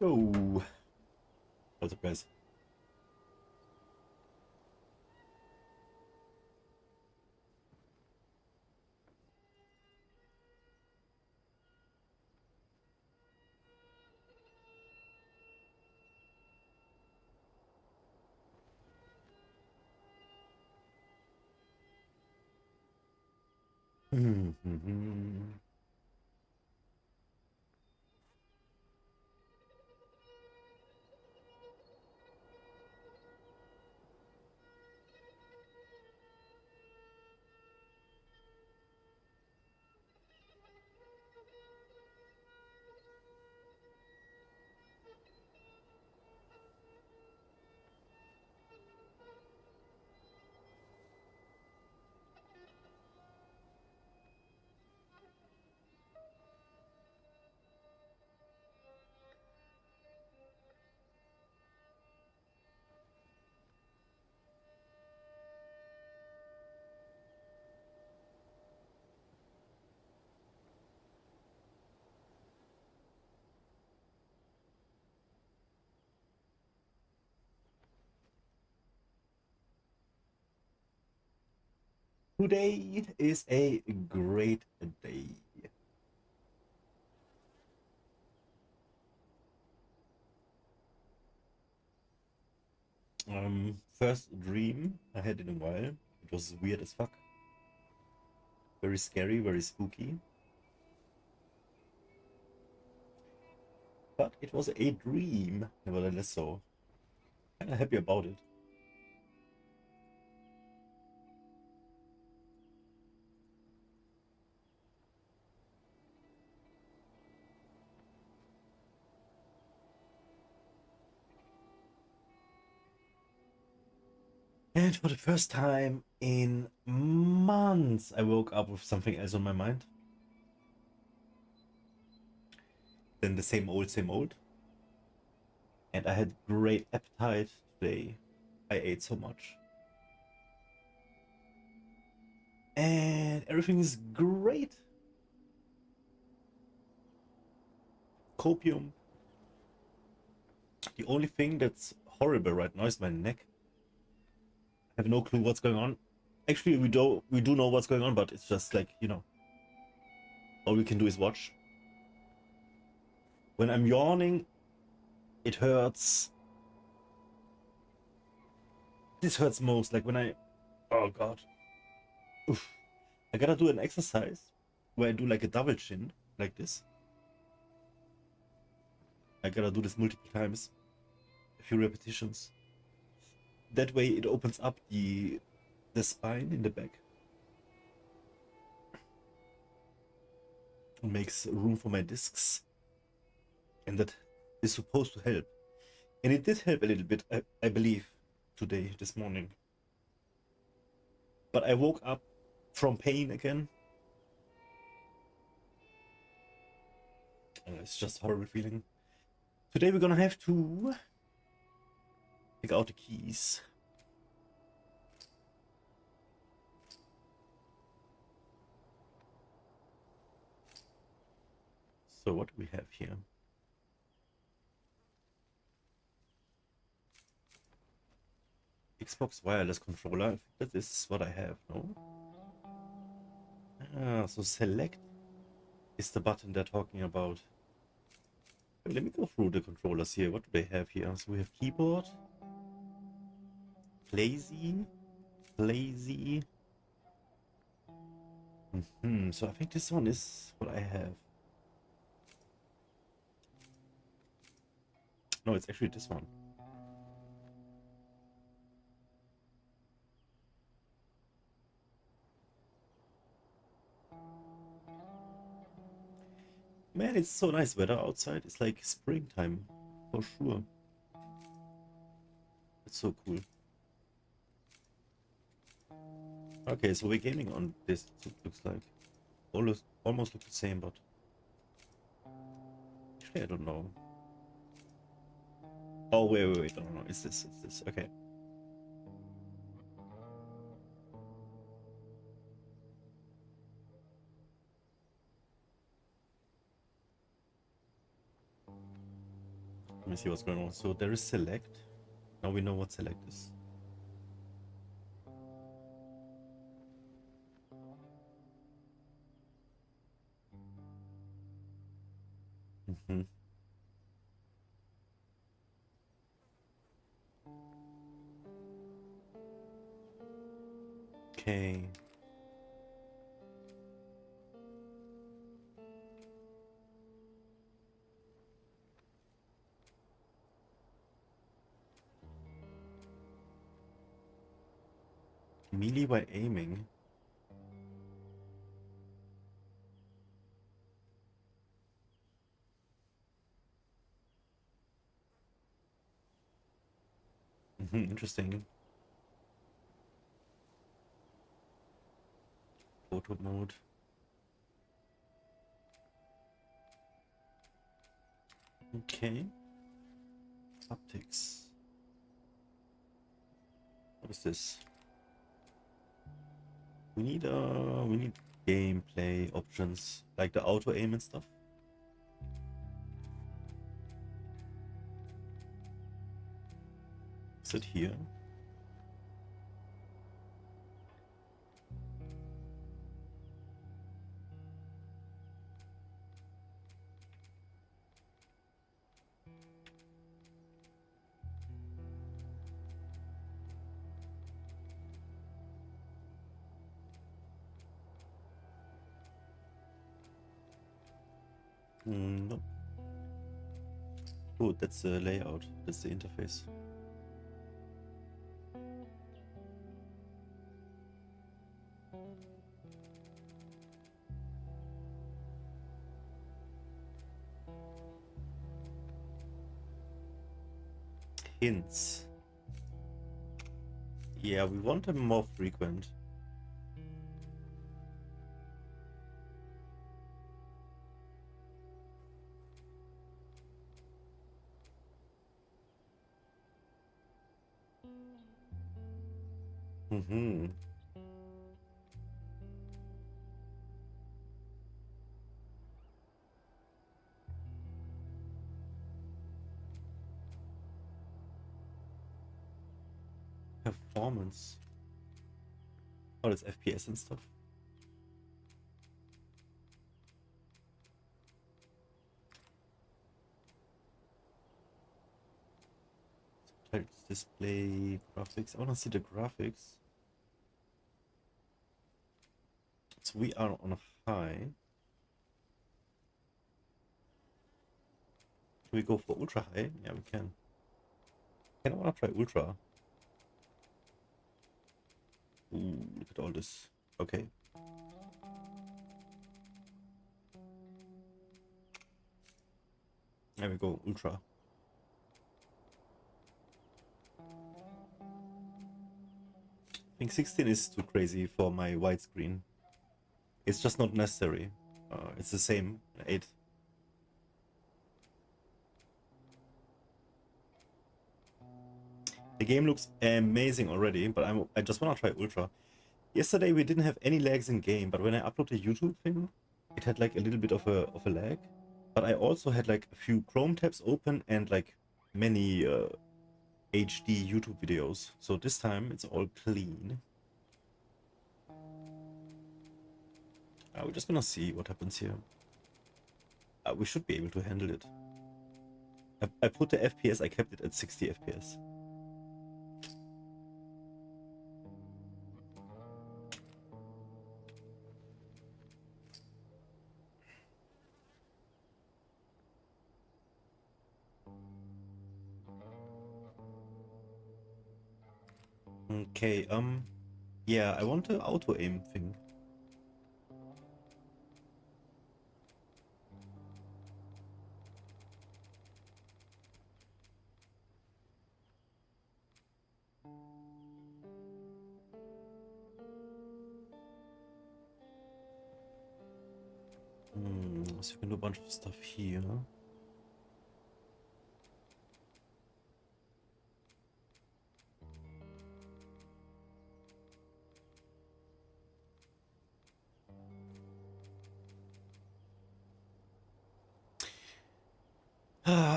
go. What's up, guys? Today is a great day. First dream I had in a while. It was weird as fuck. Very scary, very spooky. But it was a dream, nevertheless, so kinda happy about it. And for the first time in months, I woke up with something else on my mind than the same old, same old. And I had great appetite today. I ate so much. And everything is great. Copium. The only thing that's horrible right now is my neck. I have no clue what's going on. Actually, we do know what's going on, but it's just like, you know, all we can do is watch. When I'm yawning, it hurts. This hurts most, like when oh god. Oof. I gotta do an exercise where I do like a double chin, like this. I gotta do this multiple times, a few repetitions. That way it opens up the spine in the back. And makes room for my discs. And that is supposed to help. And it did help a little bit, I believe, today, this morning. But I woke up from pain again. It's just a horrible feeling. Today we're gonna have to pick out the keys. So what do we have here? Xbox wireless controller. I think that is what I have, no? Ah, so select is the button they're talking about. Let me go through the controllers here. What do they have here? So we have keyboard, lazy. So I think this one is what I have. No, it's actually this one. Man, it's so nice weather outside. It's like springtime, for sure. It's so cool. Okay, so we're gaming on this, it looks like. Almost look the same, but actually I don't know. Oh, wait, no, it's this, okay. me see what's going on. So there is select. Now we know what select is. Okay. Melee by aiming. Interesting. Photo mode. Okay. Haptics. What is this? We need gameplay options like the auto aim and stuff. Is it here? Nope. Oh, that's the layout. That's the interface. Hints. Yeah, we want them more frequent. Performance. Oh, that's FPS and stuff. Display graphics. I want to see the graphics. So we are on high. Can we go for ultra high? Yeah, we can. I want to try ultra. Ooh, look at all this. Okay. There we go, ultra. I think 16 is too crazy for my widescreen. It's just not necessary. It's the same, 8. The game looks amazing already, but I just want to try ultra. Yesterday we didn't have any lags in game, but when I uploaded the YouTube thing, it had like a little bit of a lag. But I also had like a few Chrome tabs open and like many HD YouTube videos. So this time it's all clean. We're just gonna see what happens here. We should be able to handle it. I put the FPS, I kept it at 60 FPS. Okay, yeah, I want the auto aim thing. So we can do a bunch of stuff here.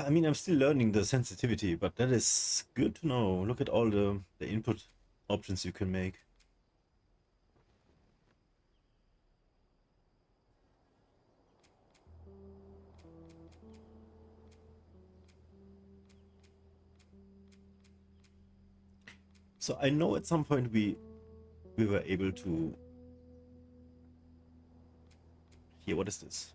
I mean, I'm still learning the sensitivity, but that is good to know. Look at all the input options you can make. So I know at some point we were able to... Here, what is this?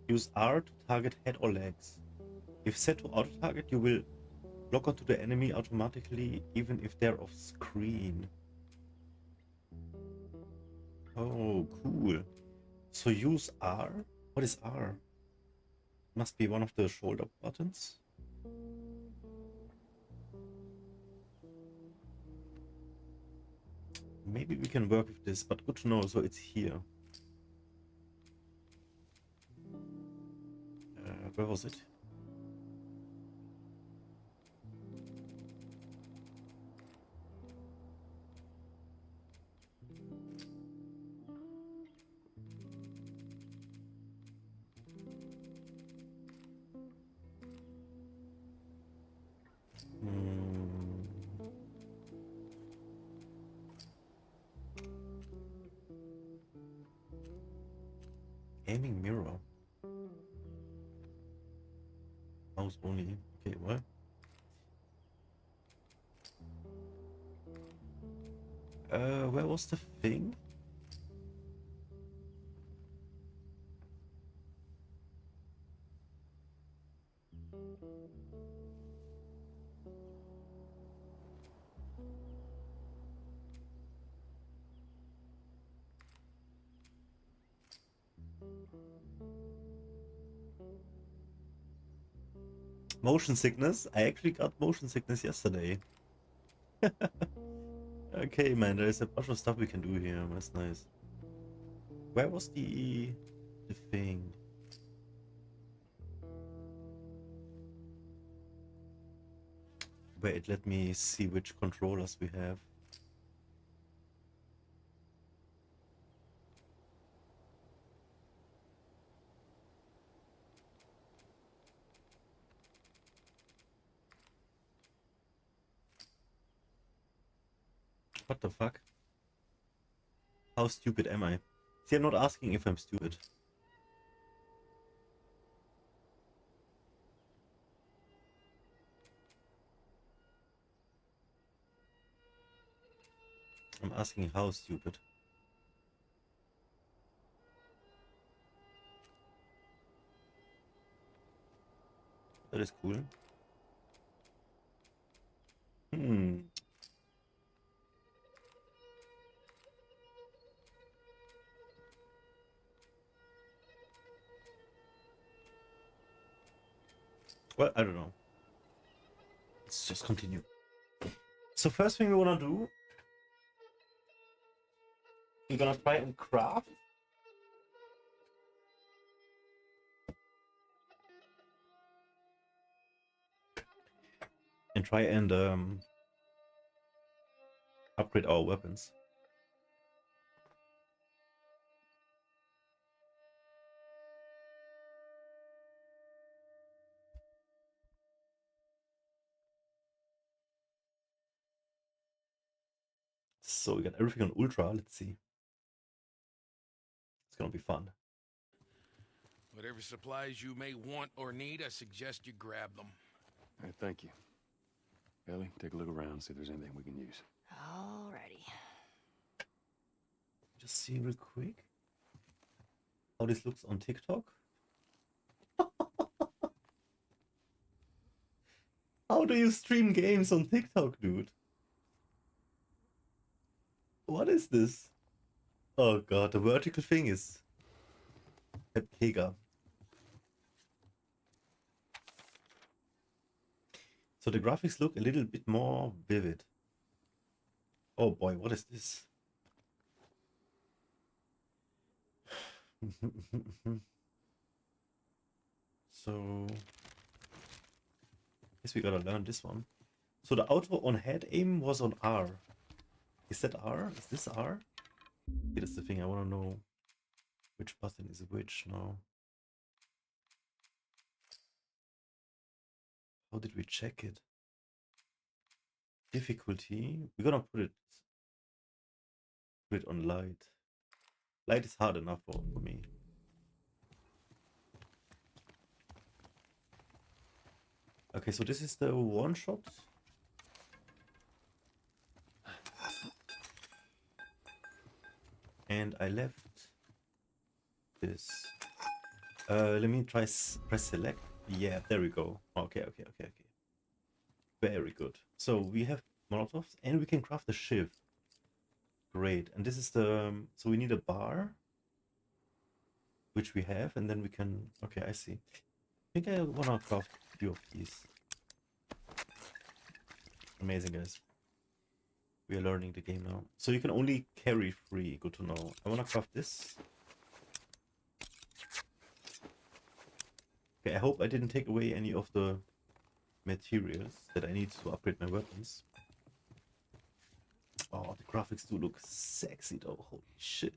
Use R to target head or legs. If set to auto target, you will lock onto the enemy automatically, even if they're off screen. Oh, cool. So use R? What is R? Must be one of the shoulder buttons. Maybe we can work with this, but good to know. So it's here. Where was it? Aiming mirror. Mouse only. Okay, what? Where was the thing? Motion sickness? I actually got motion sickness yesterday. Okay, man, there's a bunch of stuff we can do here. That's nice. Where was the thing? Wait, let me see which controllers we have. What the fuck? How stupid am I? See, I'm not asking if I'm stupid. I'm asking how stupid. That is cool. Well, I don't know. Let's just continue. So first thing we wanna do, we're gonna try and craft. And try and upgrade our weapons. So we got everything on Ultra. Let's see. It's gonna be fun. Whatever supplies you may want or need, I suggest you grab them. Hey, thank you. Ellie, take a look around, see if there's anything we can use. Alrighty. Just see real quick how this looks on TikTok. How do you stream games on TikTok, dude? What is this? Oh god, the vertical thing is Giga. So the graphics look a little bit more vivid. Oh boy, what is this? So, guess we gotta learn this one. So the auto on head aim was on R. Is that R? Is this R? Okay, that's the thing. I wanna know which button is which now. How did we check it? Difficulty. We're gonna put it on light. Light is hard enough for me. Okay, so this is the one shot. And I left this. Let me try press select. Yeah, there we go. Okay. Very good. So we have Molotovs and we can craft a shiv. Great. And this is the... So we need a bar, which we have, and then we can... Okay, I see. I think I want to craft a few of these. Amazing, guys. We are learning the game now. So you can only carry 3. Good to know. I want to craft this. Okay, I hope I didn't take away any of the materials that I need to upgrade my weapons. Oh, the graphics do look sexy though. Holy shit.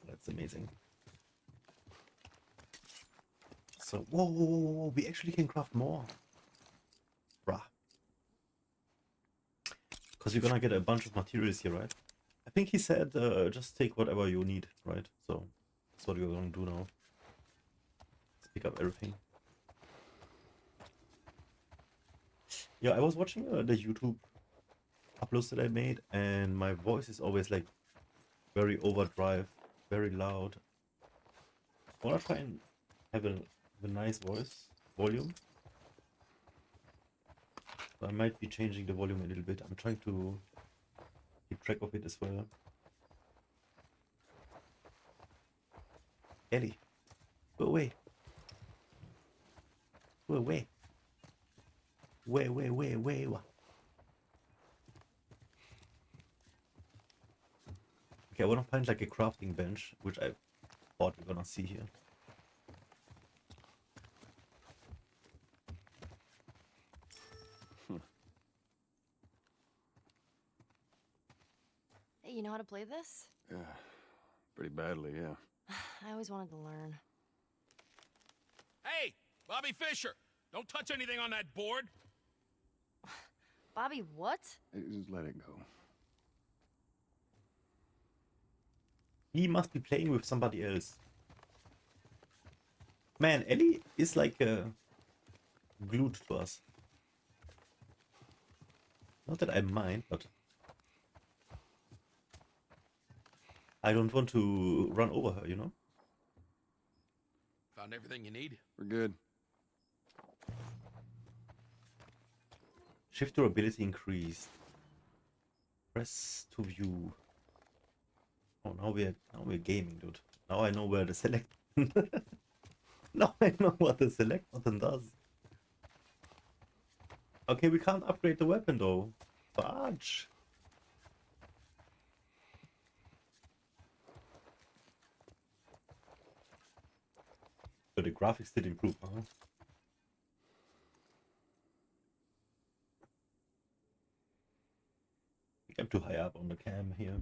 That's amazing. So, whoa, we actually can craft more. Bruh. Because you're gonna get a bunch of materials here, right? I think he said just take whatever you need, right? So, that's what we're gonna do now. Let's pick up everything. Yeah, I was watching the YouTube uploads that I made, and my voice is always like very overdrive, very loud. I wanna try and have a nice voice volume. So I might be changing the volume a little bit. I'm trying to keep track of it as well. Ellie, go away. Go away. Way. Okay, I want to find like a crafting bench, which I thought we're gonna see here. Hey, you know how to play this? Yeah, pretty badly, yeah. I always wanted to learn. Hey, Bobby Fischer! Don't touch anything on that board! Bobby, what? Hey, just let it go. He must be playing with somebody else. Man, Ellie is like glued to us. Not that I mind, but I don't want to run over her, you know? Found everything you need? We're good. Shift durability increased. Press to view. Oh, now we're gaming, dude. Now I know where the select. Now I know what the select button does. Okay, we can't upgrade the weapon though. Fudge. But the graphics did improve, huh? I'm too high up on the cam here.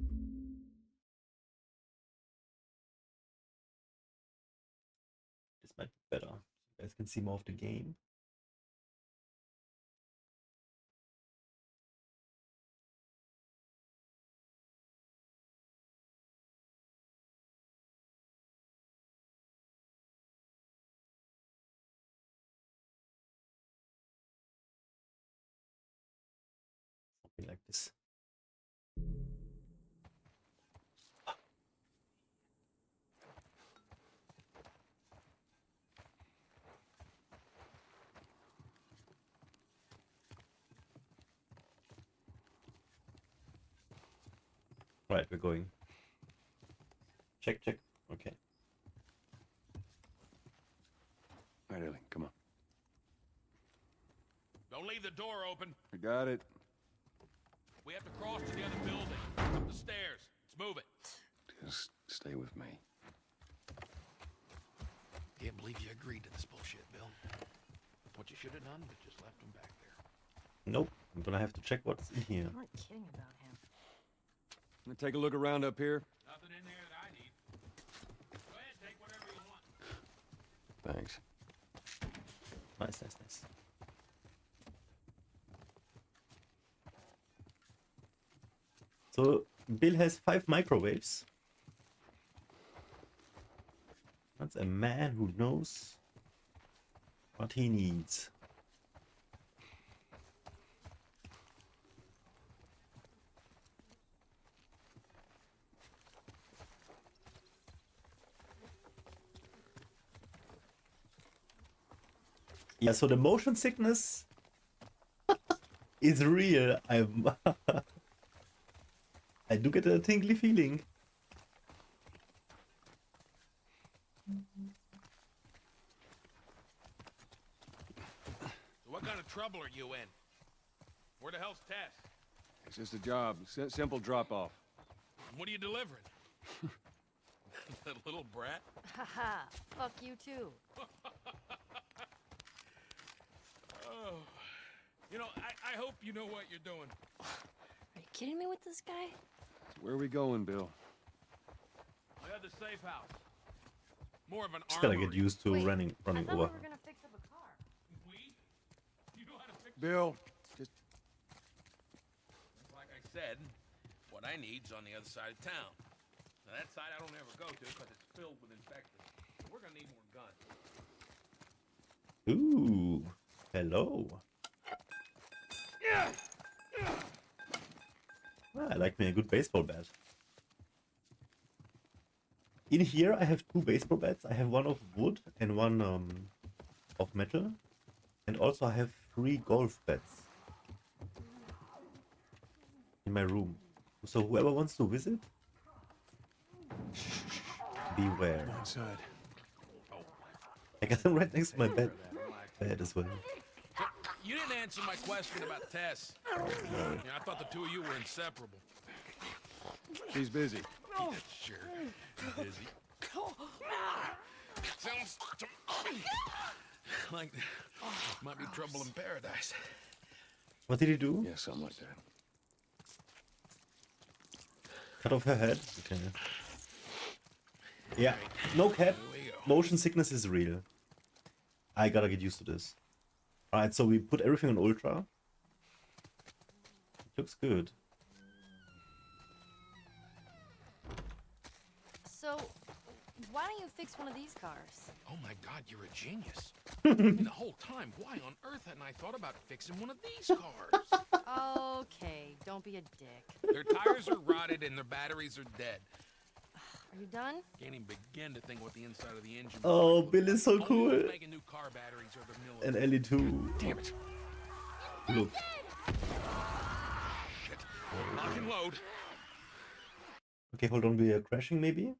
This might be better. You guys can see more of the game. Something like this. Right, we're going. Check. Okay. All right, Ellie, come on. Don't leave the door open. We got it. We have to cross to the other building. Up the stairs. Let's move it. Just stay with me. Can't believe you agreed to this bullshit, Bill. What you should have done was just left him back there. Nope. I'm gonna have to check what's in here. You weren't kidding about him. Wanna take a look around up here? Nothing in there that I need. Go ahead, take whatever you want. Thanks. Nice, nice, nice. So Bill has 5 microwaves. That's a man who knows what he needs. Yeah, so the motion sickness is real. I do get a tingly feeling. So what kind of trouble are you in? Where the hell's Tess? It's just a job. Simple drop-off. What are you delivering? That little brat? Haha, fuck you too. Oh. You know, I hope you know what you're doing. Are you kidding me with this guy? So where are we going, Bill? I got the safe house. More of an Just gotta get armory. used to Wait, running I thought over. we were gonna fix up a car. We? You know how to fix Bill, just... Like I said, what I need's on the other side of town. Now that side I don't ever go to because it's filled with infected. We're gonna need more guns. Ooh, hello. Ah, I like me a good baseball bat. In here I have 2 baseball bats. I have one of wood and one of metal. And also I have 3 golf bats in my room. So whoever wants to visit, beware. Inside. I got them right next to my bed as well. You didn't answer my question about Tess. Yeah, I thought the two of you were inseparable. She's busy. Yeah, sure. Busy. Sounds to me like might be trouble in paradise. What did he do? Yeah, something like that. Cut off her head? Okay. Yeah, no cap. Here we go. Motion sickness is real. I gotta get used to this. Alright, so we put everything on ultra. It looks good. So, why don't you fix one of these cars? Oh my God, you're a genius. I mean, the whole time, why on earth hadn't I thought about fixing one of these cars? Okay, don't be a dick. Their tires are rotted and their batteries are dead. Are you done? Can't even begin to think what the inside of the engine. Oh, might Bill look is so like. Only cool. ones making new car batteries are the military. And Ellie too. Damn it. Look. Shit. Lock and load. Okay, hold on, we are crashing maybe?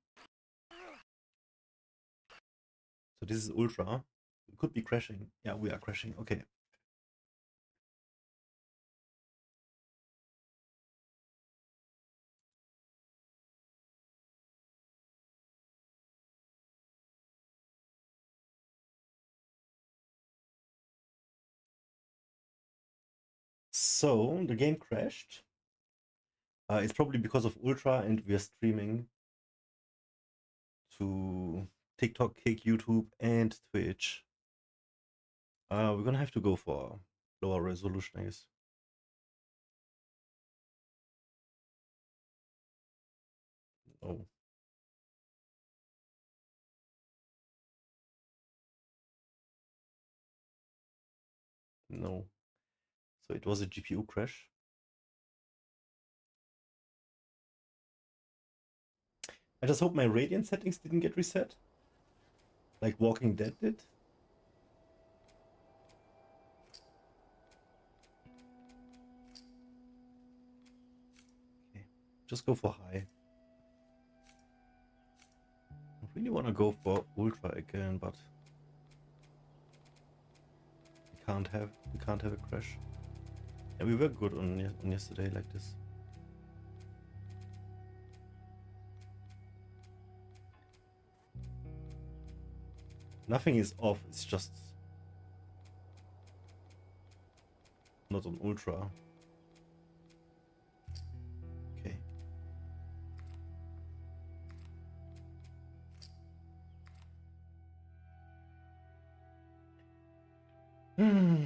So this is ultra. We could be crashing. Yeah, we are crashing. Okay. So the game crashed. It's probably because of ultra, and we are streaming to TikTok, Kick, YouTube, and Twitch. We're gonna have to go for lower resolution, I guess. Oh. No. So it was a GPU crash. I just hope my Radiant settings didn't get reset. Like Walking Dead did. Okay. Just go for high. I really want to go for ultra again, but we can't have a crash. And we were good on yesterday like this. Nothing is off, it's just not on ultra. Okay.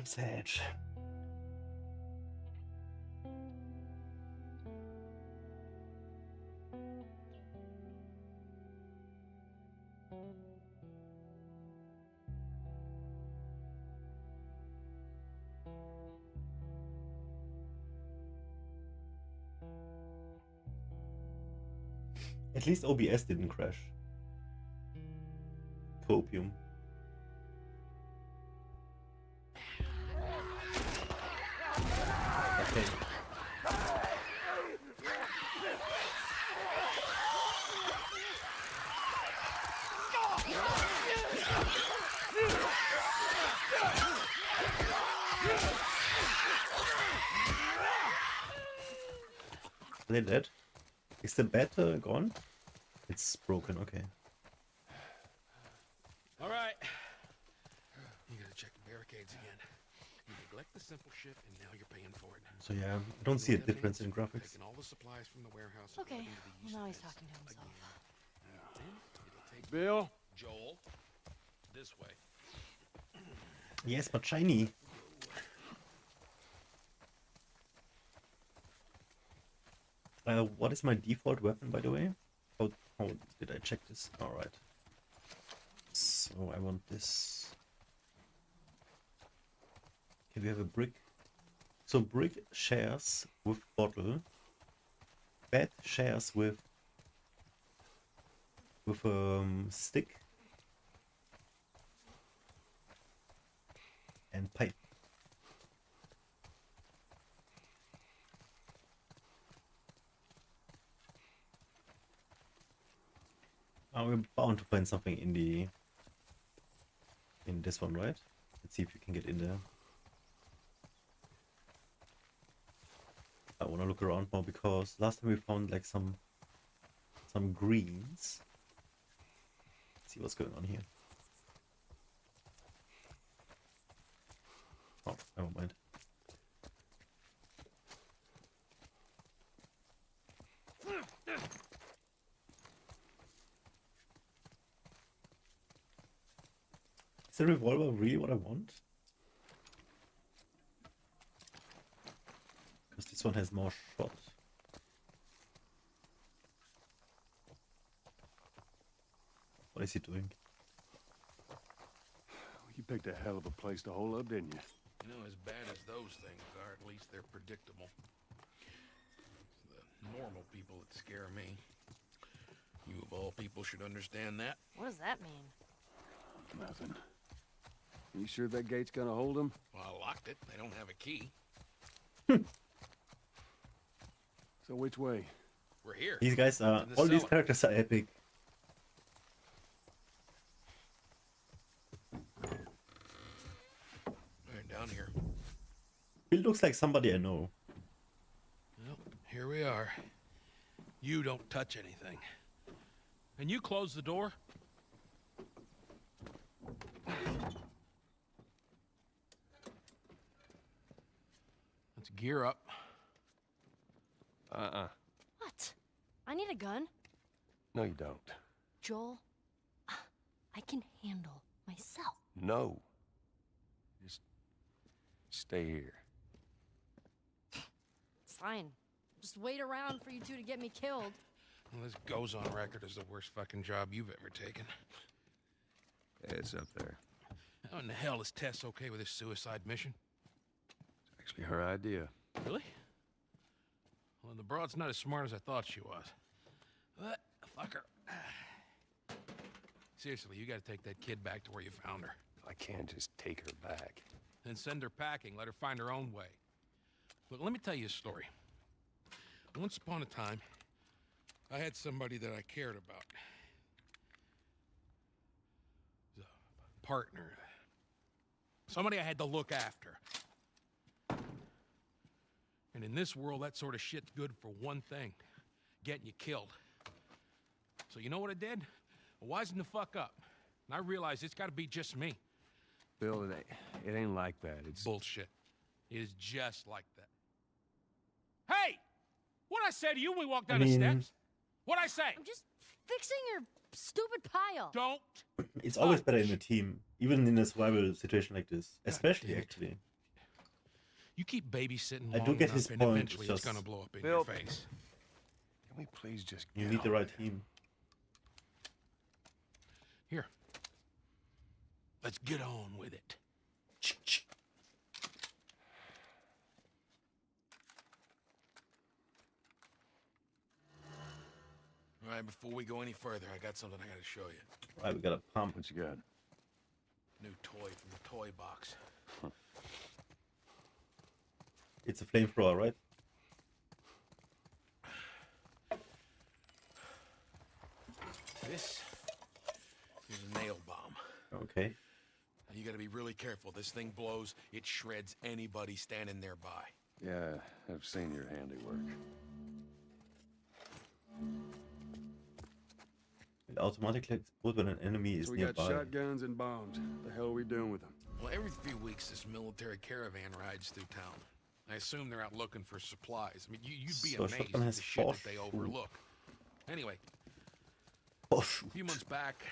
Sad. At least OBS didn't crash. Copium. Okay. Are they dead? Is the bat gone? It's broken, okay. All right. You gotta check the barricades again. You neglect the simple shit, and now you're paying for it. So yeah, I don't see a difference in graphics. Taking all the supplies from the warehouse. Okay, well, now he's talking to himself. Then it'll take Bill? Joel this way. Yes, but shiny. What is my default weapon, by the way? How did I check this? Alright. So I want this. Okay, we have a brick. So brick shares with bottle. Bat shares with stick. And pipe. We're bound to find something in this one, right? Let's see if you can get in there. I want to look around more because last time we found like some greens. Let's see what's going on here. Oh, never mind. Is the revolver really what I want? Because this one has more shots. What is he doing? You picked a hell of a place to hole up, didn't you? You know, as bad as those things are, at least they're predictable. It's the normal people that scare me. You of all people should understand that. What does that mean? Nothing. You sure that gate's gonna hold them? Well, I locked it. They don't have a key. So which way? We're here. These guys are, In the all these cellar. characters are epic. Right down here. He looks like somebody I know. Well, here we are. You don't touch anything. And you close the door? Let's gear up. What? I need a gun. No, you don't. Joel, I can handle myself. No. Just stay here. Fine. Just wait around for you two to get me killed. Well, this goes on record as the worst fucking job you've ever taken. It's up there. How in the hell is Tess okay with this suicide mission? It's actually her idea. Really? Well, the broad's not as smart as I thought she was. But, fuck her. Seriously, you gotta take that kid back to where you found her. I can't just take her back. Then send her packing, let her find her own way. Look, let me tell you a story. Once upon a time, I had somebody that I cared about. It was a partner. Somebody I had to look after. And in this world, that sort of shit's good for one thing. Getting you killed. So you know what I did? I wisened the fuck up. And I realize it's got to be just me. Bill, it ain't like that. It's Bullshit. It is just like that. Hey! What'd I say to you when we walked down the steps? What'd I say? I'm just fixing your stupid pile. Don't. It's always better in a team, even in a survival situation like this. God Especially, damn it. actually. You keep babysitting I long do get enough, his and point, eventually it's it's gonna just- blow up in Bill, your face. Can we please just You get need the on right with it? team. Here. Let's get on with it. All right, before we go any further, I got something I gotta show you. Right, we got a pump. What you got? New toy from the toy box. It's a flamethrower, right? This is a nail bomb. Okay. Now, you gotta be really careful. This thing blows, it shreds anybody standing nearby. Yeah, I've seen your handiwork. It automatically explodes when an enemy is So we got nearby. shotguns and bombs. The hell are we doing with them? Well, every few weeks, this military caravan rides through town. I assume they're out looking for supplies. I mean, you'd be So amazed shotgun at has the shit that 4 they shoot. overlook. Anyway, Oh, a shoot. few months back,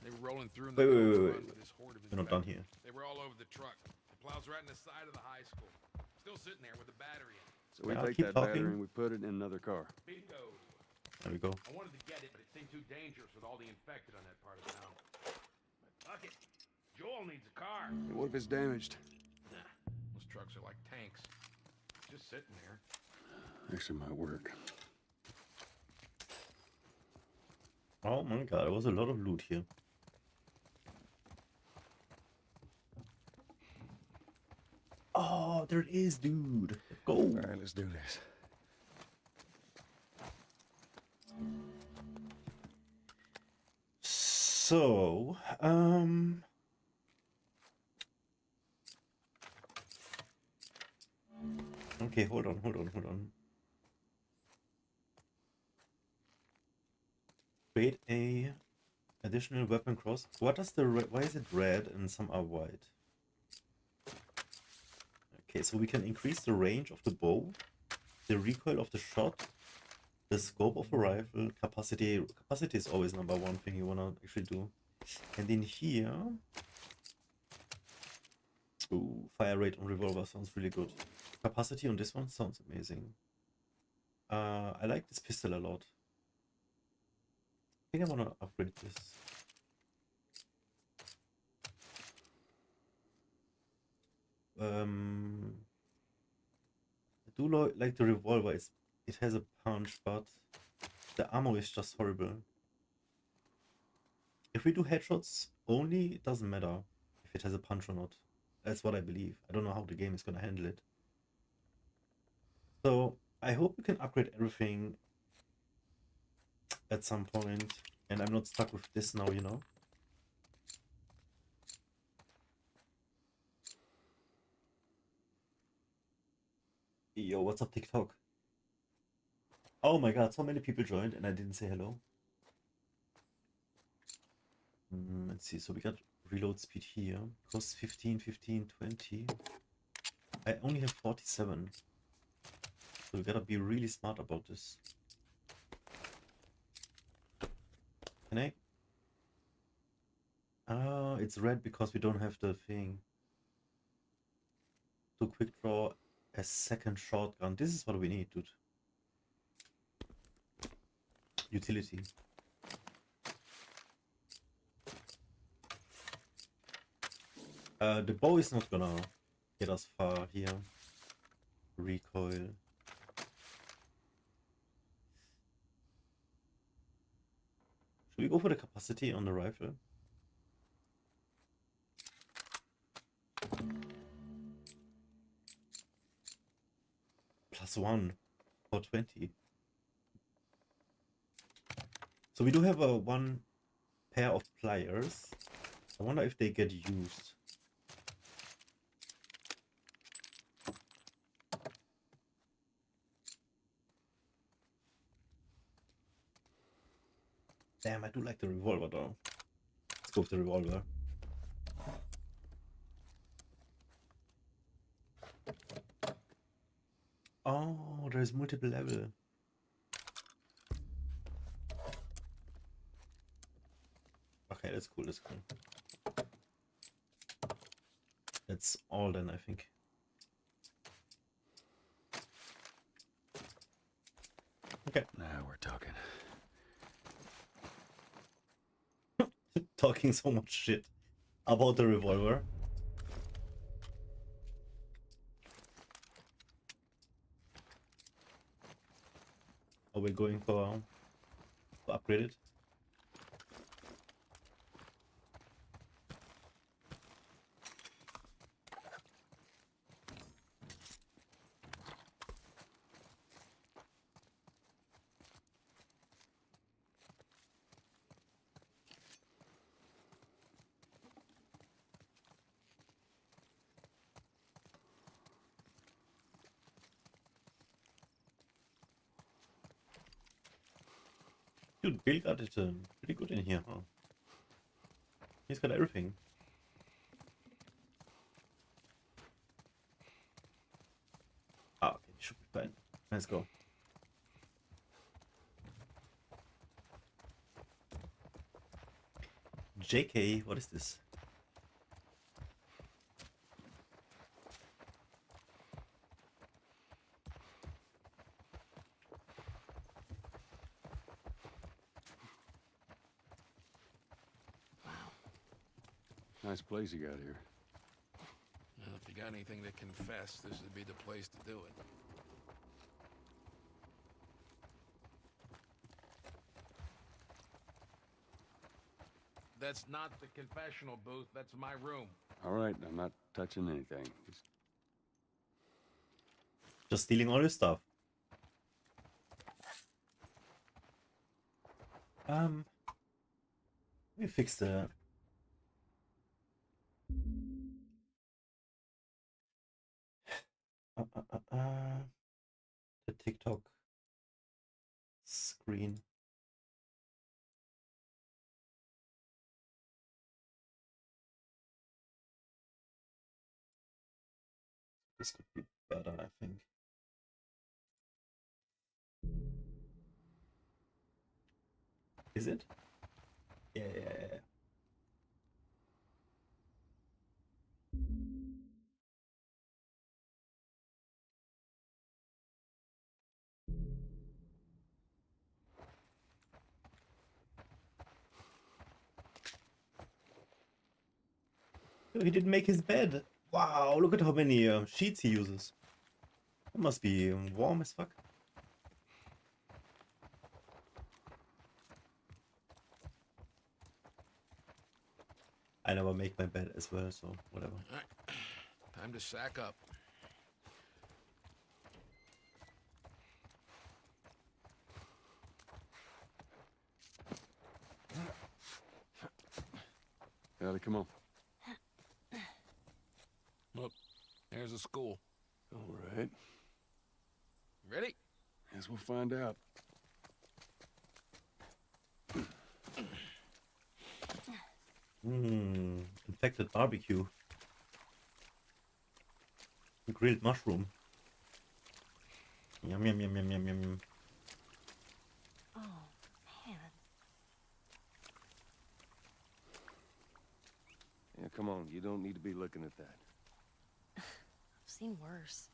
they were rolling through in Wait, the wait, Gold wait, Run wait. with this horde of We're not done infected. here. They were all over the truck. The plows right in the side of the high school. Still sitting there with a battery in it. So we Yeah, take keep that talking. battery and we put it in another car. Bingo. There we go. I wanted to get it, but it seemed too dangerous with all the infected on that part of town. But fuck it. Joel needs a car. And what if it's damaged? Nah, those trucks are like tanks. Just sitting there. Actually might work. Oh my god, there was a lot of loot here. Oh, there it is, dude. Let's go. Alright, let's do this. So, okay, hold on. Create a additional weapon cross. What does the why is it red and some are white? Okay, so we can increase the range of the bow, the recoil of the shot, the scope of a rifle, capacity. Capacity is always number one thing you wanna actually do. And in here, ooh, fire rate on revolver sounds really good. Capacity on this one sounds amazing. I like this pistol a lot. I think I wanna upgrade this. I do like the revolver. It has a punch, but the ammo is just horrible. If we do headshots only, it doesn't matter if it has a punch or not. That's what I believe. I don't know how the game is gonna handle it. So I hope we can upgrade everything at some point, and I'm not stuck with this now, you know. Yo, what's up, TikTok? Oh my god, so many people joined and I didn't say hello. Let's see, so we got reload speed here. Costs 15, 15, 20. I only have 47. So we gotta be really smart about this. Can I? It's red because we don't have the thing. To quick draw a second shotgun. This is what we need, dude. Utility. The bow is not gonna get us far here. Recoil. Should we go for the capacity on the rifle? +1 for 20. So we do have a one pair of pliers. I wonder if they get used. Damn, I do like the revolver though. Let's go with the revolver. Oh, there's multiple level. Okay, that's cool, that's cool. That's all then, I think. Okay. Now we're talking. Talking so much shit about the revolver. Are we going for upgrade it? Dude, Bill got it pretty good in here, huh? He's got everything. Ah, okay, should be fine. Let's go. JK, what is this? Nice place you got here. Well, if you got anything to confess, this would be the place to do it. That's not the confessional booth, that's my room. All right, I'm not touching anything. Just stealing all your stuff. Let me fix the the TikTok screen. This could be better, I think. Is it? Yeah. He didn't make his bed. Wow, look at how many sheets he uses. It must be warm as fuck. I never make my bed as well, so whatever. All right, time to sack up. Ellie, come on. Look, there's a school. All right. Ready? Guess we'll find out. Infected barbecue. Grilled mushroom. Yum yum yum yum yum yum. Oh, man. Yeah, come on. You don't need to be looking at that. I've seen worse.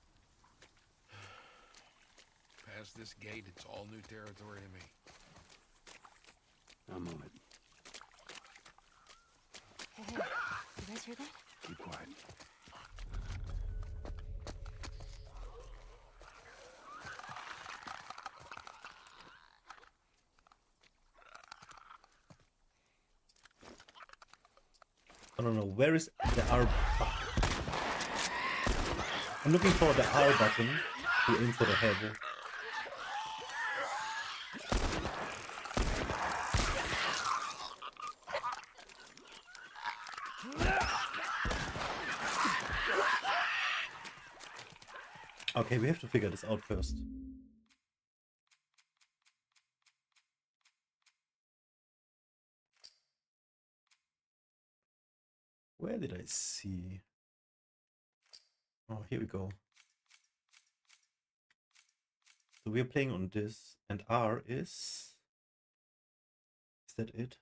Past this gate, it's all new territory to me. I'm on it. Hey, you guys hear that? Keep quiet. I don't know, where is the R? I'm looking for the R button to aim for the head. Okay, we have to figure this out first. Where did I see? Oh, here we go. So we're playing on this, and R is that it?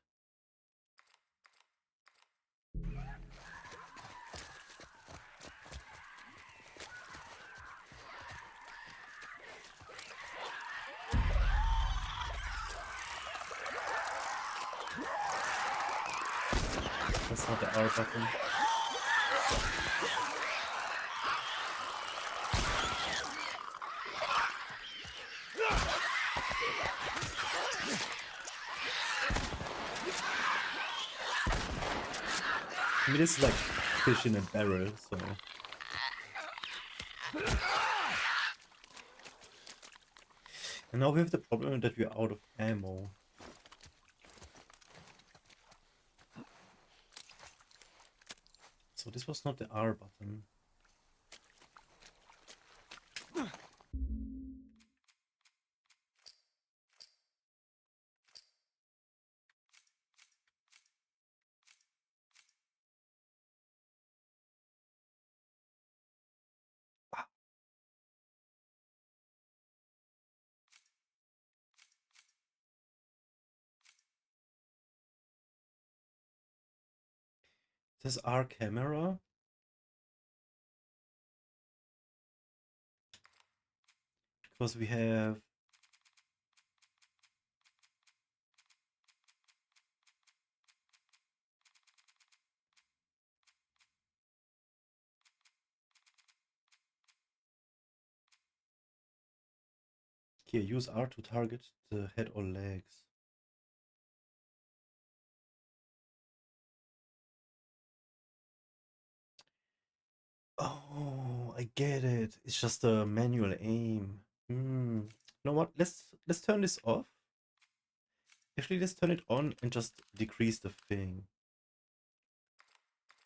That's not the R button. I mean, this is like fish in a barrel, so. And now we have the problem that we're out of ammo. So this was not the R button. This R camera. Because we have here, use R to target the head or legs. Oh, I get it. It's just a manual aim. You know what? Let's turn this off. Actually, let's turn it on and just decrease the thing.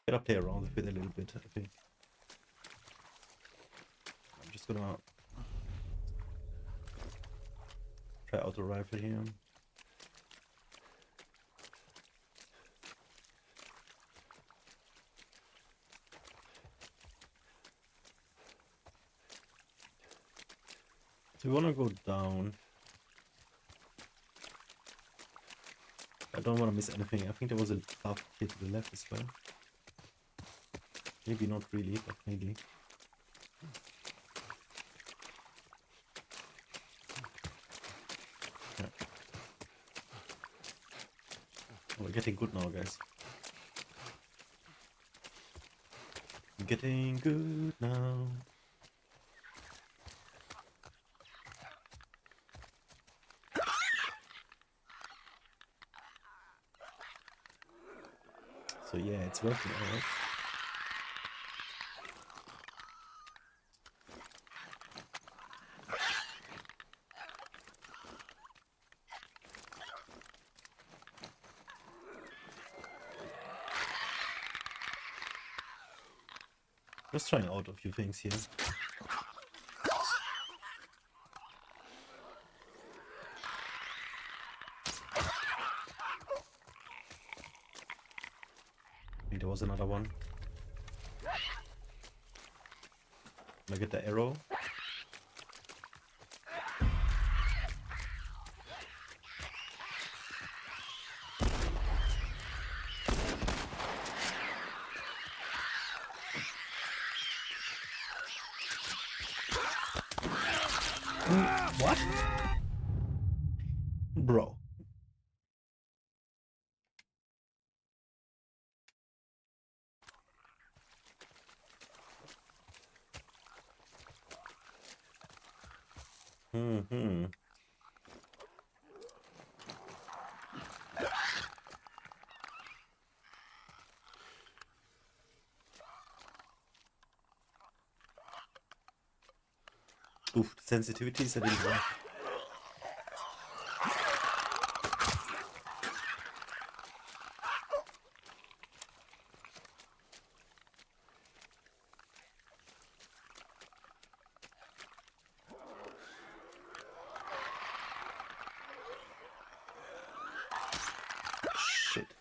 Gotta play around with it a little bit, I think. I'm just gonna try out the rifle here. So we wanna go down. I don't wanna miss anything. I think there was a path here to the left as well. Maybe not really, but maybe. Yeah. Oh, we're getting good now, guys. We're getting good now. So yeah, it's working out. Just trying out a few things here. I think there was another one. Can I get the arrow? What? Bro. Mm-hmm. Oof, the sensitivities I didn't like. Shit.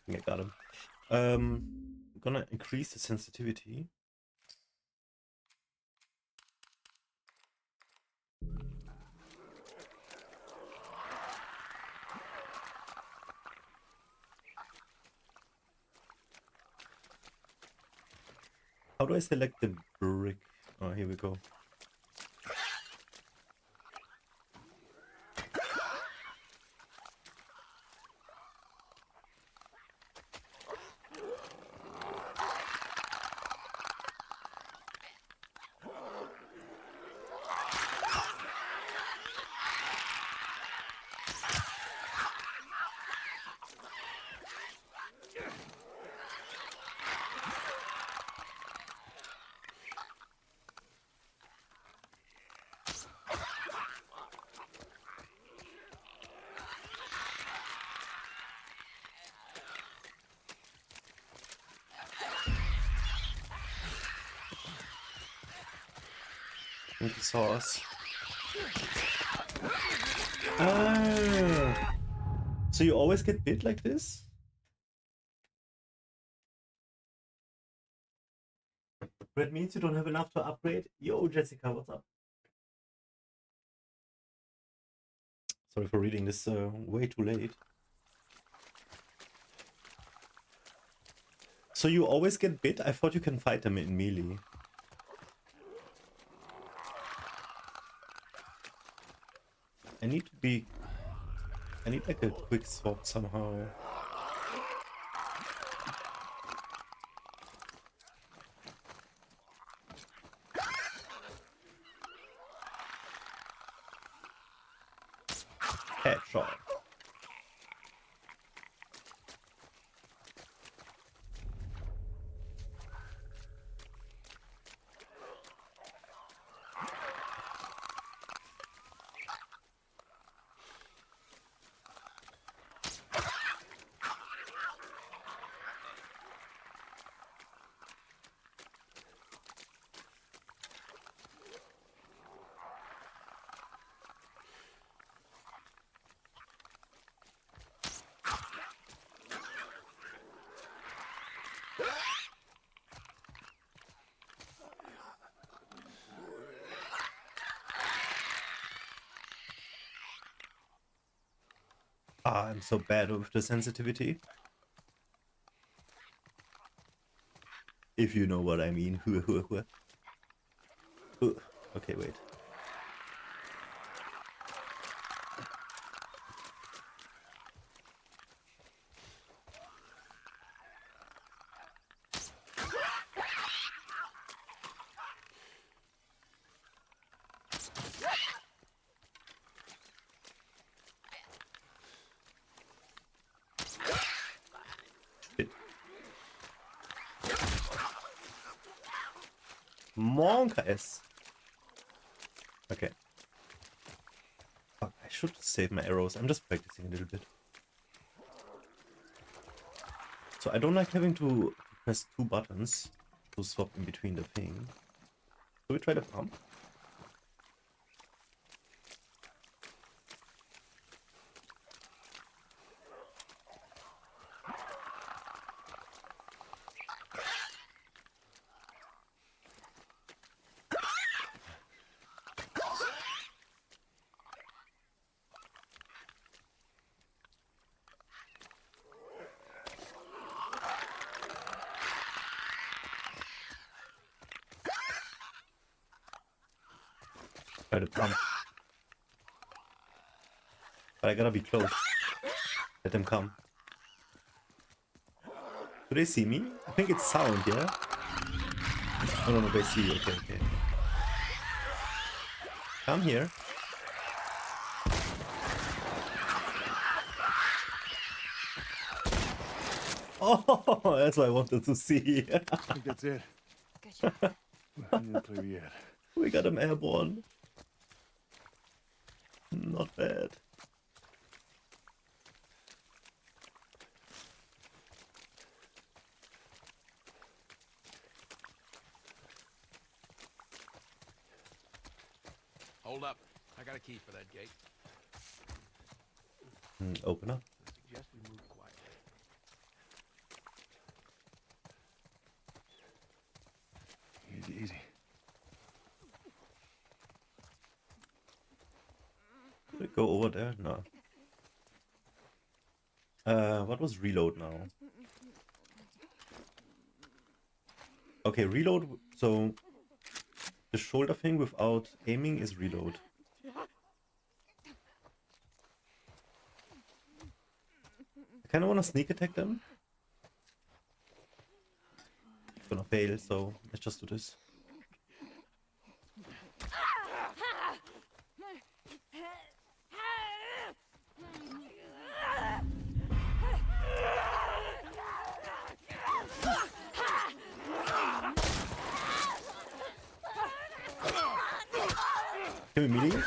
think I got him. I'm gonna increase the sensitivity. How do I select the brick? Oh, here we go. I think he saw us. Ah. So you always get bit like this? That means you don't have enough to upgrade? Yo, Jessica, what's up? Sorry for reading this way too late. So you always get bit? I thought you can fight them in melee. I need like a quick swap somehow. Headshot. Ah, I'm so bad with the sensitivity. If you know what I mean. Okay, wait. Shit. Monka S. Okay. Fuck, I should save my arrows. I'm just practicing a little bit. So I don't like having to press two buttons to swap in between the thing. Should we try the pump? Try to pump. But I gotta be close. Let them come. Do they see me? I think it's sound, yeah? Oh no, they see you. Okay, okay. Come here. Oh, that's what I wanted to see. I think that's it. Good job. Not clear yet. We got him airborne. Not bad. Hold up. I got a key for that gate. Open up. I suggest we move quietly. go over there? No. What was reload now? Okay, reload. So the shoulder thing without aiming is reload. I kind of want to sneak attack them. It's gonna fail, so let's just do this. Can we melee?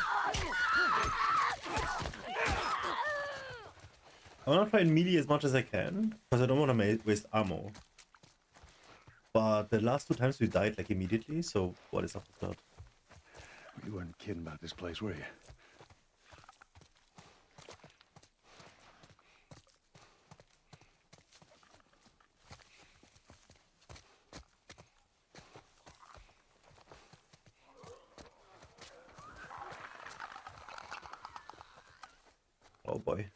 I want to try and melee as much as I can, because I don't want to waste ammo. But the last 2 times we died like immediately, so what is up with that? You weren't kidding about this place, were you? Oh boy.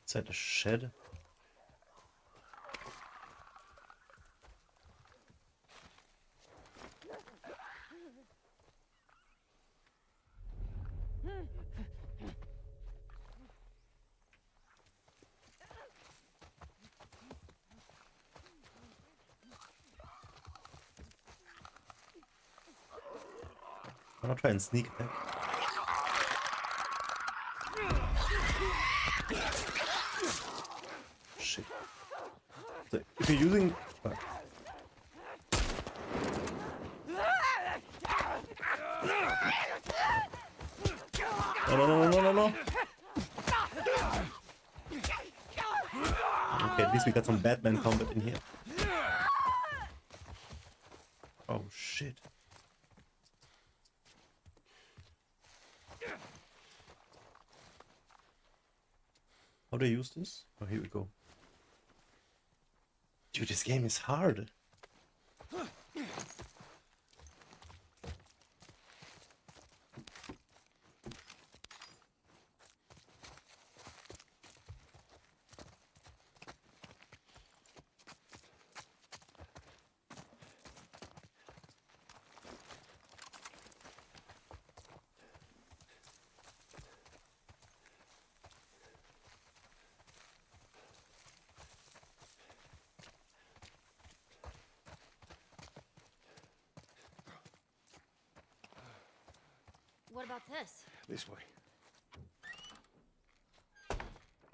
Inside the shed. I'm gonna try and sneak attack. Shit. So if you're using... No. Okay, at least we got some Batman combat in here. Oh shit. How do I use this? Oh, here we go. Dude, this game is hard. What about this? This way.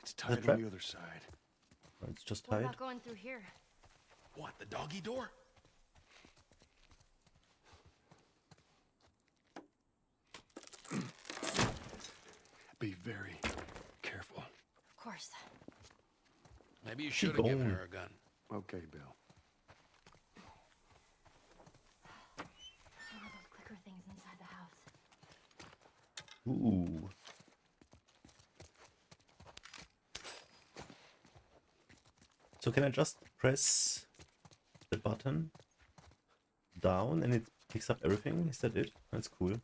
It's tied trap? on the other side. It's just What tied. about going through here? What, the doggy door? Be very careful. Of course. Maybe you should have given going. her a gun. Okay, Bill. One of those clicker things inside the house. Ooh. So can I just press the button down and it picks up everything? Is that it? That's cool.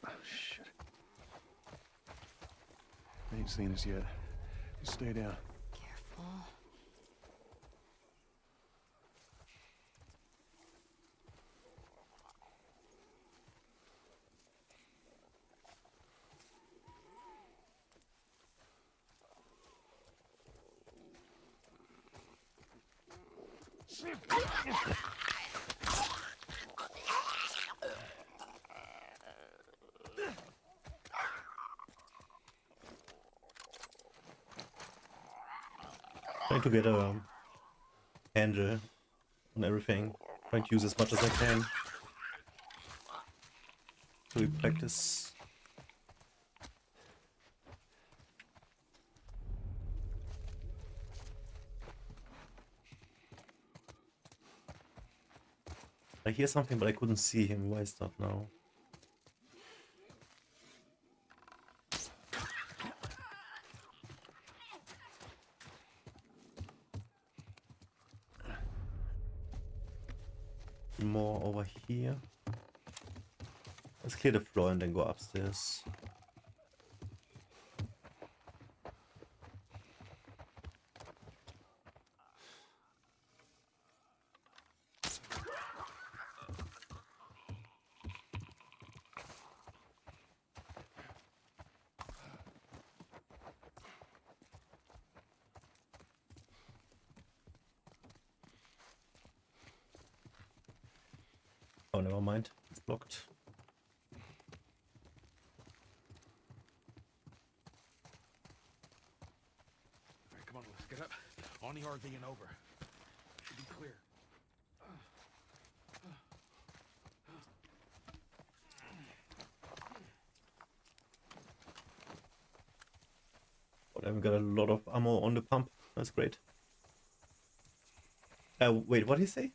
Oh, shit. They ain't seen us yet. Just stay down. Careful. Trying to get a handle on everything. Trying to use as much as I can. So we practice. I hear something, but I couldn't see him. Why is that now? More over here. Let's clear the floor and then go upstairs. Oh, never mind. It's blocked. All right, come on, let's get up. On the RV and over. Should be clear. But I've got a lot of ammo on the pump. That's great. Wait, what did he say?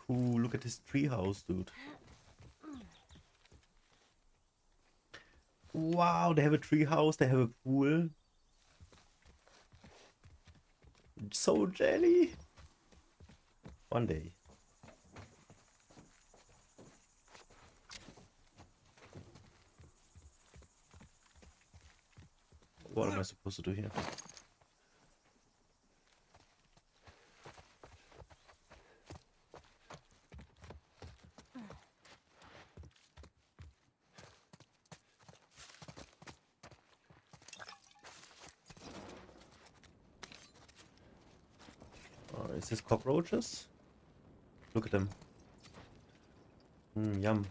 Cool, look at this treehouse, dude. Wow, they have a treehouse, they have a pool. So jelly. One day. What am I supposed to do here? Is this cockroaches? Look at them. Yum.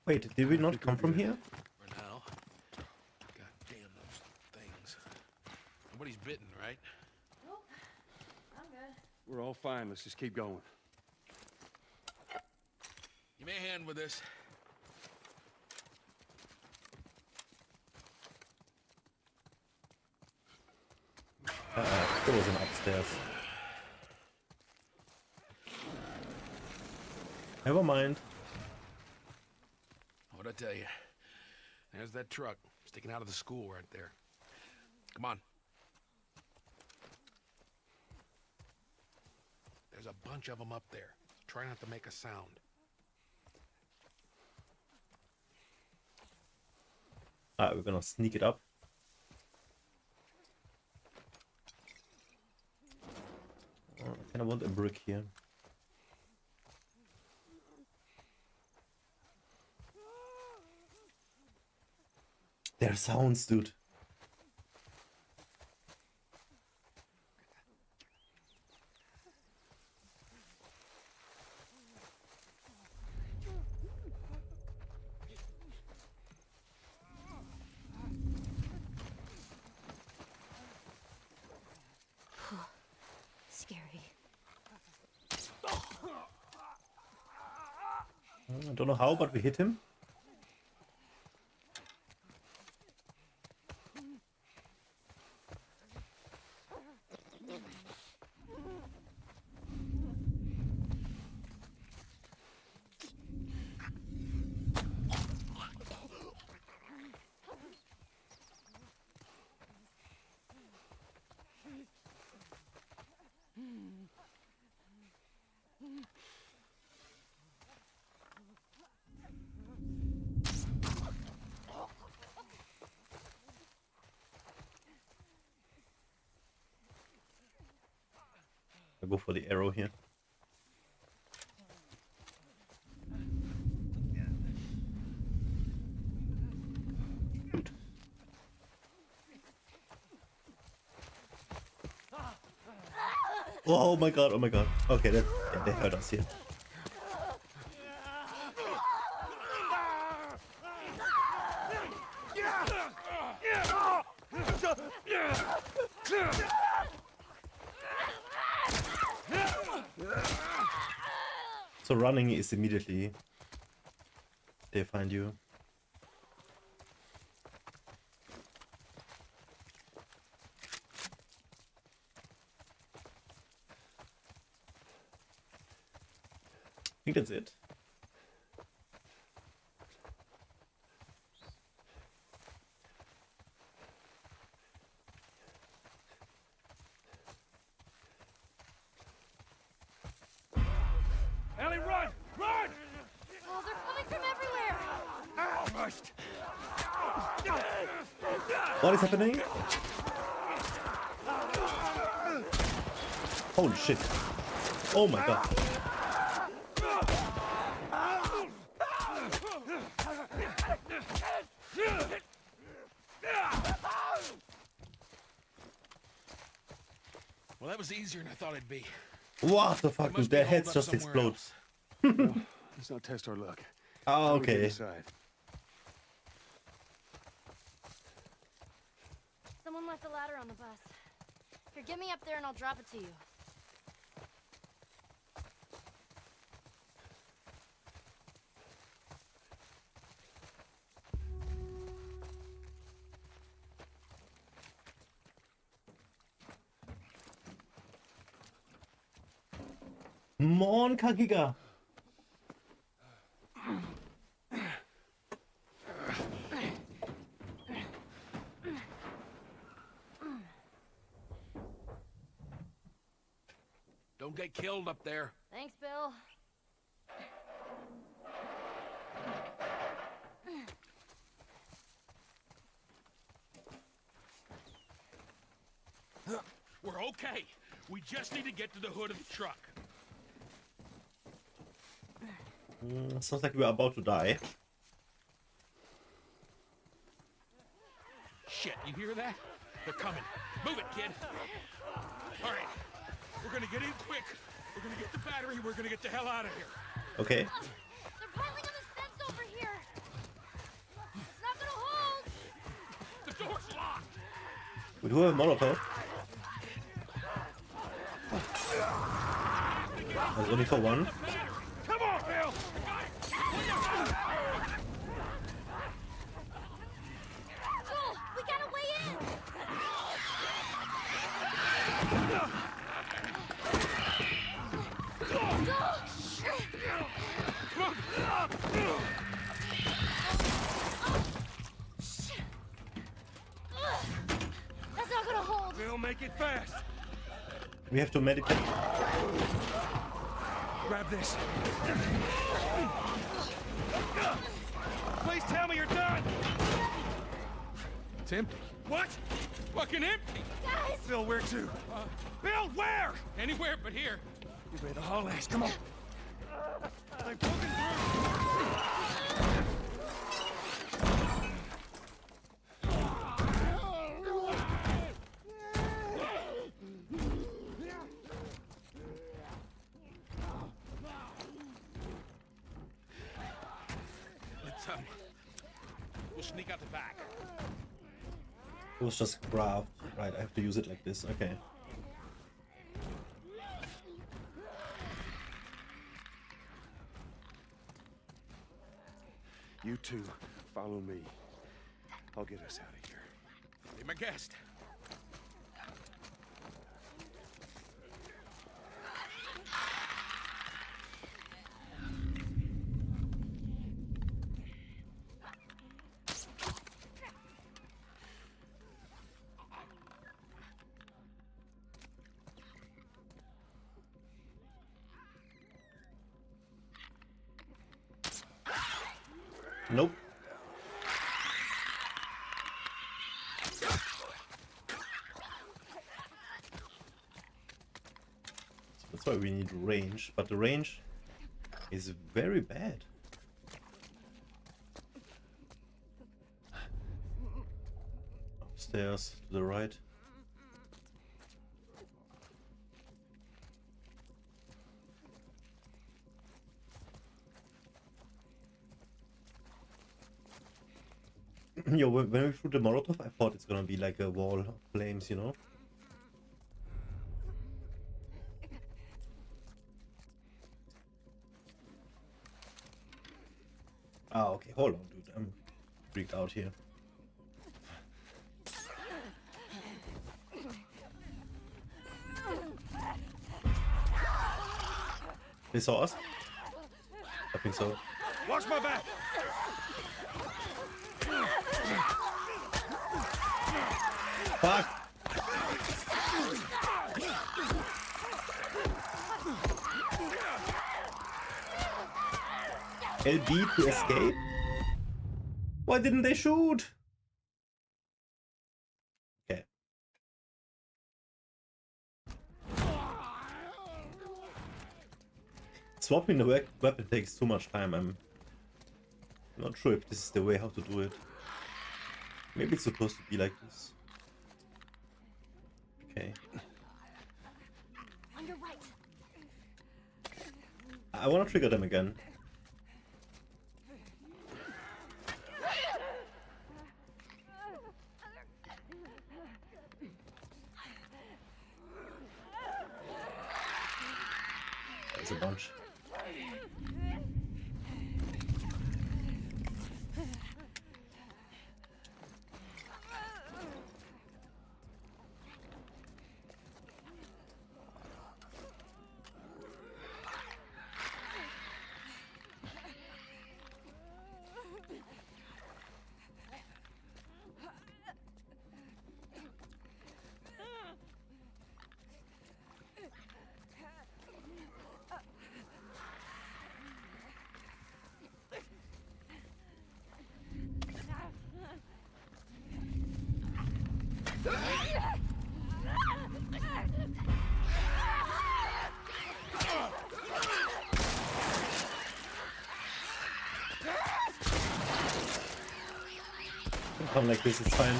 Wait, did we not come from here? For now. God damn those things. Nobody's bitten, right? Nope. I'm good. We're all fine. Let's just keep going. Give me a hand with this. There was an upstairs. Never mind. What'd I tell you? There's that truck sticking out of the school right there. Come on. There's a bunch of them up there. Try not to make a sound. We're gonna sneak it up. I kinda want a brick here. There are sounds, dude. Scary. I don't know how, but we hit him. I'll go for the arrow here. Shoot. Oh my god, oh my god. Okay, yeah, they heard us here. So running is immediately they find you. I think that's it. Ellie, run! Run! Oh, they're coming from everywhere! Almost. What is happening? Holy shit. Oh my god. Well, that was easier than I thought it'd be. What the fuck, dude? must be Their holed heads up just somewhere explode. Let's not test our luck. Oh, How do we get okay. inside? Someone left a ladder on the bus. Here, get me up there and I'll drop it to you. Mon Kagiga. Don't get killed up there. Thanks, Bill. We're okay. We just need to get to the hood of the truck. Sounds like we're about to die. Shit, you hear that? They're coming. Move it, kid. All right. We're gonna get in quick. We're gonna get the battery. We're gonna get the hell out of here. Okay. They're piling on the fence over here. It's not gonna hold. The door's locked. We do have a Molotov. That's only for one. Come on, Bill. Joel, we got a way in. That's not gonna hold. Bill, make it fast. We have to medicate. Grab this. Please tell me you're done. It's empty. What? Fucking empty. Guys! Bill, where to? Bill, where? Anywhere but here. You better haul ass. Come on. I'm poking through. Let's we'll sneak out the back. It was just craft. Right, I have to use it like this. Okay. You two, follow me. I'll get us out of here. Be my guest. Nope. That's why we need range, but the range is very bad. Upstairs to the right. Yo, when we threw the Molotov, I thought it's gonna be like a wall of flames, you know? Ah, okay, hold on, dude. I'm freaked out here. They saw us? I think so. Watch my back! Fuck! LB to escape? Why didn't they shoot? Okay. Swapping the weapon takes too much time. I'm not sure if this is the way how to do it. Maybe it's supposed to be like this. Okay. On your right. I want to trigger them again. There's a bunch. Come like this, it's fine.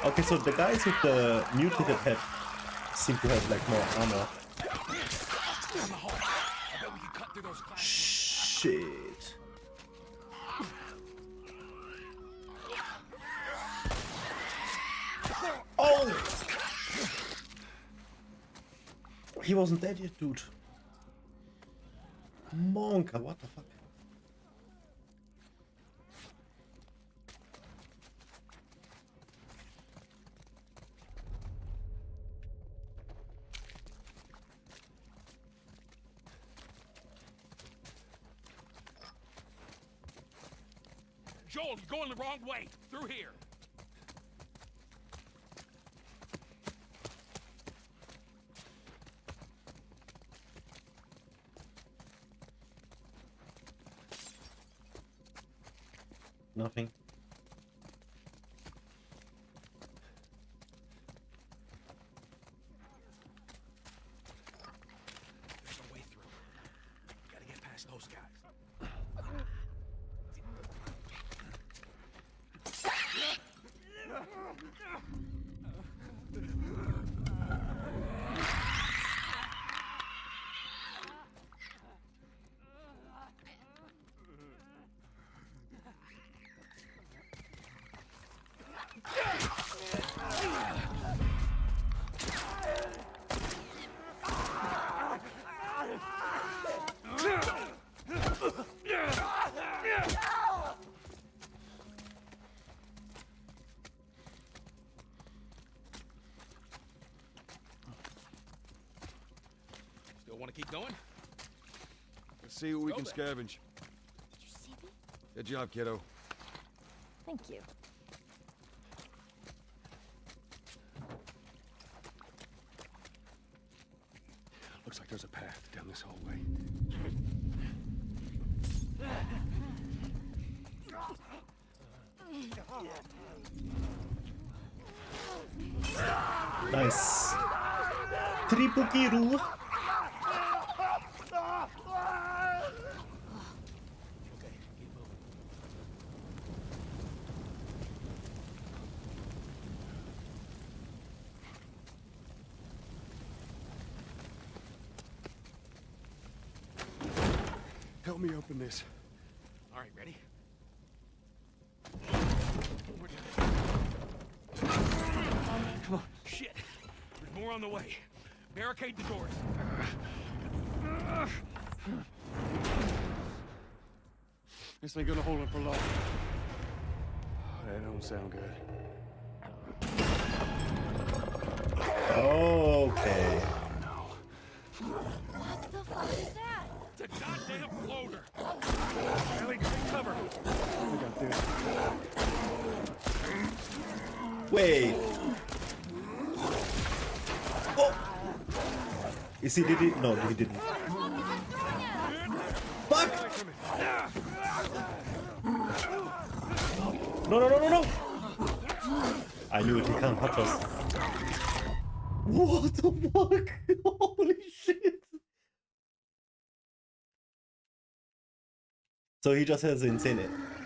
Okay, so the guys with the mutated head seem to have like more armor. Shit. Oh! He wasn't dead yet, dude. Monka, what the fuck? Joel, you're going the wrong way. Through here. Nothing. There's no way through. Gotta get past those guys. Still want to keep going? Let's see what we Go can then. scavenge. Did you see me? Good job, kiddo. Thank you. Looks like there's a path down this hallway. Nice. Tripukiru. Help me open this. All right, ready? Come on. Shit. There's more on the way. Barricade the doors. This ain't gonna hold it for long. That don't sound good. Okay. What the fuck is that? It's a goddamn floater. Ellie, take cover. We got this. Wait. Oh. Is he did it? No, he didn't. Fuck! No, no, no, no, no! I knew it, he can't touch us. What the fuck? Holy shit! So he just has insane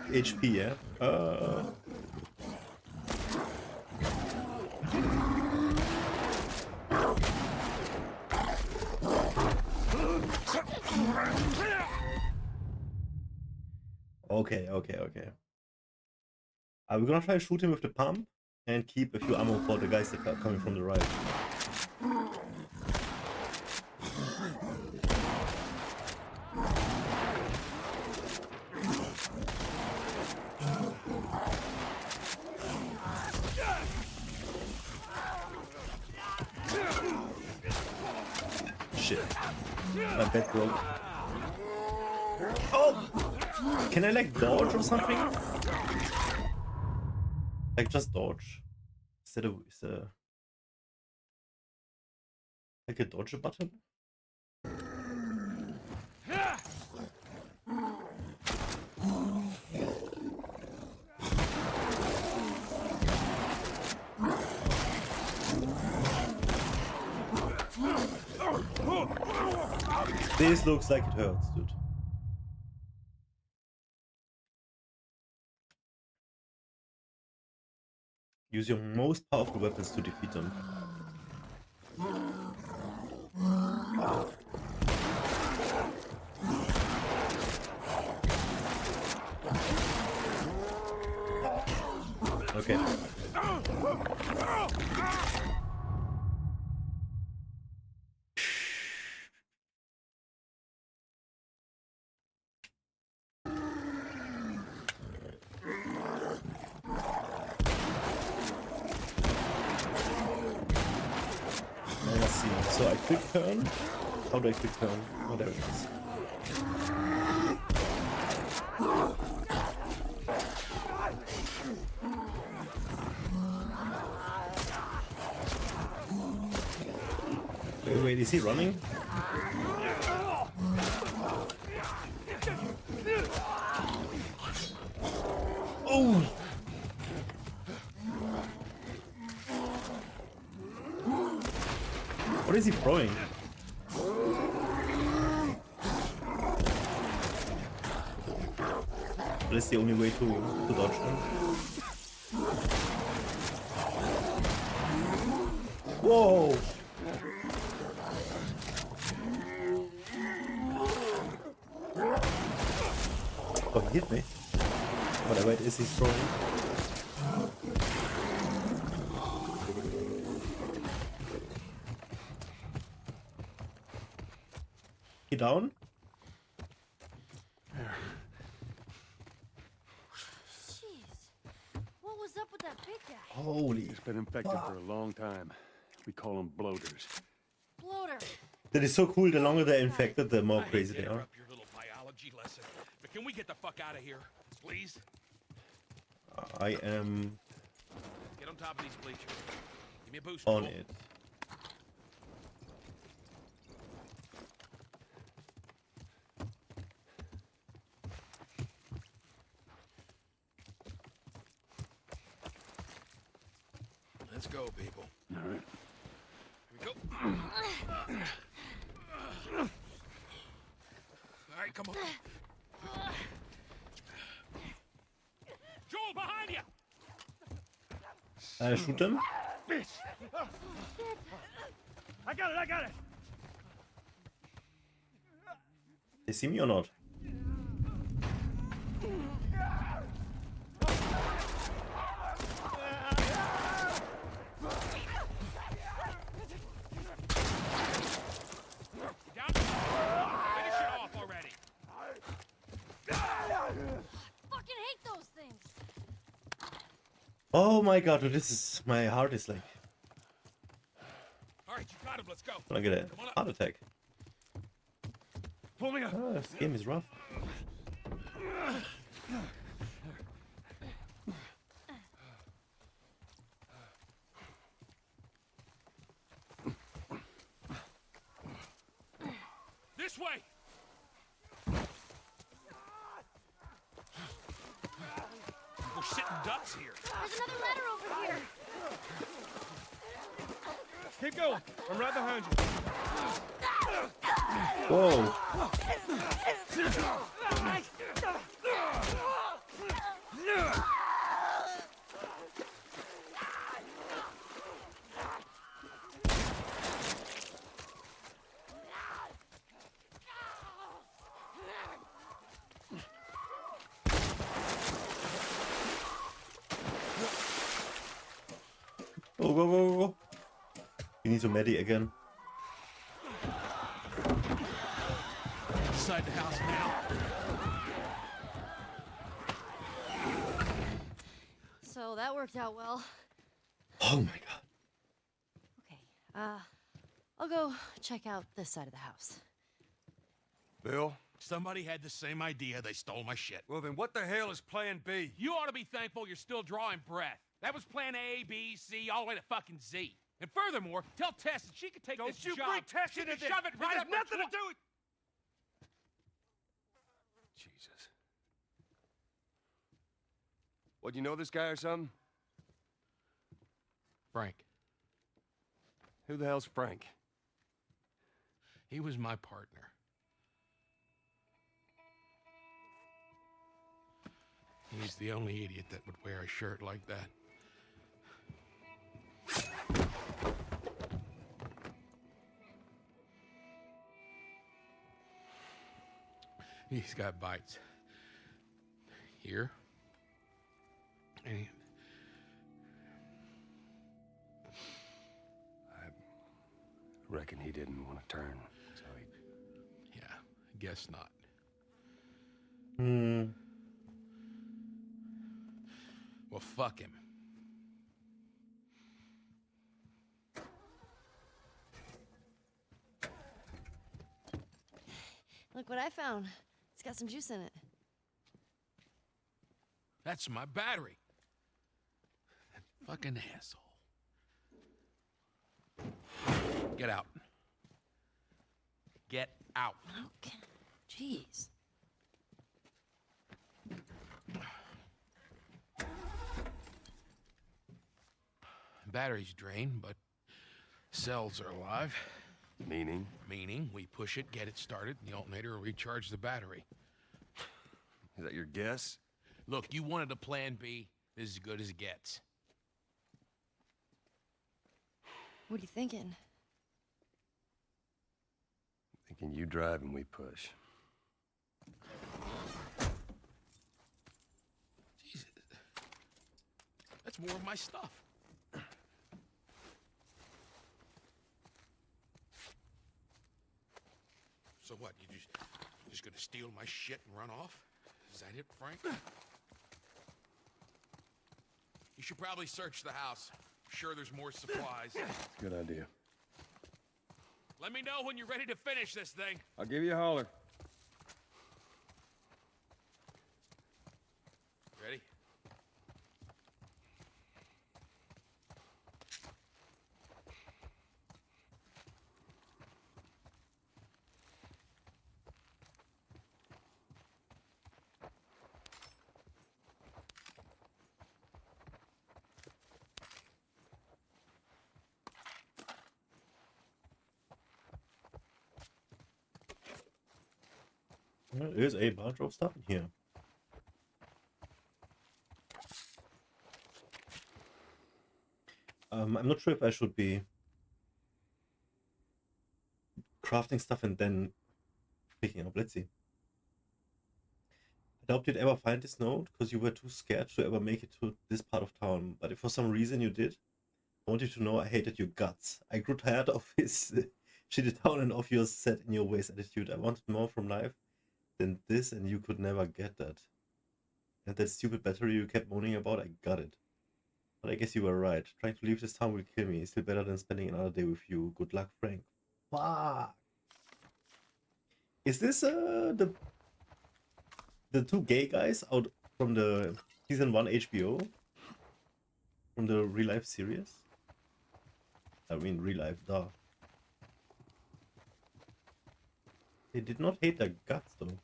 HP, yeah? Okay. We're gonna try to shoot him with the pump and keep a few ammo for the guys that are coming from the right. Shit. My bed broke. Oh! Can I like dodge or something? Like just dodge? Is a like a dodge button? This looks like it hurts, dude. Use your most powerful weapons to defeat them. Okay. Let's see. So I quick turn. How do I quick turn? Oh, there it is. Wait, is he running? Oh! What is he throwing? That's the only way to dodge them. Whoa! Oh, he hit me. Whatever it is he's throwing. He down? Jeez. What was up with that big guy? Holy. It's been infected for a long time. We call them bloaters. Bloater. That is so cool. The longer they're infected, the more I hate crazy to they are. interrupt your little biology lesson, but can we get the fuck out of here, please? I am Get on top of these bleachers. Give me a boost. on Cole. it. Let's go, people. All right. Here we go. All right, come on. Joel, behind you! Shoot them. I got it, I got it! They see me or not? Down. Finish it off already. Fucking hate those things. Oh my god, dude, this is my heart is like All right, you got him. Let's go. gonna get a heart attack. Pull me up! Ah, this game is rough. This way. We're sitting ducks here. There's another ladder over here. Keep going! I'm right behind you. Whoa. Go, go, go, go, go. We need to medi again. Inside the house now. So that worked out well. Oh my god. Okay, I'll go check out this side of the house. Bill? Somebody had the same idea. They stole my shit. Well, then what the hell is plan B? You ought to be thankful you're still drawing breath. That was plan A, B, C, all the way to fucking Z. And furthermore, tell Tess that she could take Don't this you job. bring Tess She into can this! shove it This right has up her nothing to twa- do with... Jesus. What, you know this guy or something? Frank. Who the hell's Frank? He was my partner. He's the only idiot that would wear a shirt like that. He's got bites. Here. And I reckon he didn't want to turn, so he... yeah, I guess not. Hmm. Well, fuck him. Look what I found. It's got some juice in it. That's my battery. That fucking asshole. Get out. Get out. Okay. Jeez. Battery's drained, but cells are alive. Meaning? Meaning, we push it, get it started, and the alternator will recharge the battery. Is that your guess? Look, you wanted a plan B. This is as good as it gets. What are you thinking? Thinking you drive and we push. Jesus. That's more of my stuff. So what, you just gonna steal my shit and run off? Is that it, Frank? You should probably search the house. I'm sure there's more supplies. Good idea. Let me know when you're ready to finish this thing. I'll give you a holler. Ready? There is a bunch of stuff in here. I'm not sure if I should be crafting stuff and then picking up. Let's see. I doubt you'd ever find this note because you were too scared to ever make it to this part of town. But if for some reason you did, I want you to know I hated your guts. I grew tired of his shitty down and off your set in your ways attitude. I wanted more from life than this, and you could never get that. And that stupid battery you kept moaning about, I got it. But I guess you were right. Trying to leave this town will kill me. Still better than spending another day with you. Good luck, Frank. Fuck. Is this the two gay guys out from the season 1 HBO? From the real life series? I mean real life, duh. They did not hate their guts though.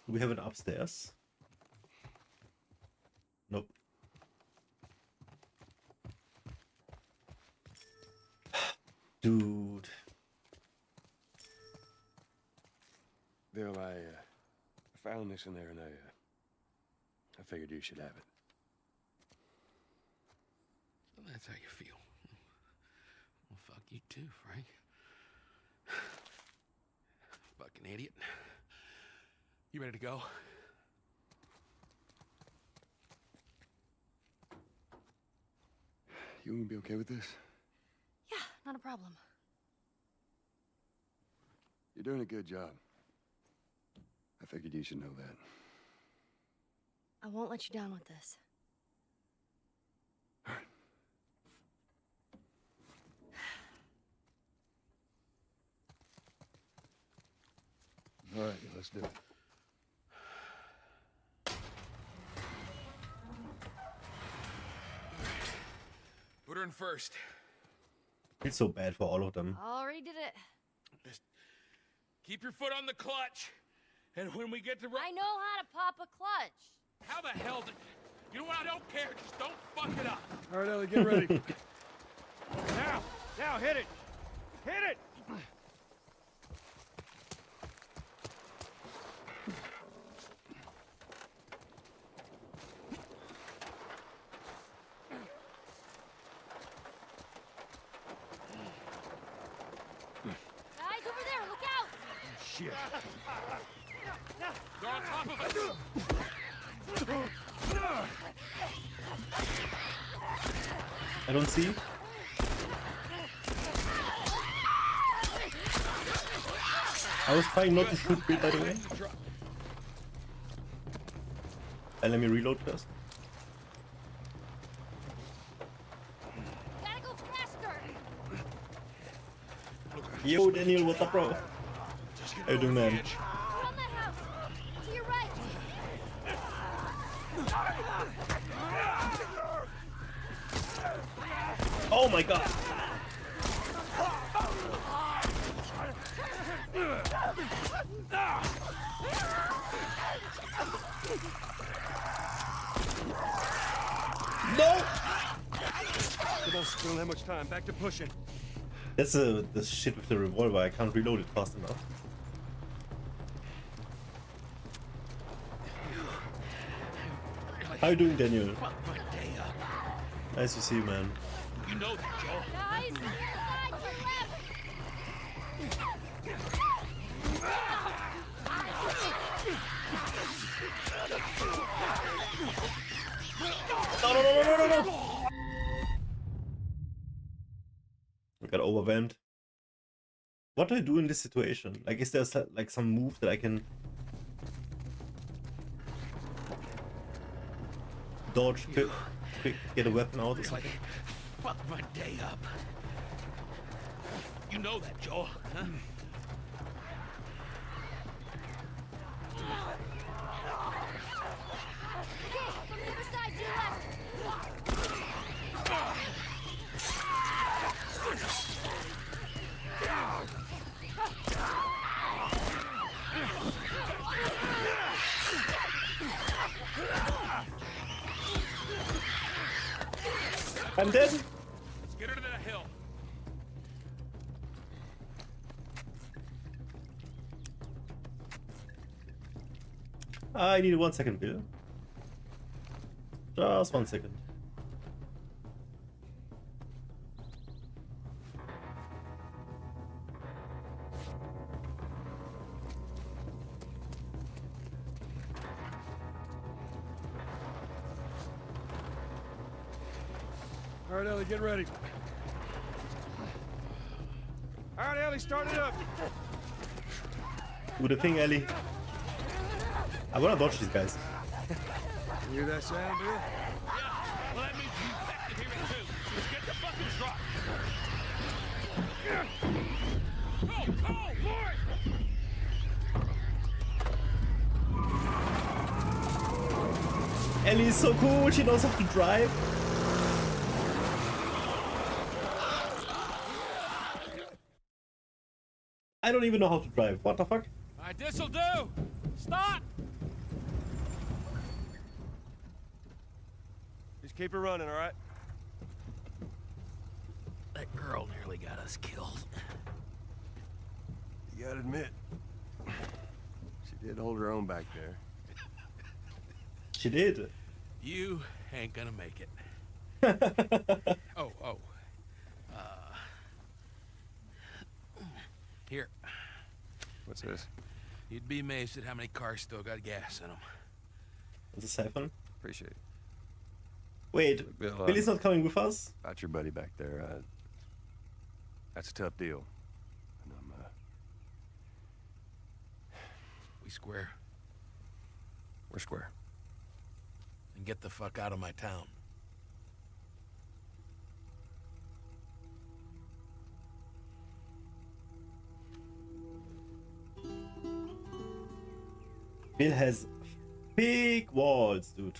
Do we have an upstairs? Nope. Dude. Bill, I found this in there, and I figured you should have it. Well, that's how you feel. Well, fuck you too, Frank. Fucking idiot. You ready to go? You gonna be okay with this? Yeah, not a problem. You're doing a good job. I figured you should know that. I won't let you down with this. All right. All right, let's do it. Put her in first. It's so bad for all of them. Already did it. Just keep your foot on the clutch. And when we get to I know how to pop a clutch. how the hell did... You know what? I don't care. Just don't fuck it up. All right, Ellie, get ready. Now, hit it! Hit it! Guys, over there, look out! Shit. They're on top of us. I don't see. I was trying not to shoot Bill, by the way. And let me reload first. Gotta go faster! Yo, Daniel, what's up, bro? How you doing, man? Around that house! To your right! Oh my god! No! We don't still have much time. Back to pushing. That's the shit with the revolver. I can't reload it fast enough. How you doing, Daniel? Fuck my day up. Nice to see you, man. You know that, Joe. Guys, to your side, to your left! No! I got overwhelmed. What do I do in this situation? Like, is there like some move that I can dodge, quick, get a weapon out or something? Fuck my day up. You know that, Joe, huh? Okay, from the other side, to your left! I'm dead. Let's get her to the I need 1 second, Bill. Just 1 second. All right, Ellie, get ready. All right, Ellie, start it up. Do the thing, Ellie. I wanna dodge these guys. You hear that sound, Bill? Well, that means you have to hear it too. Let's get the fucking truck. Go, boy! Ellie is so cool, she knows how to drive. I don't even know how to drive. What the fuck? All right, this'll do. Stop. Just keep it running, all right? That girl nearly got us killed. You gotta admit, she did hold her own back there. She did. You ain't gonna make it. Oh. Here. What's this? You'd be amazed at how many cars still got gas in them. It's a siphon. Appreciate it. Wait, Bill, Billy's not coming with us? About your buddy back there, that's a tough deal. And We square we're square. and get the fuck out of my town. Bill has big walls, dude.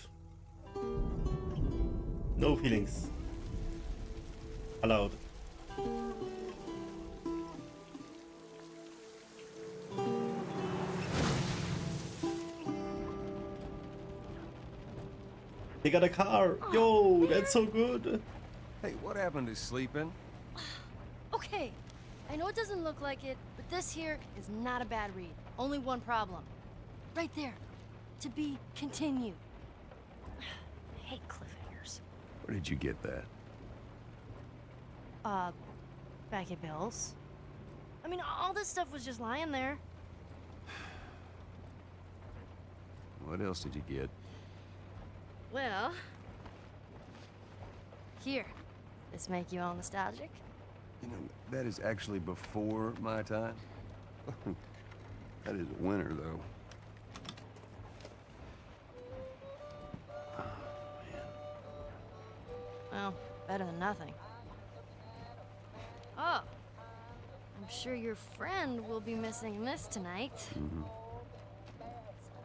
No feelings allowed. They got a car. Yo, that's so good. Hey, what happened to sleeping? Okay, I know it doesn't look like it, but this here is not a bad read. Only one problem. Right there. To be continued. I hate cliffhangers. Where did you get that? Back at Bill's. I mean, all this stuff was just lying there. What else did you get? Well... Here. This make you all nostalgic? You know, that is actually before my time. That is a winner, though. Well, better than nothing. Oh. I'm sure your friend will be missing this tonight. Mm-hmm.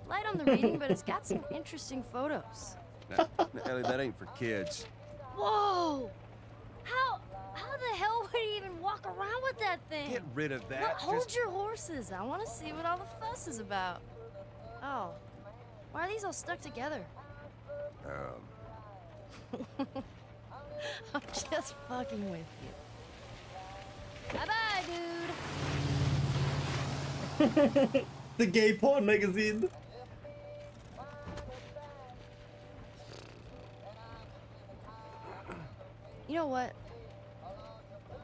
It's light on the reading, but it's got some interesting photos. Now, Ellie, that ain't for kids. Whoa! How the hell would he even walk around with that thing? Get rid of that. Look, hold Just... your horses. I want to see what all the fuss is about. Oh. Why are these all stuck together? I'm just fucking with you. Bye-bye, dude. The gay porn magazine. You know what?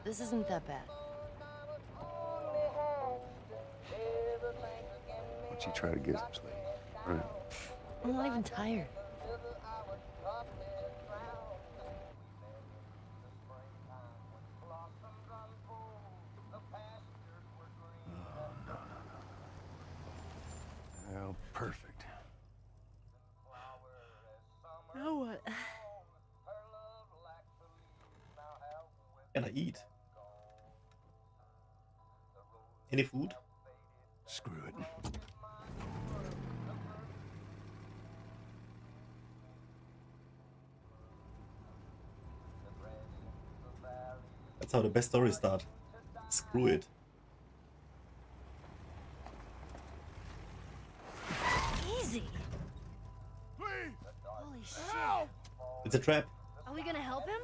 This isn't that bad. Why don't you try to get some sleep? All right. I'm not even tired. Well, perfect. Now what? Can I eat? Any food? Screw it. That's how the best stories start. Screw it. Easy. Holy shit. It's a trap. Are we gonna help him?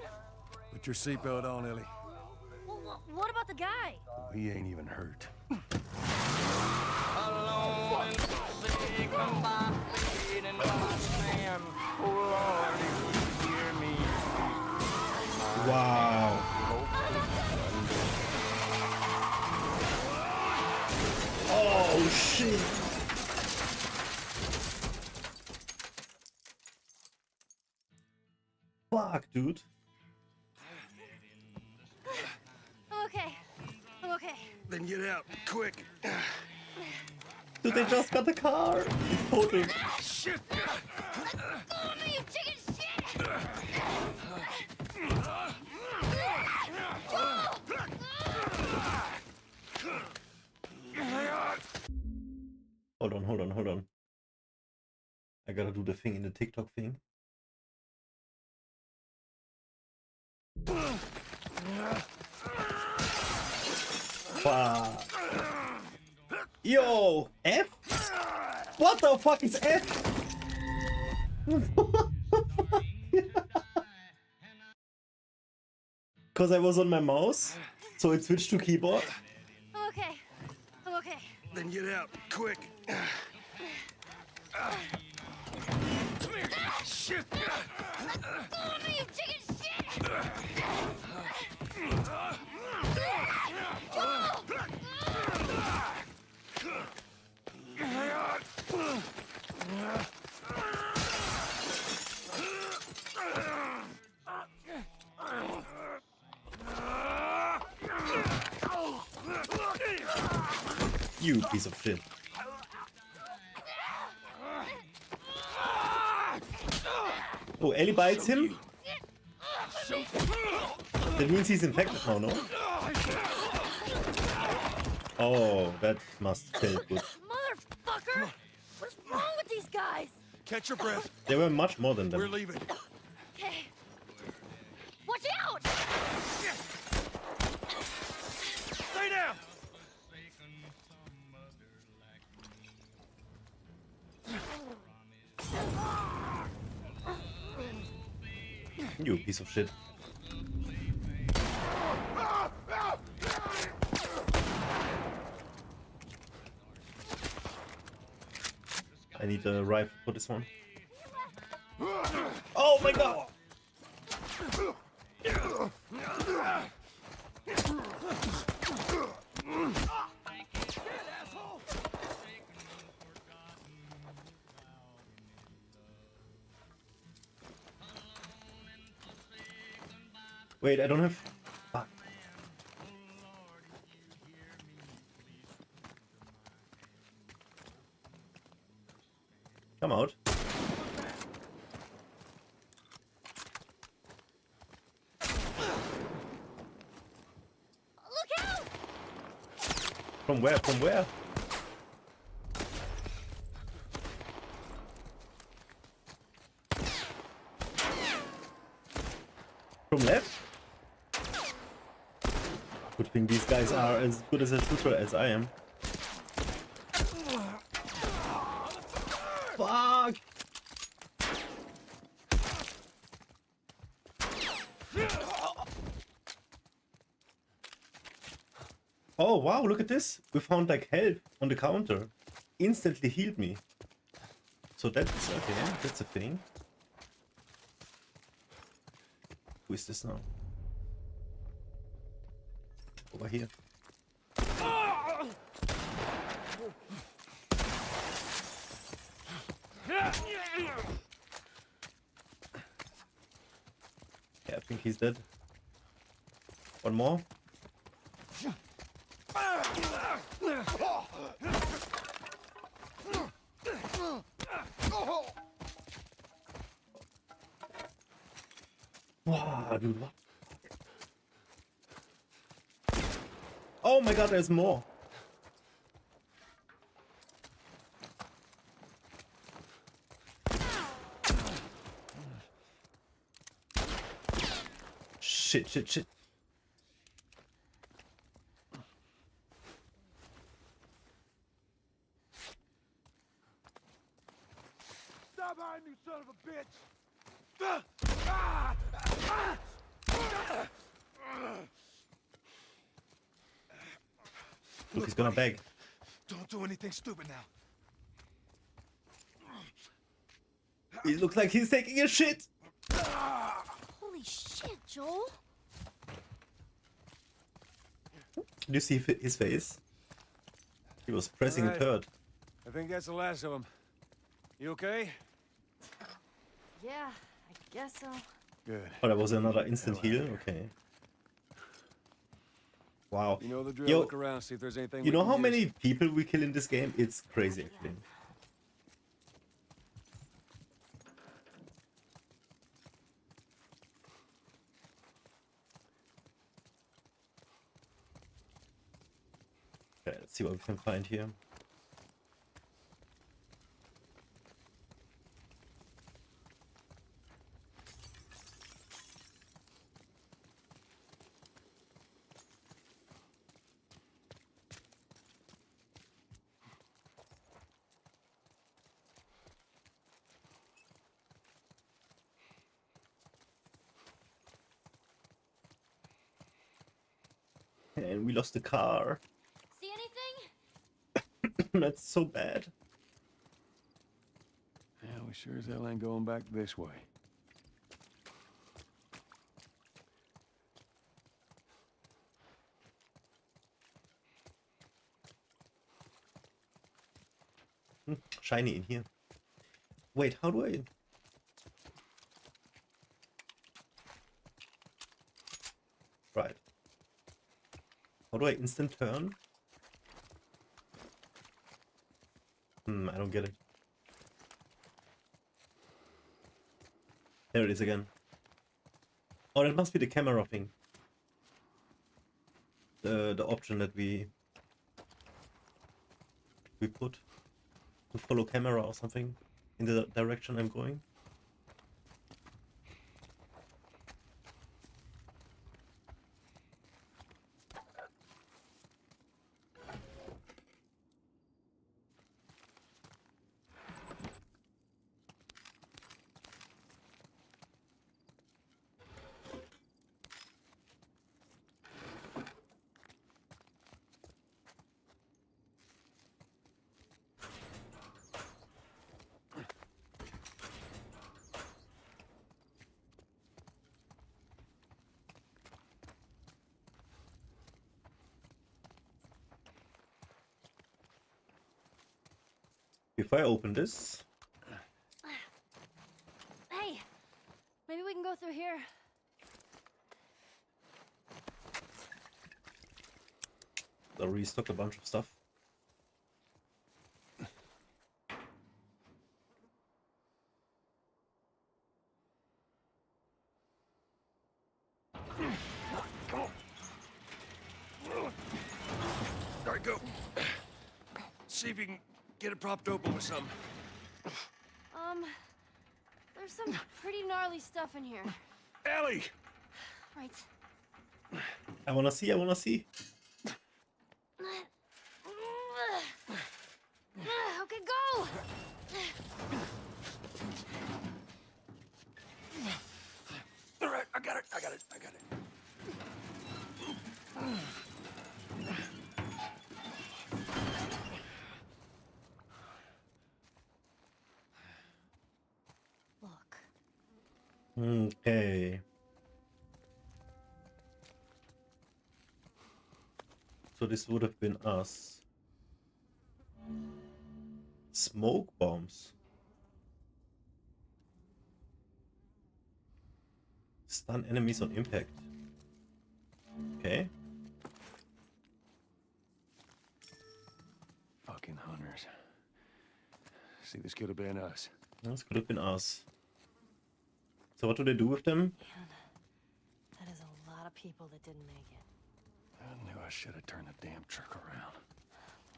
Put your seatbelt on, Ellie. Well, what about the guy? He ain't even hurt. Alone and forsaken by shit! Fuck, dude. I'm okay. I'm okay. Then get out, quick. Dude, they just got the car! It's total. Shit! Oh, you chicken shit! Hold on. I gotta do the thing in the TikTok thing. Fuck. Yo! F? What the fuck is F? Because I was on my mouse, so it switched to keyboard. I'm okay. I'm okay. Then get out, quick. Come here. Shit! Oh, you chicken shit! You piece of shit. Oh, Ellie bites him? That means he's infected now, no? Oh, that must feel good. Motherfucker! What's wrong with these guys? Catch your breath. There were much more than We're them. leaving. Okay. Watch out! Stay down! You piece of shit. I need a rifle for this one. Oh my god! Wait, I don't have... Fuck. Come out. Look out! From where? From where? From left? Good thing these guys are as good as a shooter as I am. Fuck! Oh wow, look at this! We found like health on the counter. Instantly healed me. So that's okay, that's a thing. Who is this now? Over here. Yeah, I think he's dead. One more. Wow, dude, what? Oh my god, there's more. Shit. Stop behind me, son of a bitch! Look, he's gonna beg. Don't do anything stupid now. He looks like he's taking a shit. Holy shit, Joel. Can you see his face? He was pressing Alright. third. I think that's the last of them. You okay? Yeah, I guess so. Good. Oh, that was another instant Hell outta heal. here. Okay. Wow. You know the drill. Yo, Look around, see if there's anything. you we know can how use. many people we kill in this game? It's crazy, actually. Okay, let's see what we can find here. And we lost the car. See anything? That's so bad. Yeah, we sure as hell ain't going back this way. Shiny in here. Wait, how do I... Right. How do I instant turn? I don't get it. There it is again. Oh, that must be the camera thing. The option that we put to follow camera or something in the direction I'm going. If I open this, Hey, maybe we can go through here. I'll restock a bunch of stuff. All right, go. See if you can get it propped open with something. There's some pretty gnarly stuff in here. Ellie! Right. I wanna see, I wanna see. Okay, go! All right, I got it, I got it, I got it. Look. Okay. So this would have been us. Smoke bombs. Stun enemies on impact. Okay. Fucking hunters. See, this could have been us. This could have been us. So what do they do with them? Man, that is a lot of people that didn't make it. I knew I should have turned the damn truck around.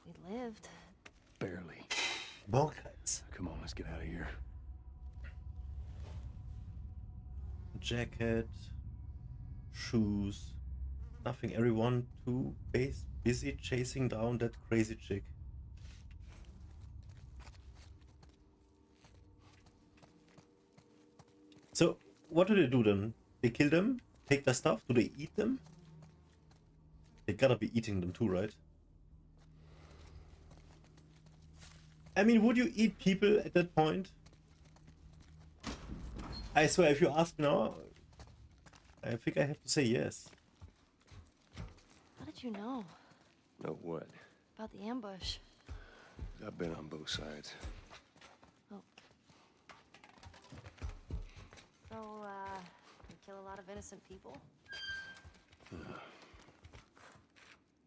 We lived. Barely. Bullets. Come on, let's get out of here. Jacket. Shoes. Nothing. Everyone too busy chasing down that crazy chick. So, what do they do then? They kill them? Take their stuff? Do they eat them? They gotta be eating them too, right? I mean, would you eat people at that point? I swear, if you ask me now, I think I have to say yes. How did you know? No, what? about the ambush? I've been on both sides. Oh. So, you kill a lot of innocent people?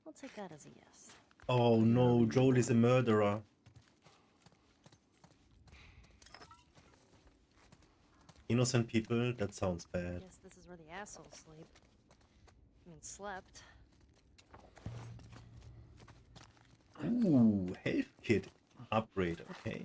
I'll take that as a yes. Oh no, Joel is a murderer. Innocent people, that sounds bad. Guess this is where the assholes sleep. I mean, slept. Ooh, health kit upgrade, okay.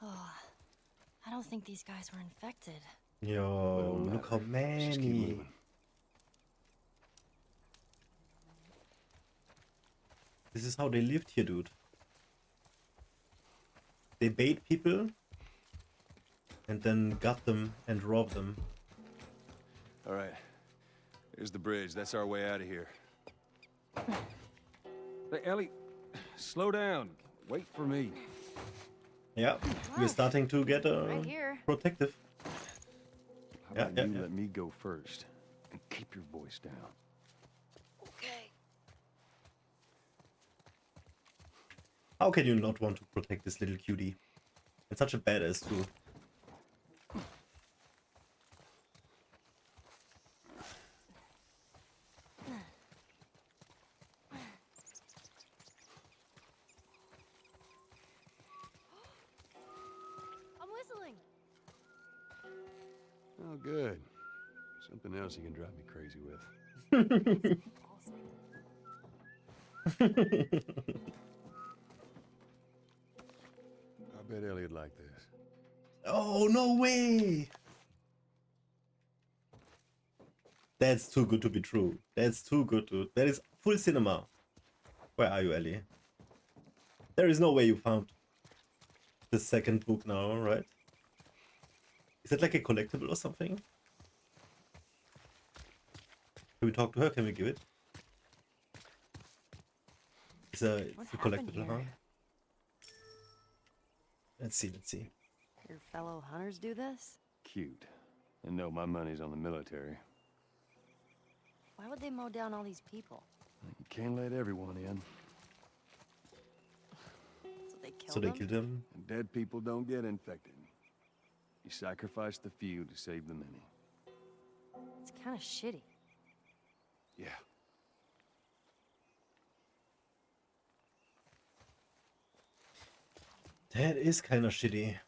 Oh, I don't think these guys were infected. Yo, look how Just keep many. moving. This is how they lived here, dude. They bait people and then got them and robbed them. All right. Here's the bridge. That's our way out of here. Hey, Ellie, slow down. Wait for me. Yeah, we're starting to get Right here. protective. How Yeah, about yeah, you yeah. let me go first and keep your voice down? Okay. How can you not want to protect this little cutie? It's such a badass too. I'm whistling. Oh, good. Something else you can drive me crazy with. Awesome. I bet Elliot like this. Oh, no way! That's too good to be true. That's too good to... That is full cinema. Where are you, Ellie? There is no way you found the second book now, right? Is it like a collectible or something? Can we talk to her? Can we give it? It's a What collectible, happened huh? here? Let's see, let's see. Your fellow hunters do this? Cute. And no, my money's on the military. Why would they mow down all these people? You can't let everyone in. So they killed So they them? killed him. And dead people don't get infected. You sacrifice the few to save the many. It's kind of shitty. Yeah. That is kind of shitty.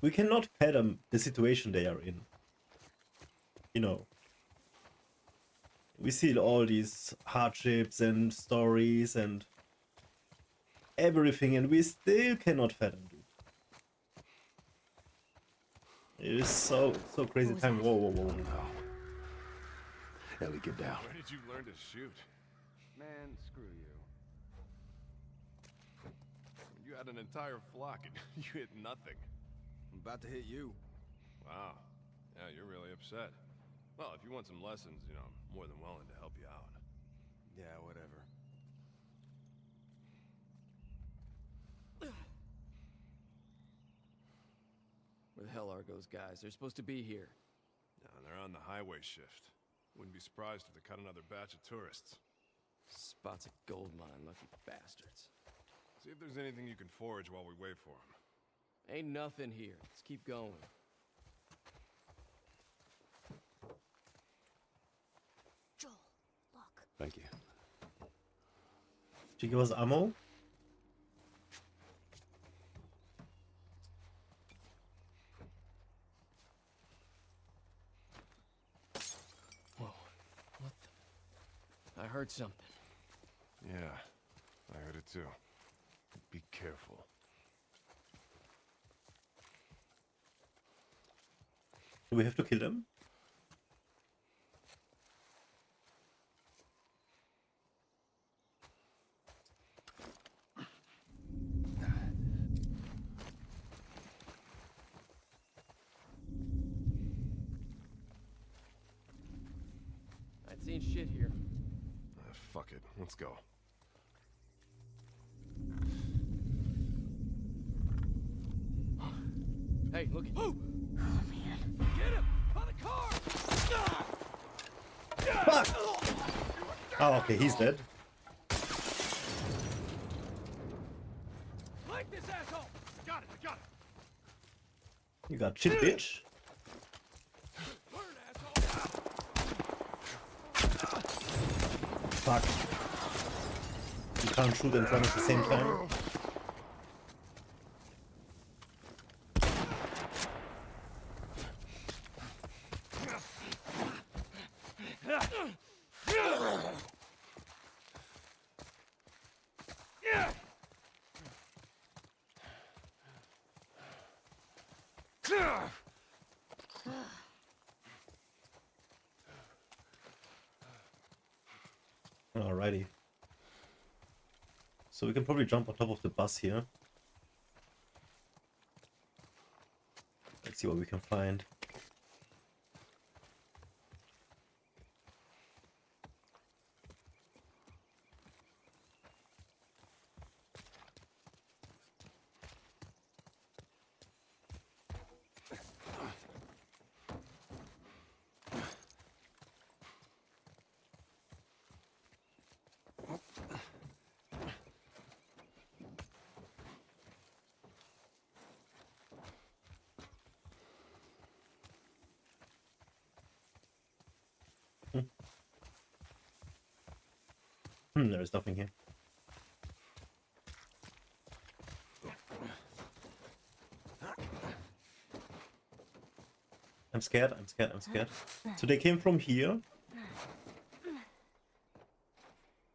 We cannot fathom the situation they are in. You know. We see all these hardships and stories and everything, and we still cannot fathom it. It is so crazy was time. that? Whoa, whoa, whoa. No. Ellie, get down. Where did you learn to shoot? Man, screw you. You had an entire flock and you hit nothing. I'm about to hit you. Wow. Yeah, you're really upset. Well, if you want some lessons, you know, I'm more than willing to help you out. Yeah, whatever. Where the hell are those guys? They're supposed to be here. Yeah, they're on the highway shift. Wouldn't be surprised if they cut another batch of tourists. Spot's a gold mine, lucky bastards. See if there's anything you can forage while we wait for them. Ain't nothing here. Let's keep going. Joel, look. Thank you. She give us ammo? Whoa. What the? I heard something. Yeah, I heard it too. Be careful. Do we have to kill them? fuck it. Let's go. Hey, look at Oh man. Get him! On the car! Fuck! Oh, okay, he's dead. Like this asshole! Got it, I got it! You got shit, bitch. Learn, asshole! Fuck. You can't shoot and run at the same time. Alrighty. So we can probably jump on top of the bus here. Let's see what we can find. There's nothing here. I'm scared, I'm scared, I'm scared. So they came from here.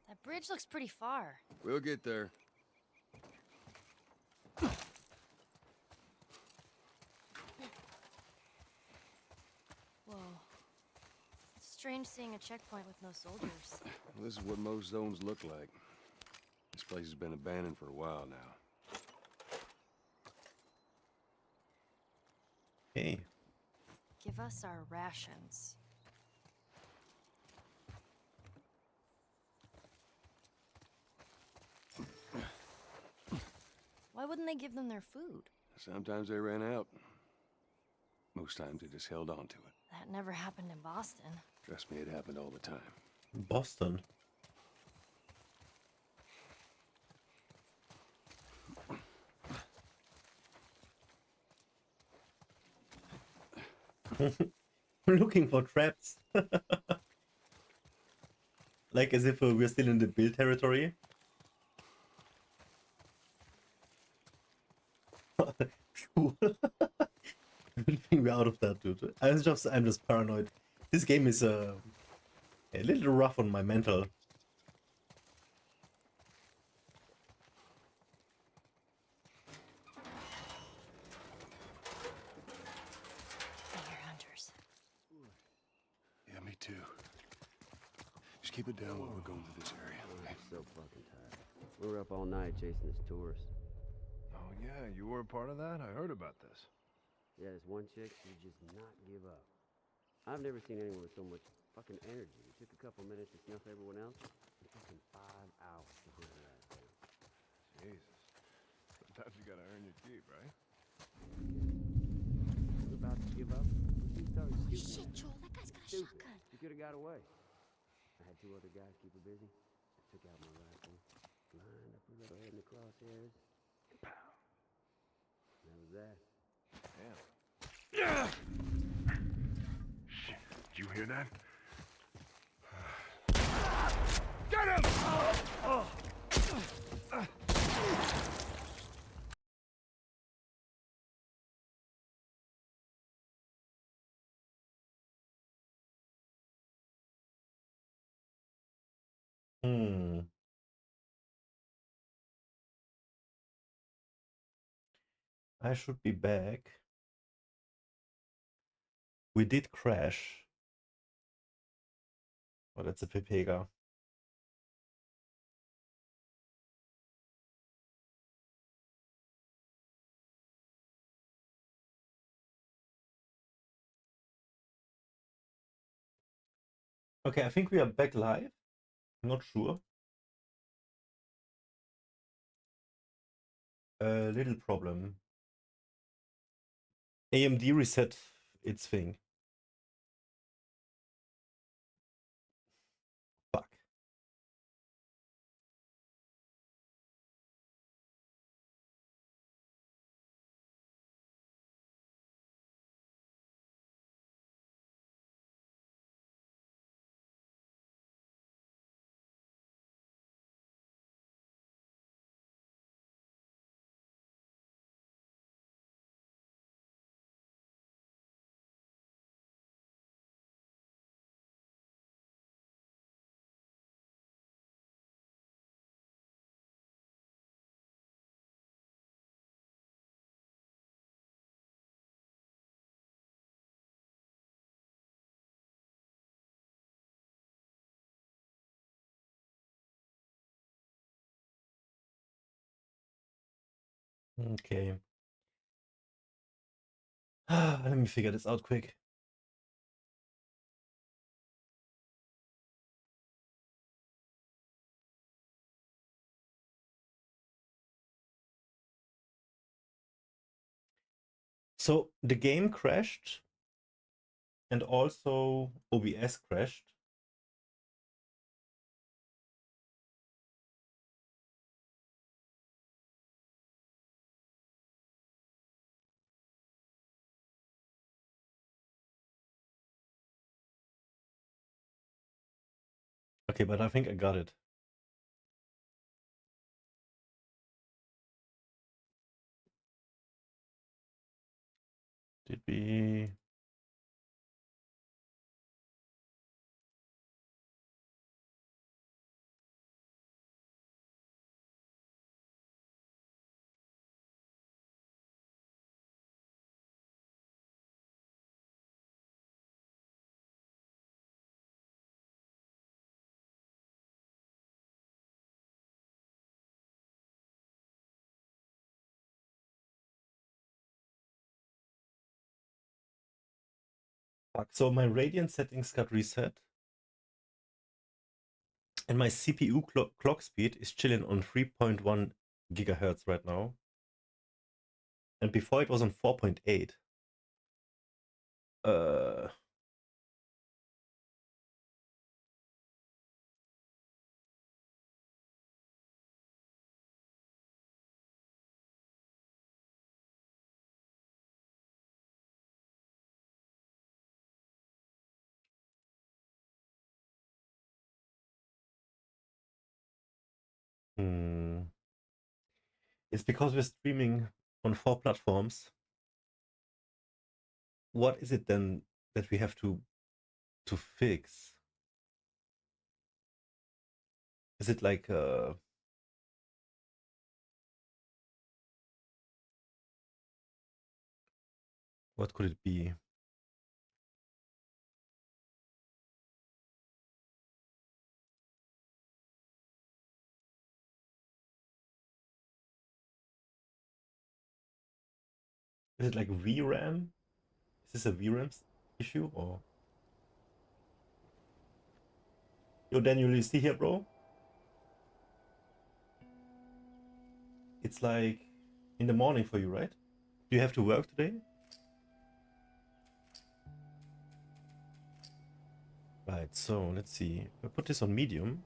That bridge looks pretty far. We'll get there. Whoa. It's strange seeing a checkpoint with no soldiers. Well, this is what most zones look like. This place has been abandoned for a while now. Okay. Give us our rations. Why wouldn't they give them their food? Sometimes they ran out. Most times they just held on to it. That never happened in Boston. Trust me, it happened all the time. Boston. Looking for traps. Like as if we're still in the Bill territory. Phew. Good thing we're out of that, dude. I'm just paranoid. This game is a little rough on my mental. They're hunters. Yeah, me too. Just keep it down while we're going through this area. I'm so fucking tired. We were up all night chasing this tourist. Oh, yeah, you were a part of that? I heard about this. Yeah, this one chick, she just not give up. I've never seen anyone with so much fucking energy. It took a couple minutes to snuff everyone else, and fucking 5 hours to get her out of there. Jesus. Sometimes you gotta earn your keep, right? I was about to give up. She started shooting Shit, at her. Joel, that guy's got a Stupid. shotgun. She could have got away. I had 2 other guys keep her busy. I took out my rifle, lined up her little head in the crosshairs. Pow. That was that. Damn. Shit, did you hear that? Get him! I should be back. We did crash. Oh, that's a Pepega. Okay, I think we are back live. I'm not sure. A little problem. AMD reset its thing. Fuck. Okay. Let me figure this out quick. So the game crashed and also OBS crashed. Okay, but I think I got it. Did we? Fuck. So my Radiant settings got reset. And my CPU clock speed is chilling on 3.1 gigahertz right now. And before it was on 4.8. It's because we're streaming on 4 platforms. What is it then that we have to fix? Is it like what could it be? Is it like VRAM? Is this a VRAM issue or? Yo, Daniel, you see here, bro? It's like in the morning for you, right? Do you have to work today? Right, so let's see. I put this on medium.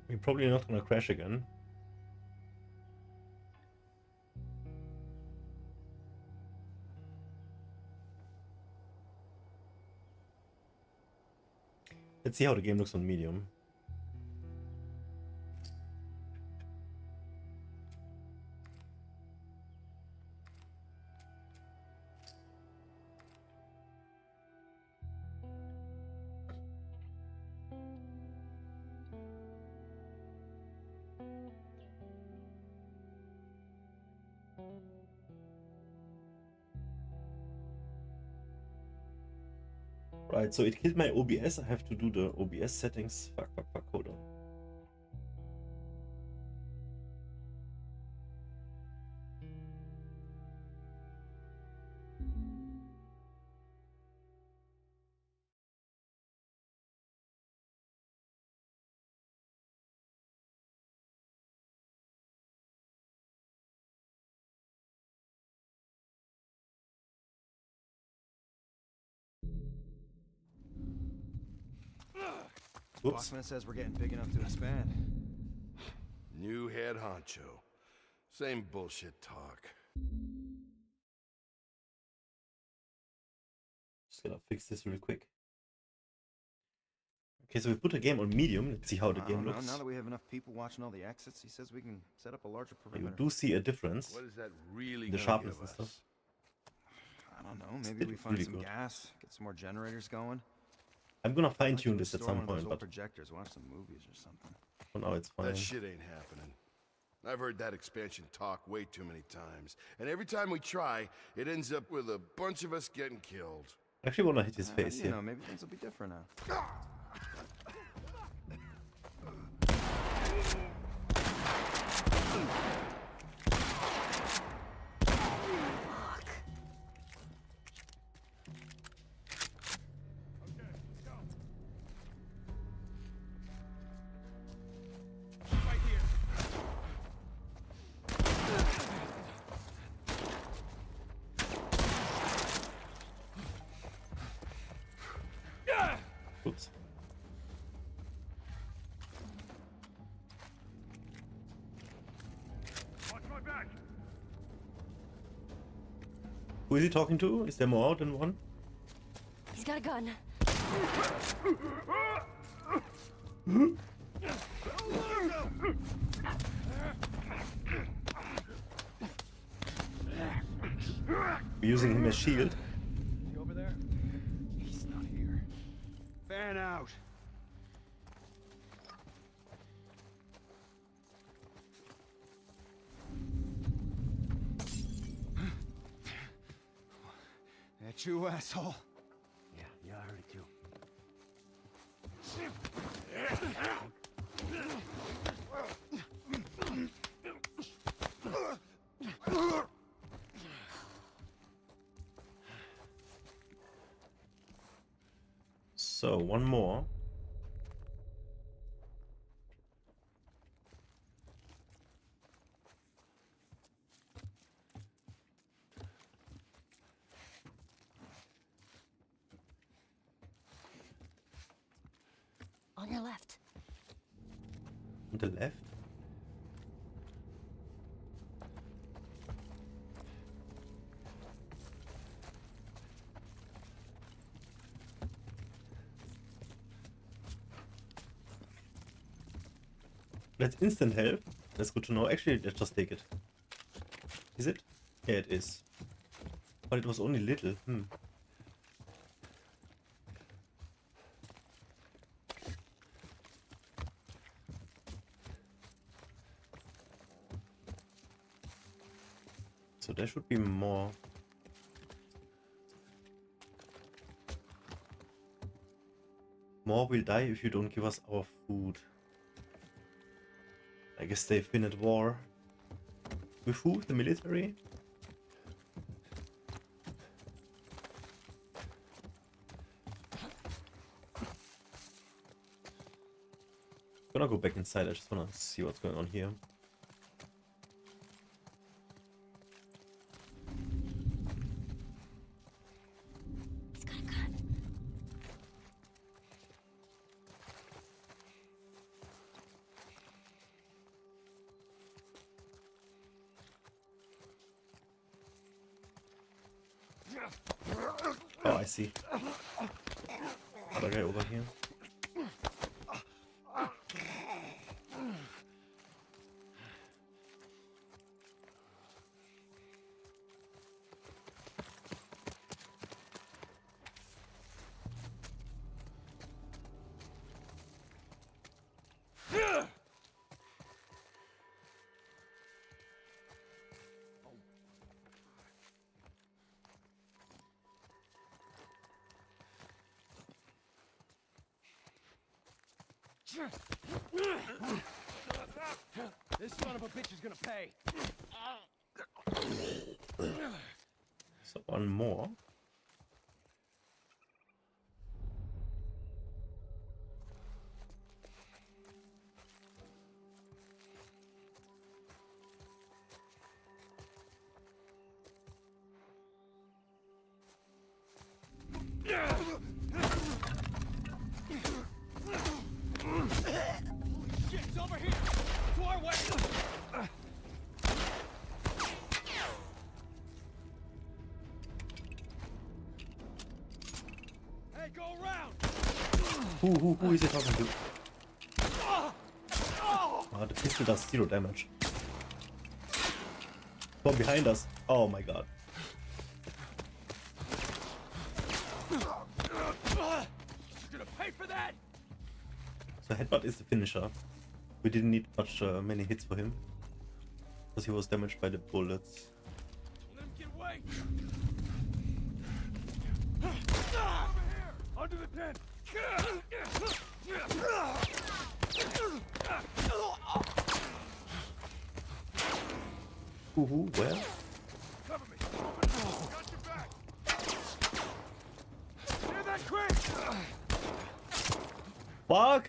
We're probably not gonna crash again. Let's see how the game looks on medium. Right, so it killed my OBS. I have to do the OBS settings. Fuck, hold on. Whoops. Bossman says we're getting big enough to expand. New head honcho. Same bullshit talk. Just gonna fix this real quick. Okay, so we put the game on medium. Let's see how the I game don't know. looks. Now that we have enough people watching all the exits, he says we can set up a larger You perimeter. do see a difference. What is that really The gonna sharpness give and us? stuff. I don't know. Maybe we It's find really some good. gas, get some more generators going. I'm gonna fine Might tune even this at store some one of those point, old but projectors, watch some movies or something. for now it's fine. That shit ain't happening. I've heard that expansion talk way too many times. And every time we try, it ends up with a bunch of us getting killed. I actually wanna hit his face You here. know, maybe things will be different now. Oops. Watch my back. Who is he talking to? Is there more than one? He's got a gun. We're using him as shield. Is he over there? He's not here. Fan out. That you, asshole? Yeah, I heard it too. So, one more. On your left. On the left. That's instant help. That's good to know. Actually, let's just take it. Is it? Yeah, it is. But it was only little. So there should be more. More will die if you don't give us our food. I guess they've been at war. With who? The military? Gonna go back inside, I just wanna see what's going on here. He's got a gun. Oh, I see. Other guy over here. This son of a bitch is gonna pay. So one more. go around. Who is he talking to? Oh, the pistol does 0 damage. From behind us. Oh my god. You're gonna pay for that. So headbutt is the finisher. We didn't need many hits for him. Because he was damaged by the bullets. Let him get away. Over here, under the tent. Where? Cover me. Got your back. Near that crate. Fuck!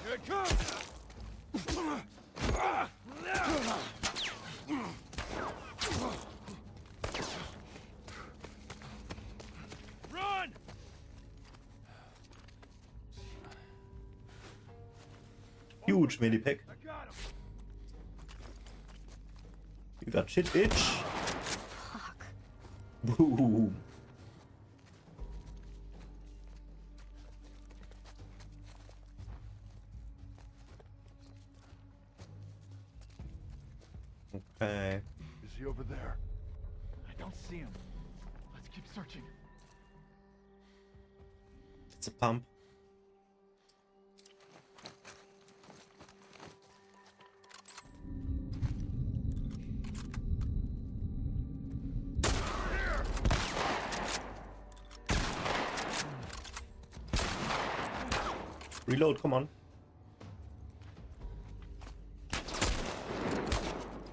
Here it comes. Run! Huge medipack. I got him. You got shit itch. Fuck. Boom. Okay. Is he over there? I don't see him. Let's keep searching. It's a pump. Reload, come on.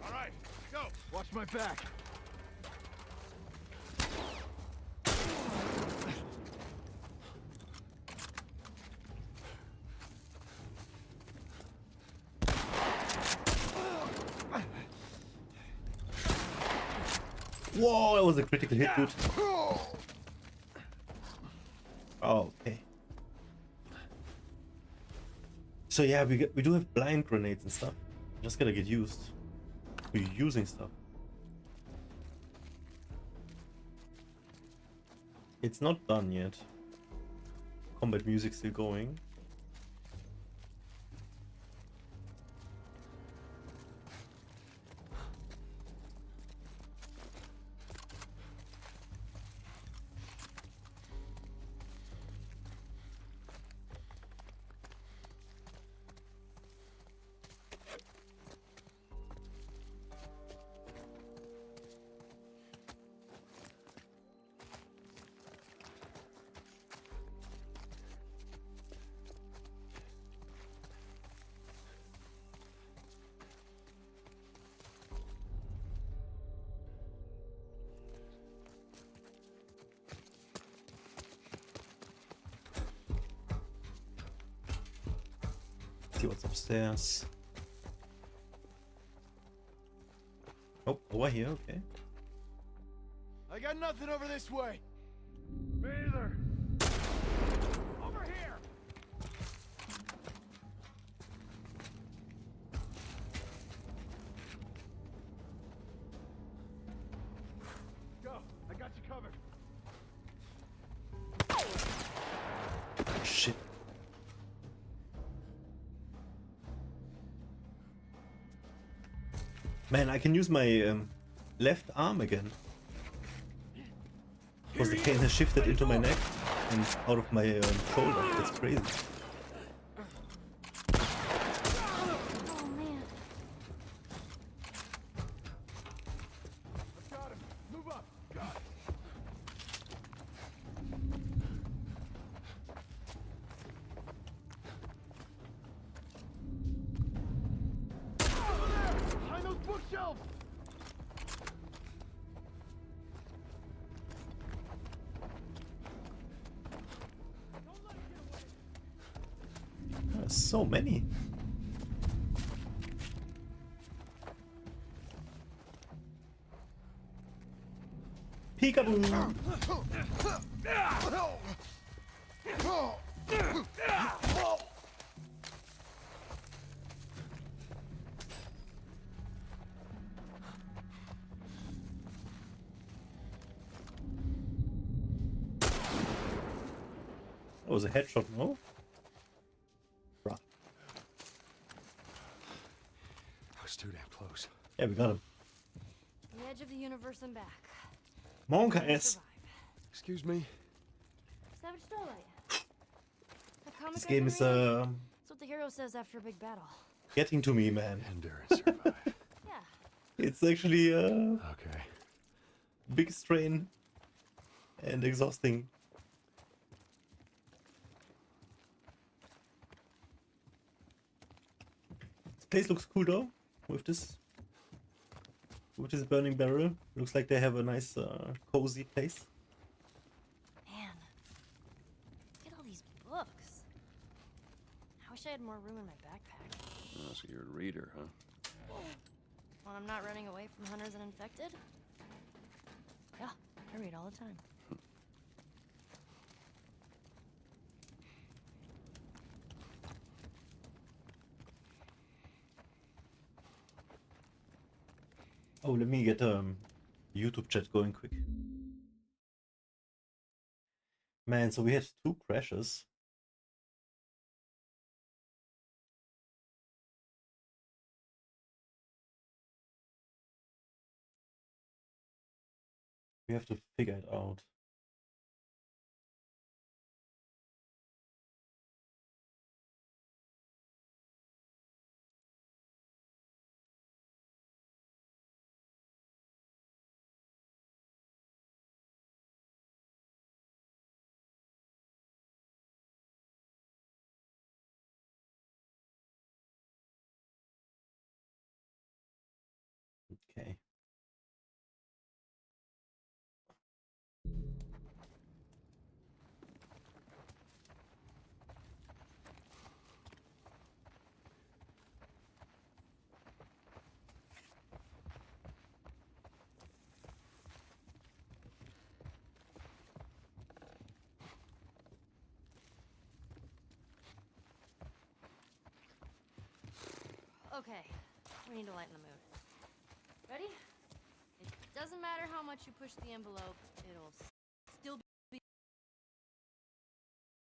All right, go. Watch my back. Whoa, that was a critical hit, dude. Oh, okay. So yeah, we do have blind grenades and stuff. Just gotta get used to using stuff. It's not done yet. Combat music still going. See what's upstairs. Oh, over here, okay. I got nothing over this way. Me either. Over here. Go. I got you covered. Shit. Man, I can use my left arm again. Because the pain has shifted into my neck and out of my shoulder. That's crazy. Oh man. I've got him. Move up. Got it. Over there! Behind those bookshelves! There's so many. Peekaboo! That was a headshot, no? Right. I was too damn close. Yeah, we got him. The edge of the universe and back. Monka We'll S. survive. Excuse me. Savage Starlight. That comic This I've game been is reading? That's what the hero says after a big battle. getting to me, man. Endure and survive. Yeah. It's actually Okay. big strain and exhausting. This place looks cool though, with this burning barrel. Looks like they have a nice cozy place. Man. Look at all these books. I wish I had more room in my backpack. Oh, so you're a reader, huh? When I'm not running away from hunters and infected? Yeah, I read all the time. Oh, let me get YouTube chat going quick. Man, so we had 2 crashes. We have to figure it out. Okay. Okay, we need to lighten the mood. Ready? It doesn't matter how much you push the envelope, it'll still be...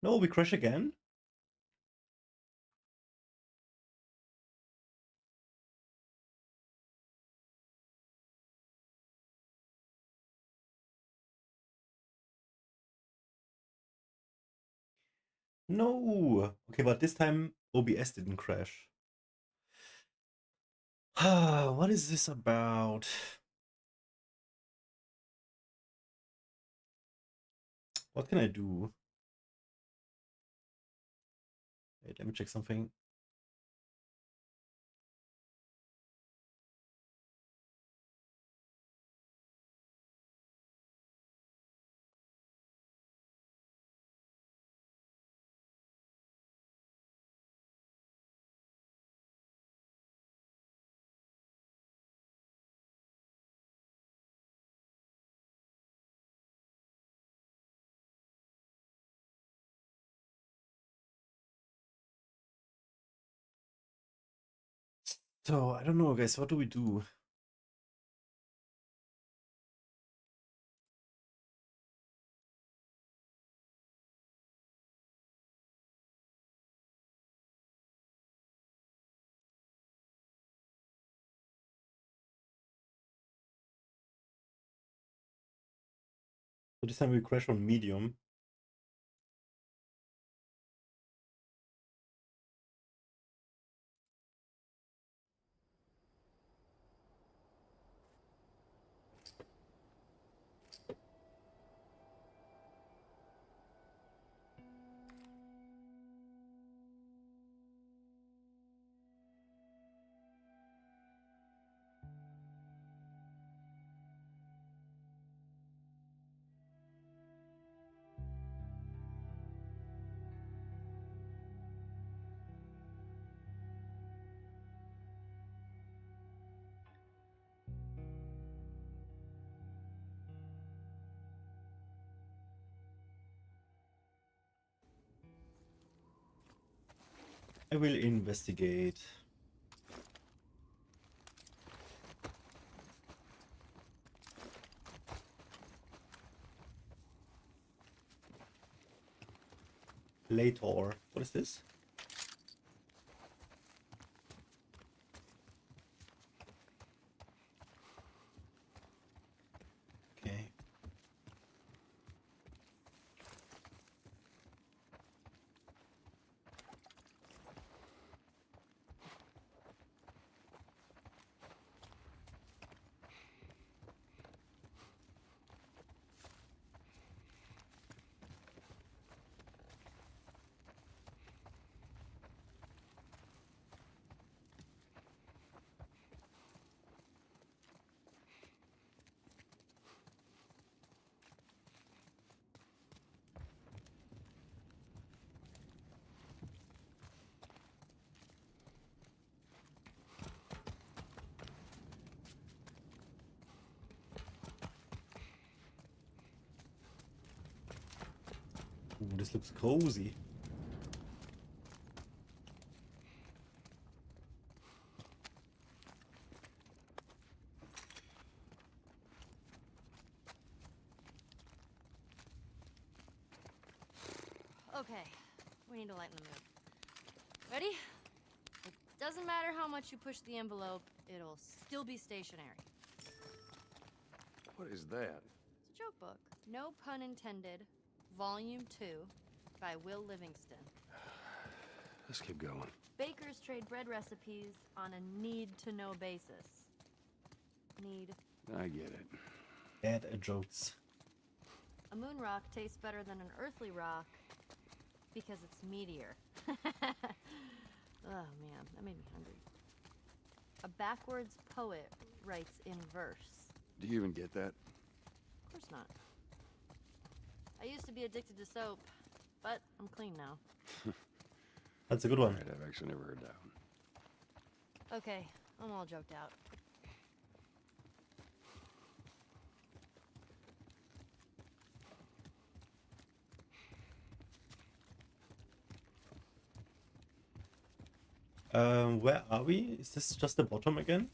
No, we crash again? No! Okay, but this time OBS didn't crash. What is this about? What can I do? Wait, let me check something. So, I don't know, guys, what do we do? So this time we crash on medium. I will investigate. Later. What is this? Okay. Ooh, this looks cozy. Okay, we need to lighten the mood. Ready? It doesn't matter how much you push the envelope, it'll still be stationary. What is that? It's a joke book. No pun intended. Volume 2 by Will Livingston. Let's keep going. Bakers trade bread recipes on a need-to-know basis. Need. I get it. Add jokes. A moon rock tastes better than an earthly rock because it's meatier. Oh man, that made me hungry. A backwards poet writes in verse. Do you even get that? Of course not. I used to be addicted to soap, but I'm clean now. That's a good one. Right, I've actually never heard that one. Okay, I'm all joked out. Where are we? Is this just the bottom again?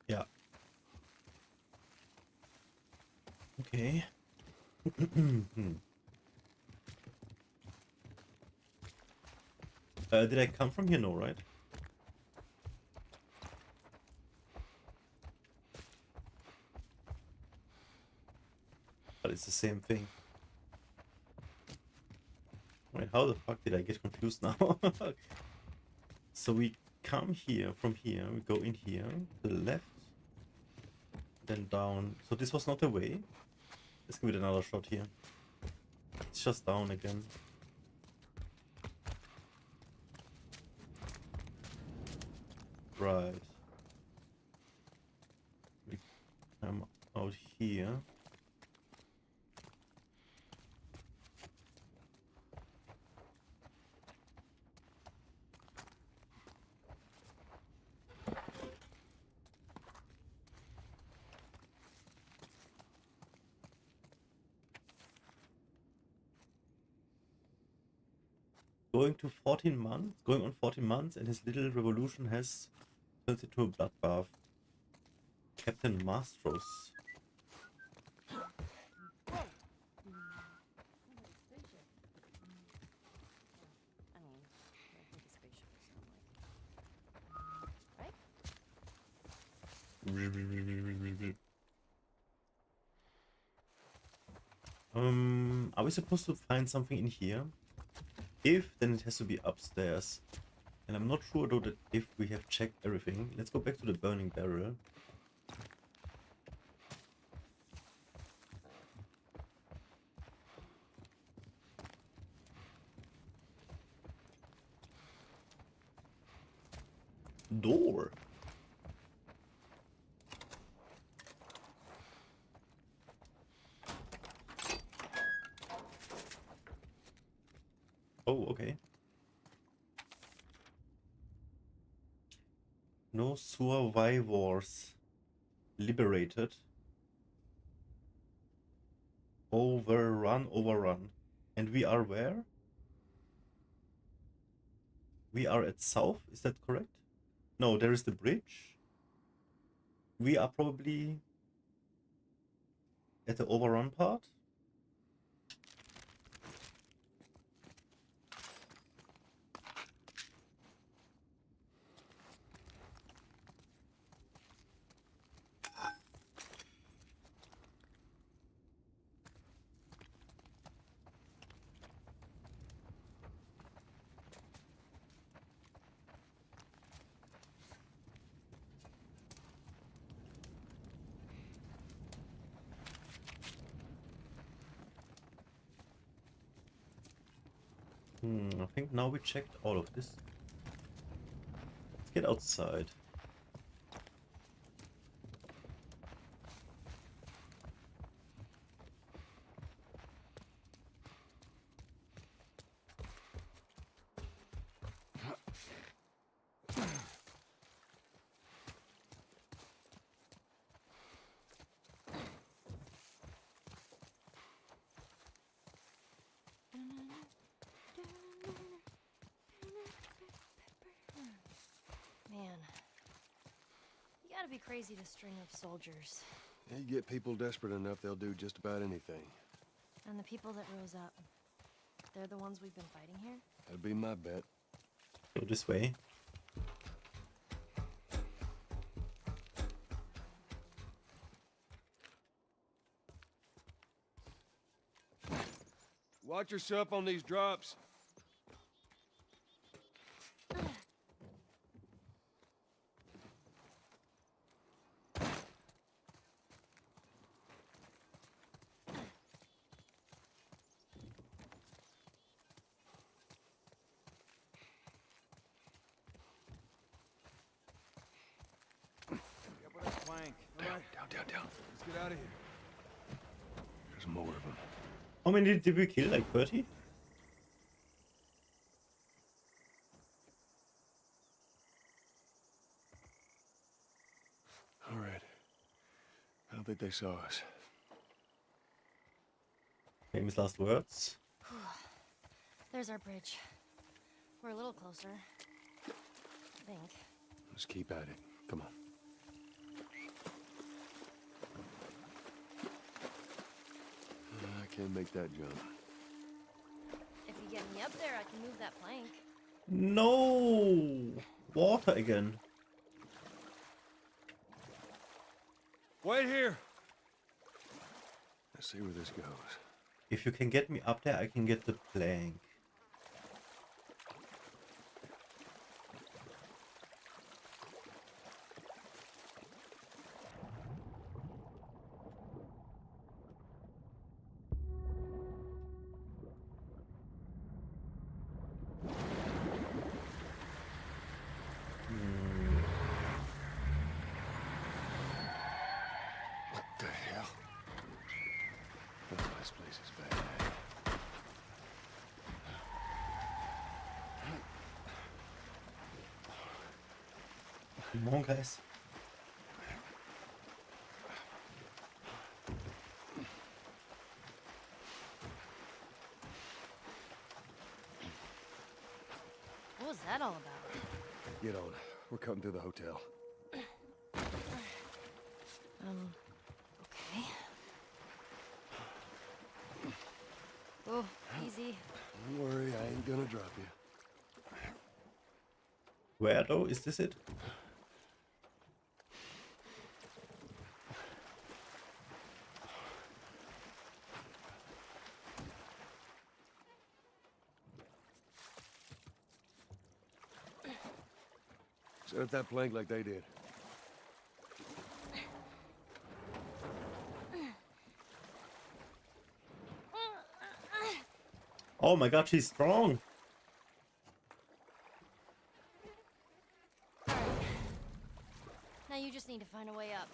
Yeah. Okay. Did I come from here? No, right? But it's the same thing. Wait, how the fuck did I get confused now? So we come here, from here, we go in here, to the left, then down. So this was not the way. Let's give it another shot here. It's just down again. Right. We come out here. Going to 14 months, going on 14 months, and his little revolution has turned into a bloodbath. Captain Mastros. Are we supposed to find something in here? If, then it has to be upstairs. And I'm not sure though that if we have checked everything. Let's go back to the burning barrel. Door. Oh, okay. No survivors liberated. Overrun, overrun. And we are where? We are at south, is that correct? No, there is the bridge. we are probably at the overrun part. I think now we checked all of this. Let's get outside. Man, you gotta be crazy to string up soldiers. You get people desperate enough, they'll do just about anything. And the people that rose up, they're the ones we've been fighting here? That'd be my bet. Go this way. Watch yourself on these drops. Down. Let's get out of here. There's more of them. How many did we kill? Like 30? All right. I don't think they saw us. Famous last words. There's our bridge. We're a little closer. I think. Let's keep at it. Come on. I can't make that jump. If you get me up there, I can move that plank. No! Water again. Wait here. Let's see where this goes. If you can get me up there, I can get the plank. What the hell? Oh, this place is bad. Come on, guys. What was that all about? Get on. We're cutting through the hotel. Okay. Oh, easy. Don't worry, I ain't gonna drop you. Where though? Is this it? Set up that plank like they did. Oh my god, she's strong. Now you just need to find a way up.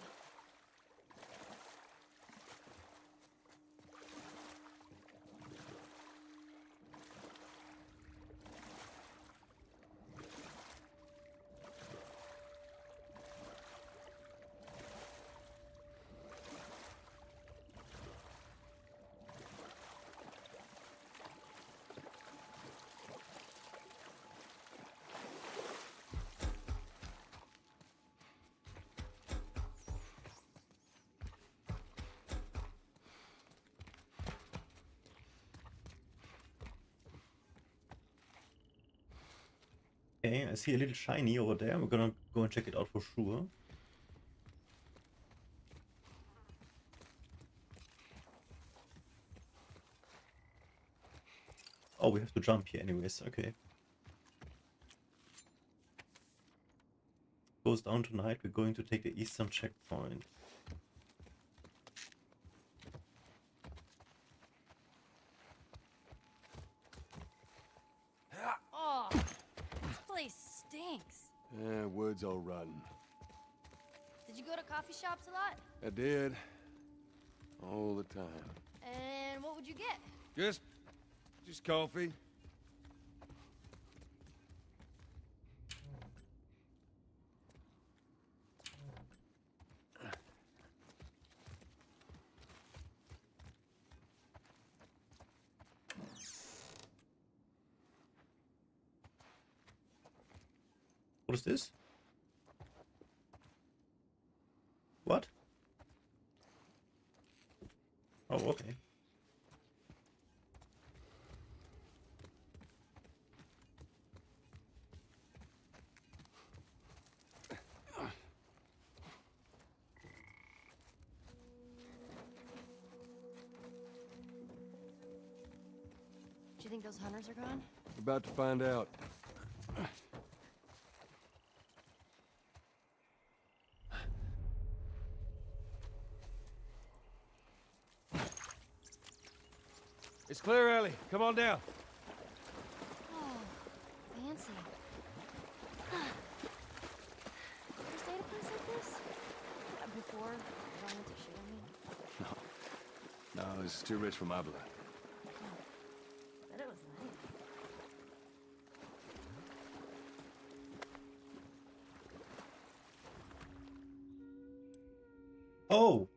Okay, I see a little shiny over there. We're gonna go and check it out for sure. Oh, we have to jump here anyways. Okay. Goes down tonight. We're going to take the eastern checkpoint. Oh, this place stinks. Wood's all rotten. Did you go to coffee shops a lot? I did. All the time. And what would you get? Just coffee. What is this? What? Oh, okay. Do you think those hunters are gone? About to find out. It's clear, Ellie. Come on down. Oh, fancy. You stayed at a place like this? Before you wanted to shit on me? No, this is too rich for my blood. Bet it was nice. Oh!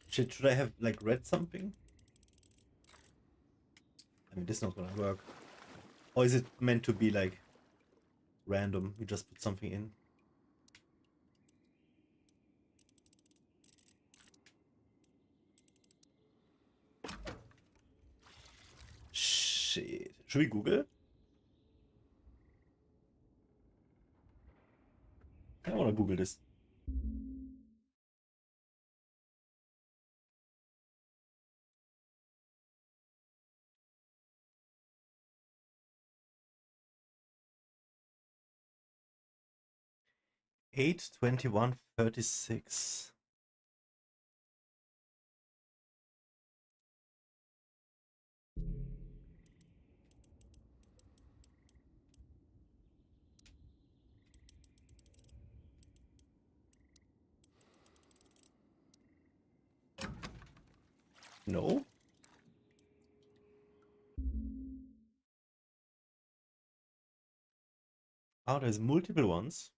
Should I have, like, read something? I mean, this is not gonna work. Or is it meant to be, like, random? You just put something in? Shit. Should we Google? I wanna Google this. Eight 21:36. No? Oh, there's multiple ones.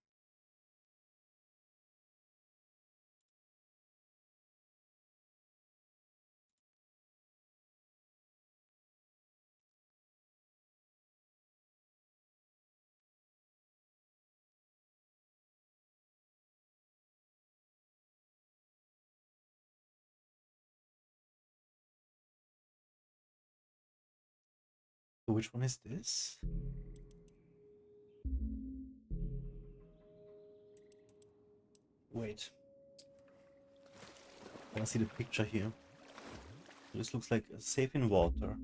So which one is this? Wait. I wanna see the picture here. This looks like a safe in water.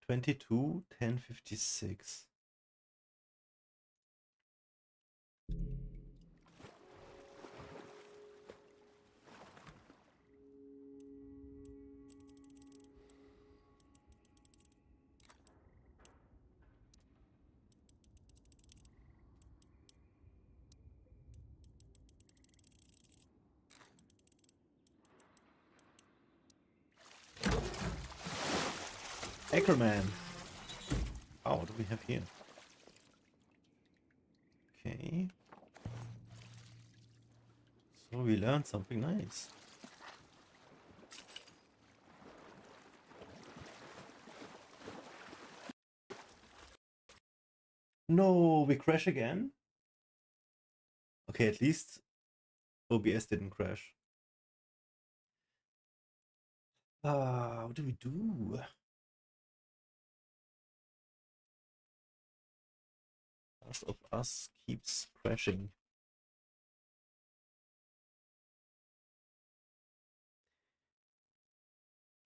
(22 10:56). Ackerman. Oh, what do we have here? Okay. So we learned something nice. No, we crash again? Okay, at least OBS didn't crash. What do we do? Last of Us keeps crashing.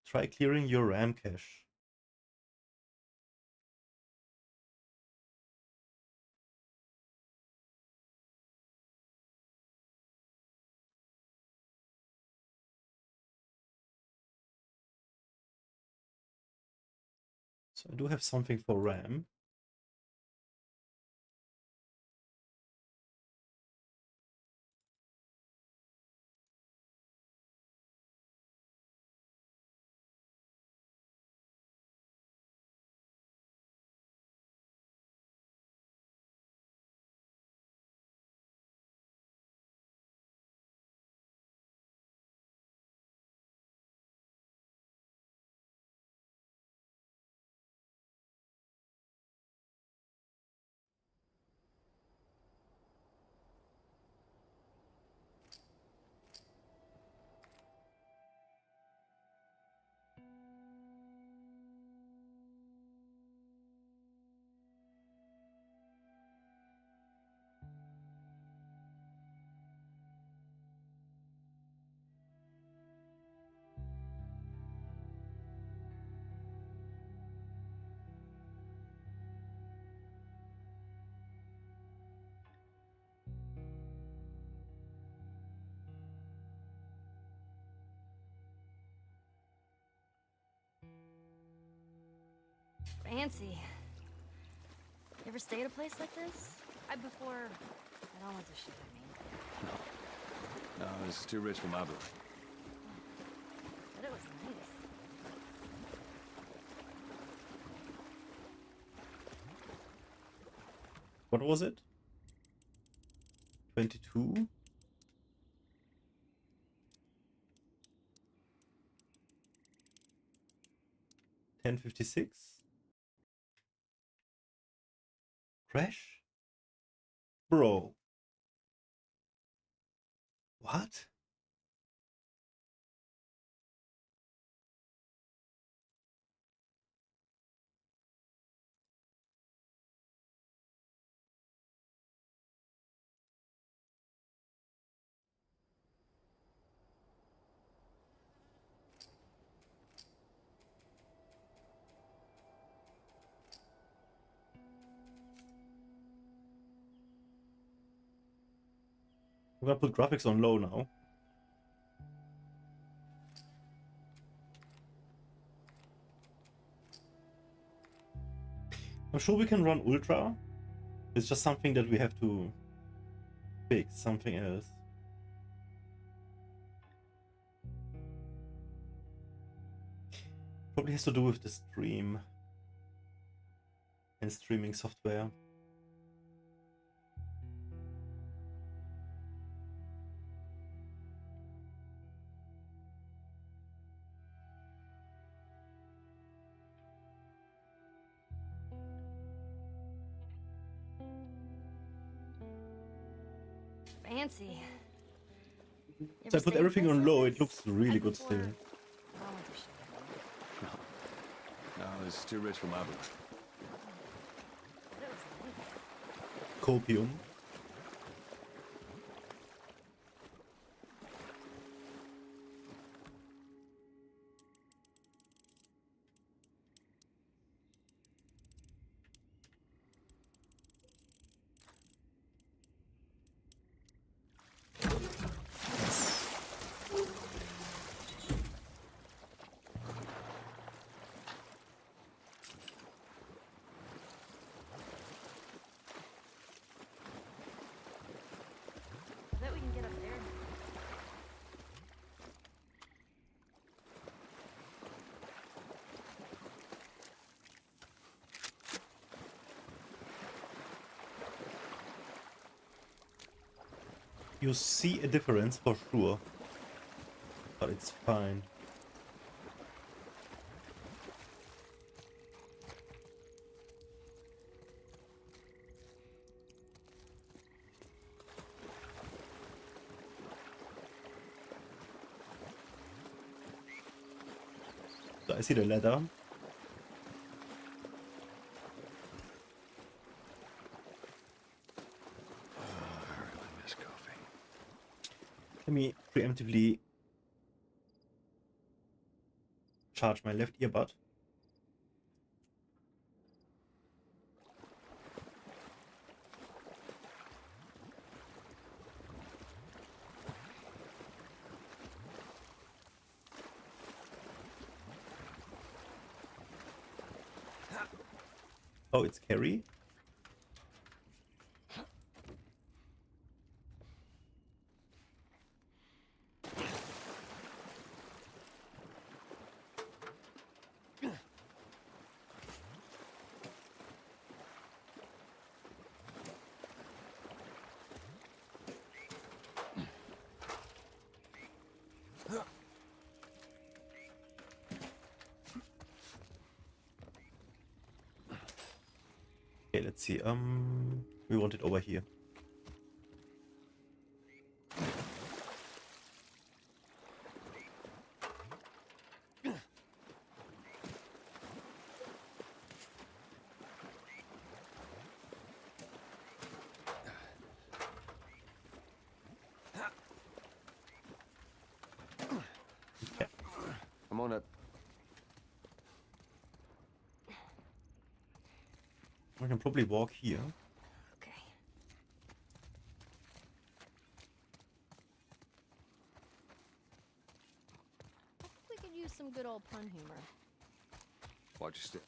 Try clearing your RAM cache. So I do have something for RAM. Fancy. You ever stay at a place like this? I don't want the shit, I mean. No, this is too rich for my blood. But it was nice. What was it? 22? $10.56? Crash? Bro. What? I'm gonna put graphics on low now. I'm sure we can run Ultra. It's just something that we have to fix, something else. Probably has to do with the stream and streaming software. Fancy. You So ever I put stay at a everything place on like low, this? it looks really I good still. don't want the shit, I mean. No, this is too rich for my blood. But it was nice. Copium. I bet we can get up there. You see a difference for sure, but it's fine. I see the ladder. I really miss coffee. Let me preemptively charge my left earbud. Oh, it's Carrie. Okay, let's see. We want it over here. Okay. I'm on it. I can probably walk here. Okay. I think we could use some good old pun humor. Watch your step.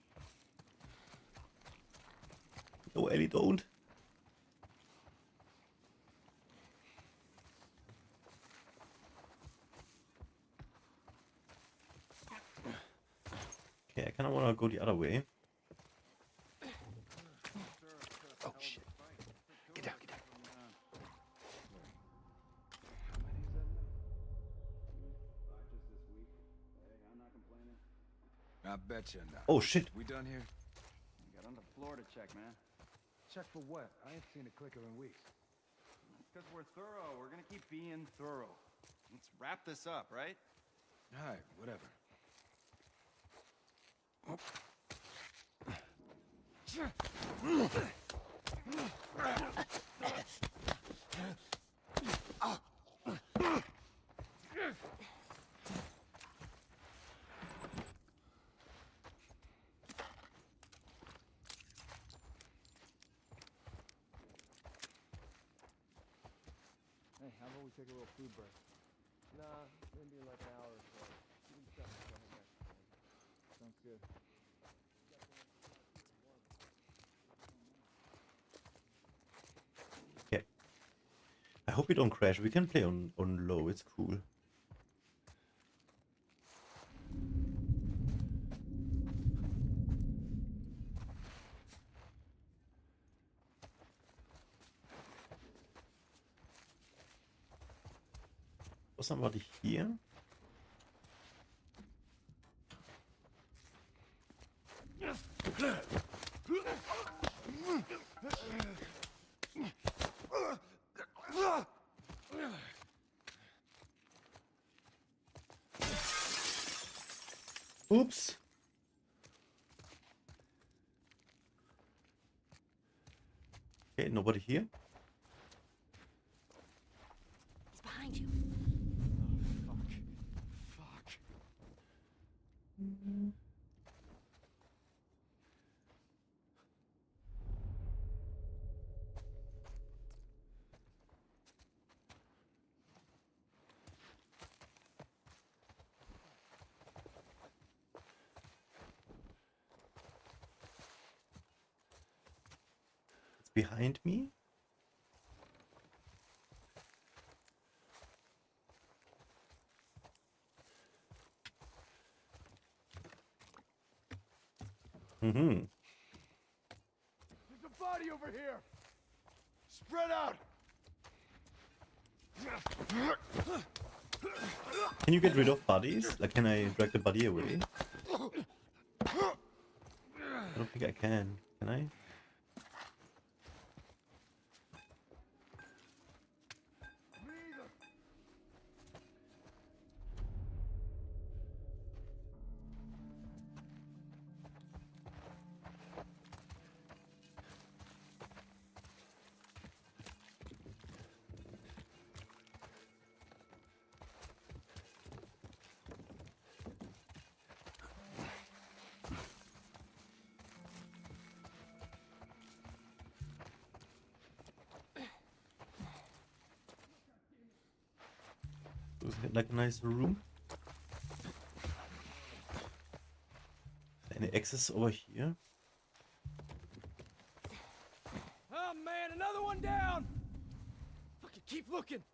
No, Ellie, don't. Okay, I kind of want to go the other way. Oh shit! Get down, get down. I bet you not. Oh shit! We done here? We got on the floor to check, man. Check for what? I ain't seen a clicker in weeks. Because we're thorough. We're gonna keep being thorough. Let's wrap this up, right? All right, whatever. Hey, how about we take a little food break? Nah, maybe in like an hour or so. You can check the next time. Sounds good. Okay. I hope we don't crash. We can play on low. It's cool. Was somebody here? Oops. Okay, nobody here. It's behind you. Fuck. It's behind me. Mm-hmm. There's a body over here. Spread out. Can you get rid of bodies? Like, can I drag the body away? I don't think I can. Can I? Looks like a nice room. Any access over here? Oh man, another one down! Fucking keep looking!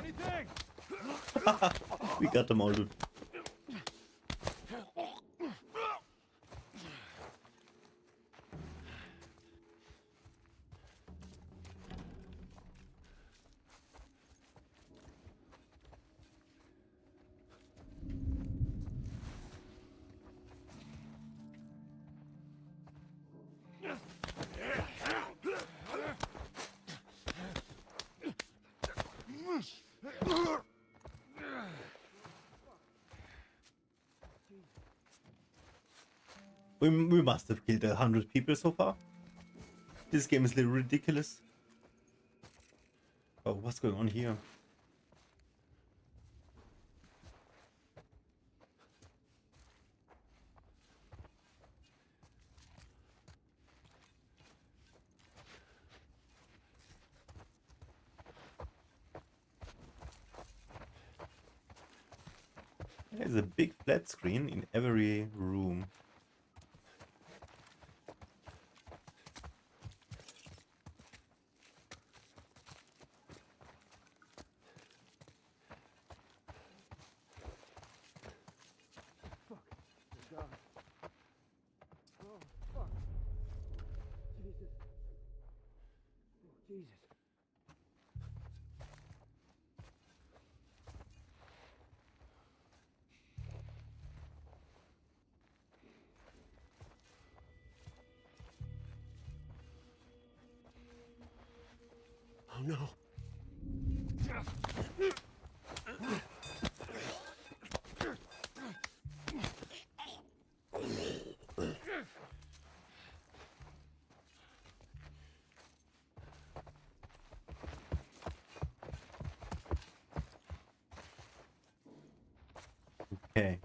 Anything? We got them all, dude. We must have killed 100 people so far. This game is a little ridiculous. Oh, what's going on here? There's a big flat screen in every room. Jesus. Oh no. Okay.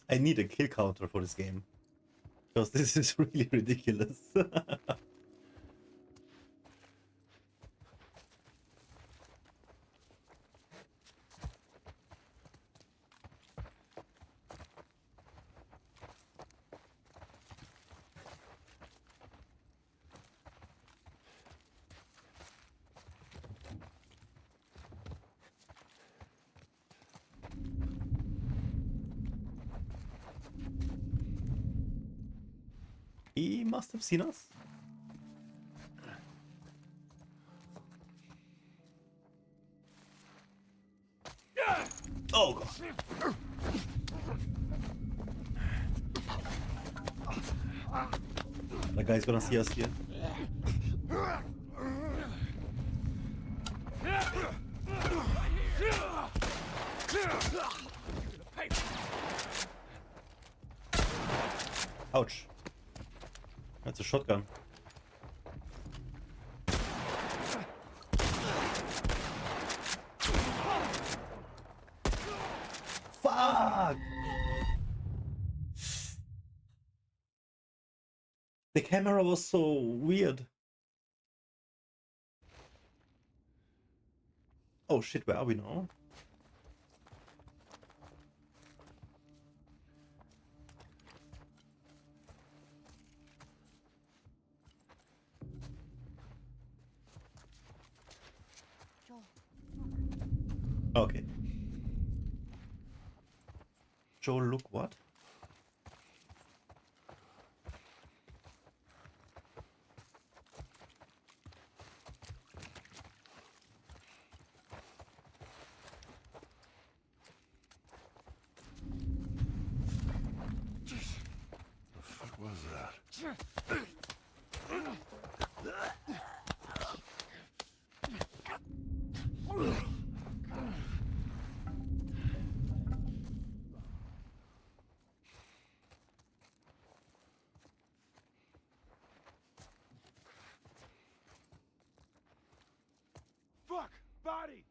I need a kill counter for this game. Because this is really ridiculous. must have seen us. Oh god. That guy's gonna see us here. Ouch. That's a shotgun. Fuck! The camera was so weird. Oh shit, where are we now? Joel, Okay. Joel, look what? What was that? Fuck! Body!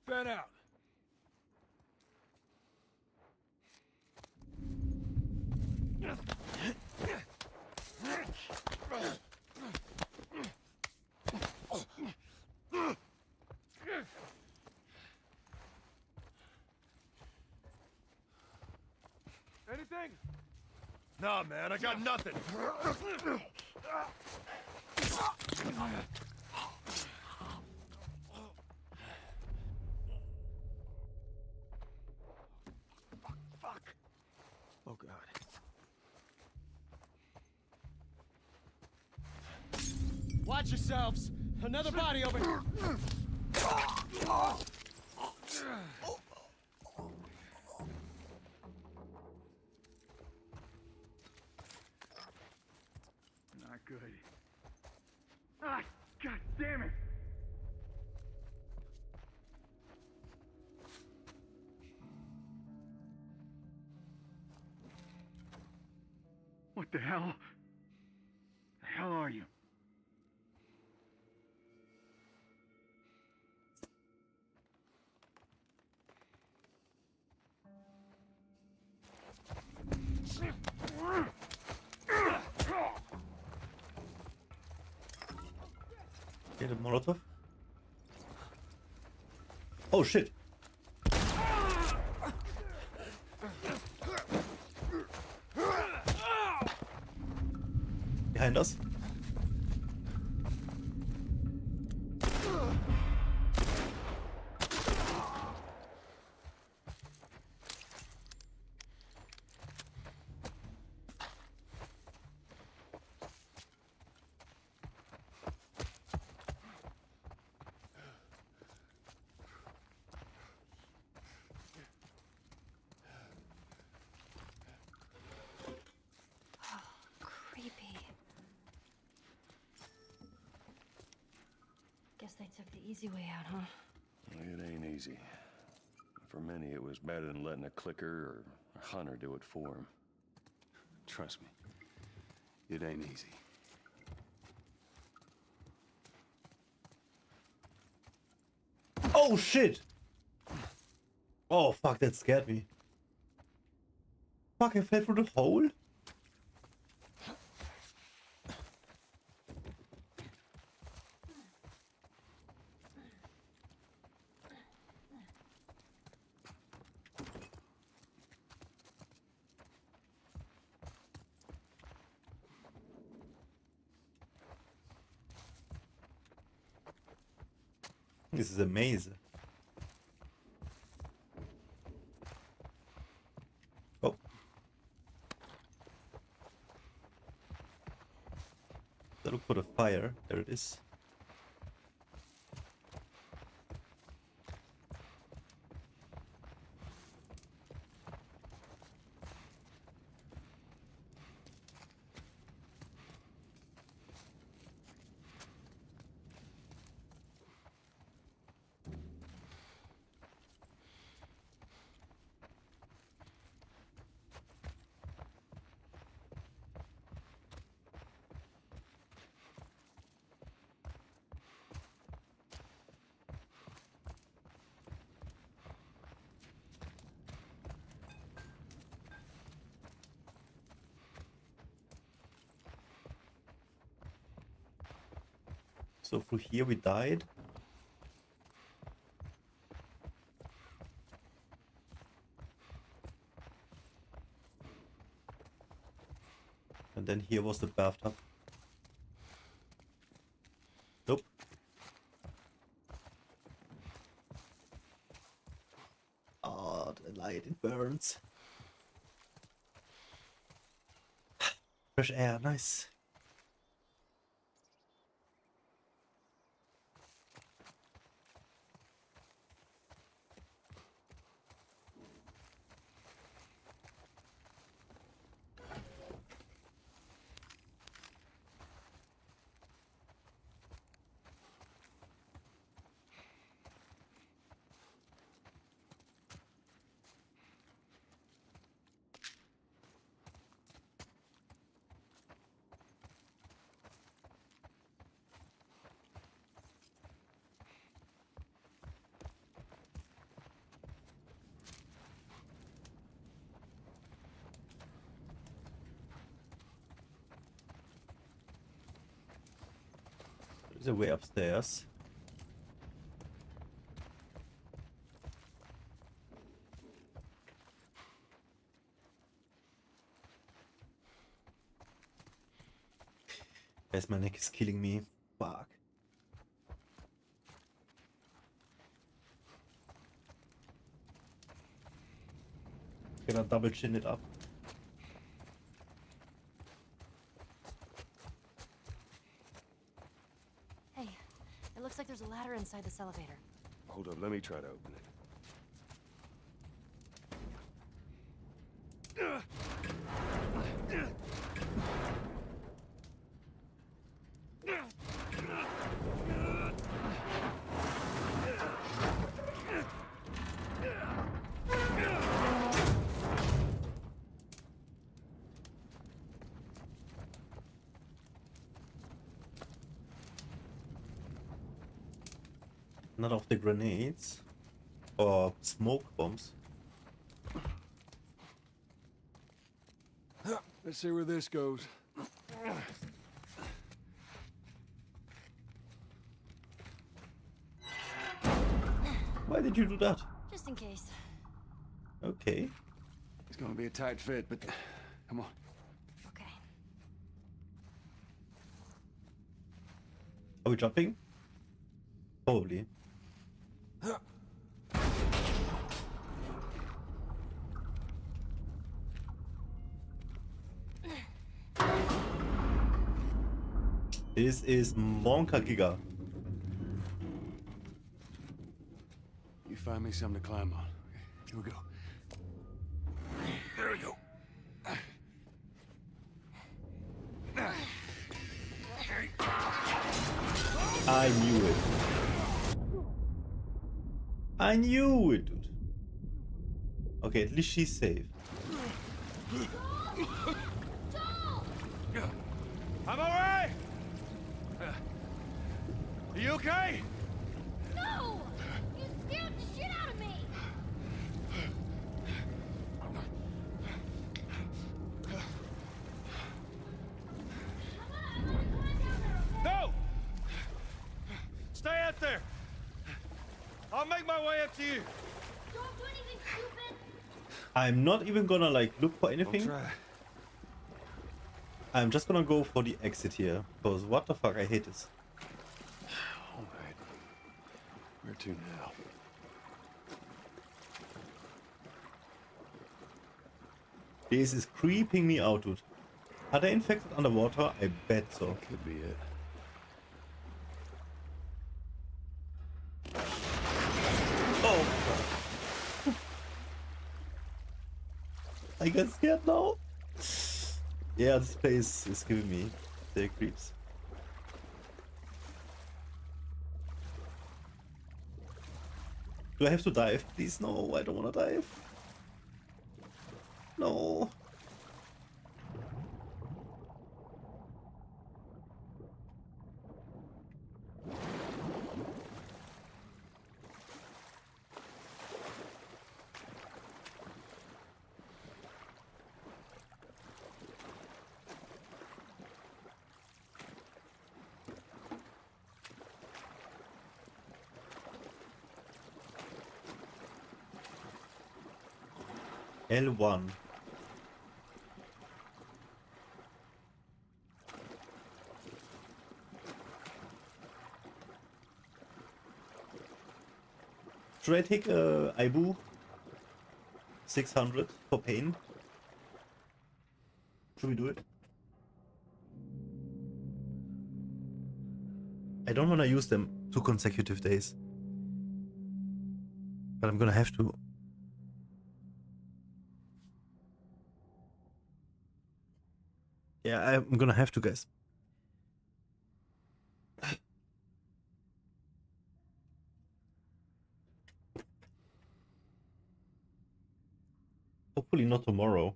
Fan out. Anything? Nah, man, I got nothing. Fuck. Oh god. Watch yourselves! Another body over here! Not good. Ah, god damn it! What the hell? The hell are you? Get a Molotov. Oh shit. Behind us. creepy. Guess they took the easy way out, huh? It ain't easy. For many, it was better than letting a clicker or a hunter do it for them. Trust me, it ain't easy. Oh shit! Oh fuck, that scared me. Fuck, I fell through the hole? This is a maze. Oh. the fire. There it is. So through here we died. And then here was the bathtub. Nope. Oh, the light, it burns. Fresh air, nice. There's a way upstairs. Guys, my neck is killing me. Fuck. Gonna double chin it up. Hey, it looks like there's a ladder inside this elevator. Hold up, let me try to open it. None of the grenades or smoke bombs. Let's see where this goes. Why did you do that? Just in case. Okay. It's gonna be a tight fit, but come on. Okay. Are we jumping? Probably. This is Monka Giga. You find me something to climb on. Okay, here we go. There we go. I knew it. I knew it, dude. Okay, at least she's safe. I'm alright! Are you okay? No! You scared the shit out of me! No! Stay out there! I'll make my way up to you. Don't do anything stupid! I'm not even gonna like look for anything. I'll try. I'm just gonna go for the exit here. Because what the fuck, I hate this. All right. Where to now? This is creeping me out, dude. Are they infected underwater? I bet so. Could be it. I get scared now. Yeah, this place is giving me the creeps. Do I have to dive? Please, no, I don't want to dive. No. L1. Should I take a Ibu 600 for pain? Should we do it? I don't want to use them 2 consecutive days, but I'm gonna have to. Yeah, I'm gonna have to, guys. Hopefully not tomorrow.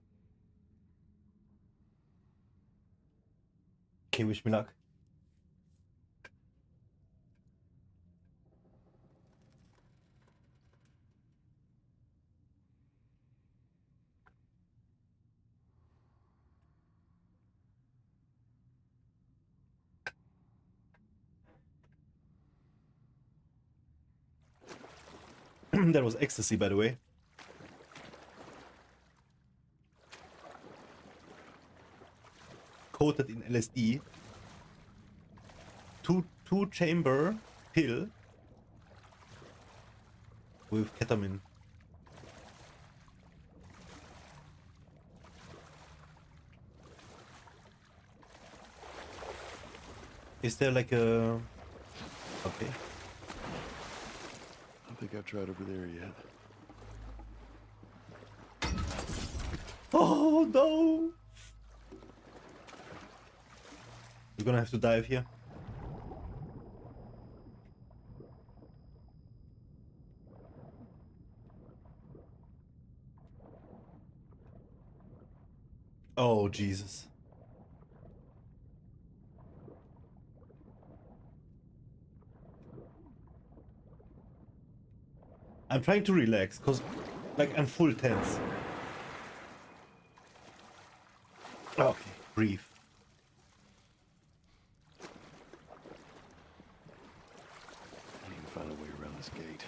Okay, wish me luck. That was ecstasy, by the way. Coated in LSD. Two chamber pill with ketamine. Is there like a... Okay. I don't think I've tried over there yet. Oh no! You're gonna have to dive here. Oh Jesus. I'm trying to relax, cause like I'm full tense. Okay, breathe. I need to find a way around this gate.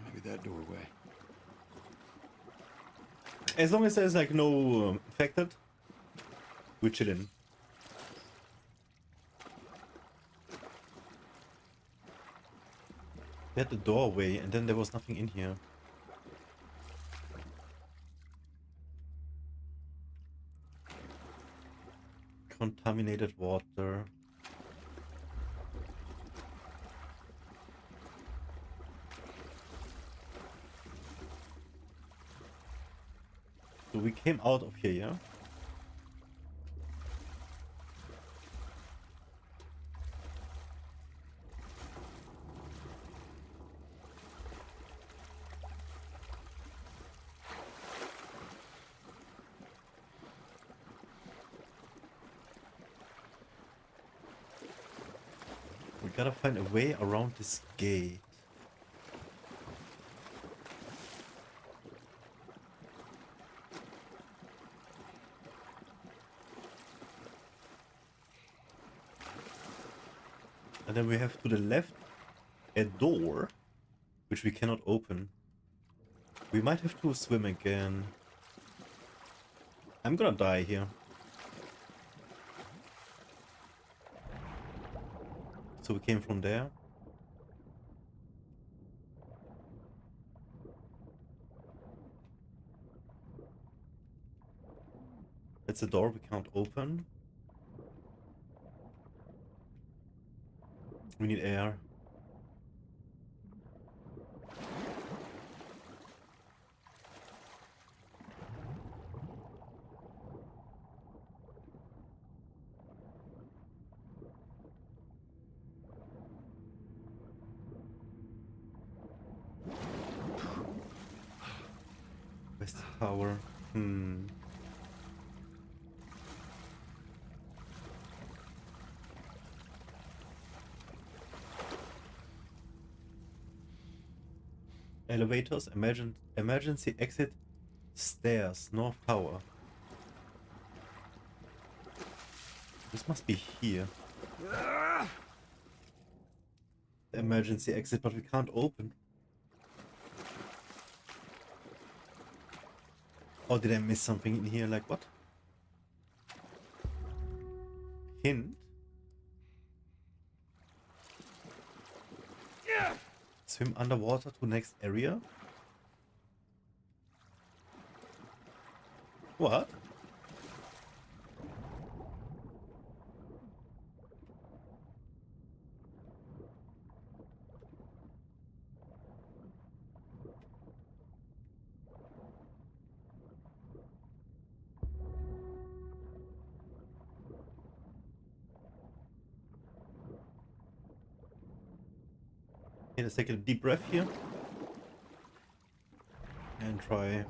Maybe that doorway. As long as there's like no infected, we're chilling. We had the doorway and then there was nothing in here. Contaminated water. So we came out of here, yeah? We gotta find a way around this gate. And then we have to the left a door, which we cannot open. We might have to swim again. I'm gonna die here. So we came from there. That's a door we can't open. We need air. West Tower. Elevators, emergency exit, stairs, North Tower. This must be here. The emergency exit, but we can't open. Or did I miss something in here? Like what? Hint? Swim underwater to next area? What? Okay, let's take a deep breath here. And try...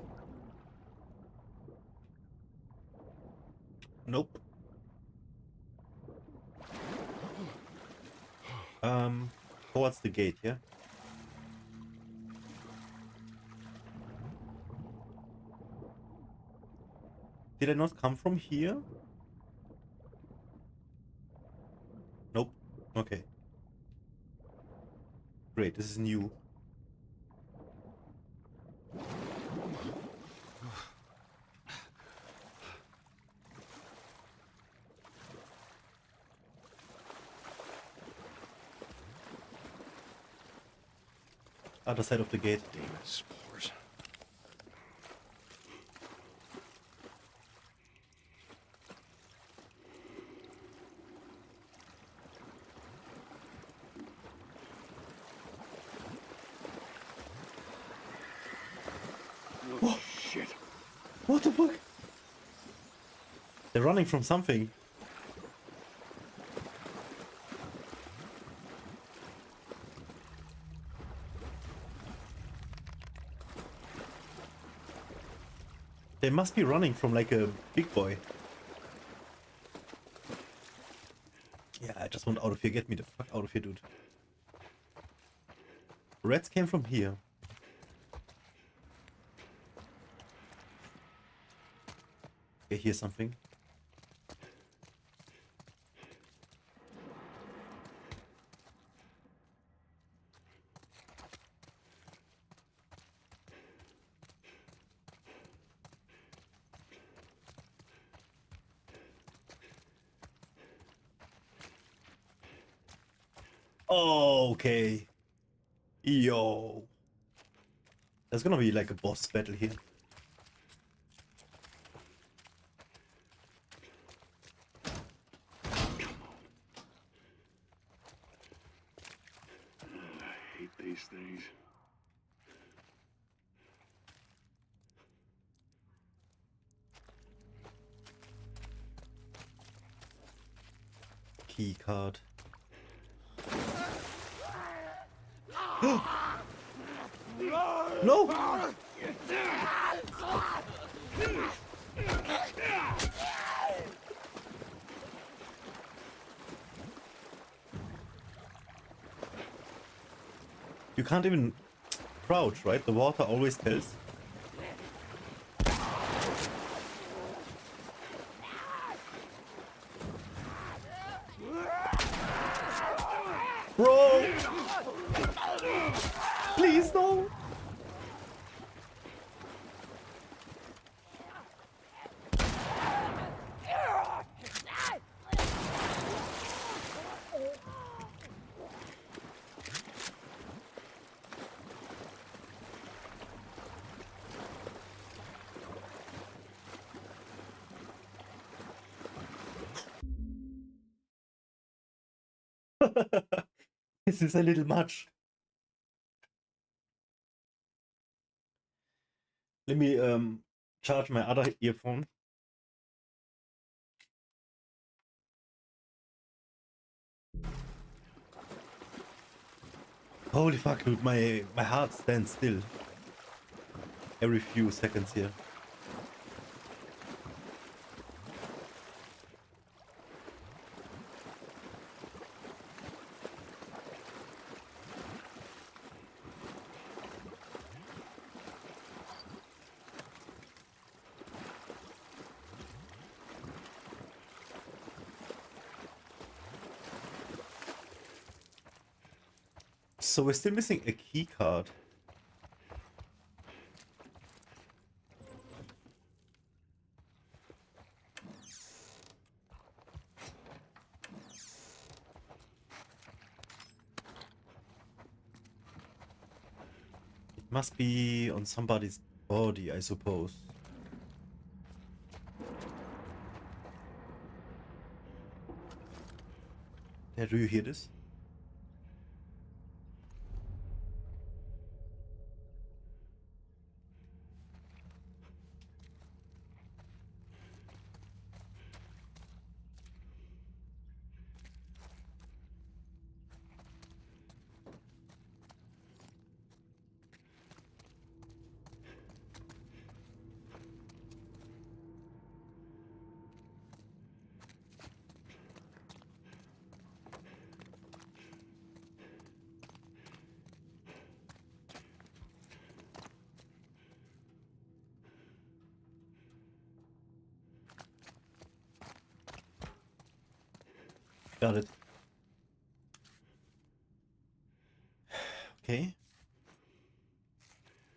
Nope. Towards the gate, yeah? Did I not come from here? Nope. Okay. Great, this is new. Other side of the gate. Damn it, spores. Oh shit! What the fuck? They're running from something. They must be running from like a big boy. Yeah, I just want out of here. Get me the fuck out of here, dude. Rats came from here. Okay, here's something. Okay. Yo. There's gonna be like a boss battle here. I hate these things. Key card. No! You can't even crouch, right? The water always tells. Bro! Please, no! This is a little much. Let me charge my other earphone. Holy fuck, dude, my heart stands still every few seconds here. So we're still missing a key card. It must be on somebody's body, I suppose. Yeah, do you hear this? Got it. Okay.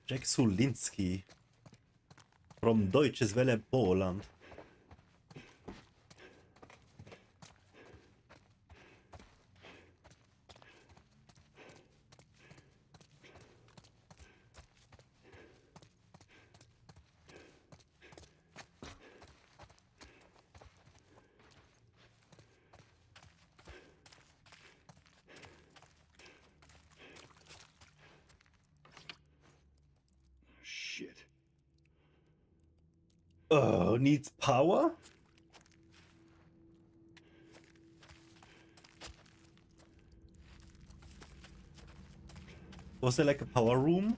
Jack Sulinski from Deutsches Welle Poland. Shit. Oh, needs power? Was there like a power room?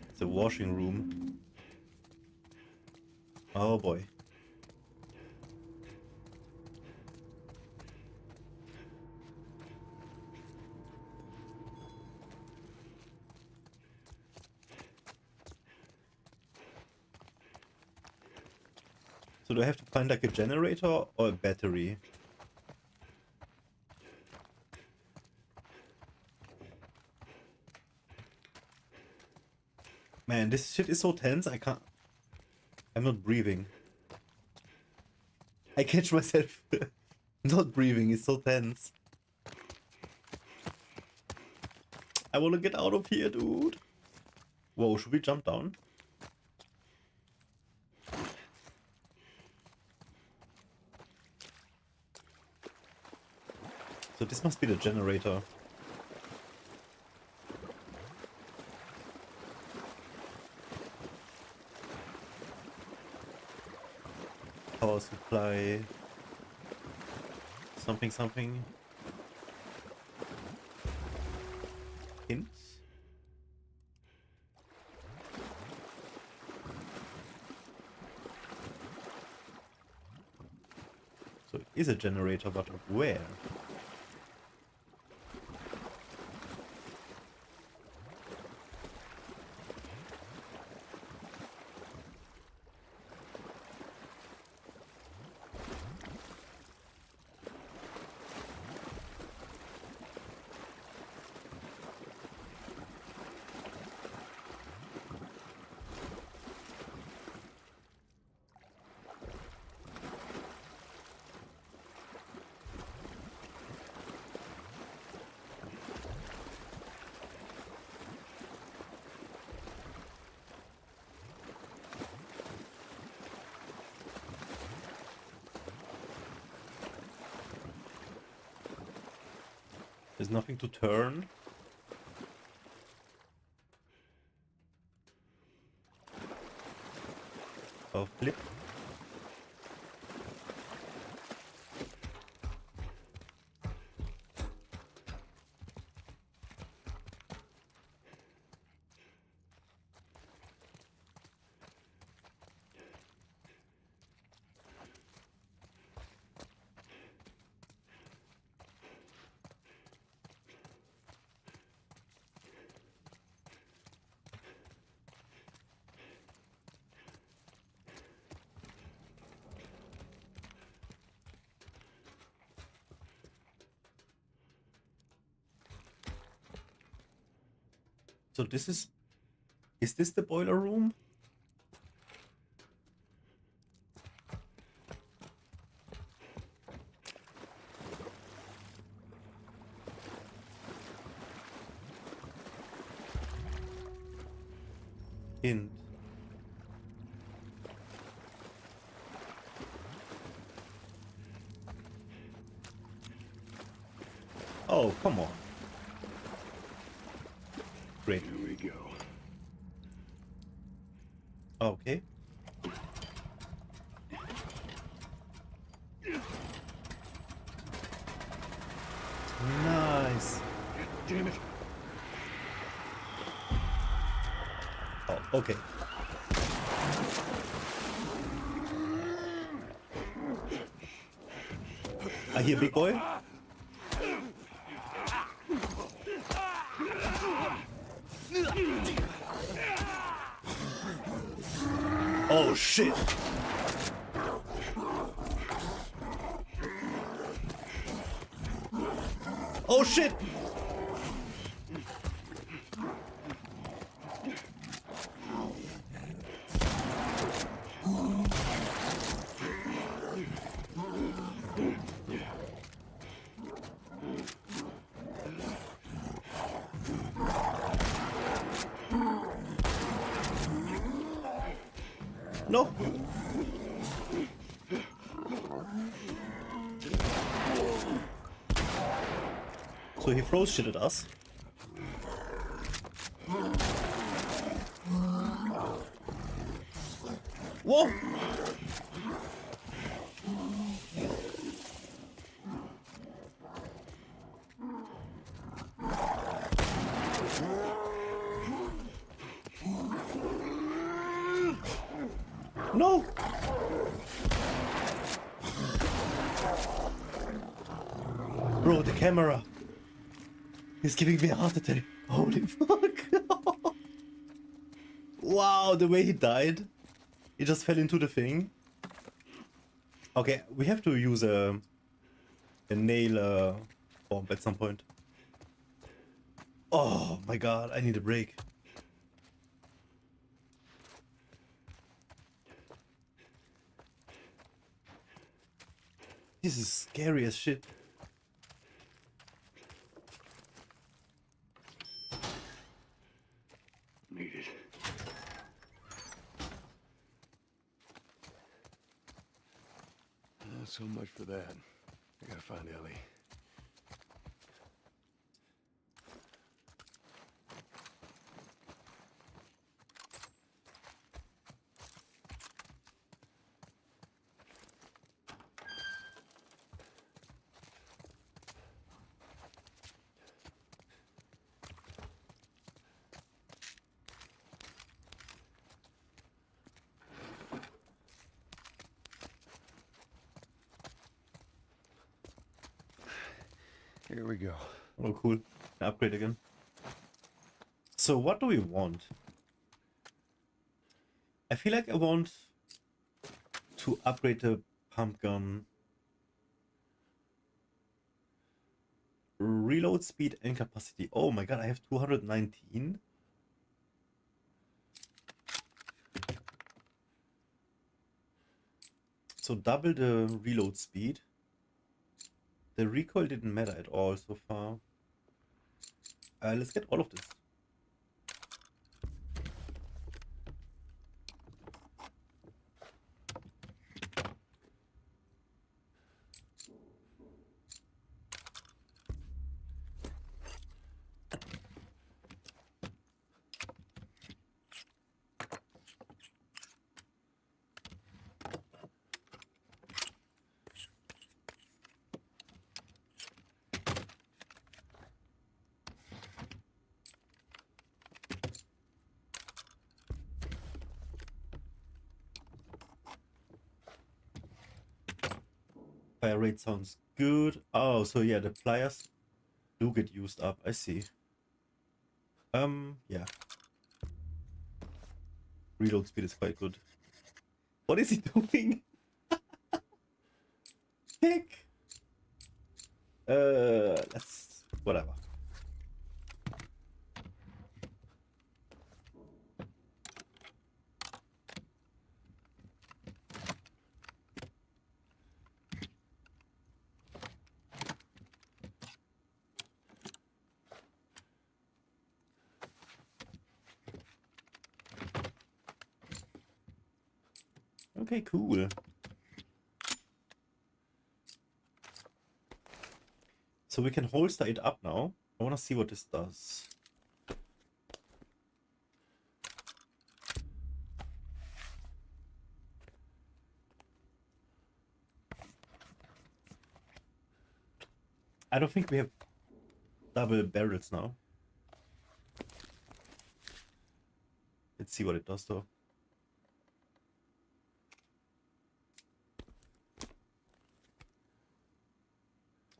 It's a washing room. Oh boy. So do I have to find like a generator or a battery? Man, this shit is so tense, I can't... I'm not breathing. I catch myself not breathing, it's so tense. I wanna get out of here, dude. Whoa, should we jump down? So this must be the generator. Power supply. Something, something. Hints? So it is a generator, but where? There's nothing to turn. Oh, flip. So this is this the boiler room? Hint. Oh, come on. Great. Here we go. Okay. Nice. Damn it. Oh, okay. I hear big boy. Oh shit. Oh shit. No. So he throws shit at us. Whoa! No! Bro, the camera is giving me a heart attack. Holy fuck! Wow, the way he died. He just fell into the thing. Okay, we have to use a nail bomb at some point. Oh my god, I need a break. This is scary as shit. Need it. So much for that. I gotta find Ellie. Here we go. Oh, cool. Upgrade again. So what do we want? I feel like I want to upgrade the pump gun. Reload speed and capacity. Oh my god, I have 219. So double the reload speed. The recoil didn't matter at all so far. Let's get all of this. Fire rate sounds good. Oh, so yeah, the pliers do get used up. I see. Yeah. Reload speed is quite good. What is he doing? Heck. Let's whatever. Okay, cool. So we can holster it up now. I want to see what this does. I don't think we have double barrels now. Let's see what it does though.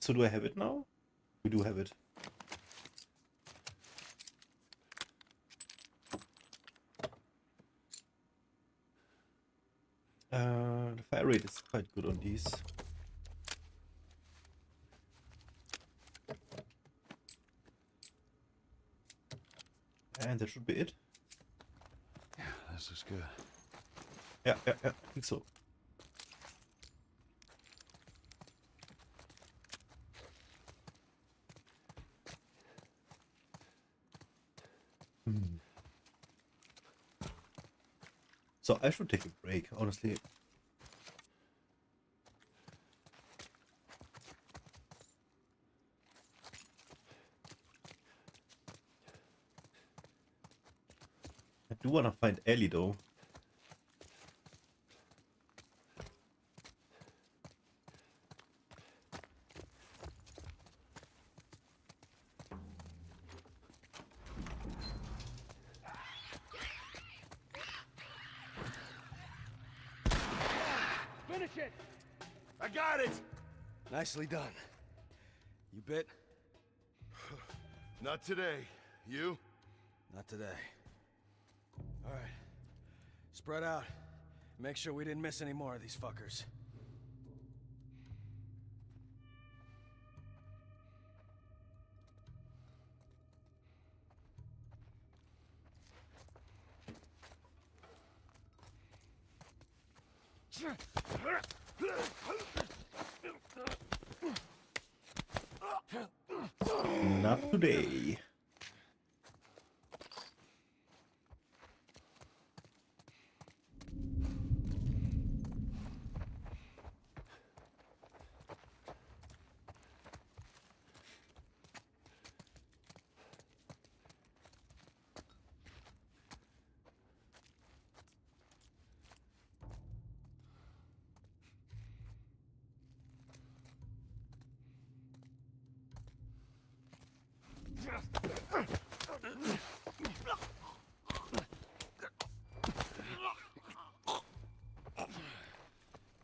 So do I have it now? We do have it. The fire rate is quite good on these. And that should be it. Yeah, this is good. Yeah, I think so. So I should take a break, honestly. I do want to find Ellie though. Finish it! I got it! Nicely done. You bit? Not today. You? Not today. All right. Spread out. Make sure we didn't miss any more of these fuckers. Not today.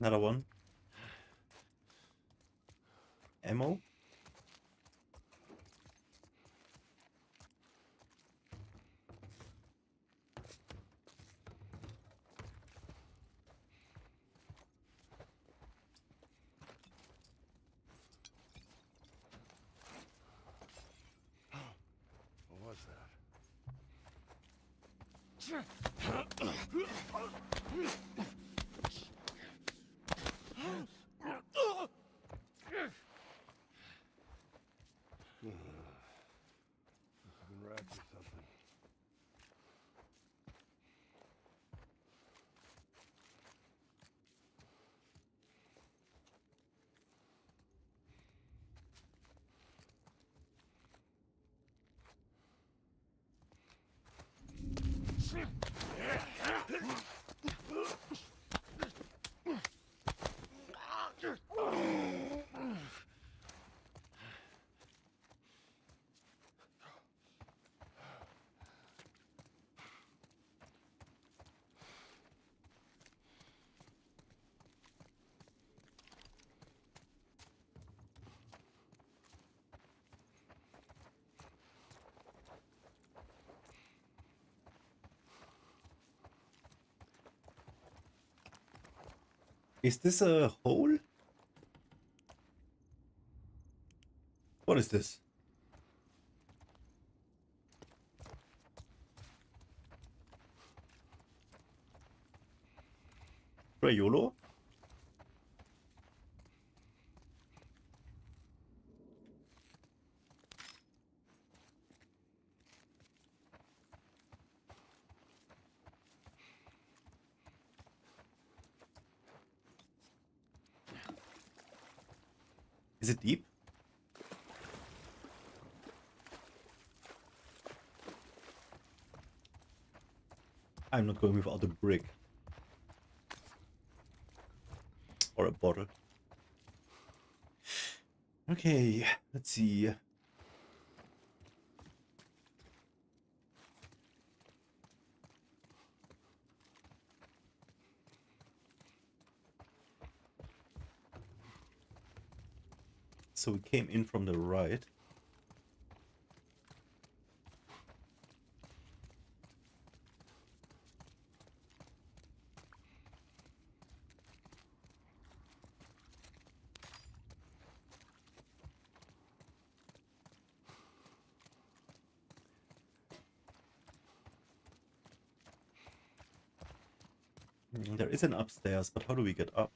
Another one. Ammo. What was that? Been wrapped or something. Is this a hole? What is this? YOLO? Is it deep? I'm not going without a brick. Or a bottle. Okay, let's see. So we came in from the right. There is an upstairs, but how do we get up?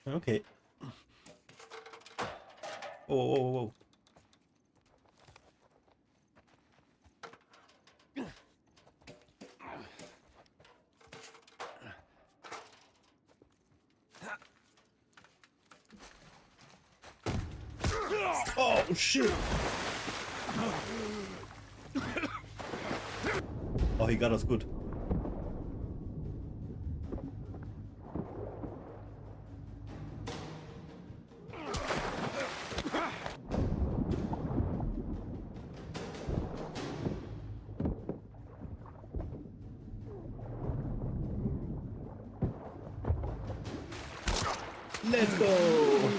Okay. Oh, whoa, whoa. Oh shit! Oh, he got us good. Let's go!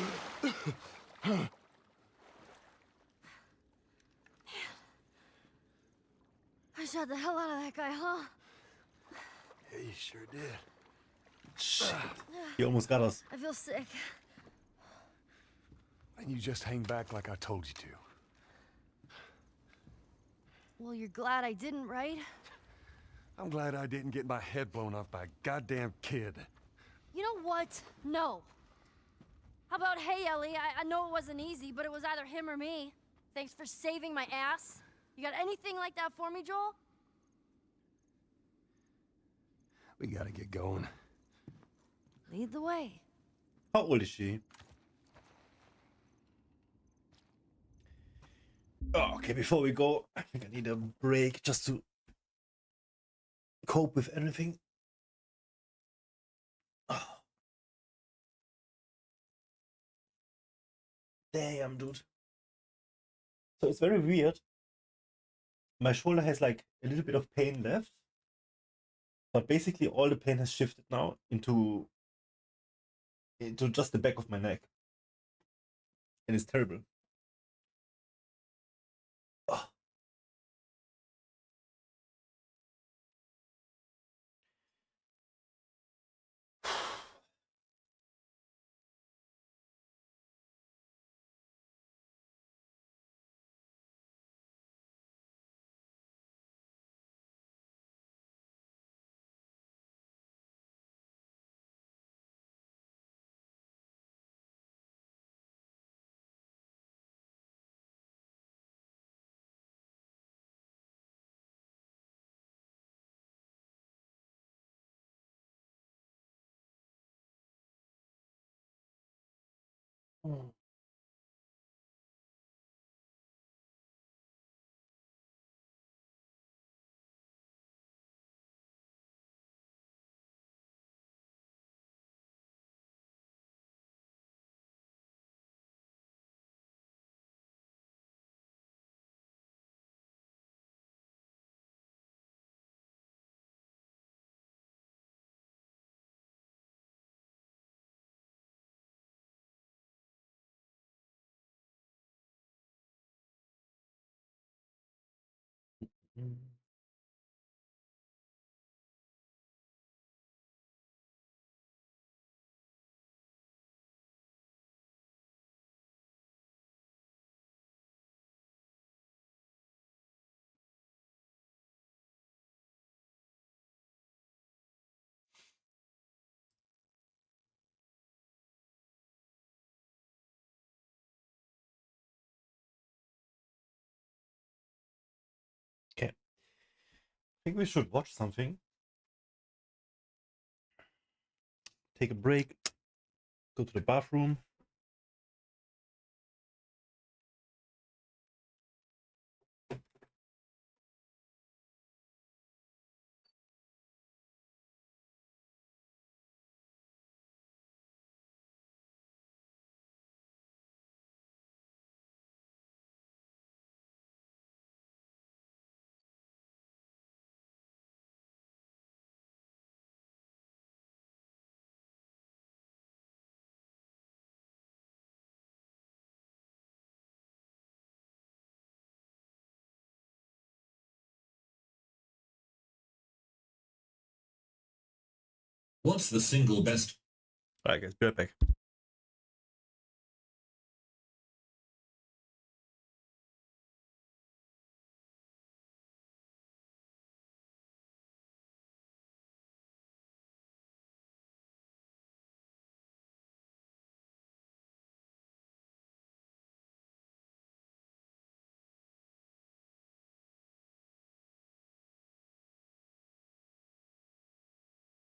I shot the hell out of that guy, huh? Yeah, you sure did. Shit. He almost got us. I feel sick. And you just hang back like I told you to. Well, you're glad I didn't, right? I'm glad I didn't get my head blown off by a goddamn kid. You know what? No. How about, hey, Ellie, I know it wasn't easy, but it was either him or me. Thanks for saving my ass. You got anything like that for me, Joel? We gotta get going. Lead the way. How old is she? Oh, okay, before we go, I think I need a break just to cope with everything. Oh. Damn, dude. So it's very weird. My shoulder has like a little bit of pain left, but basically all the pain has shifted now into just the back of my neck, and it's terrible. Oh. Mm. Okay. I think we should watch something. Take a break. Go to the bathroom. What's the single best? Alright guys, be right back.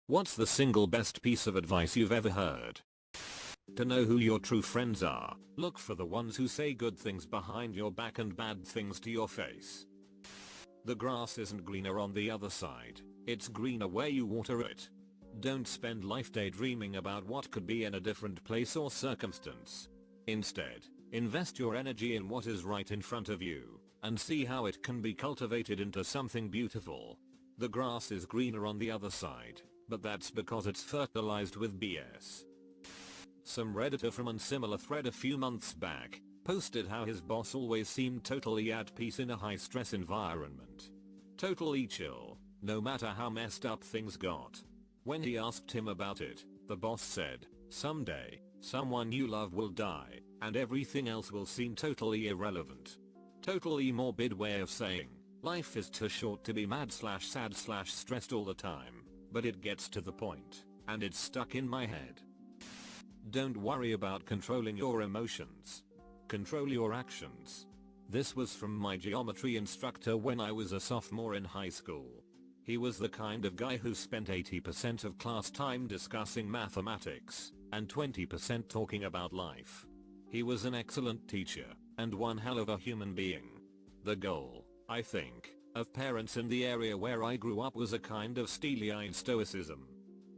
What's the single best piece of advice you've ever heard? To know who your true friends are, look for the ones who say good things behind your back and bad things to your face. The grass isn't greener on the other side, it's greener where you water it. Don't spend life daydreaming about what could be in a different place or circumstance. Instead, invest your energy in what is right in front of you, and see how it can be cultivated into something beautiful. The grass is greener on the other side, but that's because it's fertilized with BS. Some redditor from unsimilar thread a few months back posted how his boss always seemed totally at peace in a high stress environment. Totally chill, no matter how messed up things got. When he asked him about it, the boss said, "Someday, someone you love will die, and everything else will seem totally irrelevant." Totally morbid way of saying, life is too short to be mad/sad/stressed all the time, but it gets to the point, and it's stuck in my head. Don't worry about controlling your emotions. Control your actions. This was from my geometry instructor when I was a sophomore in high school. He was the kind of guy who spent 80% of class time discussing mathematics, and 20% talking about life. He was an excellent teacher, and one hell of a human being. The goal, I think, of parents in the area where I grew up was a kind of steely-eyed stoicism.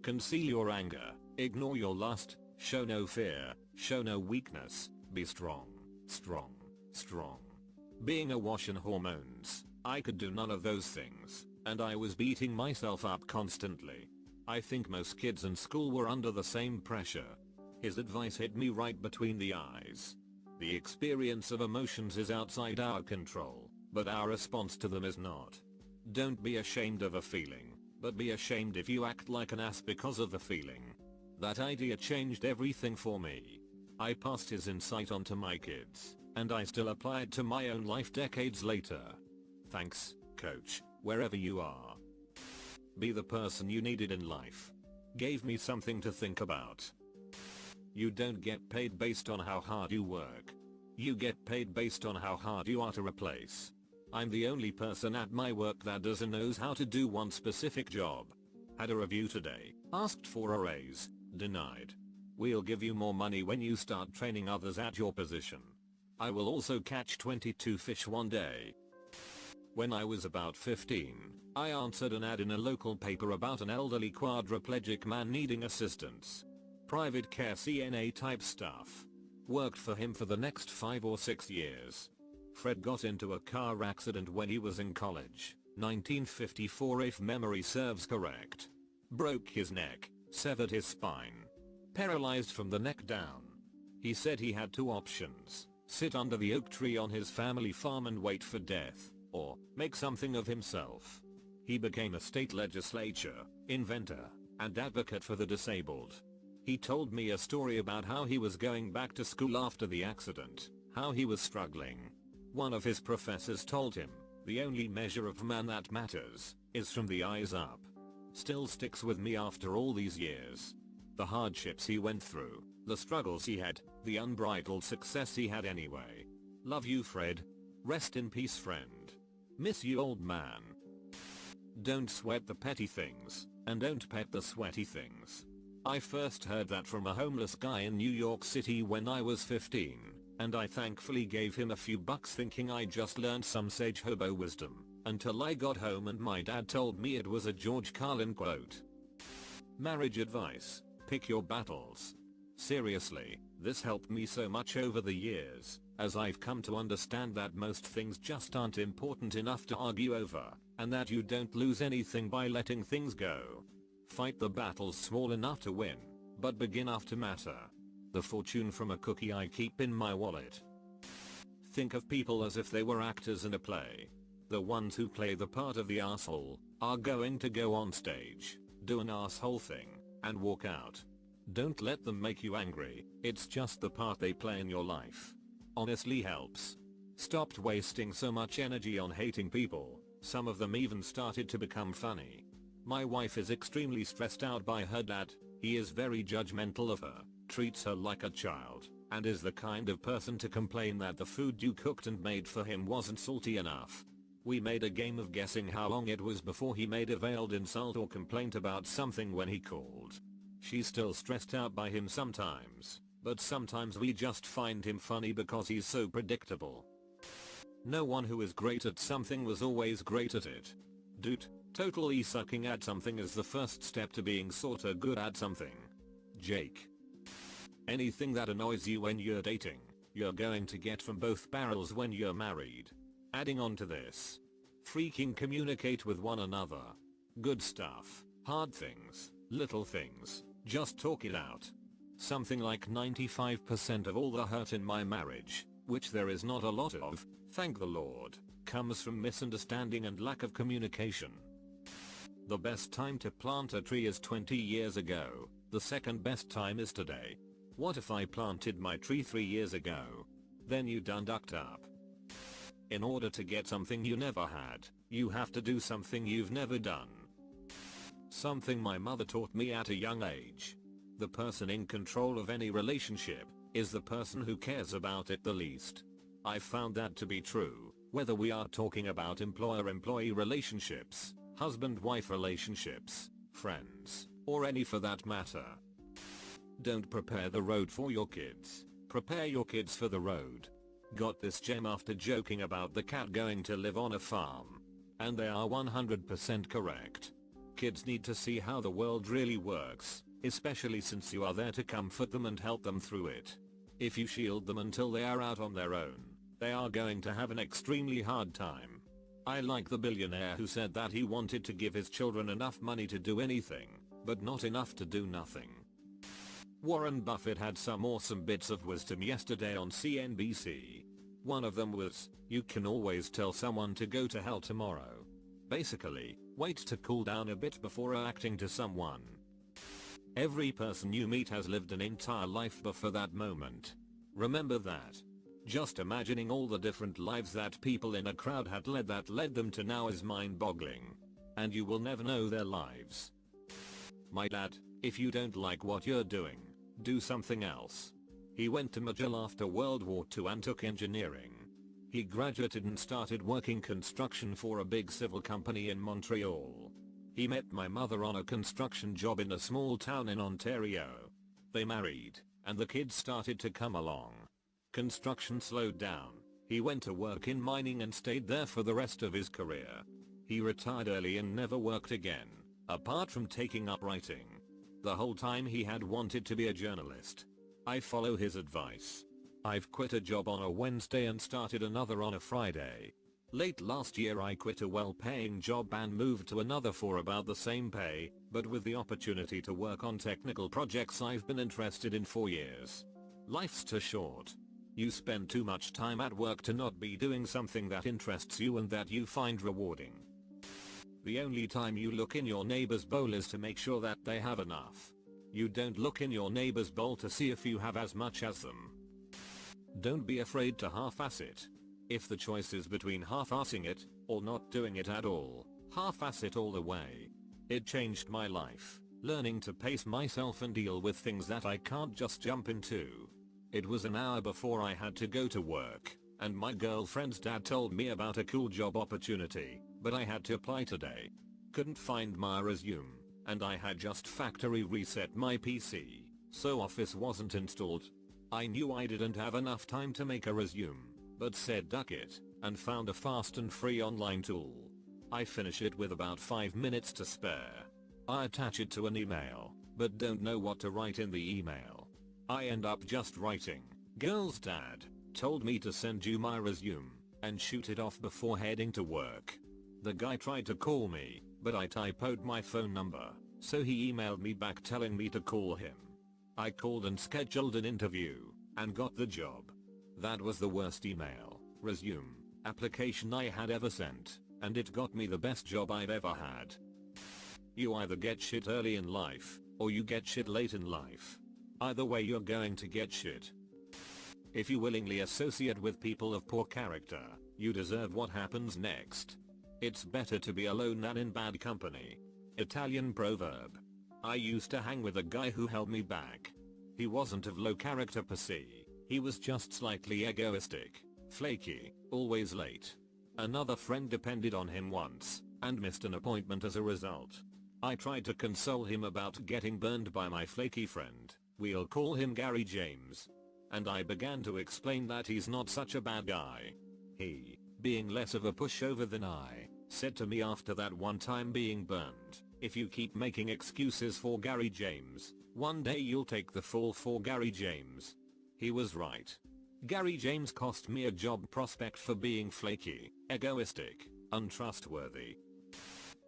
Conceal your anger, ignore your lust, show no fear, show no weakness, be strong, strong, strong. Being awash in hormones, I could do none of those things, and I was beating myself up constantly. I think most kids in school were under the same pressure. His advice hit me right between the eyes. The experience of emotions is outside our control, but our response to them is not. Don't be ashamed of a feeling, but be ashamed if you act like an ass because of the feeling. That idea changed everything for me. I passed his insight on to my kids, and I still apply it to my own life decades later. Thanks, coach, wherever you are. Be the person you needed in life. Gave me something to think about. You don't get paid based on how hard you work. You get paid based on how hard you are to replace. I'm the only person at my work that doesn't know how to do one specific job. Had a review today, asked for a raise, denied. We'll give you more money when you start training others at your position. I will also catch 22 fish one day. When I was about 15, I answered an ad in a local paper about an elderly quadriplegic man needing assistance. Private care CNA type stuff. Worked for him for the next 5 or 6 years. Fred got into a car accident when he was in college, 1954 if memory serves correct. Broke his neck, severed his spine. Paralyzed from the neck down. He said he had 2 options, sit under the oak tree on his family farm and wait for death, or make something of himself. He became a state legislature, inventor, and advocate for the disabled. He told me a story about how he was going back to school after the accident, how he was struggling. One of his professors told him, the only measure of man that matters is from the eyes up. Still sticks with me after all these years. The hardships he went through, the struggles he had, the unbridled success he had anyway. Love you, Fred. Rest in peace, friend. Miss you, old man. Don't sweat the petty things, and don't pet the sweaty things. I first heard that from a homeless guy in New York City when I was 15, and I thankfully gave him a few bucks thinking I just learned some sage hobo wisdom, until I got home and my dad told me it was a George Carlin quote. Marriage advice: pick your battles. Seriously, this helped me so much over the years, as I've come to understand that most things just aren't important enough to argue over, and that you don't lose anything by letting things go. Fight the battles small enough to win, but big enough to matter. The fortune from a cookie I keep in my wallet. Think of people as if they were actors in a play. The ones who play the part of the asshole are going to go on stage, do an asshole thing, and walk out. Don't let them make you angry, it's just the part they play in your life. Honestly helps. Stopped wasting so much energy on hating people, some of them even started to become funny. My wife is extremely stressed out by her dad. He is very judgmental of her, treats her like a child, and is the kind of person to complain that the food you cooked and made for him wasn't salty enough. We made a game of guessing how long it was before he made a veiled insult or complaint about something when he called. She's still stressed out by him sometimes, but sometimes we just find him funny because he's so predictable. No one who is great at something was always great at it. Dude, totally sucking at something is the first step to being sorta good at something. Jake. Anything that annoys you when you're dating, you're going to get from both barrels when you're married. Adding on to this, freaking communicate with one another. Good stuff, hard things, little things, just talk it out. Something like 95% of all the hurt in my marriage, which there is not a lot of, thank the Lord, comes from misunderstanding and lack of communication. The best time to plant a tree is 20 years ago, the second best time is today. What if I planted my tree 3 years ago? Then you done ducked up. In order to get something you never had, you have to do something you've never done. Something my mother taught me at a young age. The person in control of any relationship is the person who cares about it the least. I found that to be true, whether we are talking about employer-employee relationships, husband-wife relationships, friends, or any for that matter. Don't prepare the road for your kids, prepare your kids for the road. Got this gem after joking about the cat going to live on a farm. And they are 100% correct. Kids need to see how the world really works, especially since you are there to comfort them and help them through it. If you shield them until they are out on their own, they are going to have an extremely hard time. I like the billionaire who said that he wanted to give his children enough money to do anything, but not enough to do nothing. Warren Buffett had some awesome bits of wisdom yesterday on CNBC. One of them was, you can always tell someone to go to hell tomorrow. Basically, wait to cool down a bit before acting to someone. Every person you meet has lived an entire life before that moment. Remember that. Just imagining all the different lives that people in a crowd had led that led them to now is mind-boggling. And you will never know their lives. My dad, if you don't like what you're doing, do something else. He went to McGill after World War II and took engineering. He graduated and started working construction for a big civil company in Montreal. He met my mother on a construction job in a small town in Ontario. They married, and the kids started to come along. Construction slowed down. He went to work in mining and stayed there for the rest of his career. He retired early and never worked again, apart from taking up writing. The whole time he had wanted to be a journalist. I follow his advice. I've quit a job on a Wednesday and started another on a Friday. Late last year I quit a well-paying job and moved to another for about the same pay, but with the opportunity to work on technical projects I've been interested in for years. Life's too short. You spend too much time at work to not be doing something that interests you and that you find rewarding. The only time you look in your neighbor's bowl is to make sure that they have enough. You don't look in your neighbor's bowl to see if you have as much as them. Don't be afraid to half-ass it. If the choice is between half-assing it or not doing it at all, half-ass it all the way. It changed my life, learning to pace myself and deal with things that I can't just jump into. It was an hour before I had to go to work, and my girlfriend's dad told me about a cool job opportunity, but I had to apply today. Couldn't find my resume, and I had just factory reset my PC, so Office wasn't installed. I knew I didn't have enough time to make a resume, but said duck it, and found a fast and free online tool. I finish it with about 5 minutes to spare. I attach it to an email, but don't know what to write in the email. I end up just writing, "Girl's dad told me to send you my resume," and shoot it off before heading to work. The guy tried to call me, but I typoed my phone number, so he emailed me back telling me to call him. I called and scheduled an interview, and got the job. That was the worst email, resume, application I had ever sent, and it got me the best job I've ever had. You either get shit early in life, or you get shit late in life. Either way you're going to get shit. If you willingly associate with people of poor character, you deserve what happens next. It's better to be alone than in bad company. Italian proverb. I used to hang with a guy who held me back. He wasn't of low character per se, he was just slightly egoistic, flaky, always late. Another friend depended on him once, and missed an appointment as a result. I tried to console him about getting burned by my flaky friend, we'll call him Gary James. And I began to explain that he's not such a bad guy. He, being less of a pushover than I, said to me after that one time being burned, "If you keep making excuses for Gary James, one day you'll take the fall for Gary James." He was right. Gary James cost me a job prospect for being flaky, egoistic, untrustworthy.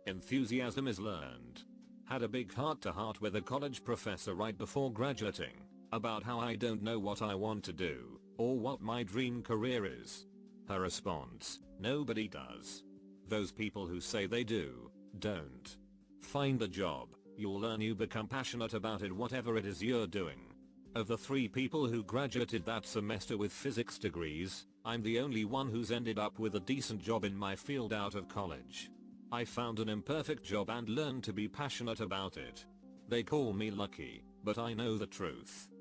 Enthusiasm is learned. Had a big heart-to-heart with a college professor right before graduating, about how I don't know what I want to do, or what my dream career is. Her response, "Nobody does. Those people who say they do, don't. Find a job, you'll learn, you become passionate about it, whatever it is you're doing." Of the 3 people who graduated that semester with physics degrees, I'm the only one who's ended up with a decent job in my field out of college. I found an imperfect job and learned to be passionate about it. They call me lucky, but I know the truth.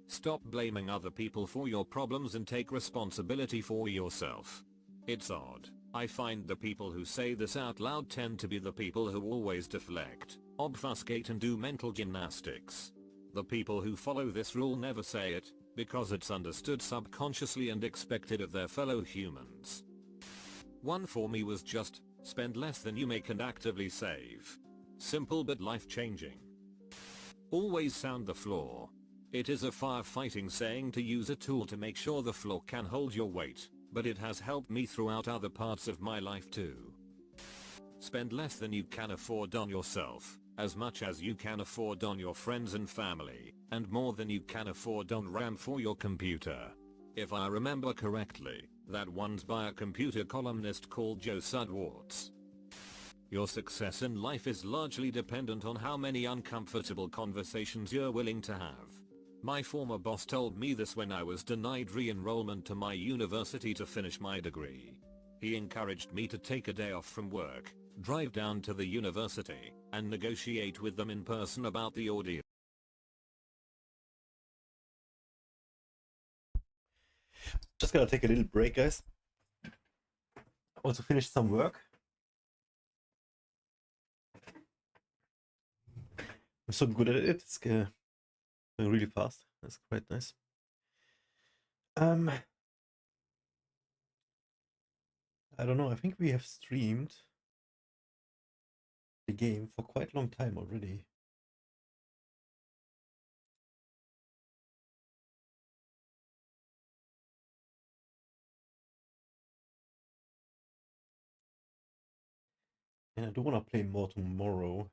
Stop blaming other people for your problems and take responsibility for yourself. It's odd, I find the people who say this out loud tend to be the people who always deflect, obfuscate and do mental gymnastics. The people who follow this rule never say it, because it's understood subconsciously and expected of their fellow humans. One for me was just, spend less than you make and actively save. Simple but life-changing. Always sound the floor. It is a firefighting saying to use a tool to make sure the floor can hold your weight, but it has helped me throughout other parts of my life too. Spend less than you can afford on yourself, as much as you can afford on your friends and family, and more than you can afford on RAM for your computer. If I remember correctly, that one's by a computer columnist called Joe Sudwartz. Your success in life is largely dependent on how many uncomfortable conversations you're willing to have. My former boss told me this when I was denied re-enrollment to my university to finish my degree. He encouraged me to take a day off from work, drive down to the university, and negotiate with them in person about the ordeal. Just gonna take a little break, guys. Also finished some work. I'm so good at it. It's going really fast. That's quite nice. I don't know. I think we have streamed the game for quite a long time already. And I don't want to play more tomorrow.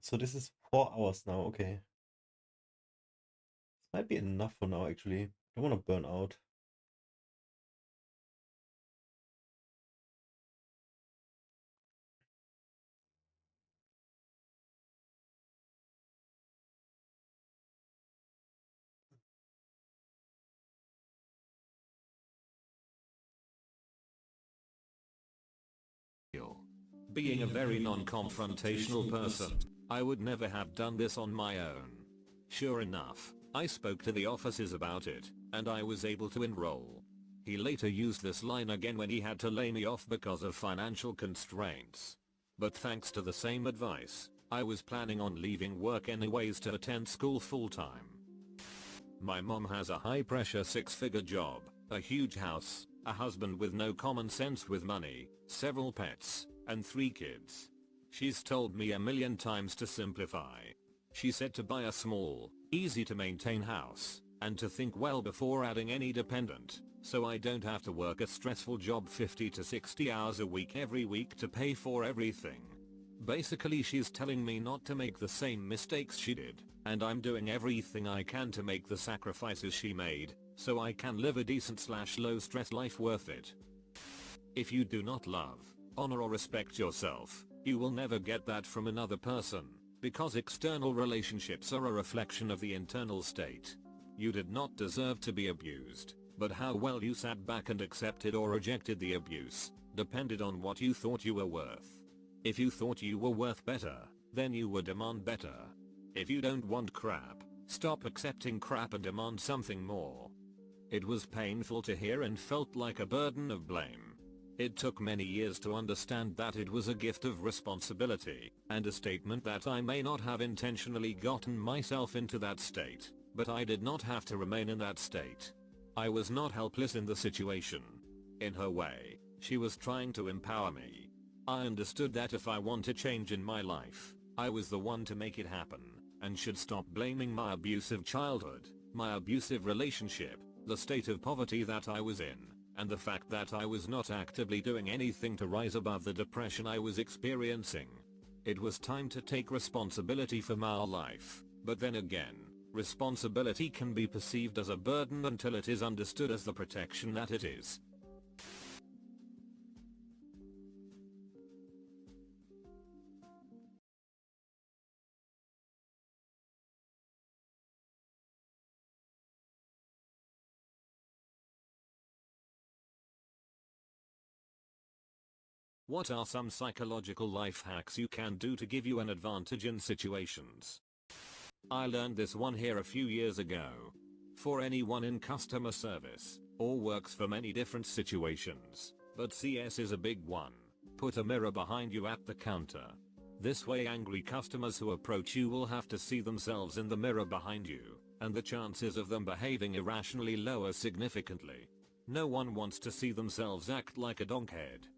So this is 4 hours now, okay. This might be enough for now, actually. I don't want to burn out. Being a very non-confrontational person, I would never have done this on my own. Sure enough, I spoke to the offices about it, and I was able to enroll. He later used this line again when he had to lay me off because of financial constraints. But thanks to the same advice, I was planning on leaving work anyways to attend school full-time. My mom has a high-pressure 6-figure job, a huge house, a husband with no common sense with money, several pets, and 3 kids. She's told me a million times to simplify. She said to buy a small, easy to maintain house, and to think well before adding any dependent, so I don't have to work a stressful job 50 to 60 hours a week every week to pay for everything. Basically she's telling me not to make the same mistakes she did, and I'm doing everything I can to make the sacrifices she made, so I can live a decent / low stress life worth it. If you do not love, honor or respect yourself, you will never get that from another person, because external relationships are a reflection of the internal state. You did not deserve to be abused, but how well you sat back and accepted or rejected the abuse depended on what you thought you were worth. If you thought you were worth better, then you would demand better. If you don't want crap, stop accepting crap and demand something more. It was painful to hear and felt like a burden of blame. It took many years to understand that it was a gift of responsibility, and a statement that I may not have intentionally gotten myself into that state, but I did not have to remain in that state. I was not helpless in the situation. In her way, she was trying to empower me. I understood that if I want a change in my life, I was the one to make it happen, and should stop blaming my abusive childhood, my abusive relationship, the state of poverty that I was in, and the fact that I was not actively doing anything to rise above the depression I was experiencing. It was time to take responsibility for my life, but then again, responsibility can be perceived as a burden until it is understood as the protection that it is. What are some psychological life hacks you can do to give you an advantage in situations? I learned this one here a few years ago. For anyone in customer service, or works for many different situations, but CS is a big one. Put a mirror behind you at the counter. This way angry customers who approach you will have to see themselves in the mirror behind you, and the chances of them behaving irrationally lower significantly. No one wants to see themselves act like a donkhead.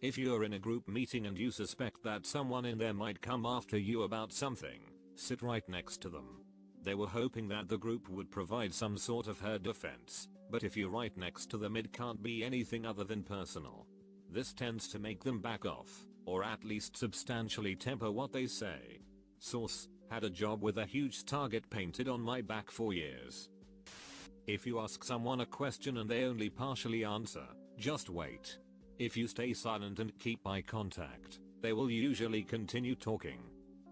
If you're in a group meeting and you suspect that someone in there might come after you about something, sit right next to them. They were hoping that the group would provide some sort of her defense, but if you're right next to them it can't be anything other than personal. This tends to make them back off, or at least substantially temper what they say. Source: had a job with a huge target painted on my back for years. If you ask someone a question and they only partially answer, just wait. If you stay silent and keep eye contact, they will usually continue talking.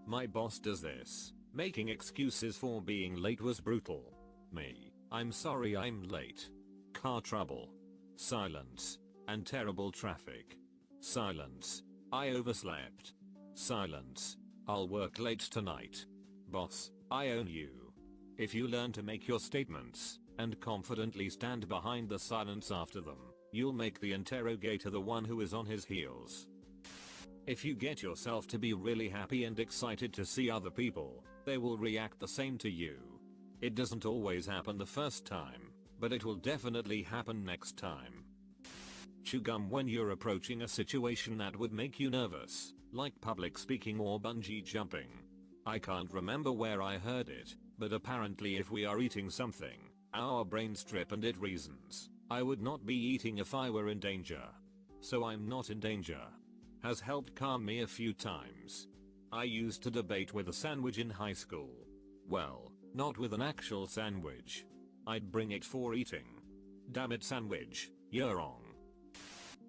My boss does this. Making excuses for being late was brutal. Me: I'm sorry I'm late. Car trouble. Silence. And terrible traffic. Silence. I overslept. Silence. I'll work late tonight. Boss: I own you. If you learn to make your statements, and confidently stand behind the silence after them, you'll make the interrogator the one who is on his heels. If you get yourself to be really happy and excited to see other people, they will react the same to you. It doesn't always happen the first time, but it will definitely happen next time. Chew gum when you're approaching a situation that would make you nervous, like public speaking or bungee jumping. I can't remember where I heard it, but apparently if we are eating something, our brains trip and it reasons. I would not be eating if I were in danger. So I'm not in danger. Has helped calm me a few times. I used to debate with a sandwich in high school. Well, not with an actual sandwich. I'd bring it for eating. Damn it, sandwich, you're wrong.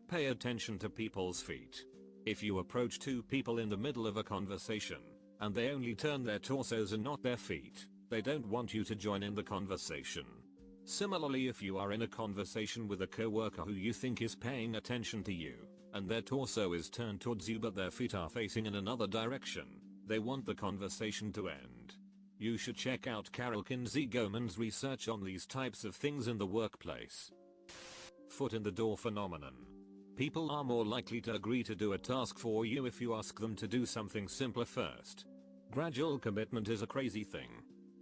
Pay attention to people's feet. If you approach two people in the middle of a conversation, and they only turn their torsos and not their feet, they don't want you to join in the conversation. Similarly, if you are in a conversation with a coworker who you think is paying attention to you, and their torso is turned towards you but their feet are facing in another direction, they want the conversation to end. You should check out Carol Kinsey Goman's research on these types of things in the workplace. Foot in the door phenomenon. People are more likely to agree to do a task for you if you ask them to do something simpler first. Gradual commitment is a crazy thing.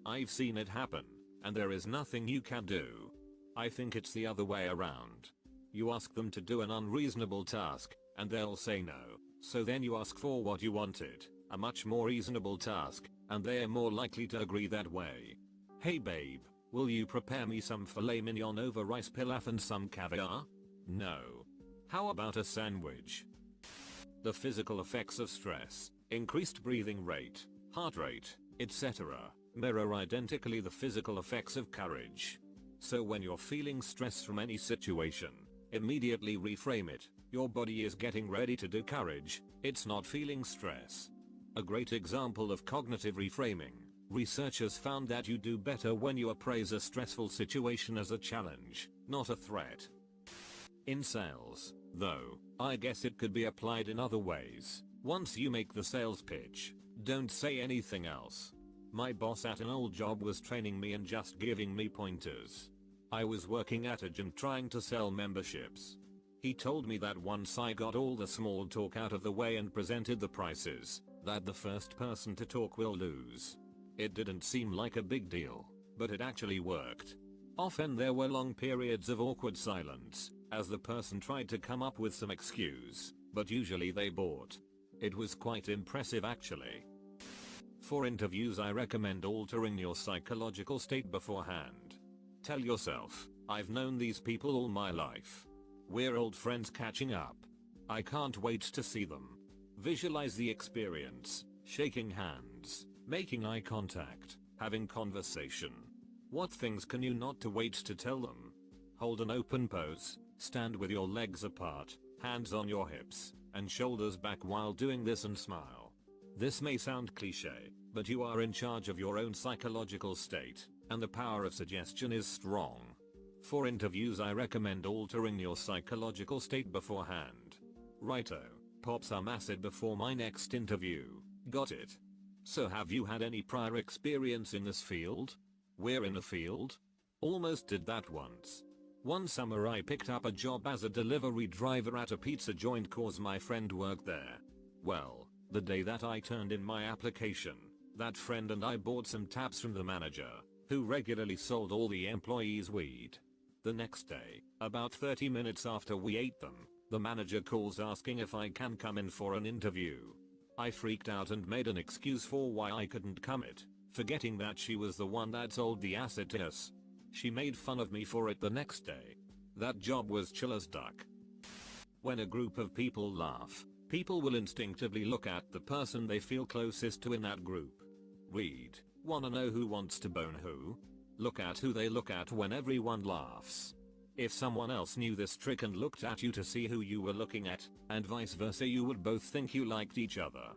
I've seen it happen, and there is nothing you can do. I think it's the other way around. You ask them to do an unreasonable task, and they'll say no, so then you ask for what you wanted, a much more reasonable task, and they are more likely to agree that way. Hey babe, will you prepare me some filet mignon over rice pilaf and some caviar? No. How about a sandwich? The physical effects of stress, increased breathing rate, heart rate, etc., mirror identically the physical effects of courage. So when you're feeling stress from any situation, immediately reframe it. Your body is getting ready to do courage, it's not feeling stress. A great example of cognitive reframing, researchers found that you do better when you appraise a stressful situation as a challenge, not a threat. In sales, though, I guess it could be applied in other ways. Once you make the sales pitch, don't say anything else. My boss at an old job was training me and just giving me pointers. I was working at a gym trying to sell memberships. He told me that once I got all the small talk out of the way and presented the prices, that the first person to talk will lose. It didn't seem like a big deal, but it actually worked. Often there were long periods of awkward silence, as the person tried to come up with some excuse, but usually they bought. It was quite impressive actually. For interviews, I recommend altering your psychological state beforehand. Tell yourself, I've known these people all my life. We're old friends catching up. I can't wait to see them. Visualize the experience, shaking hands, making eye contact, having conversation. What things can you not to wait to tell them? Hold an open pose, stand with your legs apart, hands on your hips, and shoulders back while doing this and smile. This may sound cliche, but you are in charge of your own psychological state, and the power of suggestion is strong. For interviews, I recommend altering your psychological state beforehand. Righto, pop some acid before my next interview. Got it? So have you had any prior experience in this field? We're in a field? Almost did that once. One summer I picked up a job as a delivery driver at a pizza joint cause my friend worked there. Well, the day that I turned in my application, that friend and I bought some tabs from the manager, who regularly sold all the employees weed. The next day, about 30 minutes after we ate them, the manager calls asking if I can come in for an interview. I freaked out and made an excuse for why I couldn't come it, forgetting that she was the one that sold the acid to us. She made fun of me for it the next day. That job was chill as duck. When a group of people laugh, people will instinctively look at the person they feel closest to in that group. Read, wanna know who wants to bone who? Look at who they look at when everyone laughs. If someone else knew this trick and looked at you to see who you were looking at, and vice versa, you would both think you liked each other.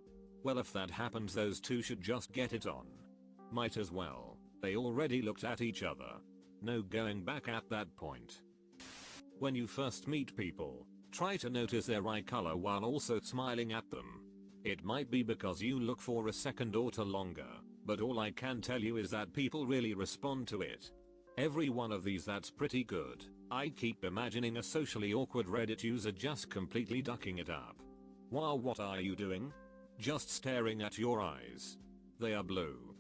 Well, if that happens, those two should just get it on. Might as well. They already looked at each other. No going back at that point. When you first meet people, try to notice their eye color while also smiling at them. It might be because you look for a second or two longer, but all I can tell you is that people really respond to it. Every one of these, that's pretty good. I keep imagining a socially awkward Reddit user just completely ducking it up. Wow, what are you doing? Just staring at your eyes. They are blue.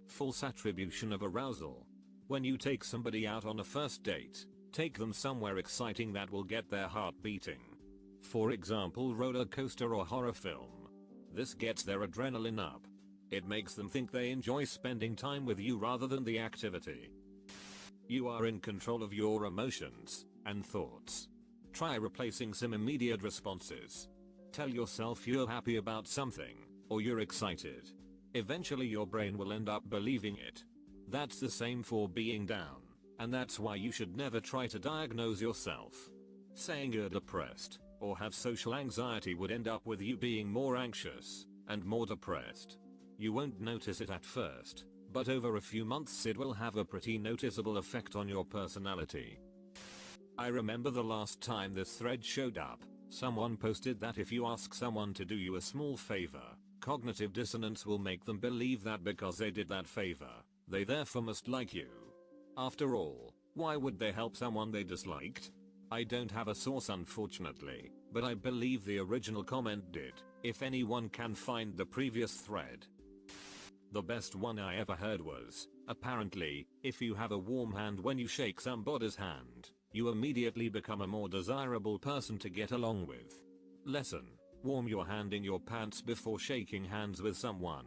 False attribution of arousal. When you take somebody out on a first date, take them somewhere exciting that will get their heart beating. For example, roller coaster or horror film. This gets their adrenaline up. It makes them think they enjoy spending time with you rather than the activity. You are in control of your emotions and thoughts. Try replacing some immediate responses. Tell yourself you're happy about something, or you're excited. Eventually your brain will end up believing it. That's the same for being down, and that's why you should never try to diagnose yourself. Saying you're depressed or have social anxiety would end up with you being more anxious and more depressed. You won't notice it at first, but over a few months it will have a pretty noticeable effect on your personality. I remember the last time this thread showed up, someone posted that if you ask someone to do you a small favor, cognitive dissonance will make them believe that because they did that favor, they therefore must like you. After all, why would they help someone they disliked? I don't have a source unfortunately, but I believe the original comment did, if anyone can find the previous thread. The best one I ever heard was, apparently, if you have a warm hand when you shake somebody's hand, you immediately become a more desirable person to get along with. Lesson: warm your hand in your pants before shaking hands with someone.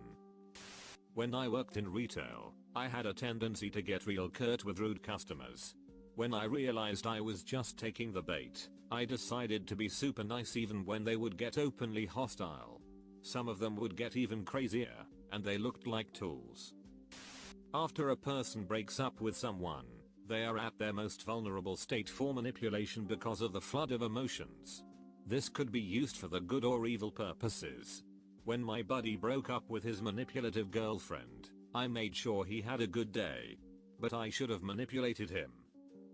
When I worked in retail, I had a tendency to get real curt with rude customers. When I realized I was just taking the bait, I decided to be super nice even when they would get openly hostile. Some of them would get even crazier, and they looked like tools. After a person breaks up with someone, they are at their most vulnerable state for manipulation because of the flood of emotions. This could be used for the good or evil purposes. When my buddy broke up with his manipulative girlfriend, I made sure he had a good day. But I should have manipulated him.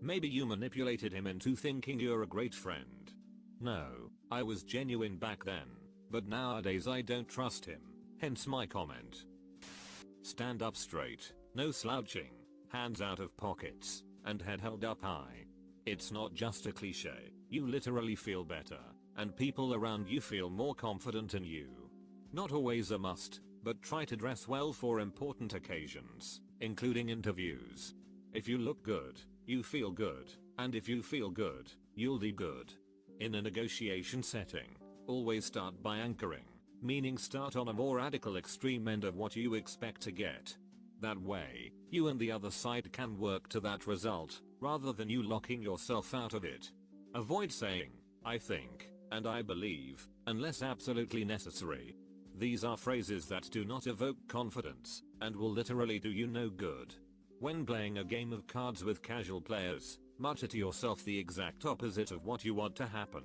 Maybe you manipulated him into thinking you're a great friend. No, I was genuine back then, but nowadays I don't trust him, hence my comment. Stand up straight, no slouching, hands out of pockets, and head held up high. It's not just a cliche, you literally feel better, and people around you feel more confident in you. Not always a must, but try to dress well for important occasions, including interviews. If you look good, you feel good, and if you feel good, you'll do good. In a negotiation setting, always start by anchoring, meaning start on a more radical extreme end of what you expect to get. That way, you and the other side can work to that result, rather than you locking yourself out of it. Avoid saying, I think, and I believe, unless absolutely necessary. These are phrases that do not evoke confidence, and will literally do you no good. When playing a game of cards with casual players, mutter to yourself the exact opposite of what you want to happen.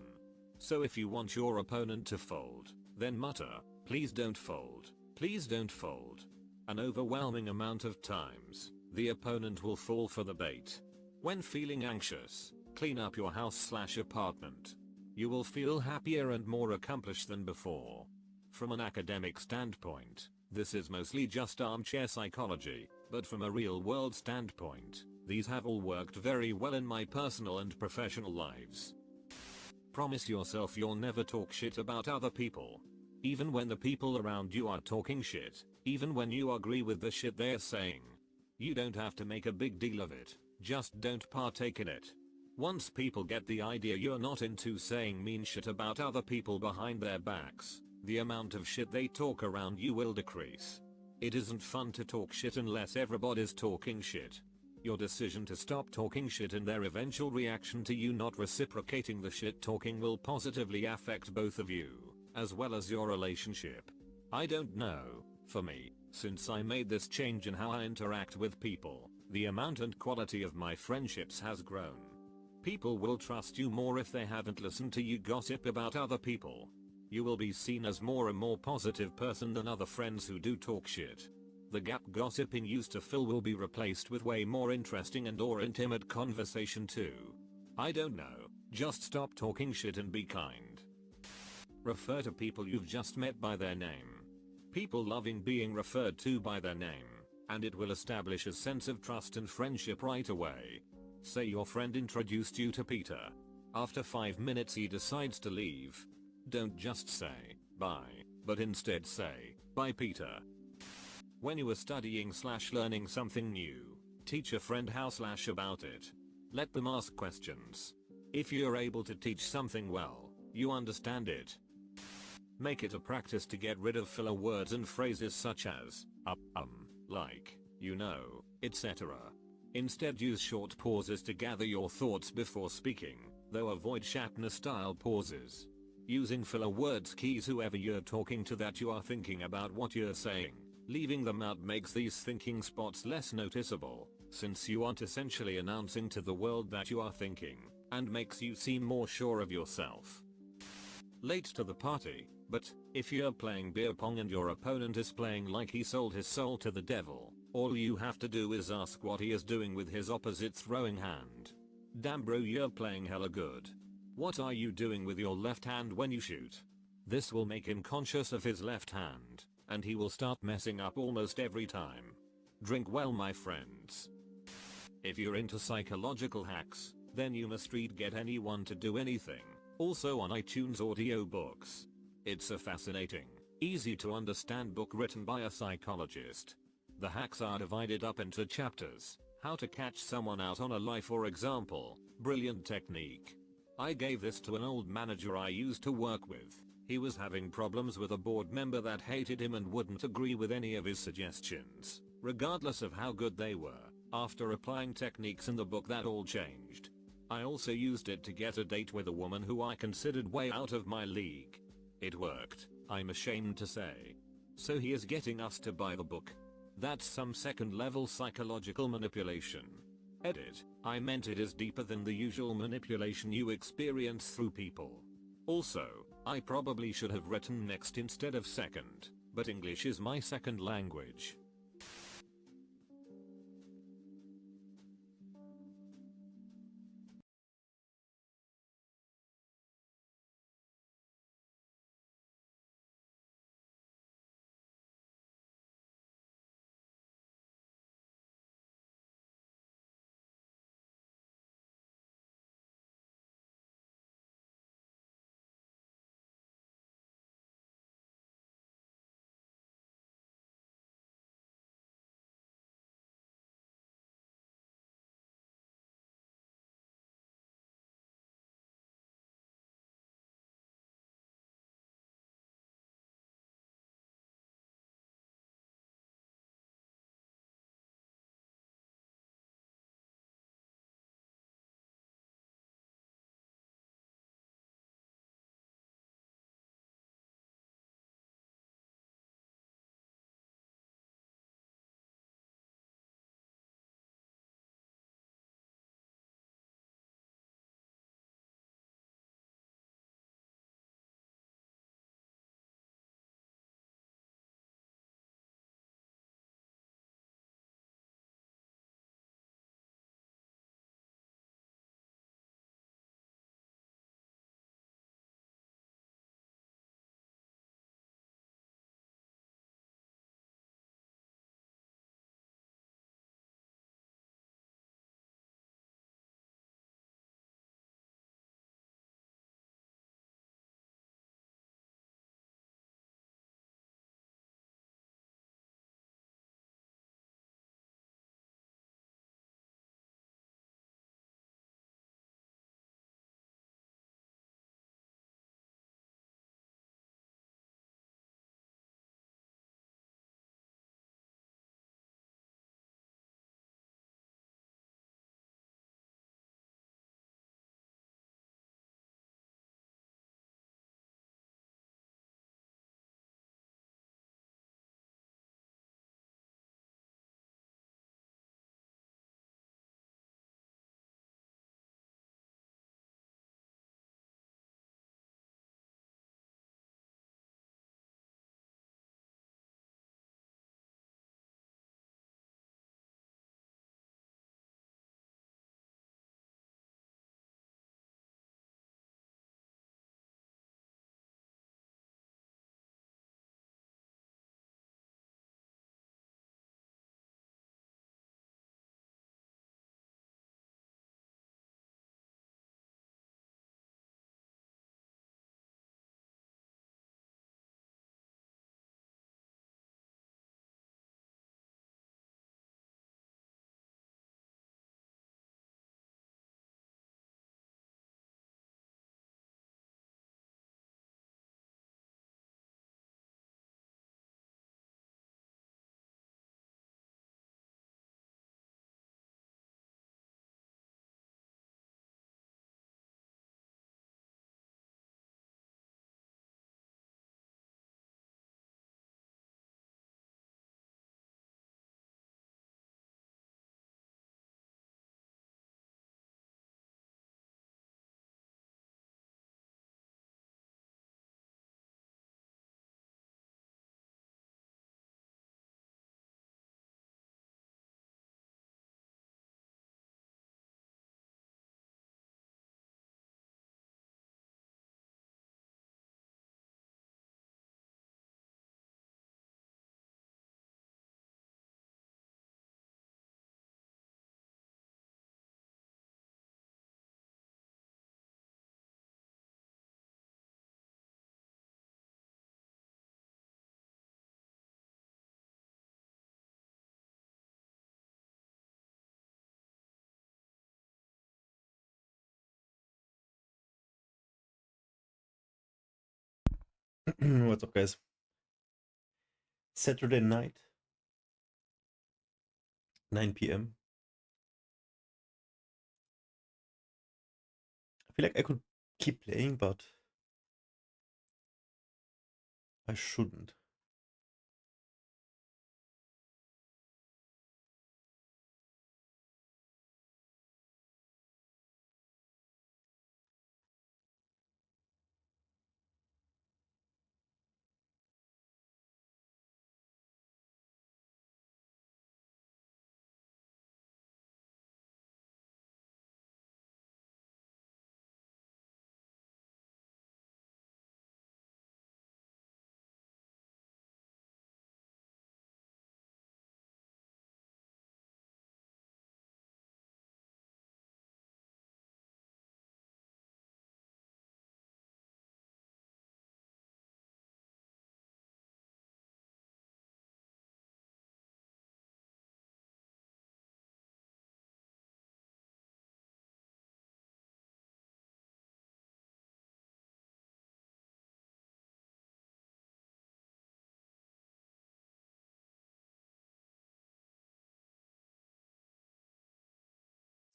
So if you want your opponent to fold, then mutter, please don't fold, please don't fold. An overwhelming amount of times, the opponent will fall for the bait. When feeling anxious, clean up your house/apartment. You will feel happier and more accomplished than before. From an academic standpoint, this is mostly just armchair psychology, but from a real-world standpoint, these have all worked very well in my personal and professional lives. Promise yourself you'll never talk shit about other people. Even when the people around you are talking shit, even when you agree with the shit they're saying. You don't have to make a big deal of it, just don't partake in it. Once people get the idea you're not into saying mean shit about other people behind their backs, the amount of shit they talk around you will decrease. It isn't fun to talk shit unless everybody's talking shit. Your decision to stop talking shit and their eventual reaction to you not reciprocating the shit talking will positively affect both of you, as well as your relationship. I don't know, for me, since I made this change in how I interact with people, the amount and quality of my friendships has grown. People will trust you more if they haven't listened to you gossip about other people. You will be seen as more and more positive person than other friends who do talk shit. The gap gossiping used to fill will be replaced with way more interesting and or intimate conversation too. I don't know, just stop talking shit and be kind. Refer to people you've just met by their name. People loving being referred to by their name, and it will establish a sense of trust and friendship right away. Say your friend introduced you to Peter. After 5 minutes he decides to leave. Don't just say, bye, but instead say, bye Peter. When you are studying/learning something new, teach a friend how/about it. Let them ask questions. If you're able to teach something well, you understand it. Make it a practice to get rid of filler words and phrases such as, like, you know, etc. Instead use short pauses to gather your thoughts before speaking, though avoid Shatner-style pauses. Using filler words keys whoever you're talking to that you are thinking about what you're saying. Leaving them out makes these thinking spots less noticeable, since you aren't essentially announcing to the world that you are thinking, and makes you seem more sure of yourself. Late to the party, but if you're playing beer pong and your opponent is playing like he sold his soul to the devil, all you have to do is ask what he is doing with his opposite throwing hand. Damn bro, you're playing hella good. What are you doing with your left hand when you shoot? This will make him conscious of his left hand, and he will start messing up almost every time. Drink well, my friends. If you're into psychological hacks, then you must read Get Anyone to Do Anything, also on iTunes audiobooks. It's a fascinating, easy to understand book written by a psychologist. The hacks are divided up into chapters. How to catch someone out on a lie, for example. Brilliant technique. I gave this to an old manager I used to work with. He was having problems with a board member that hated him and wouldn't agree with any of his suggestions, regardless of how good they were. After applying techniques in the book, that all changed. I also used it to get a date with a woman who I considered way out of my league. It worked, I'm ashamed to say. So he is getting us to buy the book. That's some second level psychological manipulation. Edit, I meant it is deeper than the usual manipulation you experience through people. Also, I probably should have written next instead of second, but English is my second language. What's up, guys? Saturday night, 9 p.m. I feel like I could keep playing, but I shouldn't.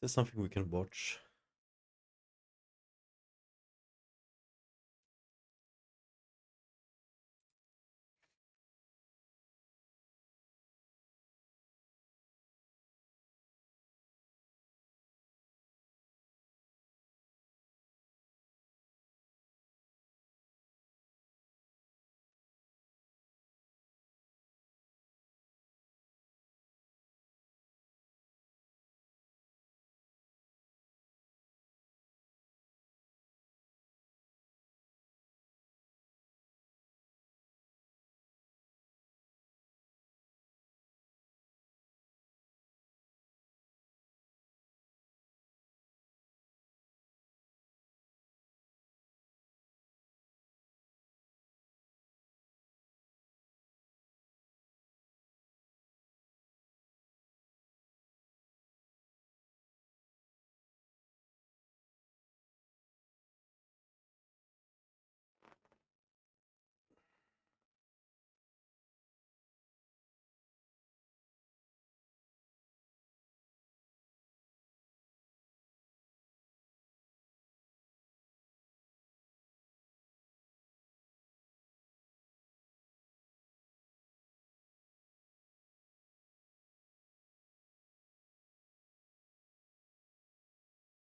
Is there something we can watch?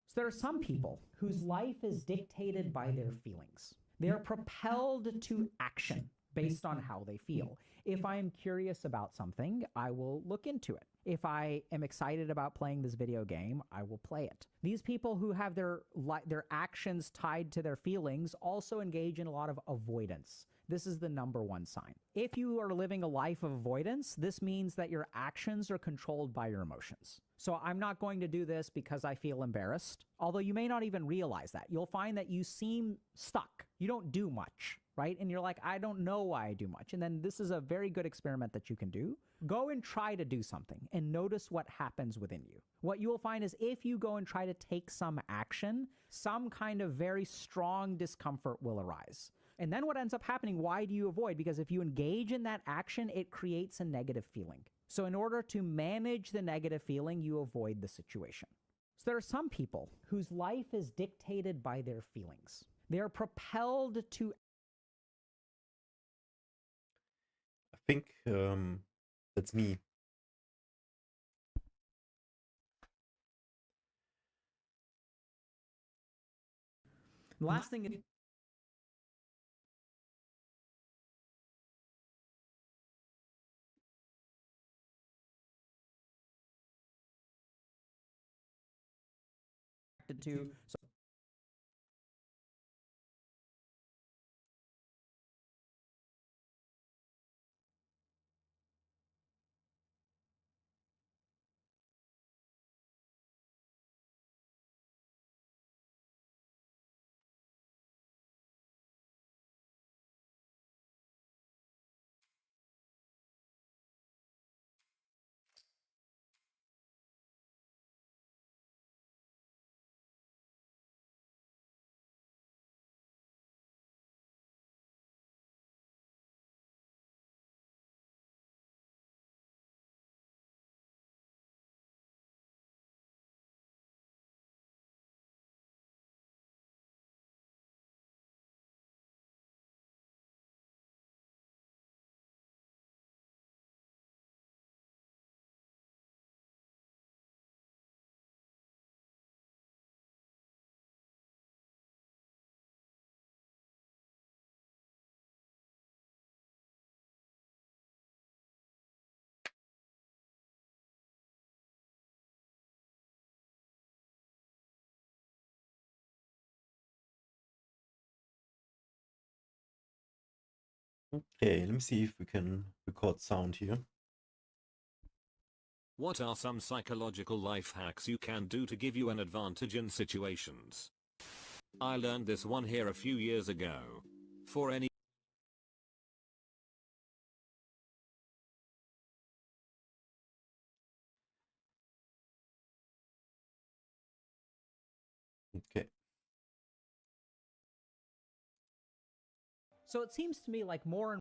So there are some people whose life is dictated by their feelings. They are propelled to action based on how they feel. If I am curious about something, I will look into it. If I am excited about playing this video game, I will play it. These people who have their actions tied to their feelings also engage in a lot of avoidance. This is the number one sign. If you are living a life of avoidance, this means that your actions are controlled by your emotions. So I'm not going to do this because I feel embarrassed, although you may not even realize that. You'll find that you seem stuck. You don't do much, right? And you're like, I don't know why I do much. And then this is a very good experiment that you can do. Go and try to do something and notice what happens within you. What you will find is if you go and try to take some action, some kind of very strong discomfort will arise. And then what ends up happening, why do you avoid? Because if you engage in that action, it creates a negative feeling. So in order to manage the negative feeling, you avoid the situation. So there are some people whose life is dictated by their feelings. They are propelled to... I think that's me. The last thing... to... So Okay, let me see if we can record sound here. What are some psychological life hacks you can do to give you an advantage in situations? I learned this one here a few years ago. For any Okay. So it seems to me like more and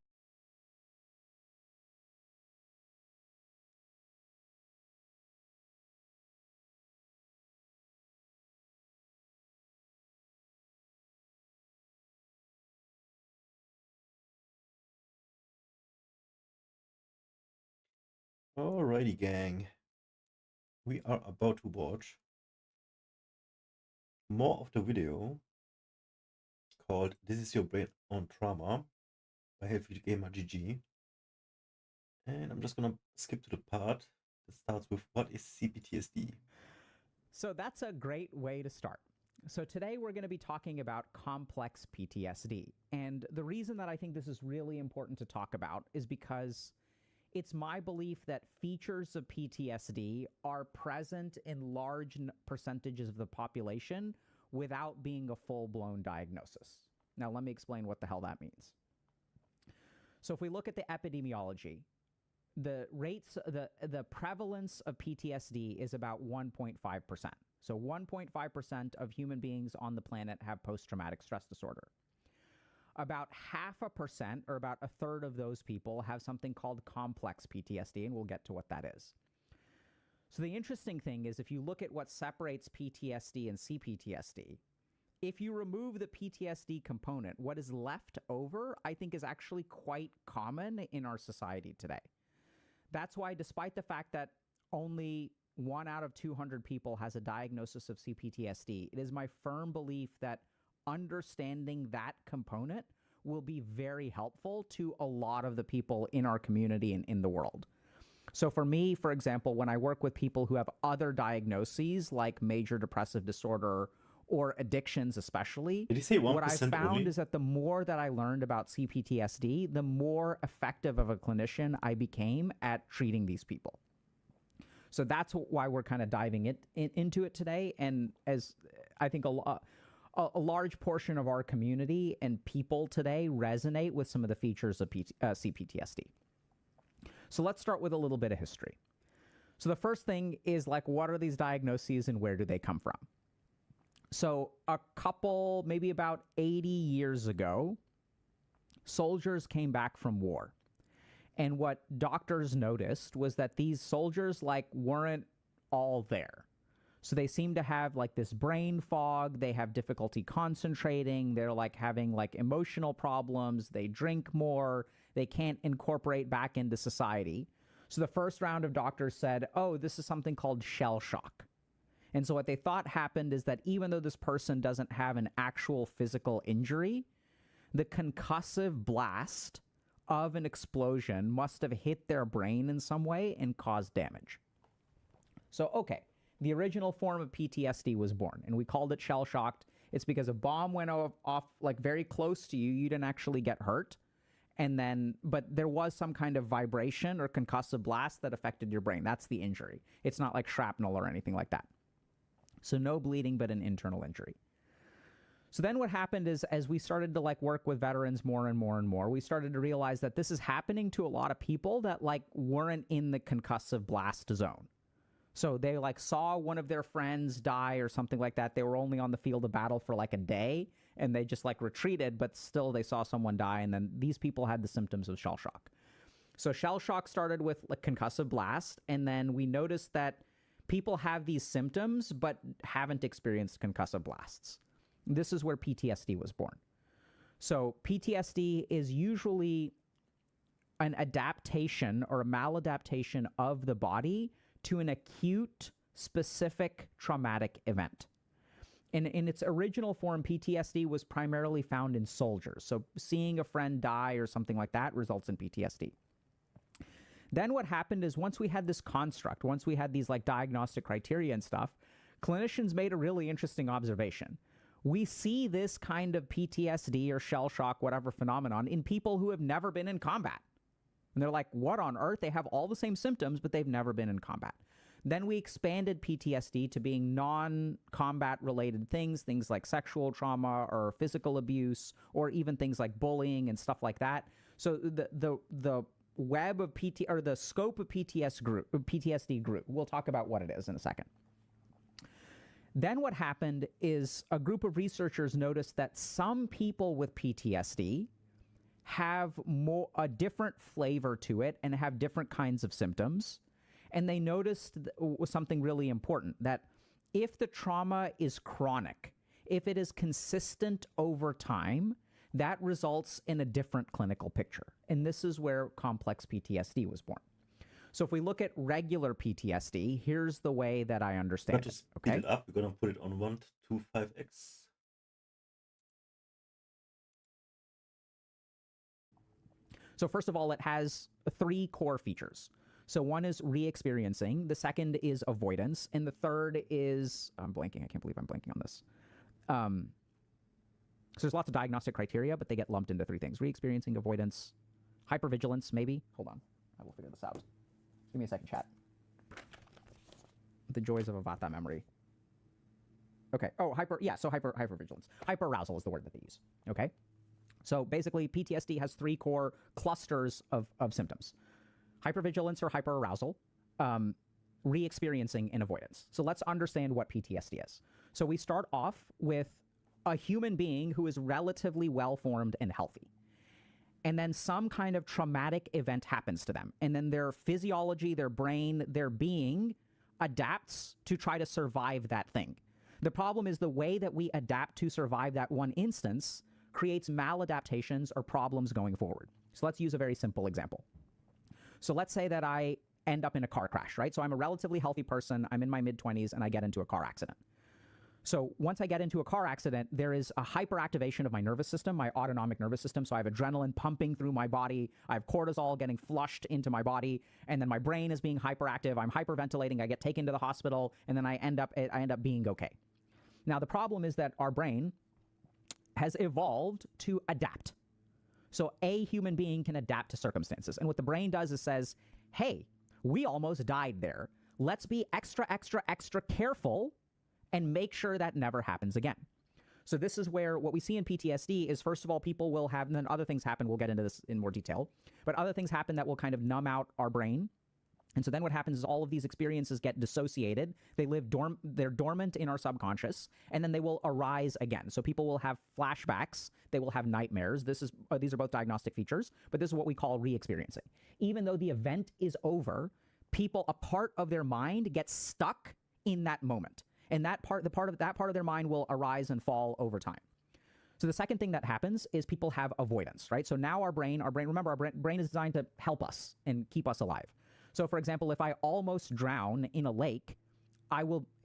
Alrighty, gang. We are about to watch more of the video called This is Your Brain on Trauma by Healthy Gamer GG. And I'm just gonna skip to the part that starts with what is CPTSD? So that's a great way to start. So today we're going to be talking about complex PTSD. And the reason that I think this is really important to talk about is because it's my belief that features of PTSD are present in large percentages of the population without being a full-blown diagnosis. Now let me explain what the hell that means. So if we look at the epidemiology, the prevalence of PTSD is about 1.5%. So 1.5% of human beings on the planet have post-traumatic stress disorder. About 0.5%, or about a third of those people, have something called complex PTSD, and we'll get to what that is. So the interesting thing is, if you look at what separates PTSD and CPTSD, if you remove the PTSD component, what is left over, I think, is actually quite common in our society today. That's why, despite the fact that only 1 out of 200 people has a diagnosis of CPTSD, it is my firm belief that understanding that component will be very helpful to a lot of the people in our community and in the world. So for me, for example, when I work with people who have other diagnoses like major depressive disorder or addictions especially, Did he say 1% what I found only? is that the more that I learned about CPTSD, the more effective of a clinician I became at treating these people. So that's why we're kind of diving into it today. And as I think a large portion of our community and people today resonate with some of the features of CPTSD. So let's start with a little bit of history. So the first thing is, like, what are these diagnoses and where do they come from? So a couple, maybe about 80 years ago, soldiers came back from war. And what doctors noticed was that these soldiers, like, weren't all there. So they seem to have, like, this brain fog. They have difficulty concentrating. They're, like, having, like, emotional problems. They drink more. They can't incorporate back into society. So the first round of doctors said, oh, this is something called shell shock. And so what they thought happened is that even though this person doesn't have an actual physical injury, the concussive blast of an explosion must have hit their brain in some way and caused damage. So, okay, the original form of PTSD was born, and we called it shell-shocked. It's because a bomb went off like very close to you. You didn't actually get hurt, and then, but there was some kind of vibration or concussive blast that affected your brain. That's the injury. It's not like shrapnel or anything like that. So no bleeding, but an internal injury. So then what happened is, as we started to, like, work with veterans more and more and more, we started to realize that this is happening to a lot of people that, like, weren't in the concussive blast zone. So they, like, saw one of their friends die or something like that. They were only on the field of battle for like a day, and they just, like, retreated, but still they saw someone die, and then these people had the symptoms of shell shock. So shell shock started with, like, concussive blast, and then we noticed that people have these symptoms but haven't experienced concussive blasts. This is where PTSD was born. So PTSD is usually an adaptation or a maladaptation of the body to an acute, specific traumatic event. In its original form, PTSD was primarily found in soldiers. So seeing a friend die or something like that results in PTSD. Then what happened is, once we had this construct, once we had these, like, diagnostic criteria and stuff, clinicians made a really interesting observation. We see this kind of PTSD or shell shock, whatever phenomenon, in people who have never been in combat. And they're like, what on earth? They have all the same symptoms, but they've never been in combat. Then we expanded PTSD to being non-combat related things like sexual trauma or physical abuse, or even things like bullying and stuff like that. So the web of the scope of PTSD grew. We'll talk about what it is in a second. Then what happened is a group of researchers noticed that some people with PTSD have a different flavor to it and have different kinds of symptoms. And they noticed something really important, that if the trauma is chronic, if it is consistent over time, that results in a different clinical picture. And this is where complex PTSD was born. So if we look at regular PTSD, here's the way that I understand it. Okay, speed it up. We're gonna put it on 125x. So first of all, it has 3 core features. So one is re-experiencing, the second is avoidance, and the third is, I'm blanking, I can't believe I'm blanking on this. So there's lots of diagnostic criteria, but they get lumped into 3 things: re-experiencing, avoidance, hypervigilance, maybe. Hold on, I will figure this out. Give me a second, chat. The joys of Avata memory. Okay. Oh, hypervigilance. Hyperarousal is the word that they use. Okay. So basically, PTSD has 3 core clusters of symptoms: hypervigilance or hyperarousal, re-experiencing, and avoidance. So let's understand what PTSD is. So we start off with a human being who is relatively well-formed and healthy. And then some kind of traumatic event happens to them. And then their physiology, their brain, their being adapts to try to survive that thing. The problem is the way that we adapt to survive that one instance creates maladaptations or problems going forward. So let's use a very simple example. So let's say that I end up in a car crash, right? So I'm a relatively healthy person, I'm in my mid-20s, and I get into a car accident. So once I get into a car accident, there is a hyperactivation of my nervous system, my autonomic nervous system. So I have adrenaline pumping through my body, I have cortisol getting flushed into my body, and then my brain is being hyperactive, I'm hyperventilating, I get taken to the hospital, and then I end up being okay. Now the problem is that our brain has evolved to adapt. So a human being can adapt to circumstances. And what the brain does is says, hey, we almost died there. Let's be extra, extra, extra careful and make sure that never happens again. So this is where what we see in PTSD is, first of all, people will have, and then other things happen, we'll get into this in more detail, but other things happen that will kind of numb out our brain. And so then what happens is all of these experiences get dissociated. They they're dormant in our subconscious, and then they will arise again. So people will have flashbacks, they will have nightmares. These are both diagnostic features, but this is what we call re-experiencing. Even though the event is over, a part of their mind gets stuck in that moment. And that part of their mind will arise and fall over time. So the second thing that happens is people have avoidance, right? So now our brain, remember, our brain is designed to help us and keep us alive. So for example, if I almost drown in a lake,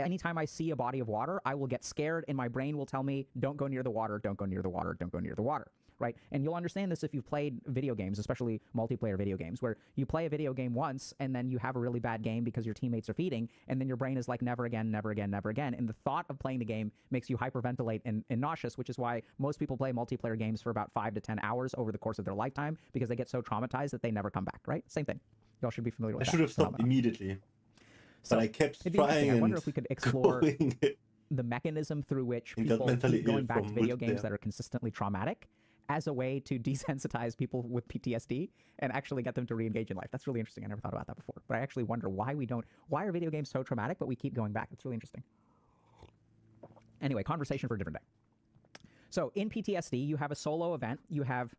anytime I see a body of water, I will get scared and my brain will tell me, don't go near the water, don't go near the water, don't go near the water, right? And you'll understand this if you've played video games, especially multiplayer video games, where you play a video game once and then you have a really bad game because your teammates are feeding, and then your brain is like, never again, never again, never again. And the thought of playing the game makes you hyperventilate and nauseous, which is why most people play multiplayer games for about 5 to 10 hours over the course of their lifetime, because they get so traumatized that they never come back, right? Same thing. Y'all should be familiar with that. I should have stopped immediately. So but I kept it'd be trying. I wonder if we could explore the mechanism through which people keep going back to video games that are consistently traumatic as a way to desensitize people with PTSD and actually get them to re-engage in life. That's really interesting. I never thought about that before. But I actually wonder why are video games so traumatic, but we keep going back? It's really interesting. Anyway, conversation for a different day. So in PTSD, you have a solo event, you have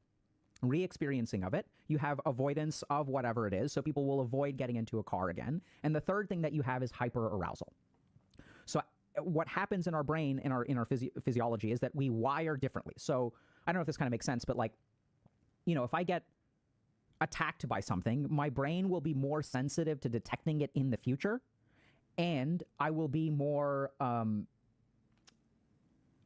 re-experiencing of it, you have avoidance of whatever it is, so people will avoid getting into a car again, and the third thing that you have is hyperarousal. So what happens in our brain, in our physiology, is that we wire differently. So I don't know if this kind of makes sense, but if I get attacked by something, my brain will be more sensitive to detecting it in the future, and I will be more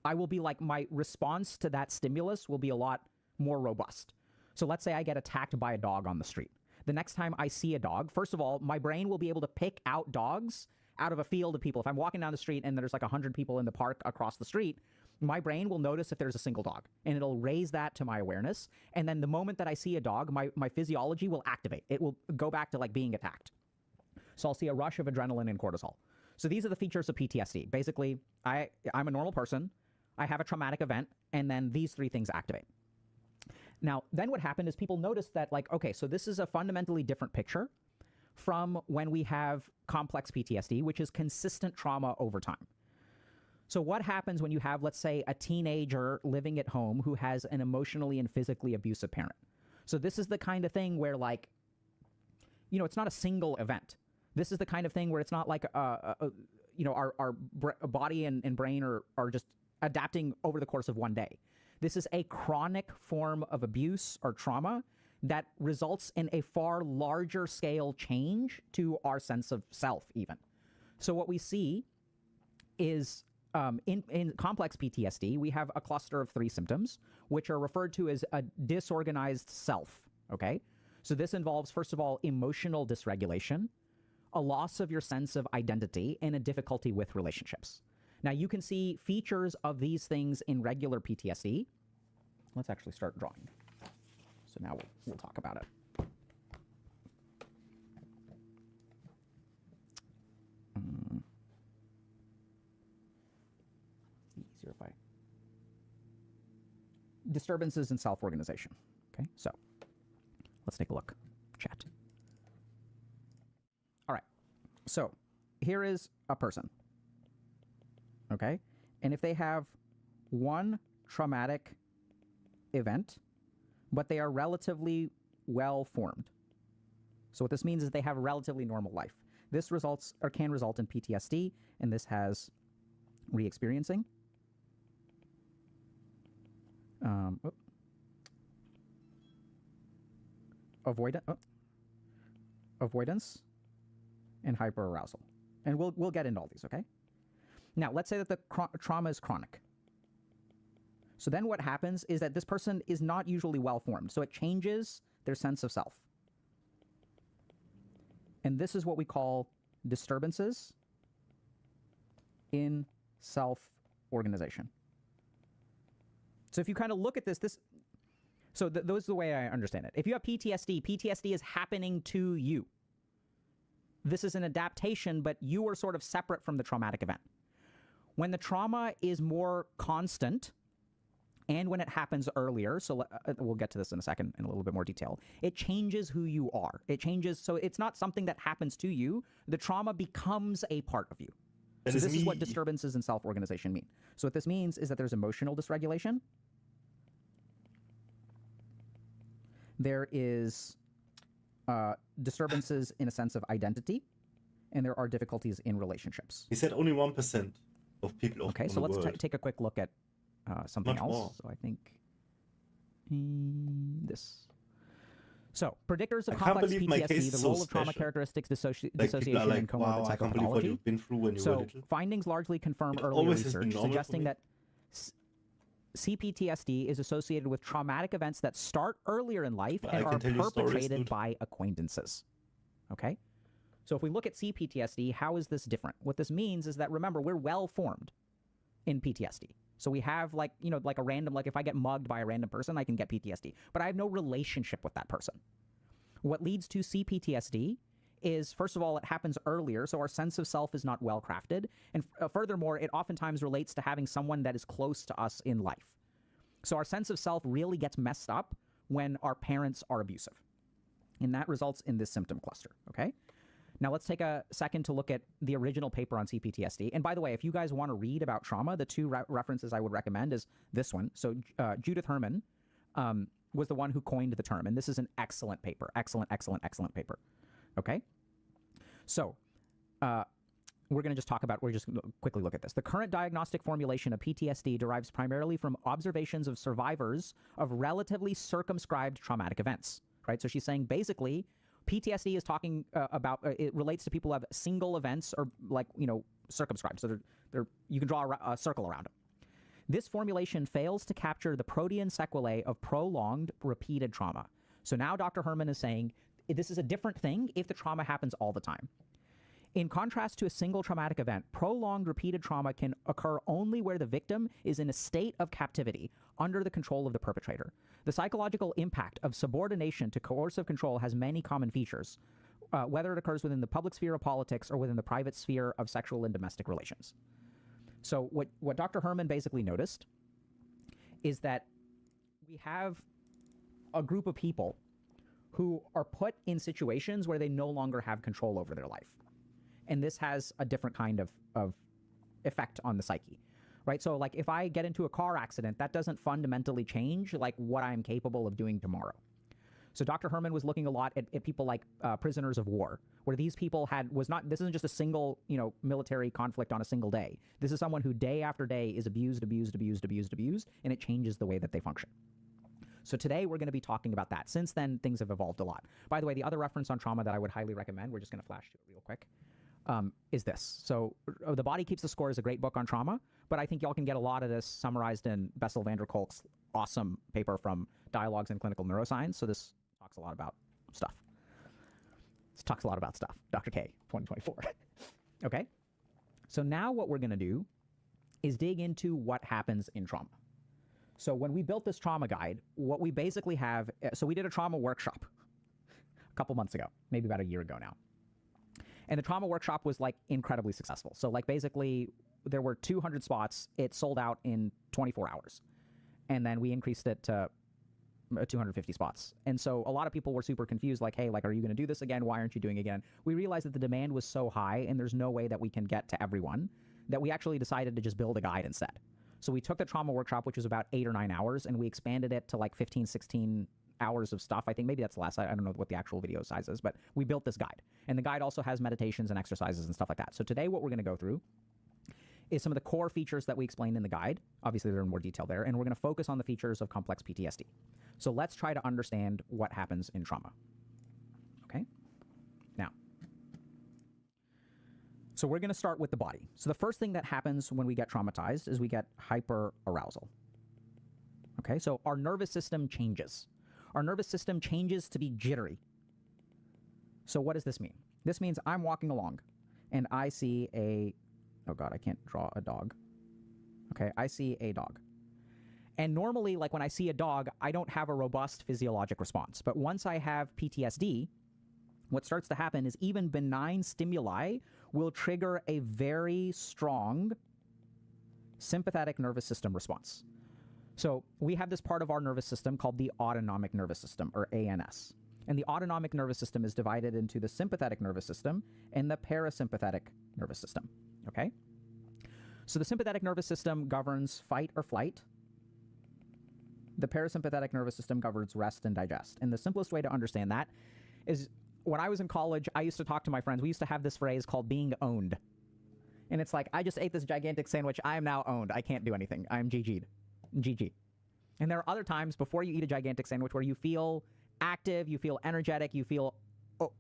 my response to that stimulus will be a lot more robust. So let's say I get attacked by a dog on the street. The next time I see a dog, first of all, my brain will be able to pick out dogs out of a field of people. If I'm walking down the street and there's like 100 people in the park across the street, my brain will notice if there's a single dog, and it'll raise that to my awareness. And then the moment that I see a dog, my physiology will activate. It will go back to like being attacked. So I'll see a rush of adrenaline and cortisol. So these are the features of PTSD. Basically, I'm a normal person. I have a traumatic event, and then these three things activate. Now, then what happened is people noticed that, like, okay, so this is a fundamentally different picture from when we have complex PTSD, which is consistent trauma over time. So what happens when you have, let's say, a teenager living at home who has an emotionally and physically abusive parent? So this is the kind of thing where, like, you know, it's not a single event. This is the kind of thing where it's not like, you know, our body and brain are just adapting over the course of one day. This is a chronic form of abuse or trauma that results in a far larger scale change to our sense of self, even. So what we see is in complex PTSD, we have a cluster of 3 symptoms, which are referred to as a disorganized self, okay? So this involves, first of all, emotional dysregulation, a loss of your sense of identity, and a difficulty with relationships. Now, you can see features of these things in regular PTSD. Let's actually start drawing. So now we'll talk about it. Easier if I... Disturbances in self-organization. Okay, so let's take a look. Chat. All right, so here is a person. Okay, and if they have one traumatic event, but they are relatively well formed. So what this means is they have a relatively normal life. This results or can result in PTSD, and this has re-experiencing. Avoidance and hyperarousal. And we'll get into all these, okay? Now, let's say that the trauma is chronic. So then what happens is that this person is not usually well-formed, so it changes their sense of self. And this is what we call disturbances in self-organization. So if you kind of look at this, those are the way I understand it. If you have PTSD, PTSD is happening to you. This is an adaptation, but you are sort of separate from the traumatic event. When the trauma is more constant, and when it happens earlier, so we'll get to this in a second in a little bit more detail, it changes who you are. It changes, so it's not something that happens to you. The trauma becomes a part of you. So this is what disturbances in self-organization mean. So what this means is that there's emotional dysregulation. There is disturbances in a sense of identity, and there are difficulties in relationships. He said only 1% of people. Okay, so let's take a quick look at something else. More. So I think this. So predictors of complex PTSD, the role of trauma characteristics, dissociation, and comorbid psychopathology. Been through when you were little. Findings largely confirm earlier research suggesting that CPTSD is associated with traumatic events that start earlier in life and are perpetrated by acquaintances. Okay? So if we look at CPTSD, how is this different? What this means is that, remember, we're well-formed in PTSD. So we have, like, you know, like a random, like if I get mugged by a random person, I can get PTSD. But I have no relationship with that person. What leads to CPTSD is, first of all, it happens earlier, so our sense of self is not well crafted. And furthermore, it oftentimes relates to having someone that is close to us in life. So our sense of self really gets messed up when our parents are abusive. And that results in this symptom cluster, okay? Now let's take a second to look at the original paper on CPTSD. And by the way, if you guys want to read about trauma, the two references I would recommend is this one. So Judith Herman was the one who coined the term. And this is an excellent paper. Excellent paper. Okay? So we're going to just quickly look at this. The current diagnostic formulation of PTSD derives primarily from observations of survivors of relatively circumscribed traumatic events, right? So she's saying basically PTSD is talking about, it relates to people who have single events or, like, you know, circumscribed. So you can draw a circle around them. This formulation fails to capture the protean sequelae of prolonged, repeated trauma. So now Dr. Herman is saying this is a different thing if the trauma happens all the time. In contrast to a single traumatic event, prolonged repeated trauma can occur only where the victim is in a state of captivity under the control of the perpetrator. The psychological impact of subordination to coercive control has many common features, whether it occurs within the public sphere of politics or within the private sphere of sexual and domestic relations. So what Dr. Herman basically noticed is that we have a group of people who are put in situations where they no longer have control over their life. And this has a different kind of effect on the psyche, right? So like if I get into a car accident, that doesn't fundamentally change like what I'm capable of doing tomorrow. So Dr. Herman was looking a lot at people like prisoners of war, where these people this isn't just a single, military conflict on a single day. This is someone who day after day is abused, and it changes the way that they function. So today we're going to be talking about that. Since then, things have evolved a lot. By the way, the other reference on trauma that I would highly recommend, we're just going to flash to it real quick, is this. So The Body Keeps the Score is a great book on trauma, but I think y'all can get a lot of this summarized in Bessel van der Kolk's awesome paper from Dialogues in Clinical Neuroscience. So this talks a lot about stuff. Dr. K, 2024. Okay? So now what we're going to do is dig into what happens in trauma. So when we built this trauma guide, what we basically have, so we did a trauma workshop a couple months ago, maybe about a year ago now. And the trauma workshop was like incredibly successful. So like basically there were 200 spots. It sold out in 24 hours. And then we increased it to 250 spots. And so a lot of people were super confused, like, hey, like, are you going to do this again? Why aren't you doing it again? We realized that the demand was so high and there's no way that we can get to everyone that we actually decided to just build a guide instead. So we took the trauma workshop, which was about 8 or 9 hours, and we expanded it to like 15, 16 hours of stuff. I think maybe that's the last, I don't know what the actual video size is, but we built this guide. And the guide also has meditations and exercises and stuff like that. So today what we're going to go through is some of the core features that we explained in the guide. Obviously, they're in more detail there. And we're going to focus on the features of complex PTSD. So let's try to understand what happens in trauma. Okay? Now, so we're going to start with the body. So the first thing that happens when we get traumatized is we get hyperarousal. Okay? So our nervous system changes. Our nervous system changes to be jittery. So what does this mean? This means I'm walking along and I see oh God, I can't draw a dog. Okay, I see a dog. And normally, like when I see a dog, I don't have a robust physiologic response. But once I have PTSD, what starts to happen is even benign stimuli will trigger a very strong sympathetic nervous system response. So we have this part of our nervous system called the autonomic nervous system, or ANS. And the autonomic nervous system is divided into the sympathetic nervous system and the parasympathetic nervous system. Okay? So the sympathetic nervous system governs fight or flight. The parasympathetic nervous system governs rest and digest. And the simplest way to understand that is when I was in college, I used to talk to my friends. We used to have this phrase called being owned. And it's like, I just ate this gigantic sandwich. I am now owned. I can't do anything. I'm GG'd. GG. And there are other times before you eat a gigantic sandwich where you feel active, you feel energetic, you feel,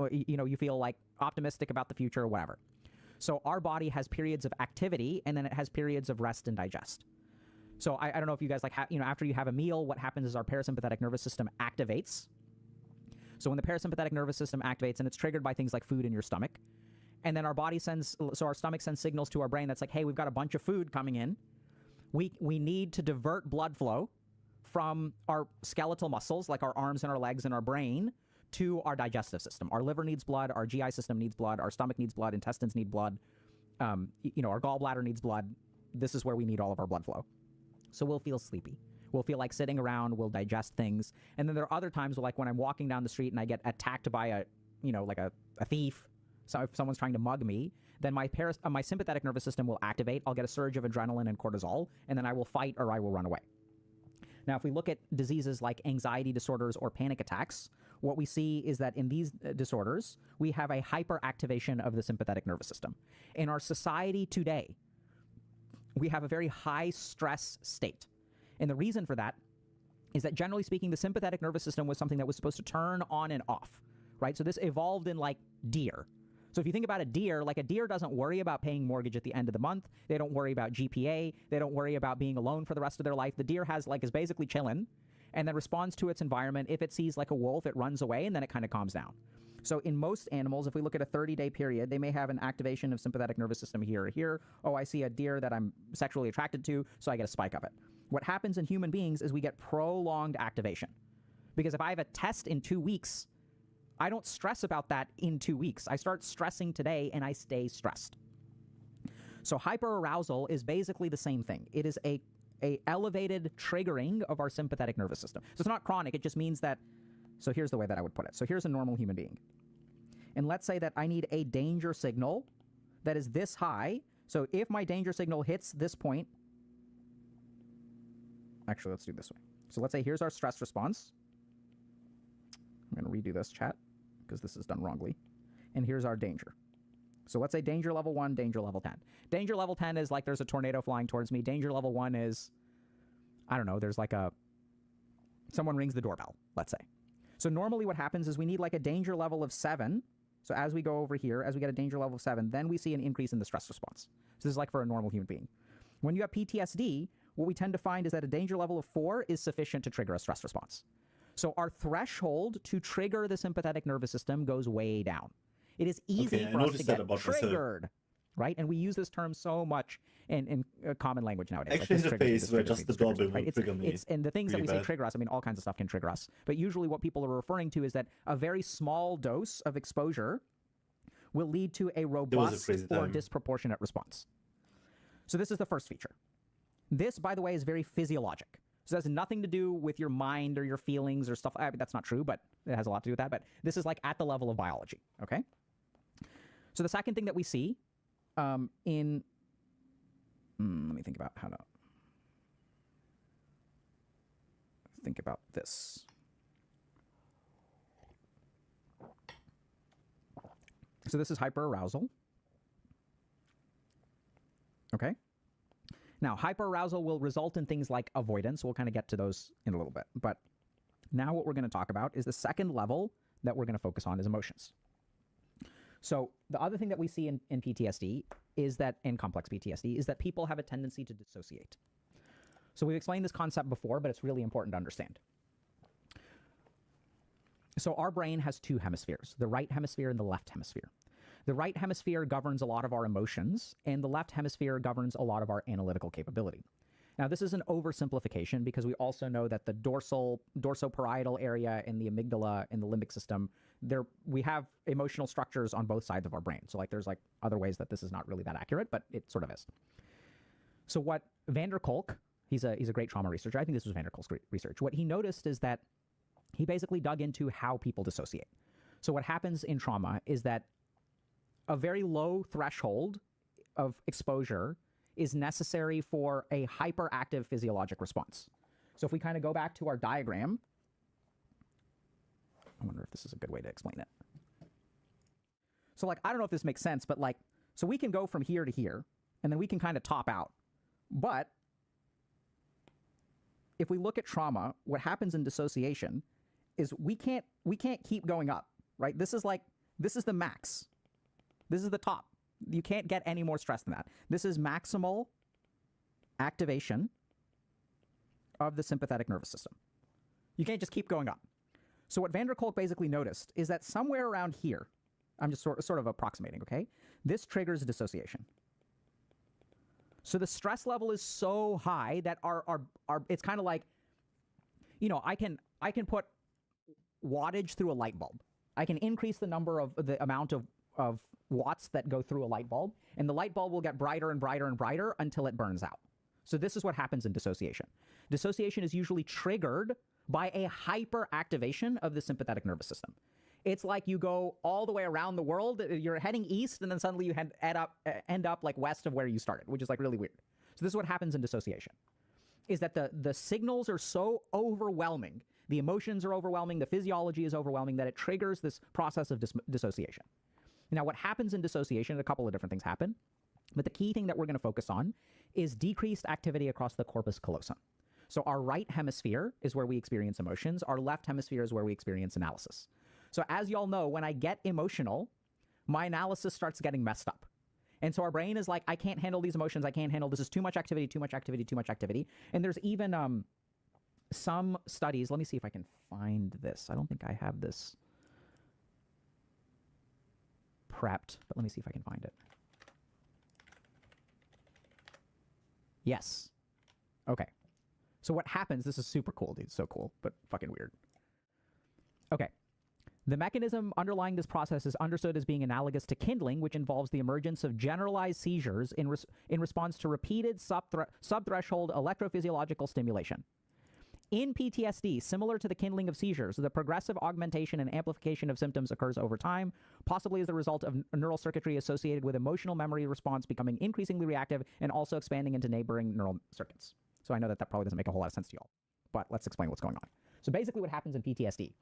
you feel like optimistic about the future or whatever. So our body has periods of activity, and then it has periods of rest and digest. So I don't know if you guys after you have a meal, what happens is our parasympathetic nervous system activates. So when the parasympathetic nervous system activates, and it's triggered by things like food in your stomach, and then our stomach sends signals to our brain that's like, hey, we've got a bunch of food coming in. We need to divert blood flow from our skeletal muscles, like our arms and our legs and our brain, to our digestive system. Our liver needs blood, our GI system needs blood, our stomach needs blood, intestines need blood, our gallbladder needs blood. This is where we need all of our blood flow. So we'll feel sleepy. We'll feel like sitting around, we'll digest things. And then there are other times like when I'm walking down the street and I get attacked by a thief, so if someone's trying to mug me, then my sympathetic nervous system will activate. I'll get a surge of adrenaline and cortisol, and then I will fight or I will run away. Now, if we look at diseases like anxiety disorders or panic attacks, what we see is that in these disorders, we have a hyperactivation of the sympathetic nervous system. In our society today, we have a very high stress state. And the reason for that is that generally speaking, the sympathetic nervous system was something that was supposed to turn on and off, right? So this evolved in like deer. So if you think about a deer, like a deer doesn't worry about paying mortgage at the end of the month. They don't worry about GPA. They don't worry about being alone for the rest of their life. The deer is basically chilling. and then responds to its environment. If it sees like a wolf, it runs away, and then it kind of calms down. So in most animals, if we look at a 30-day period, they may have an activation of sympathetic nervous system here or here. Oh, I see a deer that I'm sexually attracted to, so I get a spike of it. What happens in human beings is we get prolonged activation. Because if I have a test in 2 weeks, I don't stress about that in 2 weeks. I start stressing today, and I stay stressed. So hyperarousal is basically the same thing. It is a elevated triggering of our sympathetic nervous system. So it's not chronic. It just means that, so here's the way that I would put it. So here's a normal human being. And let's say that I need a danger signal that is this high. So if my danger signal hits this point, actually, let's do it this way. So let's say here's our stress response. I'm going to redo this, chat, because this is done wrongly. And here's our danger. So let's say danger level 1, danger level 10. Danger level 10 is like there's a tornado flying towards me. Danger level 1 is, I don't know, there's like someone rings the doorbell, let's say. So normally what happens is we need like a danger level of 7. So as we go over here, as we get a danger level of 7, then we see an increase in the stress response. So this is like for a normal human being. When you have PTSD, what we tend to find is that a danger level of 4 is sufficient to trigger a stress response. So our threshold to trigger the sympathetic nervous system goes way down. It is easy for us to get triggered, right? And we use this term so much in common language nowadays. Actually, like, the phase where just the doorbell will trigger me. And the things that we say trigger us, I mean, all kinds of stuff can trigger us. But usually what people are referring to is that a very small dose of exposure will lead to a robust or disproportionate response. So this is the first feature. This, by the way, is very physiologic. So it has nothing to do with your mind or your feelings or stuff. I mean, that's not true, but it has a lot to do with that. But this is like at the level of biology, okay? So the second thing that we see let me think about how to think about this. So this is hyperarousal. Okay? Now, hyperarousal will result in things like avoidance. We'll kind of get to those in a little bit. But now what we're going to talk about is the second level that we're going to focus on is emotions. So the other thing that we see in PTSD is that, in complex PTSD, is that people have a tendency to dissociate. So we've explained this concept before, but it's really important to understand. So our brain has two hemispheres, the right hemisphere and the left hemisphere. The right hemisphere governs a lot of our emotions, and the left hemisphere governs a lot of our analytical capability. Now, this is an oversimplification because we also know that the dorsoparietal area and the amygdala and the limbic system, we have emotional structures on both sides of our brain. So like there's like other ways that this is not really that accurate, but it sort of is. So what van der Kolk, he's a great trauma researcher. I think this was van der Kolk's research. What he noticed is that he basically dug into how people dissociate. So what happens in trauma is that a very low threshold of exposure is necessary for a hyperactive physiologic response. So if we kind of go back to our diagram, I wonder if this is a good way to explain it. So like, I don't know if this makes sense, but like, so we can go from here to here, and then we can kind of top out. But if we look at trauma, what happens in dissociation is we can't keep going up, right? This is the max. This is the top. You can't get any more stress than that. This is maximal activation of the sympathetic nervous system. You can't just keep going up. So what van der Kolk basically noticed is that somewhere around here, I'm just sort of approximating, okay? This triggers dissociation. So the stress level is so high that it's kind of like, you know, I can put wattage through a light bulb. I can increase the amount of watts that go through a light bulb, and the light bulb will get brighter and brighter and brighter until it burns out. So this is what happens in dissociation. Dissociation is usually triggered by a hyperactivation of the sympathetic nervous system. It's like you go all the way around the world, you're heading east, and then suddenly you end up like west of where you started, which is like really weird. So this is what happens in dissociation, is that the signals are so overwhelming, the emotions are overwhelming, the physiology is overwhelming, that it triggers this process of dissociation. Now, what happens in dissociation, a couple of different things happen, but the key thing that we're going to focus on is decreased activity across the corpus callosum. So our right hemisphere is where we experience emotions. Our left hemisphere is where we experience analysis. So as y'all know, when I get emotional, my analysis starts getting messed up. And so our brain is like, I can't handle these emotions. I can't handle, this is too much activity, too much activity, too much activity. And there's even some studies, let me see if I can find this. I don't think I have this prepped, but let me see if I can find it. Yes. Okay. So what happens, this is super cool, dude. So cool, but fucking weird. Okay. The mechanism underlying this process is understood as being analogous to kindling, which involves the emergence of generalized seizures in response to repeated subthreshold electrophysiological stimulation. In PTSD, similar to the kindling of seizures, the progressive augmentation and amplification of symptoms occurs over time, possibly as a result of neural circuitry associated with emotional memory response becoming increasingly reactive and also expanding into neighboring neural circuits. So I know that that probably doesn't make a whole lot of sense to y'all, but let's explain what's going on. So basically what happens in PTSD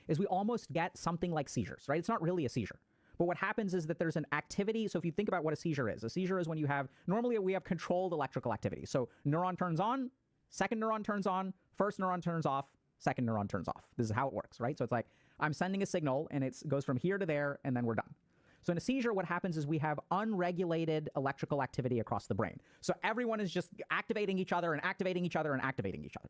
is we almost get something like seizures, right? It's not really a seizure. But what happens is that there's an activity. So if you think about what a seizure is when you have, normally we have controlled electrical activity. So neuron turns on, second neuron turns on, first neuron turns off, second neuron turns off. This is how it works, right? So it's like I'm sending a signal and it goes from here to there and then we're done. So in a seizure, what happens is we have unregulated electrical activity across the brain. So everyone is just activating each other and activating each other and activating each other.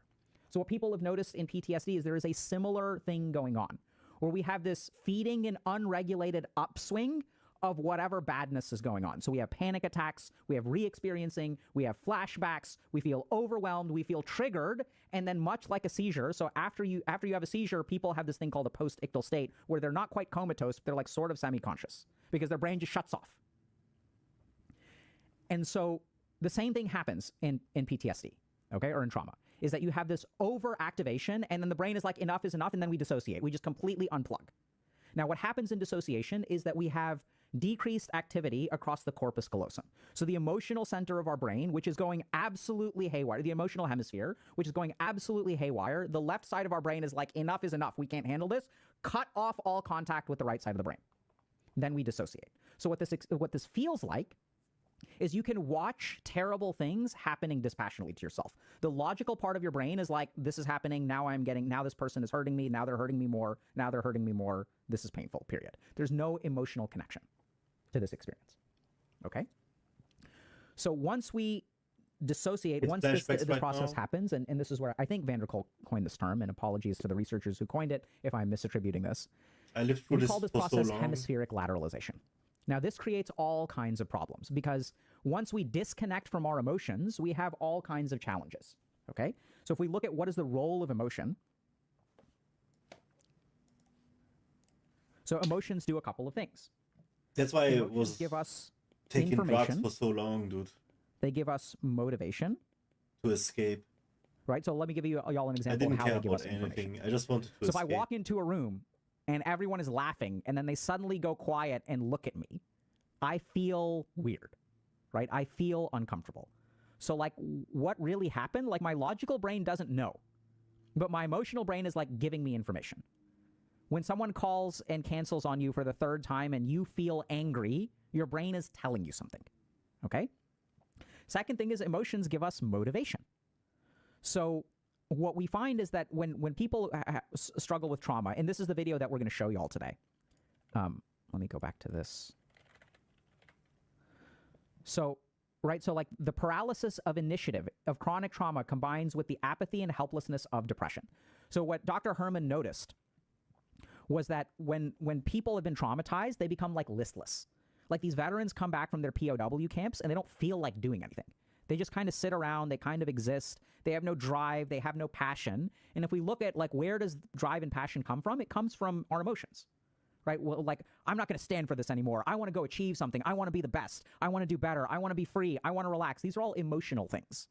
So what people have noticed in PTSD is there is a similar thing going on, where we have this feeding and unregulated upswing of whatever badness is going on. So we have panic attacks, we have re-experiencing, we have flashbacks, we feel overwhelmed, we feel triggered, and then much like a seizure, so after you have a seizure, people have this thing called a post-ictal state, where they're not quite comatose, but they're like sort of semi-conscious, because their brain just shuts off. And so the same thing happens in PTSD, okay, or in trauma, is that you have this overactivation, and then the brain is like, enough is enough, and then we dissociate. We just completely unplug. Now, what happens in dissociation is that we have decreased activity across the corpus callosum. So the emotional center of our brain, which is going absolutely haywire, the emotional hemisphere, which is going absolutely haywire, the left side of our brain is like, enough is enough, we can't handle this, cut off all contact with the right side of the brain. Then we dissociate. So what this feels like is you can watch terrible things happening dispassionately to yourself. The logical part of your brain is like, this is happening, now this person is hurting me, now they're hurting me more, now they're hurting me more, this is painful, period. There's no emotional connection to this experience, okay? So once we dissociate, once this process happens, and this is where I think Vanderkolk coined this term, and apologies to the researchers who coined it if I'm misattributing this. I lived through we this call this for process so long. hemispheric lateralization. Now, this creates all kinds of problems because once we disconnect from our emotions, we have all kinds of challenges, okay? So if we look at what is the role of emotion, so emotions do a couple of things. That's why Emotions it was give us taking drugs information. for so long, dude. They give us motivation, To escape. right? So let me give you y'all an I example didn't of how care they give about us information. anything. I just wanted to So if I escape. walk into a room and everyone is laughing and then they suddenly go quiet and look at me, I feel weird, right? I feel uncomfortable. So like what really happened? Like my logical brain doesn't know, but my emotional brain is like giving me information. When someone calls and cancels on you for the third time and you feel angry, your brain is telling you something, okay? Second thing is emotions give us motivation. So what we find is that when people struggle with trauma, and this is the video that we're going to show you all today. Let me go back to this. So, right, so like the paralysis of initiative of chronic trauma combines with the apathy and helplessness of depression. So what Dr. Herman noticed was that when people have been traumatized, they become like listless. Like these veterans come back from their POW camps and they don't feel like doing anything. They just kind of sit around, they kind of exist, they have no drive, they have no passion. And if we look at like where does drive and passion come from? It comes from our emotions, right? Well, like I'm not going to stand for this anymore. I want to go achieve something. I want to be the best. I want to do better. I want to be free. I want to relax. These are all emotional things.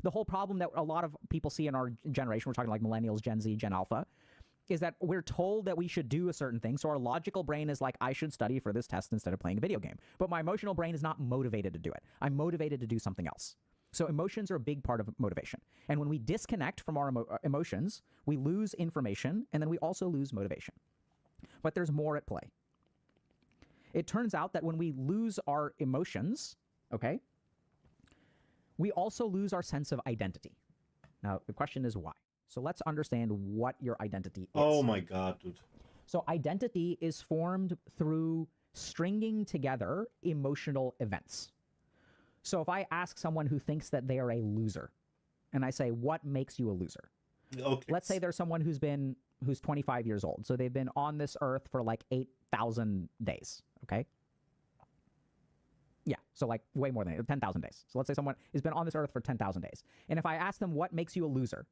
The whole problem that a lot of people see in our generation, we're talking like millennials, Gen Z, Gen Alpha, is that we're told that we should do a certain thing. So our logical brain is like, I should study for this test instead of playing a video game. But my emotional brain is not motivated to do it. I'm motivated to do something else. So emotions are a big part of motivation. And when we disconnect from our emotions, we lose information, and then we also lose motivation. But there's more at play. It turns out that when we lose our emotions, okay, we also lose our sense of identity. Now, the question is why? So let's understand what your identity is. Oh my god, dude. So identity is formed through stringing together emotional events. So if I ask someone who thinks that they are a loser, and I say, what makes you a loser? Okay. Let's say there's someone who's 25 years old. So they've been on this earth for like 8,000 days. Okay. Yeah. So like way more than 10,000 days. So let's say someone has been on this earth for 10,000 days. And if I ask them what makes you a loser,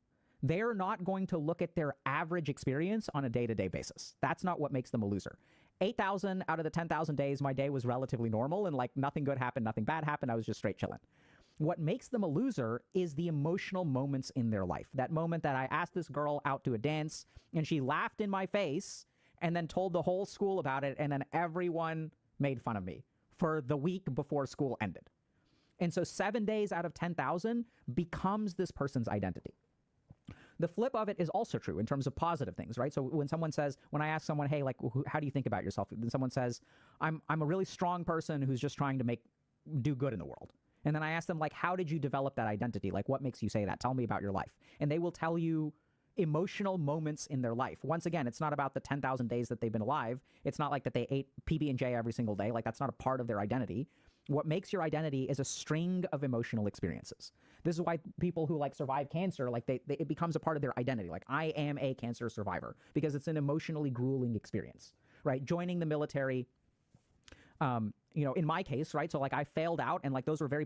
they're not going to look at their average experience on a day-to-day basis. That's not what makes them a loser. 8,000 out of the 10,000 days, my day was relatively normal and like nothing good happened, nothing bad happened. I was just straight chilling. What makes them a loser is the emotional moments in their life. That moment that I asked this girl out to a dance and she laughed in my face and then told the whole school about it, and then everyone made fun of me for the week before school ended. And so 7 days out of 10,000 becomes this person's identity. The flip of it is also true in terms of positive things, right? So when I ask someone, hey, like, how do you think about yourself? Then someone says, I'm a really strong person who's just trying to do good in the world. And then I ask them, like, how did you develop that identity? Like, what makes you say that? Tell me about your life. And they will tell you emotional moments in their life. Once again, it's not about the 10,000 days that they've been alive. It's not like that they ate PB&J every single day. Like, that's not a part of their identity. What makes your identity is a string of emotional experiences. This is why people who like survive cancer, like it becomes a part of their identity. Like, I am a cancer survivor, because it's an emotionally grueling experience, right? Joining the military, in my case, right? So like I failed out, and like those were very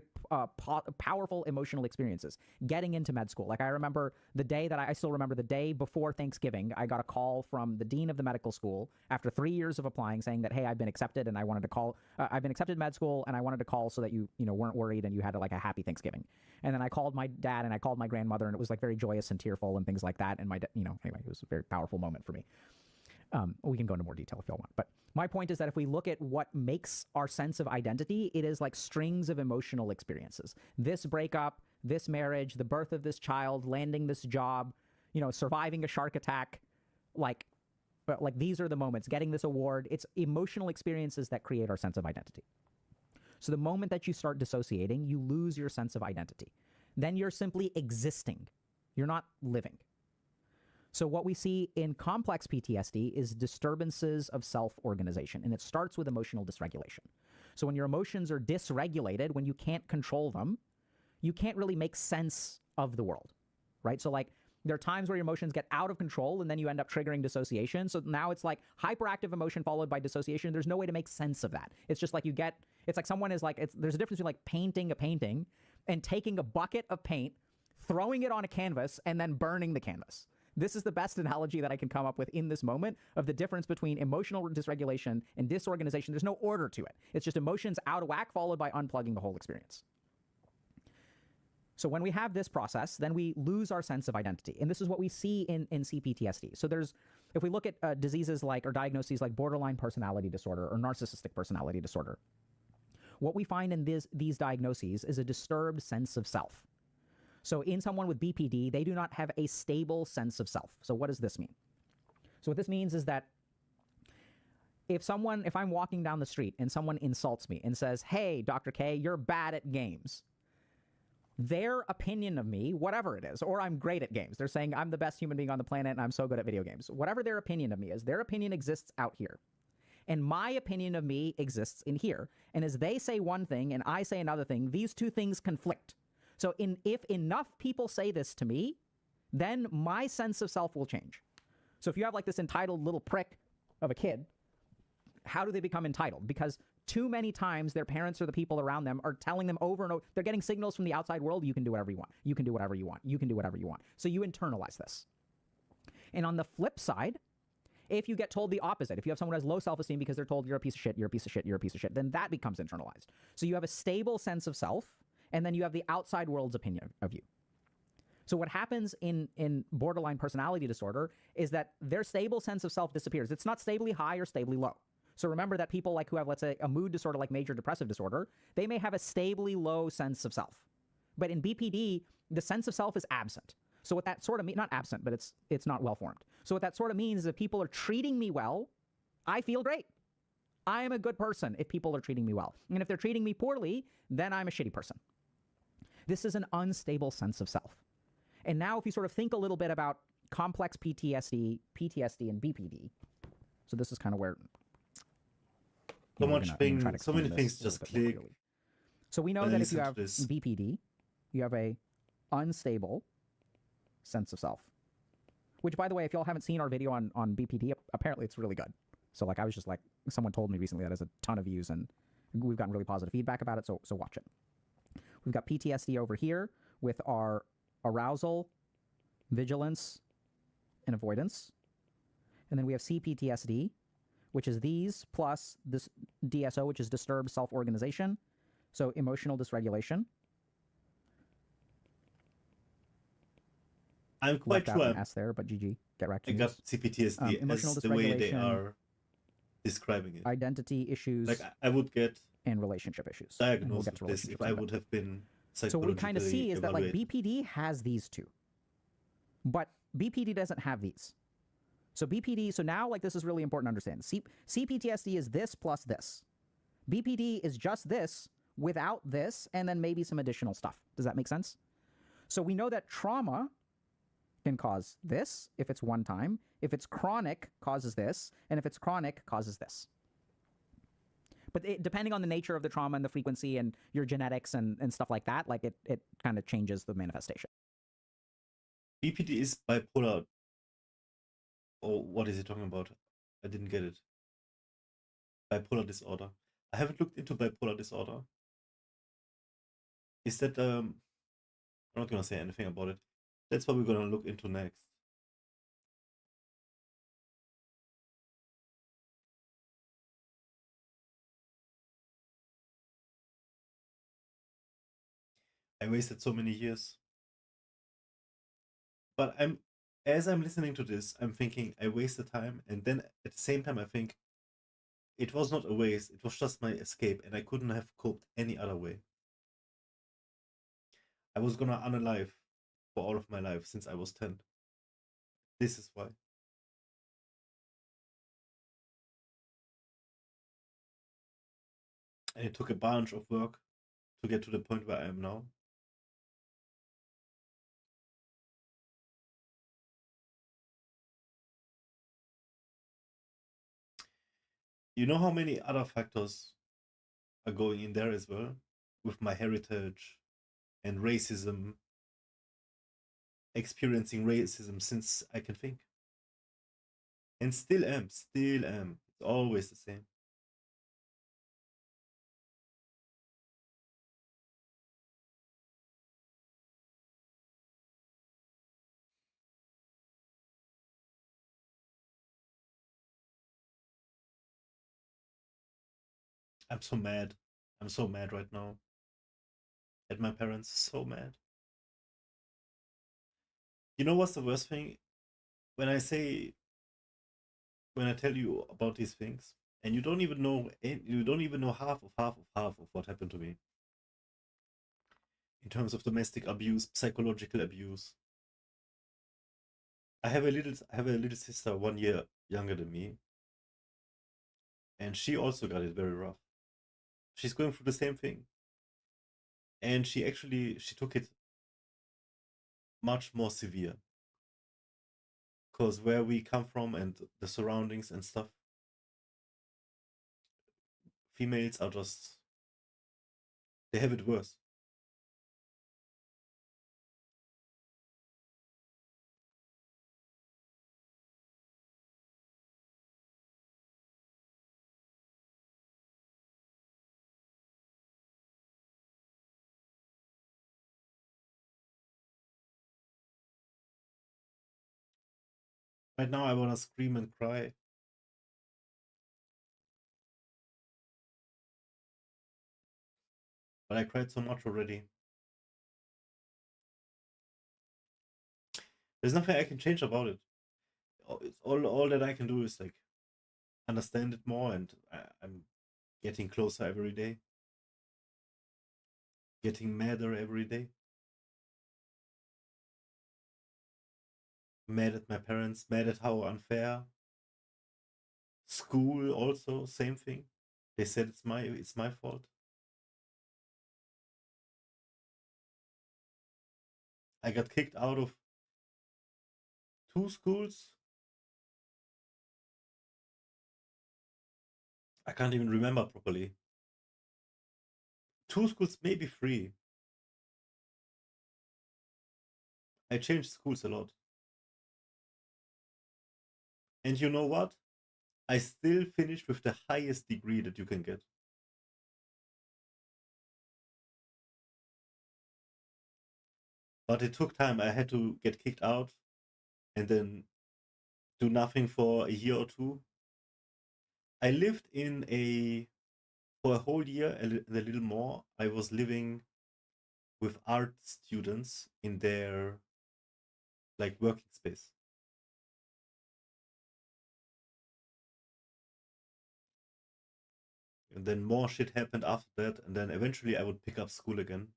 powerful emotional experiences. Getting into med school, like I remember the day that I still remember the day before Thanksgiving, I got a call from the dean of the medical school after 3 years of applying, saying that, hey, I've been accepted, and I wanted to call. I've been accepted in med school, and I wanted to call so that you weren't worried and you had like a happy Thanksgiving. And then I called my dad and I called my grandmother, and it was like very joyous and tearful and things like that. And anyway, it was a very powerful moment for me. We can go into more detail if you all want. But my point is that if we look at what makes our sense of identity, it is like strings of emotional experiences. This breakup, this marriage, the birth of this child, landing this job, surviving a shark attack, like these are the moments, getting this award. It's emotional experiences that create our sense of identity. So the moment that you start dissociating, you lose your sense of identity. Then you're simply existing. You're not living. So what we see in complex PTSD is disturbances of self-organization, and it starts with emotional dysregulation. So when your emotions are dysregulated, when you can't control them, you can't really make sense of the world, right? So like there are times where your emotions get out of control and then you end up triggering dissociation. So now it's like hyperactive emotion followed by dissociation. There's no way to make sense of that. It's just like it's like someone is like, there's a difference between like painting a painting and taking a bucket of paint, throwing it on a canvas, and then burning the canvas. This is the best analogy that I can come up with in this moment of the difference between emotional dysregulation and disorganization. There's no order to it. It's just emotions out of whack followed by unplugging the whole experience. So when we have this process, then we lose our sense of identity. And this is what we see in CPTSD. So if we look at diseases like, or diagnoses like borderline personality disorder or narcissistic personality disorder, what we find in these diagnoses is a disturbed sense of self. So in someone with BPD, they do not have a stable sense of self. So what does this mean? So what this means is that if I'm walking down the street and someone insults me and says, hey, Dr. K, you're bad at games, their opinion of me, whatever it is, or I'm great at games. They're saying I'm the best human being on the planet and I'm so good at video games. Whatever their opinion of me is, their opinion exists out here. And my opinion of me exists in here. And as they say one thing and I say another thing, these two things conflict. So if enough people say this to me, then my sense of self will change. So if you have like this entitled little prick of a kid, how do they become entitled? Because too many times their parents or the people around them are telling them over and over, they're getting signals from the outside world, you can do whatever you want. You can do whatever you want. You can do whatever you want. So you internalize this. And on the flip side, if you get told the opposite, if you have someone who has low self-esteem because they're told you're a piece of shit, you're a piece of shit, you're a piece of shit, then that becomes internalized. So you have a stable sense of self, and then you have the outside world's opinion of you. So what happens in borderline personality disorder is that their stable sense of self disappears. It's not stably high or stably low. So remember that people like who have, let's say, a mood disorder like major depressive disorder, they may have a stably low sense of self. But in BPD, the sense of self is absent. So what that sort of means, not absent, but it's not well formed. So what that sort of means is if people are treating me well, I feel great. I am a good person if people are treating me well. And if they're treating me poorly, then I'm a shitty person. This is an unstable sense of self. And now if you sort of think a little bit about complex PTSD, and BPD, so this is kind of where... So many things just click. So we know that if you have BPD, you have a unstable sense of self. Which, by the way, if y'all haven't seen our video on BPD, apparently it's really good. So like I was just like, someone told me recently that has a ton of views and we've gotten really positive feedback about it. So watch it. We've got PTSD over here with our arousal, vigilance, and avoidance. And then we have CPTSD, which is these plus this DSO, which is disturbed self-organization. So emotional dysregulation. I'm quite Left out sure an S there, but GG. Get wrecked. I got CPTSD emotional as the way they dysregulation, are describing it. identity issues, Like I would get and relationship issues. And we'll diagnosed get to with this if relationships in I a bit. would have been So what we kind of psychologically see is that like evaluated. BPD has these two, but BPD doesn't have these. So BPD, so now like this is really important to understand. CPTSD is this plus this. BPD is just this without this and then maybe some additional stuff. Does that make sense? So we know that trauma can cause this if it's one time. If it's chronic, causes this. And if it's chronic, causes this. But depending on the nature of the trauma and the frequency and your genetics and stuff like that, like it kind of changes the manifestation. BPD is bipolar. Oh, what is he talking about? I didn't get it. Bipolar disorder. I haven't looked into bipolar disorder. Is that I'm not gonna say anything about it. That's what we're gonna look into next. I wasted so many years. But as I'm listening to this, I'm thinking I wasted time, and then at the same time I think it was not a waste, it was just my escape, and I couldn't have coped any other way. I was gonna unalive for all of my life since I was 10. This is why. And it took a bunch of work to get to the point where I am now. You know how many other factors are going in there as well? With my heritage and racism, experiencing racism since I can think. And still am. It's always the same. I'm so mad. I'm so mad right now. At my parents, so mad. You know what's the worst thing? When I tell you about these things, and you don't even know half of what happened to me. In terms of domestic abuse, psychological abuse. I have a little sister 1 year younger than me. And she also got it very rough. She's going through the same thing. And she took it much more severe. Because where we come from and the surroundings and stuff, females are just, they have it worse. Right now I want to scream and cry. But I cried so much already. There's nothing I can change about it. All that I can do is like understand it more, and I'm getting closer every day. Getting madder every day. Mad at my parents, mad at how unfair. School also, same thing. They said it's my fault. I got kicked out of 2 schools. I can't even remember properly. 2 schools, maybe 3. I changed schools a lot. And you know what? I still finished with the highest degree that you can get. But it took time. I had to get kicked out and then do nothing for a year or two. I lived for a whole year and a little more. I was living with art students in their like working space. And then more shit happened after that, and then eventually I would pick up school again.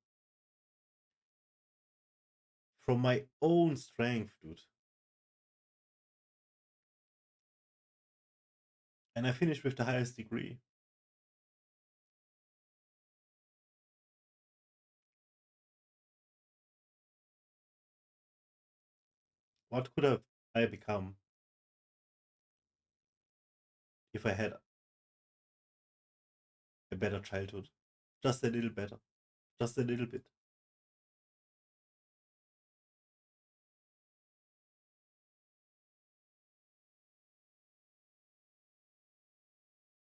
From my own strength, dude. And I finished with the highest degree. What could have I become if I had a better childhood? Just a little better. Just a little bit.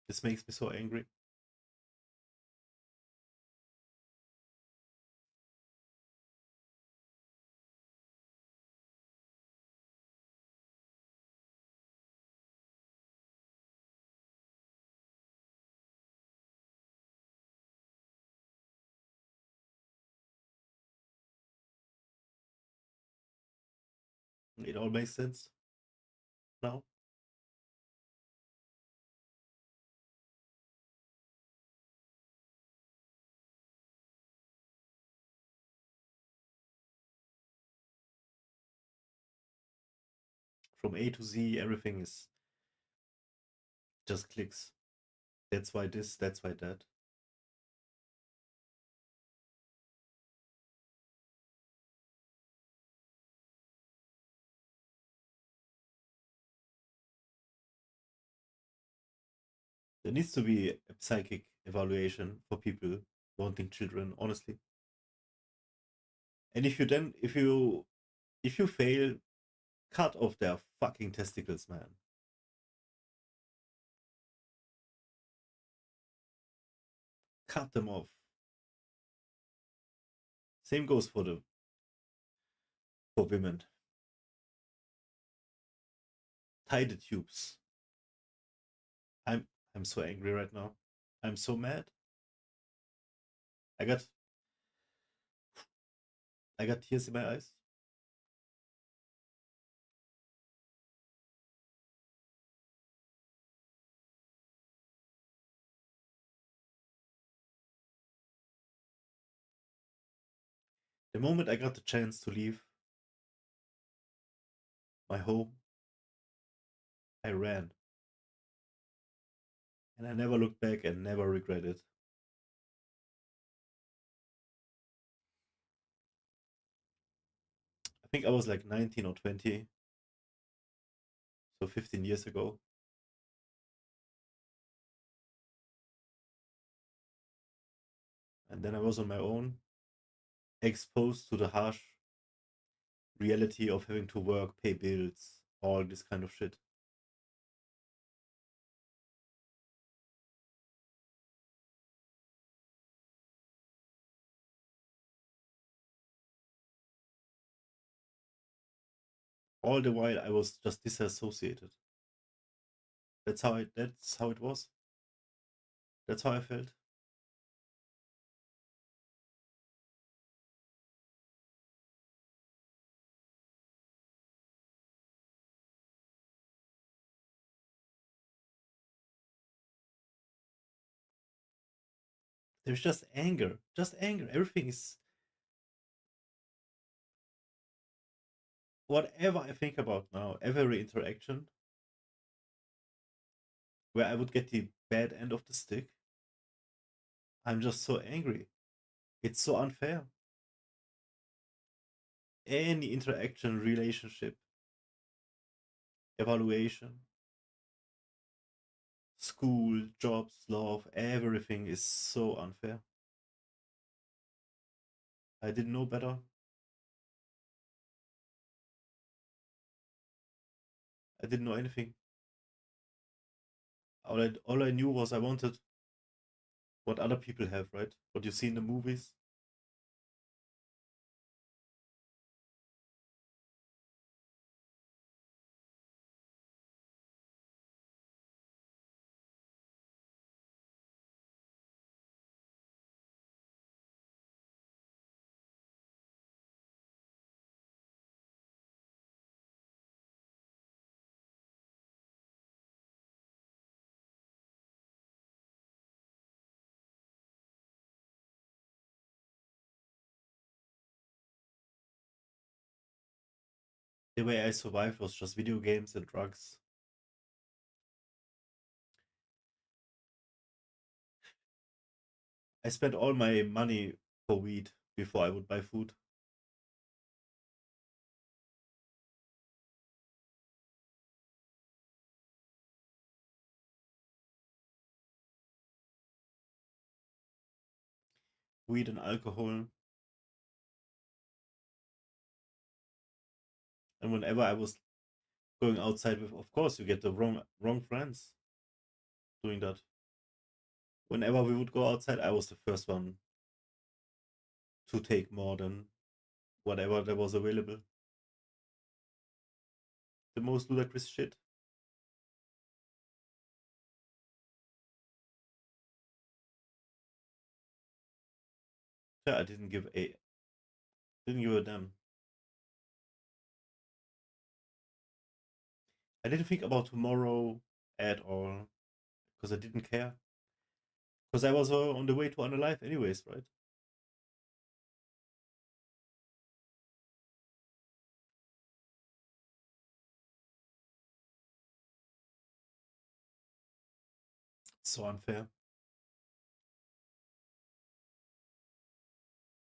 This makes me so angry. It all makes sense now. From A to Z, everything is just clicks. That's why this, that's why that. There needs to be a psychic evaluation for people wanting children, honestly. And if you fail, cut off their fucking testicles, man. Cut them off. Same goes for women. Tie the tubes. I'm so angry right now. I'm so mad. I got tears in my eyes. The moment I got the chance to leave my home, I ran. And I never looked back and never regretted. I think I was like 19 or 20. So 15 years ago. And then I was on my own, exposed to the harsh reality of having to work, pay bills, all this kind of shit. All the while I was just disassociated. That's how it was. That's how I felt. There's just anger. Just anger. Everything is whatever I think about now, every interaction where I would get the bad end of the stick, I'm just so angry. It's so unfair. Any interaction, relationship, evaluation, school, jobs, love, everything is so unfair. I didn't know better. I didn't know anything. All I knew was I wanted what other people have, right? What you see in the movies. The way I survived was just video games and drugs. I spent all my money for weed before I would buy food. Weed and alcohol. And whenever I was going outside with, of course, you get the wrong friends doing that. Whenever we would go outside, I was the first one to take more than whatever there was available. The most ludicrous shit. Yeah, I didn't give a damn. I didn't think about tomorrow at all because I didn't care. Because I was on the way to unalive anyways, right? So unfair.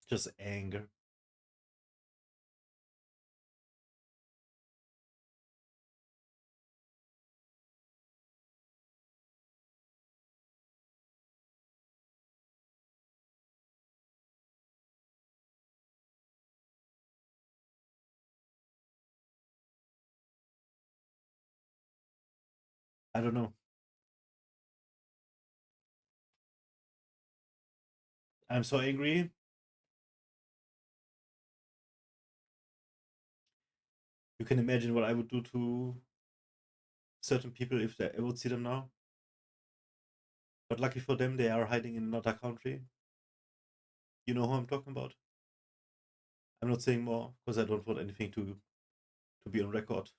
Just anger. I don't know. I'm so angry. You can imagine what I would do to certain people if I would see them now. But lucky for them, they are hiding in another country. You know who I'm talking about? I'm not saying more because I don't want anything to be on record.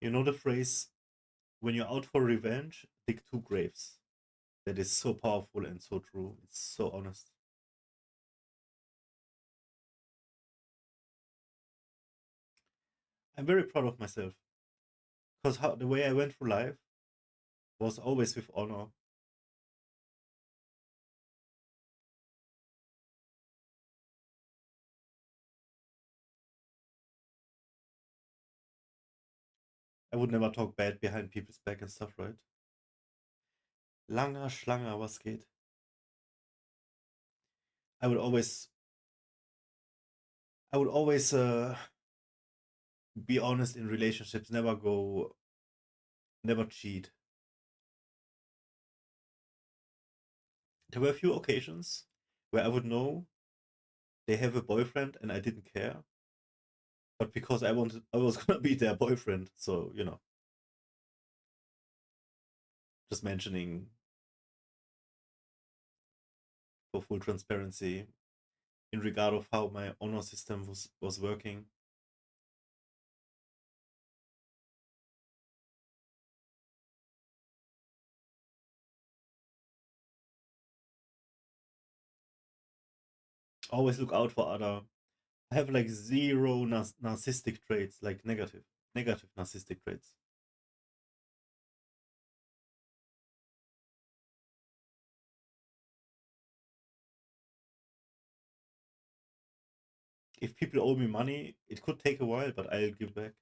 You know the phrase, when you're out for revenge, dig two graves. That is so powerful and so true. It's so honest. I'm very proud of myself because the way I went through life was always with honor. I would never talk bad behind people's back and stuff, right? Langer Schlange, was geht? I would always be honest in relationships, never cheat. There were a few occasions where I would know they have a boyfriend and I didn't care, but because I was gonna be their boyfriend, so just mentioning for full transparency in regard of how my honor system was working. Always look out for other. I have like zero narcissistic traits, like negative narcissistic traits. if people owe me money, it could take a while, but I'll give back.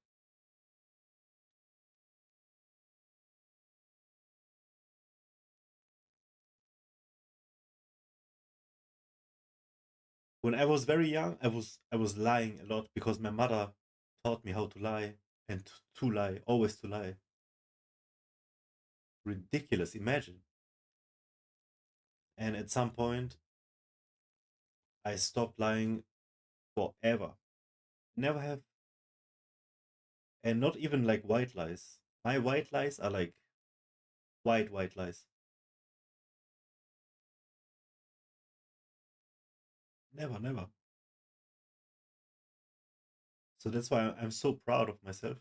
When I was very young, I was lying a lot because my mother taught me how to lie and to lie, always to lie. Ridiculous, imagine. And at some point, I stopped lying forever. Never have, and not even like white lies. My white lies are like white lies. Never. So that's why I'm so proud of myself.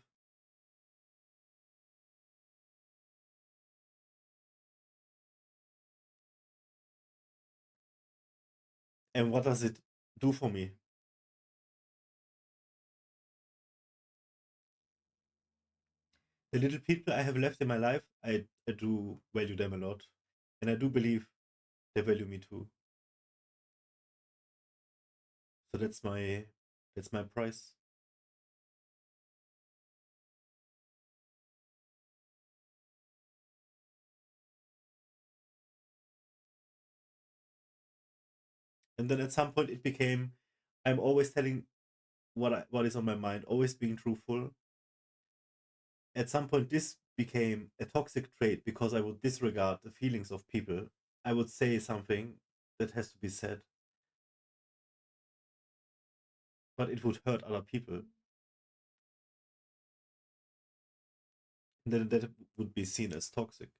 And what does it do for me? The little people I have left in my life, I do value them a lot. And I do believe they value me too. So that's my price. And then at some point it became I'm always telling what is on my mind, always being truthful. At some point this became a toxic trait because I would disregard the feelings of people. I would say something that has to be said, but it would hurt other people. And then that would be seen as toxic.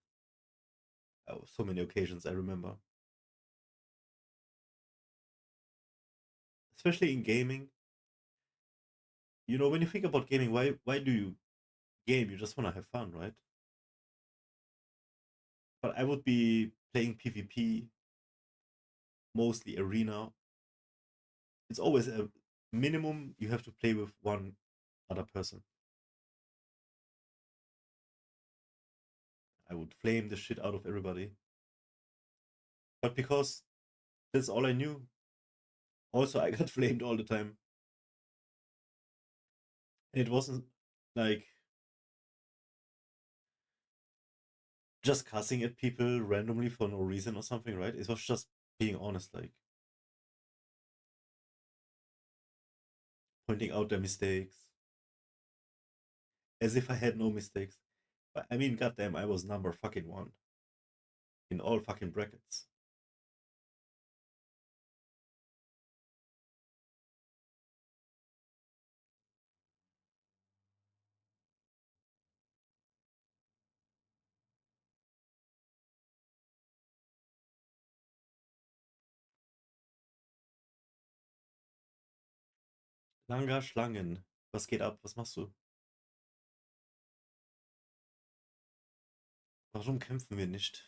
Oh, so many occasions I remember. Especially in gaming. You know, when you think about gaming, why do you game? You just want to have fun, right? But I would be playing PvP, mostly arena. It's always a minimum you have to play with one other person. I would flame the shit out of everybody. But because that's all I knew. Also, I got flamed all the time. And it wasn't like just cussing at people randomly for no reason or something, right? It was just being honest, like pointing out their mistakes as if I had no mistakes. But I mean, goddamn, I was number fucking one in all fucking brackets. Langer Schlangen. Was geht ab? Was machst du? Warum kämpfen wir nicht?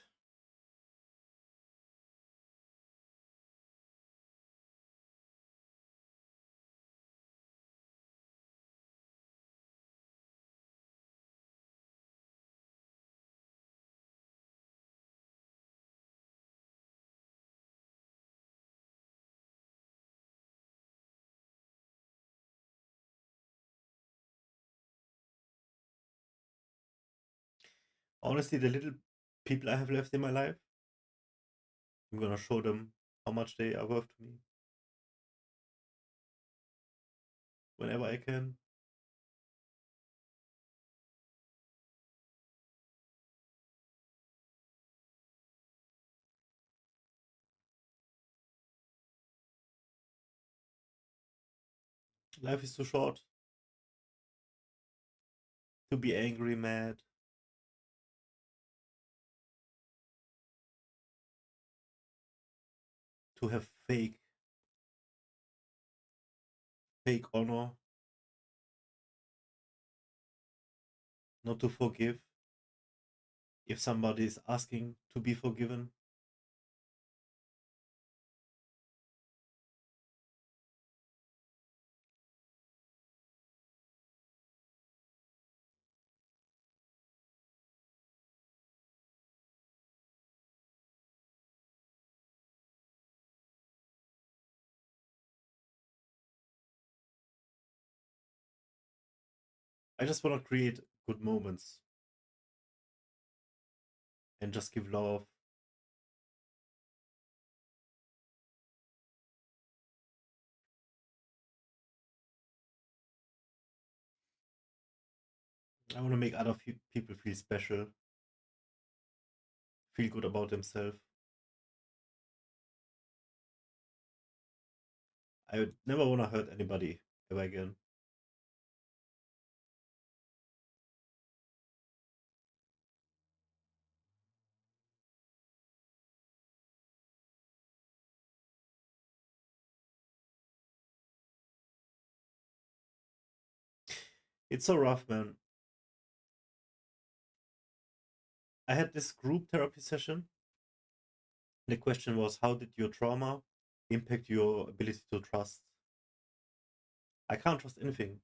Honestly, the little people I have left in my life, I'm gonna show them how much they are worth to me. Whenever I can. Life is too short to be angry, mad. To have fake honor. Not to forgive if somebody is asking to be forgiven. I just want to create good moments and just give love. I want to make other people feel special, feel good about themselves. I would never want to hurt anybody ever again. It's so rough, man. I had this group therapy session. The question was, how did your trauma impact your ability to trust? I can't trust anything,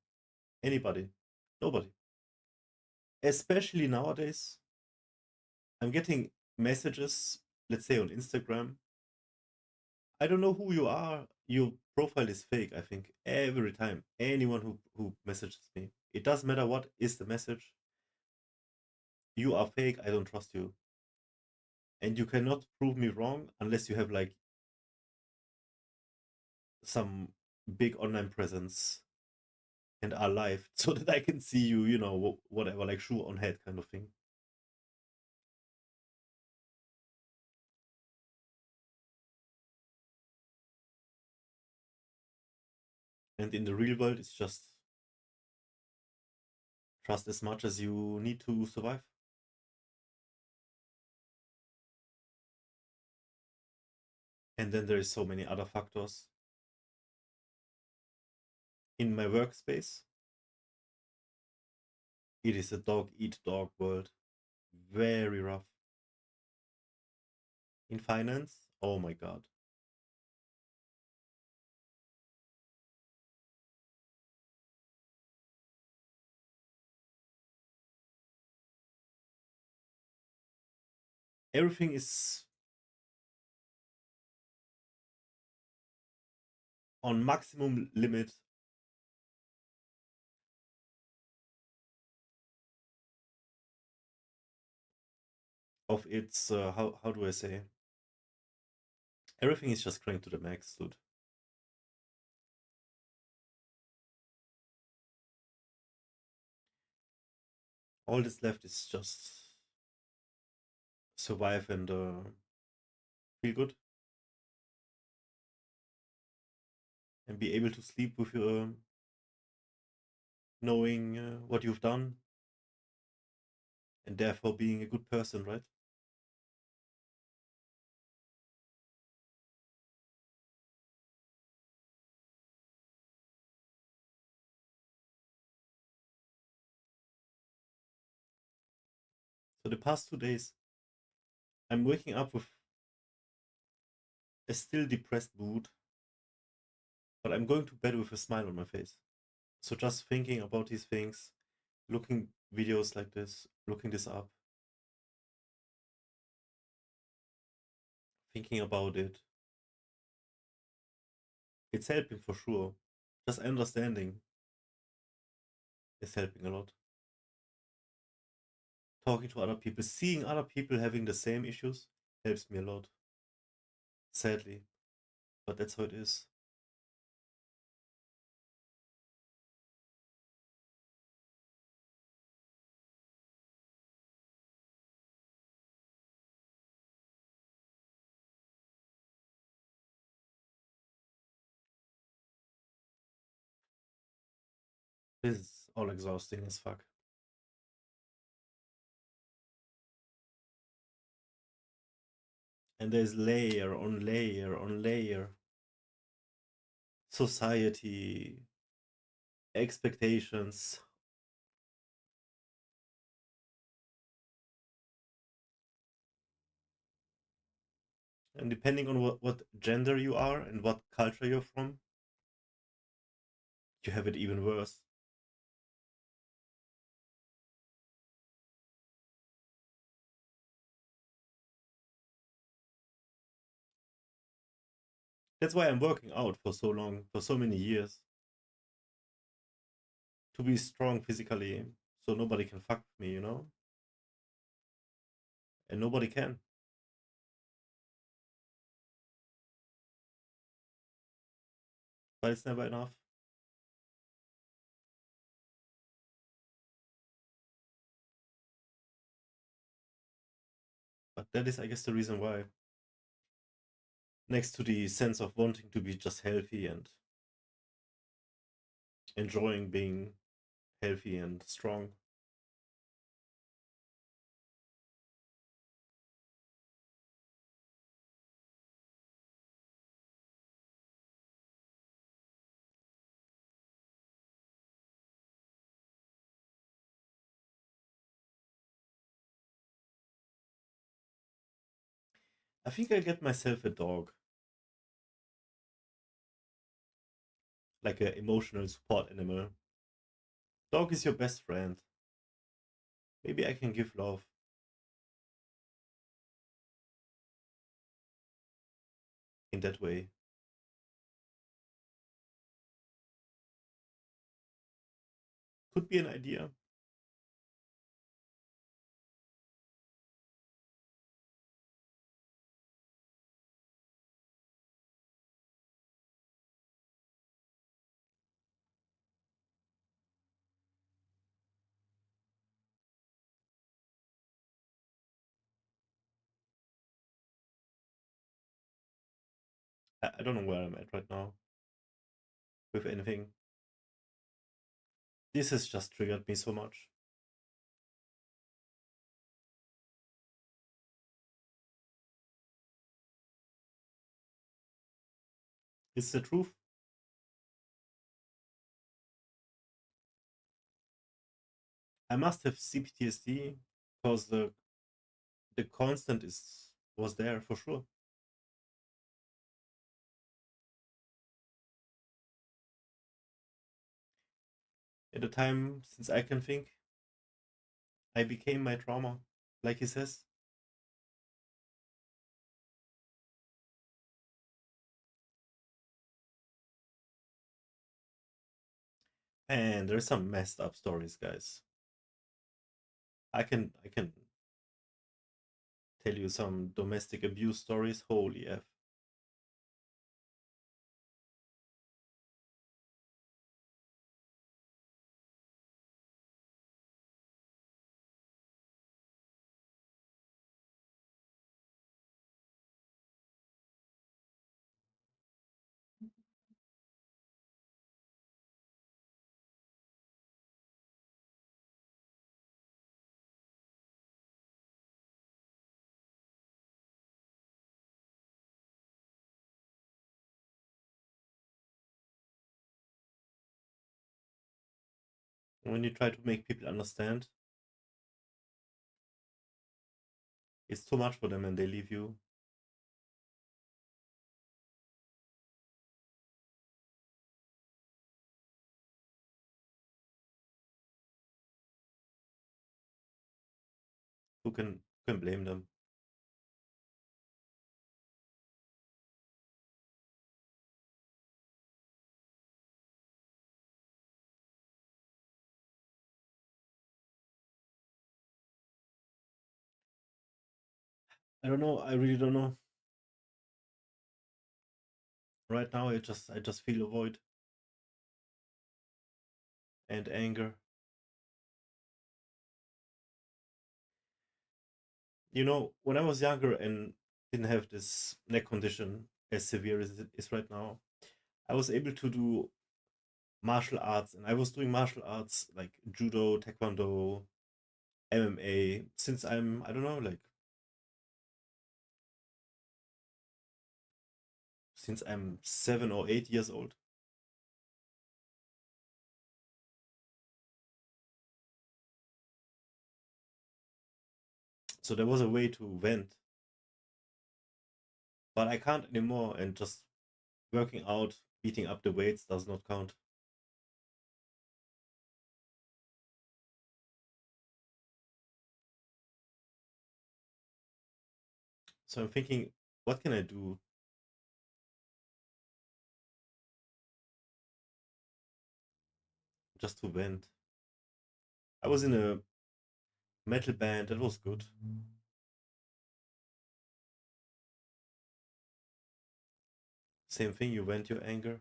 anybody, nobody. Especially nowadays, I'm getting messages, let's say on Instagram. I don't know who you are. Your profile is fake, I think. Every time. Anyone who messages me. It doesn't matter what is the message. You are fake, I don't trust you. And you cannot prove me wrong unless you have like some big online presence and are live so that I can see you, you know, whatever, like shoe on head kind of thing. And in the real world, it's just trust as much as you need to survive. And then there is so many other factors. In my workspace, it is a dog eat dog world. Very rough. In finance, oh my god. Everything is on maximum limit. Of its, how do I say? Everything is just cranked to the max, dude. All that's left is just survive and feel good. And be able to sleep with your knowing what you've done and therefore being a good person, right? So the past 2 days, I'm waking up with a still depressed mood, but I'm going to bed with a smile on my face. So just thinking about these things, looking videos like this, looking this up, thinking about it, it's helping for sure. Just understanding is helping a lot. Talking to other people, seeing other people having the same issues helps me a lot. Sadly, but that's how it is. This is all exhausting as fuck. And there's layer on layer on layer. Society, expectations. And depending on what gender you are and what culture you're from, you have it even worse. That's why I'm working out for so long, for so many years. to be strong physically, so nobody can fuck with me, you know? And nobody can. But it's never enough. But that is, I guess, the reason why. Next to the sense of wanting to be just healthy and enjoying being healthy and strong. I think I'll get myself a dog. Like an emotional support animal. Dog is your best friend. Maybe I can give love. In that way. Could be an idea. I don't know where I'm at right now. With anything. This has just triggered me so much. It's the truth. I must have CPTSD because the constant was there for sure. At the time, since I can think, I became my trauma, like he says. And there's some messed up stories, guys. I can tell you some domestic abuse stories. Holy F. When you try to make people understand, it's too much for them and they leave you. Who can blame them? I don't know. I really don't know. Right now, I just feel a void and anger. You know, when I was younger and didn't have this neck condition as severe as it is right now, I was able to do martial arts, and I was doing martial arts like judo, taekwondo, MMA since I don't know, like since I'm 7 or 8 years old. So there was a way to vent, but I can't anymore, and just working out, beating up the weights does not count. So I'm thinking, what can I do? just to vent. I was in a metal band, that was good. Same thing, you vent your anger.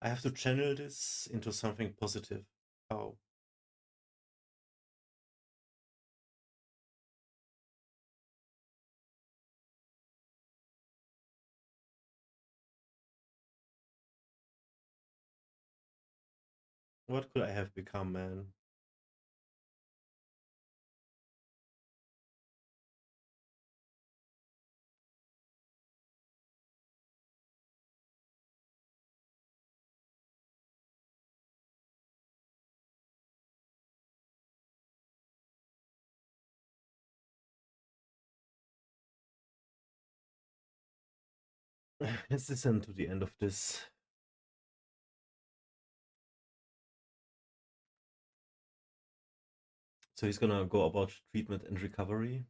I have to channel this into something positive. How? What could I have become, man? Let's listen to the end of this. So he's gonna go about treatment and recovery.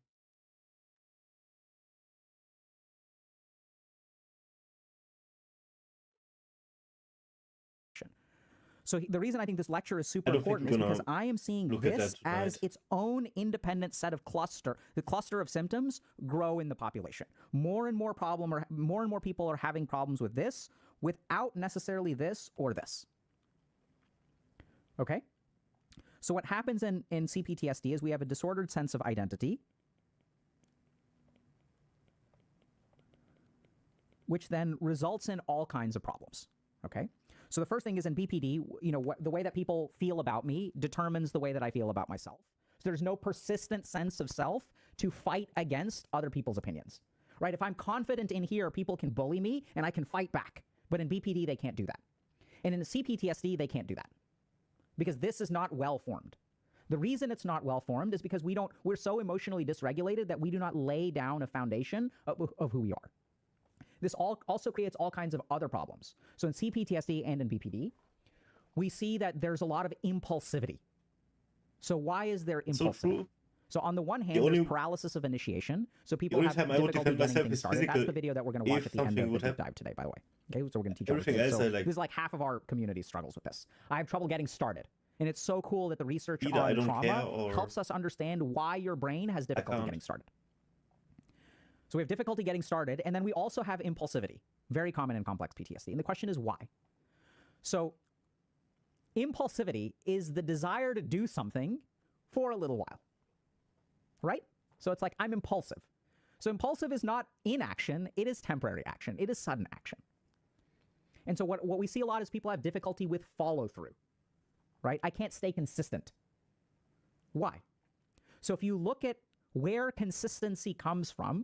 So the reason I think this lecture is I super don't think important we're is because gonna I am seeing look at this that as tonight. its own independent set of the cluster of symptoms grow in the population. More and more people are having problems with this without necessarily this or this. Okay? So what happens in CPTSD is we have a disordered sense of identity, which then results in all kinds of problems. Okay? So the first thing is in BPD, you know, the way that people feel about me determines the way that I feel about myself. So there's no persistent sense of self to fight against other people's opinions, right? If I'm confident in here, people can bully me and I can fight back. But in BPD, they can't do that. And in the CPTSD, they can't do that because this is not well formed. The reason it's not well formed is because we're so emotionally dysregulated that we do not lay down a foundation of who we are. This also creates all kinds of other problems. So in CPTSD and in BPD, we see that there's a lot of impulsivity. So why is there impulsivity? So true. So on the one hand, there's paralysis of initiation. So people have difficulty getting things started. That's the video that we're going to watch at the end of the deep dive today, by the way. Okay, so we're going to teach everything else. So this is like half of our community struggles with this. I have trouble getting started. And it's so cool that the research on trauma helps us understand why your brain has difficulty getting started. So we have difficulty getting started, and then we also have impulsivity, very common in complex PTSD. And the question is why? So impulsivity is the desire to do something for a little while, right? So it's like, I'm impulsive. So impulsive is not inaction, it is temporary action. It is sudden action. And so what we see a lot is people have difficulty with follow through, right? I can't stay consistent. Why? So if you look at where consistency comes from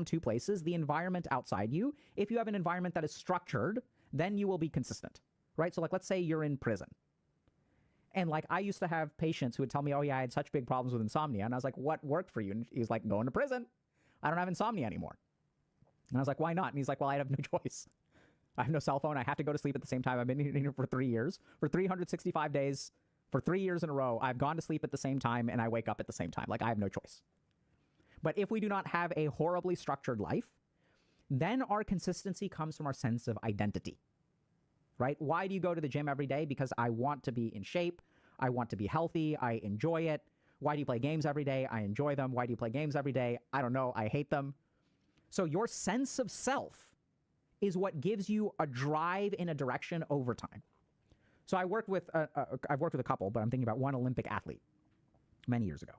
two places: the environment outside you. If you have an environment that is structured, then you will be consistent, right? So like, let's say you're in prison. And like, I used to have patients who would tell me, oh yeah, I had such big problems with insomnia. And I was like, what worked for you? And he's like, going to prison. I don't have insomnia anymore. And I was like, why not? And he's like, well, I have no choice. I have no cell phone. I have to go to sleep at the same time. I've been here for 3 years, for 365 days, for 3 years in a row. I've gone to sleep at the same time and I wake up at the same time. Like, I have no choice. But if we do not have a horribly structured life, then our consistency comes from our sense of identity, right? Why do you go to the gym every day? Because I want to be in shape. I want to be healthy. I enjoy it. Why do you play games every day? I enjoy them. Why do you play games every day? I don't know. I hate them. So your sense of self is what gives you a drive in a direction over time. So I've worked with a couple, but I'm thinking about one Olympic athlete many years ago.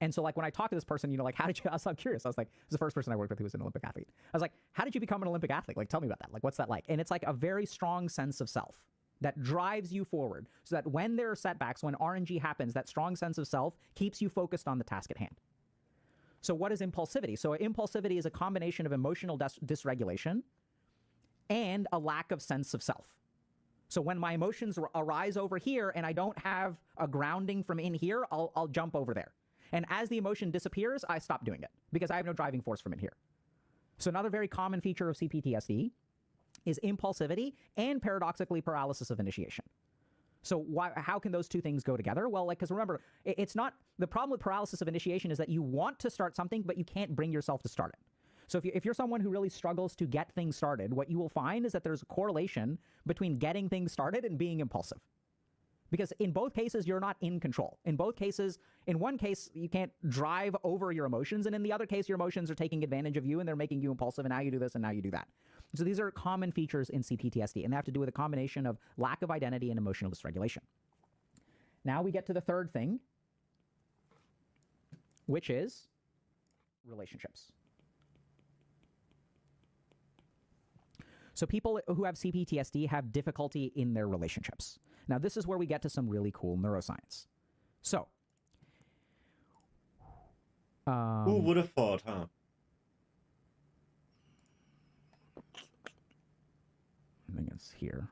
And so like, when I talk to this person, you know, like, how did you, I'm curious. I was like, this is the first person I worked with who was an Olympic athlete. I was like, how did you become an Olympic athlete? Like, tell me about that. Like, what's that like? And it's like a very strong sense of self that drives you forward, so that when there are setbacks, when RNG happens, that strong sense of self keeps you focused on the task at hand. So what is impulsivity? So impulsivity is a combination of emotional dysregulation and a lack of sense of self. So when my emotions arise over here and I don't have a grounding from in here, I'll jump over there. And as the emotion disappears, I stop doing it because I have no driving force from in here. So another very common feature of CPTSD is impulsivity and paradoxically paralysis of initiation. So how can those two things go together? Well, like, because remember, it's not, the problem with paralysis of initiation is that you want to start something, but you can't bring yourself to start it. So if you're someone who really struggles to get things started, what you will find is that there's a correlation between getting things started and being impulsive. Because in both cases, you're not in control. In both cases, in one case, you can't drive over your emotions, and in the other case, your emotions are taking advantage of you, and they're making you impulsive, and now you do this, and now you do that. So these are common features in CPTSD, and they have to do with a combination of lack of identity and emotional dysregulation. Now we get to the third thing, which is relationships. So people who have CPTSD have difficulty in their relationships. Now, this is where we get to some really cool neuroscience. So, who would have thought, huh? I think it's here.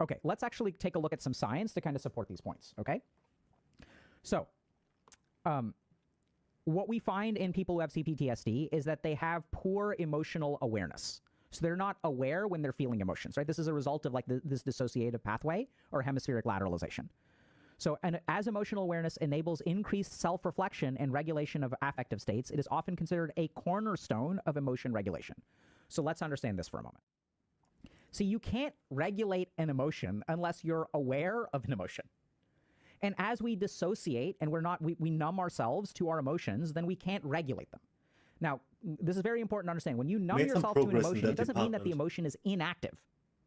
Okay, let's actually take a look at some science to kind of support these points, okay? So, what we find in people who have CPTSD is that they have poor emotional awareness. So they're not aware when they're feeling emotions, right? This is a result of like this dissociative pathway or hemispheric lateralization. So as emotional awareness enables increased self-reflection and regulation of affective states, it is often considered a cornerstone of emotion regulation. So let's understand this for a moment. See, you can't regulate an emotion unless you're aware of an emotion. And as we dissociate and we numb ourselves to our emotions, then we can't regulate them. Now, this is very important to understand. When you numb yourself to an emotion, it doesn't mean that the emotion is inactive.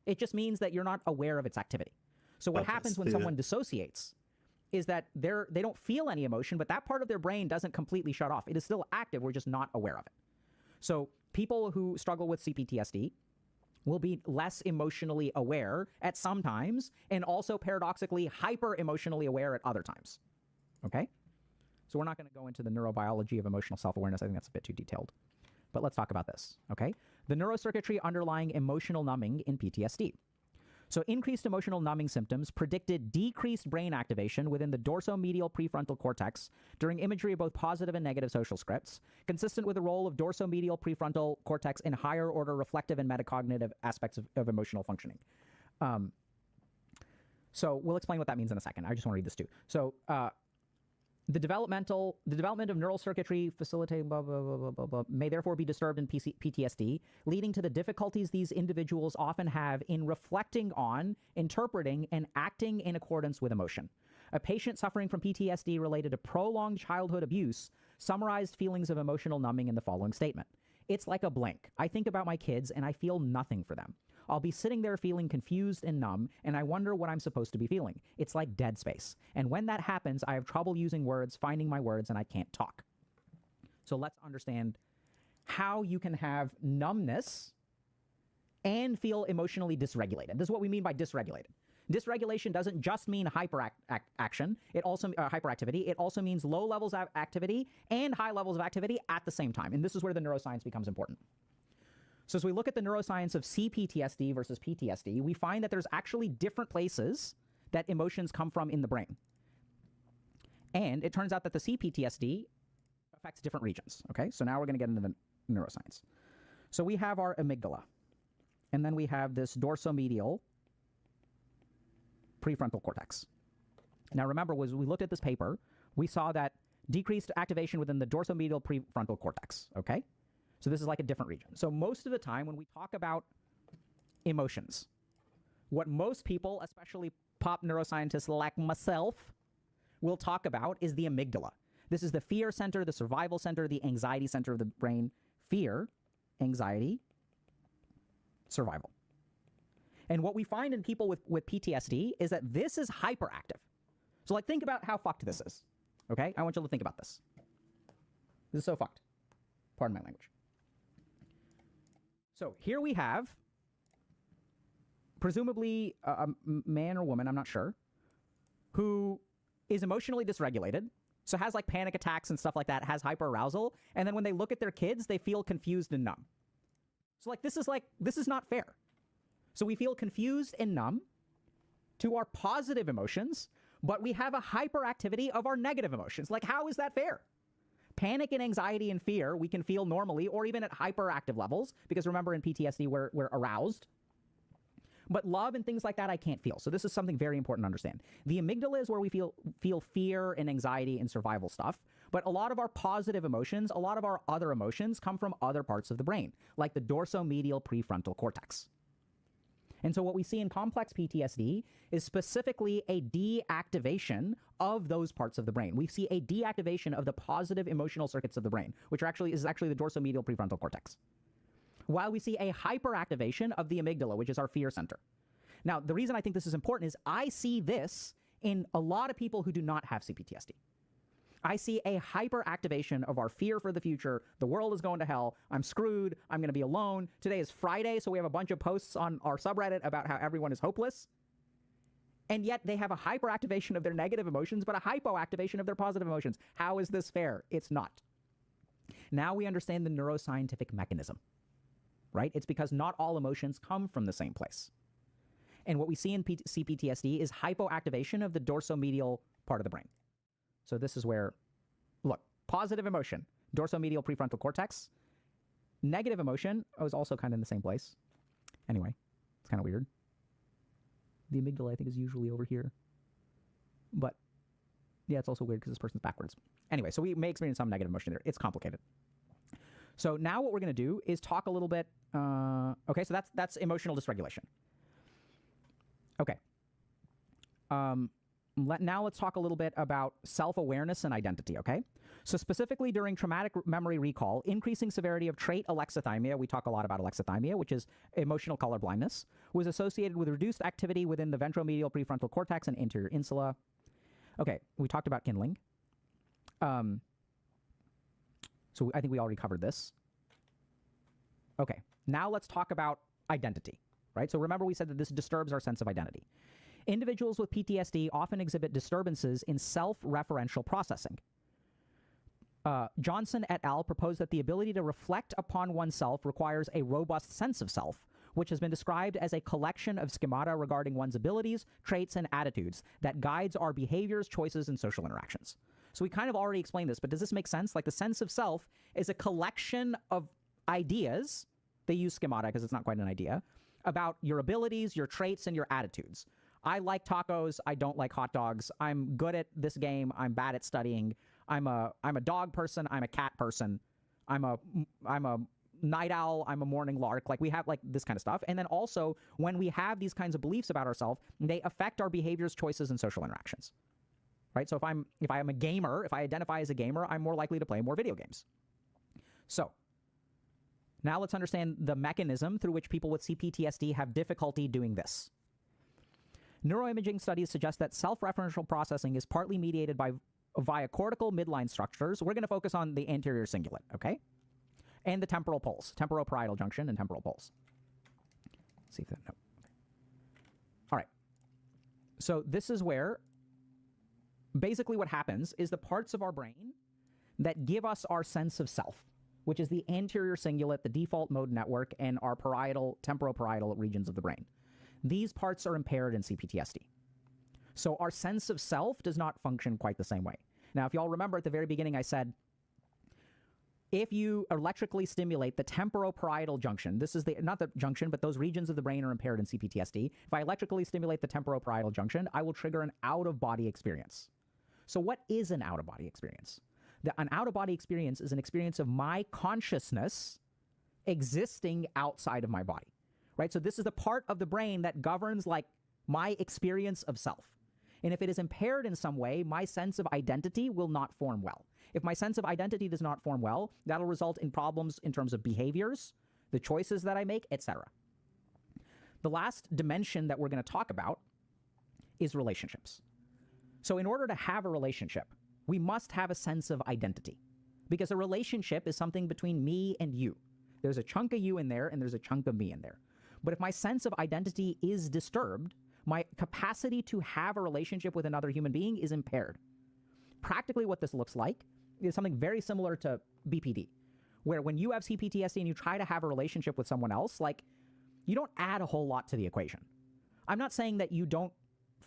It just means that you're not aware of its activity. So what happens when someone dissociates is that they don't feel any emotion, but that part of their brain doesn't completely shut off. It is still active. We're just not aware of it. So people who struggle with CPTSD will be less emotionally aware at some times and also paradoxically hyper emotionally aware at other times. Okay? So we're not going to go into the neurobiology of emotional self-awareness. I think that's a bit too detailed. But let's talk about this, okay? The neurocircuitry underlying emotional numbing in PTSD. So increased emotional numbing symptoms predicted decreased brain activation within the dorsomedial prefrontal cortex during imagery of both positive and negative social scripts, consistent with the role of dorsomedial prefrontal cortex in higher order reflective and metacognitive aspects of emotional functioning. So we'll explain what that means in a second. I just want to read this too. So the development of neural circuitry facilitating blah, blah, blah, blah, blah, blah, may therefore be disturbed in PTSD, leading to the difficulties these individuals often have in reflecting on, interpreting, and acting in accordance with emotion. A patient suffering from PTSD related to prolonged childhood abuse summarized feelings of emotional numbing in the following statement. It's like a blank. I think about my kids and I feel nothing for them. I'll be sitting there feeling confused and numb, and I wonder what I'm supposed to be feeling. It's like dead space. And when that happens, I have trouble using words, finding my words, and I can't talk. So let's understand how you can have numbness and feel emotionally dysregulated. This is what we mean by dysregulated. Dysregulation doesn't just mean hyperaction. It also hyperactivity. It also means low levels of activity and high levels of activity at the same time. And this is where the neuroscience becomes important. So as we look at the neuroscience of CPTSD versus PTSD, we find that there's actually different places that emotions come from in the brain. And it turns out that the CPTSD affects different regions. Okay, so now we're going to get into the neuroscience. So we have our amygdala, and then we have this dorsomedial prefrontal cortex. Now remember, as we looked at this paper, we saw that decreased activation within the dorsomedial prefrontal cortex, okay? So this is like a different region. So most of the time when we talk about emotions, what most people, especially pop neuroscientists like myself, will talk about is the amygdala. This is the fear center, the survival center, the anxiety center of the brain. Fear, anxiety, survival. And what we find in people with PTSD is that this is hyperactive. So like think about how fucked this is, okay? I want you to think about this. This is so fucked. Pardon my language. So here we have, presumably a man or woman, I'm not sure, who is emotionally dysregulated, so has like panic attacks and stuff like that, has hyperarousal, and then when they look at their kids, they feel confused and numb. So this is not fair. So we feel confused and numb to our positive emotions, but we have a hyperactivity of our negative emotions. Like, how is that fair? Panic and anxiety and fear we can feel normally or even at hyperactive levels, because remember in PTSD we're aroused. But love and things like that I can't feel. So this is something very important to understand. The amygdala is where we feel fear and anxiety and survival stuff. But a lot of our positive emotions, a lot of our other emotions come from other parts of the brain, like the dorsomedial prefrontal cortex. And so what we see in complex PTSD is specifically a deactivation of those parts of the brain. We see a deactivation of the positive emotional circuits of the brain, which is actually the dorsomedial prefrontal cortex. While we see a hyperactivation of the amygdala, which is our fear center. Now, the reason I think this is important is I see this in a lot of people who do not have CPTSD. I see a hyperactivation of our fear for the future. The world is going to hell. I'm screwed. I'm going to be alone. Today is Friday, so we have a bunch of posts on our subreddit about how everyone is hopeless. And yet they have a hyperactivation of their negative emotions, but a hypoactivation of their positive emotions. How is this fair? It's not. Now we understand the neuroscientific mechanism, right? It's because not all emotions come from the same place. And what we see in CPTSD is hypoactivation of the dorsomedial part of the brain. So this is where, look, positive emotion, dorsomedial prefrontal cortex. Negative emotion is also kind of in the same place. Anyway, it's kind of weird. The amygdala, I think, is usually over here. But, yeah, it's also weird because this person's backwards. Anyway, so we may experience some negative emotion there. It's complicated. So now what we're going to do is talk a little bit... okay, so that's emotional dysregulation. Okay. Now let's talk a little bit about self-awareness and identity, okay? So specifically during traumatic memory recall, increasing severity of trait alexithymia, we talk a lot about alexithymia, which is emotional color blindness, was associated with reduced activity within the ventromedial prefrontal cortex and anterior insula. Okay, we talked about kindling. So I think we already covered this. Okay, now let's talk about identity, right? So remember we said that this disturbs our sense of identity. Individuals with PTSD often exhibit disturbances in self-referential processing. Johnson et al. Proposed that the ability to reflect upon oneself requires a robust sense of self, which has been described as a collection of schemata regarding one's abilities, traits, and attitudes that guides our behaviors, choices, and social interactions. So we kind of already explained this, but does this make sense? Like the sense of self is a collection of ideas, they use schemata because it's not quite an idea, about your abilities, your traits, and your attitudes. I like tacos. I don't like hot dogs. I'm good at this game. I'm bad at studying. I'm a dog person. I'm a cat person. I'm a night owl. I'm a morning lark. Like we have like this kind of stuff. And then also when we have these kinds of beliefs about ourselves, they affect our behaviors, choices, and social interactions. Right? So if I am a gamer, if I identify as a gamer, I'm more likely to play more video games. So now let's understand the mechanism through which people with CPTSD have difficulty doing this. Neuroimaging studies suggest that self-referential processing is partly mediated via cortical midline structures. We're going to focus on the anterior cingulate, okay? And the temporal poles, temporoparietal junction and temporal poles. Let's see if that, no. All right. So this is where basically what happens is the parts of our brain that give us our sense of self, which is the anterior cingulate, the default mode network, and our temporoparietal regions of the brain. These parts are impaired in CPTSD. So our sense of self does not function quite the same way. Now, if y'all remember at the very beginning, I said, if you electrically stimulate the temporoparietal junction, this is not the junction, but those regions of the brain are impaired in CPTSD. If I electrically stimulate the temporoparietal junction, I will trigger an out-of-body experience. So what is an out-of-body experience? An out-of-body experience is an experience of my consciousness existing outside of my body. Right? So this is the part of the brain that governs like my experience of self. And if it is impaired in some way, my sense of identity will not form well. If my sense of identity does not form well, that'll result in problems in terms of behaviors, the choices that I make, etc. The last dimension that we're going to talk about is relationships. So in order to have a relationship, we must have a sense of identity. Because a relationship is something between me and you. There's a chunk of you in there, and there's a chunk of me in there. But if my sense of identity is disturbed, my capacity to have a relationship with another human being is impaired. Practically what this looks like is something very similar to BPD, where when you have CPTSD and you try to have a relationship with someone else, like, you don't add a whole lot to the equation. I'm not saying that you don't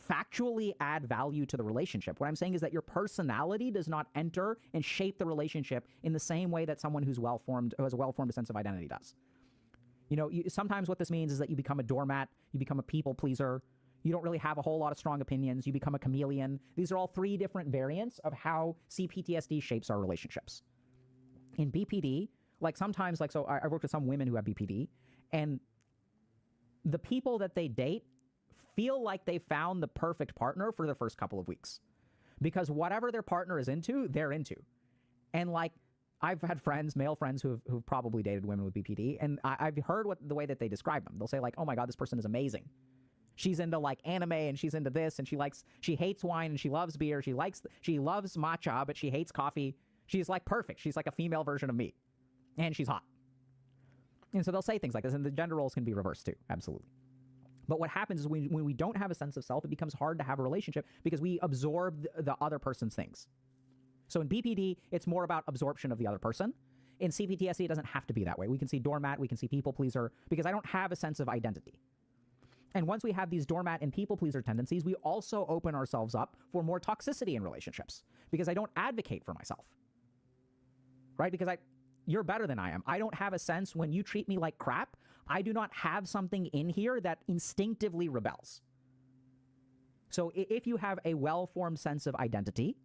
factually add value to the relationship. What I'm saying is that your personality does not enter and shape the relationship in the same way that someone who has a well-formed sense of identity does. You know, sometimes what this means is that you become a doormat, you become a people pleaser, you don't really have a whole lot of strong opinions, you become a chameleon. These are all 3 different variants of how CPTSD shapes our relationships. In BPD, like sometimes, like, so I worked with some women who have BPD, and the people that they date feel like they found the perfect partner for the first couple of weeks. Because whatever their partner is into, they're into. And like, I've had friends, male friends, who've probably dated women with BPD, and I've heard the way that they describe them. They'll say like, oh my God, this person is amazing. She's into like anime, and she's into this, and she hates wine, and she loves beer. She loves matcha, but she hates coffee. She's like perfect. She's like a female version of me. And she's hot. And so they'll say things like this, and the gender roles can be reversed too, absolutely. But what happens is when we don't have a sense of self, it becomes hard to have a relationship because we absorb the other person's things. So in BPD, it's more about absorption of the other person. In CPTSD, it doesn't have to be that way. We can see doormat, we can see people pleaser, because I don't have a sense of identity. And once we have these doormat and people pleaser tendencies, we also open ourselves up for more toxicity in relationships because I don't advocate for myself. Right? Because you're better than I am. I don't have a sense when you treat me like crap. I do not have something in here that instinctively rebels. So if you have a well-formed sense of identity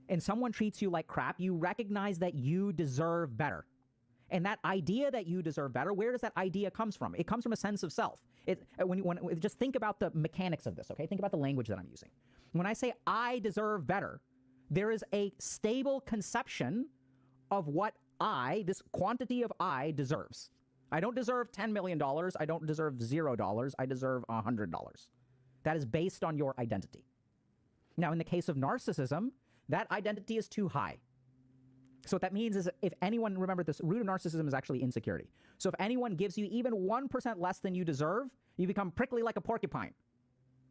and someone treats you like crap, you recognize that you deserve better. And that idea that you deserve better, where does that idea comes from? It comes from a sense of self. Just think about the mechanics of this, okay? Think about the language that I'm using. When I say I deserve better, there is a stable conception of what this quantity of I deserves. I don't deserve $10 million. I don't deserve $0. I deserve $100. That is based on your identity. Now, in the case of narcissism, that identity is too high. So what that means is if anyone, remember this, root of narcissism is actually insecurity. So if anyone gives you even 1% less than you deserve, you become prickly like a porcupine.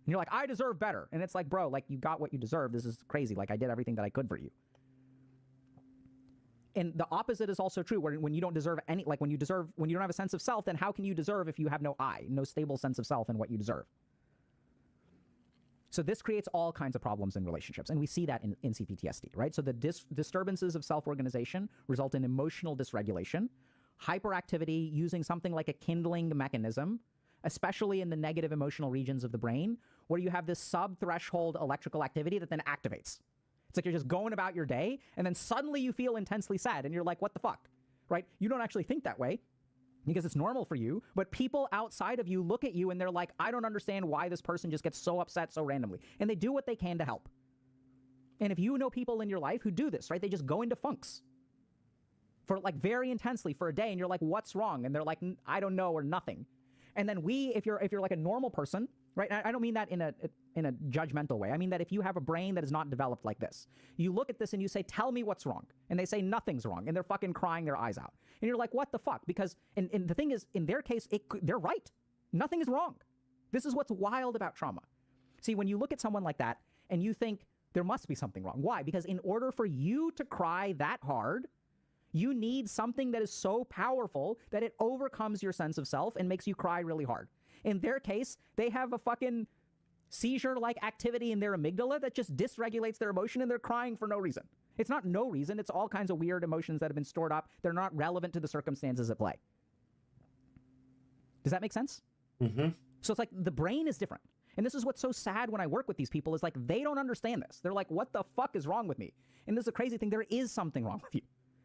And you're like, I deserve better. And it's like, bro, like you got what you deserve. This is crazy. Like I did everything that I could for you. And the opposite is also true, where when you don't deserve any, like when you don't have a sense of self, then how can you deserve if you have no no stable sense of self and what you deserve? So this creates all kinds of problems in relationships, and we see that in CPTSD, right? So the disturbances of self-organization result in emotional dysregulation, hyperactivity using something like a kindling mechanism, especially in the negative emotional regions of the brain, where you have this sub-threshold electrical activity that then activates. It's like you're just going about your day, and then suddenly you feel intensely sad, and you're like, what the fuck, right? You don't actually think that way, because it's normal for you, but people outside of you look at you, and they're like, I don't understand why this person just gets so upset so randomly. And they do what they can to help. And if you know people in your life who do this, right, they just go into funks for like very intensely for a day, and you're like, what's wrong? And they're like, I don't know, or nothing. And then if you're like a normal person, right? I don't mean that in a judgmental way. I mean that if you have a brain that is not developed like this, you look at this and you say, tell me what's wrong. And they say nothing's wrong. And they're fucking crying their eyes out. And you're like, what the fuck? Because, and the thing is, in their case, they're right. Nothing is wrong. This is what's wild about trauma. See, when you look at someone like that and you think there must be something wrong. Why? Because in order for you to cry that hard, you need something that is so powerful that it overcomes your sense of self and makes you cry really hard. In their case, they have a fucking seizure-like activity in their amygdala that just dysregulates their emotion, and they're crying for no reason. It's not no reason. It's all kinds of weird emotions that have been stored up. They're not relevant to the circumstances at play. Does that make sense? Mm-hmm. So it's like the brain is different. And this is what's so sad when I work with these people is like they don't understand this. They're like, what the fuck is wrong with me? And this is a crazy thing. There is something wrong with you.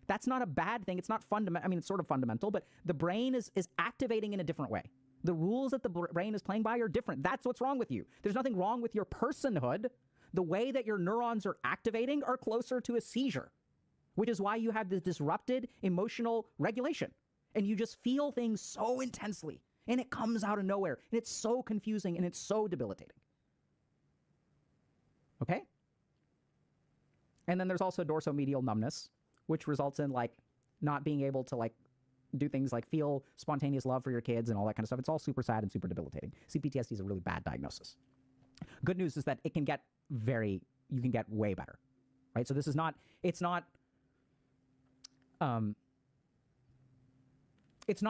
That's not a bad thing. It's not fundamental. I mean, it's sort of fundamental, but the brain is activating in a different way. The rules that the brain is playing by are different. That's what's wrong with you. There's nothing wrong with your personhood. The way that your neurons are activating are closer to a seizure, which is why you have this disrupted emotional regulation. And you just feel things so intensely, and it comes out of nowhere, and it's so confusing, and it's so debilitating. Okay? And then there's also dorsomedial numbness, which results in like not being able to like do things like feel spontaneous love for your kids and all that kind of stuff. It's all super sad and super debilitating. CPTSD is a really bad diagnosis. Good news is that you can get way better, right? So this is not, it's not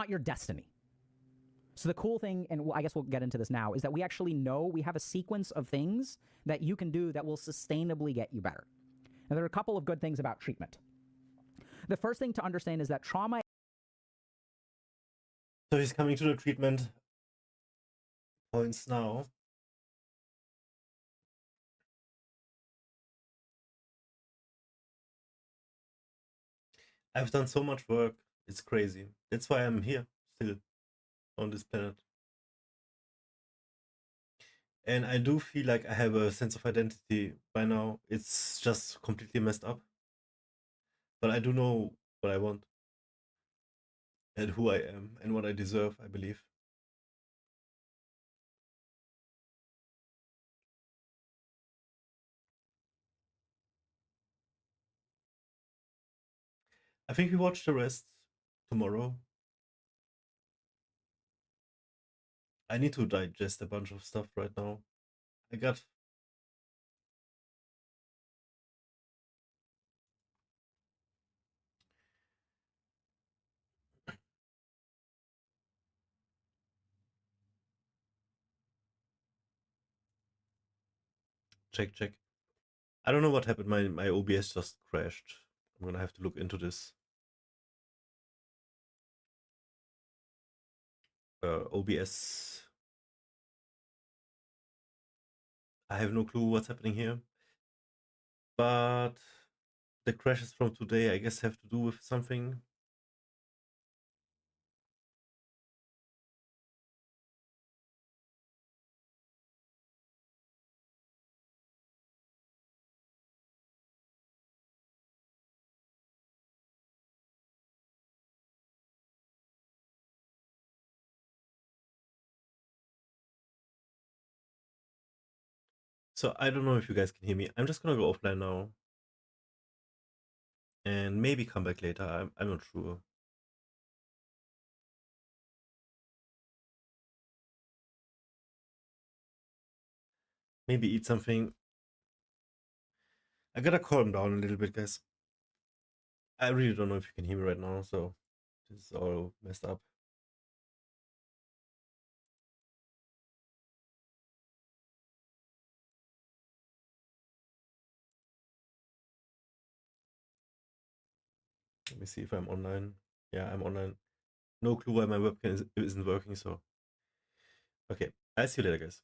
your destiny. So the cool thing, and I guess we'll get into this now, is that we actually know we have a sequence of things that you can do that will sustainably get you better. And there are a couple of good things about treatment. The first thing to understand is that trauma So he's coming to the treatment points now. I've done so much work. It's crazy. That's why I'm here still on this planet. And I do feel like I have a sense of identity by now. It's just completely messed up. But I do know what I want and who I am and what I deserve, I believe. I think we watch the rest tomorrow. I need to digest a bunch of stuff right now. I got check. I don't know what happened. My OBS just crashed. I'm gonna have to look into this. OBS. I have no clue what's happening here. But the crashes from today, I guess, have to do with something. So I don't know if you guys can hear me. I'm just gonna go offline now. And maybe come back later. I'm not sure. Maybe eat something. I gotta calm down a little bit, guys. I really don't know if you can hear me right now, so this is all messed up. Let me see if I'm online. Yeah, I'm online. No clue why my webcam isn't working, so. Okay, I'll see you later, guys.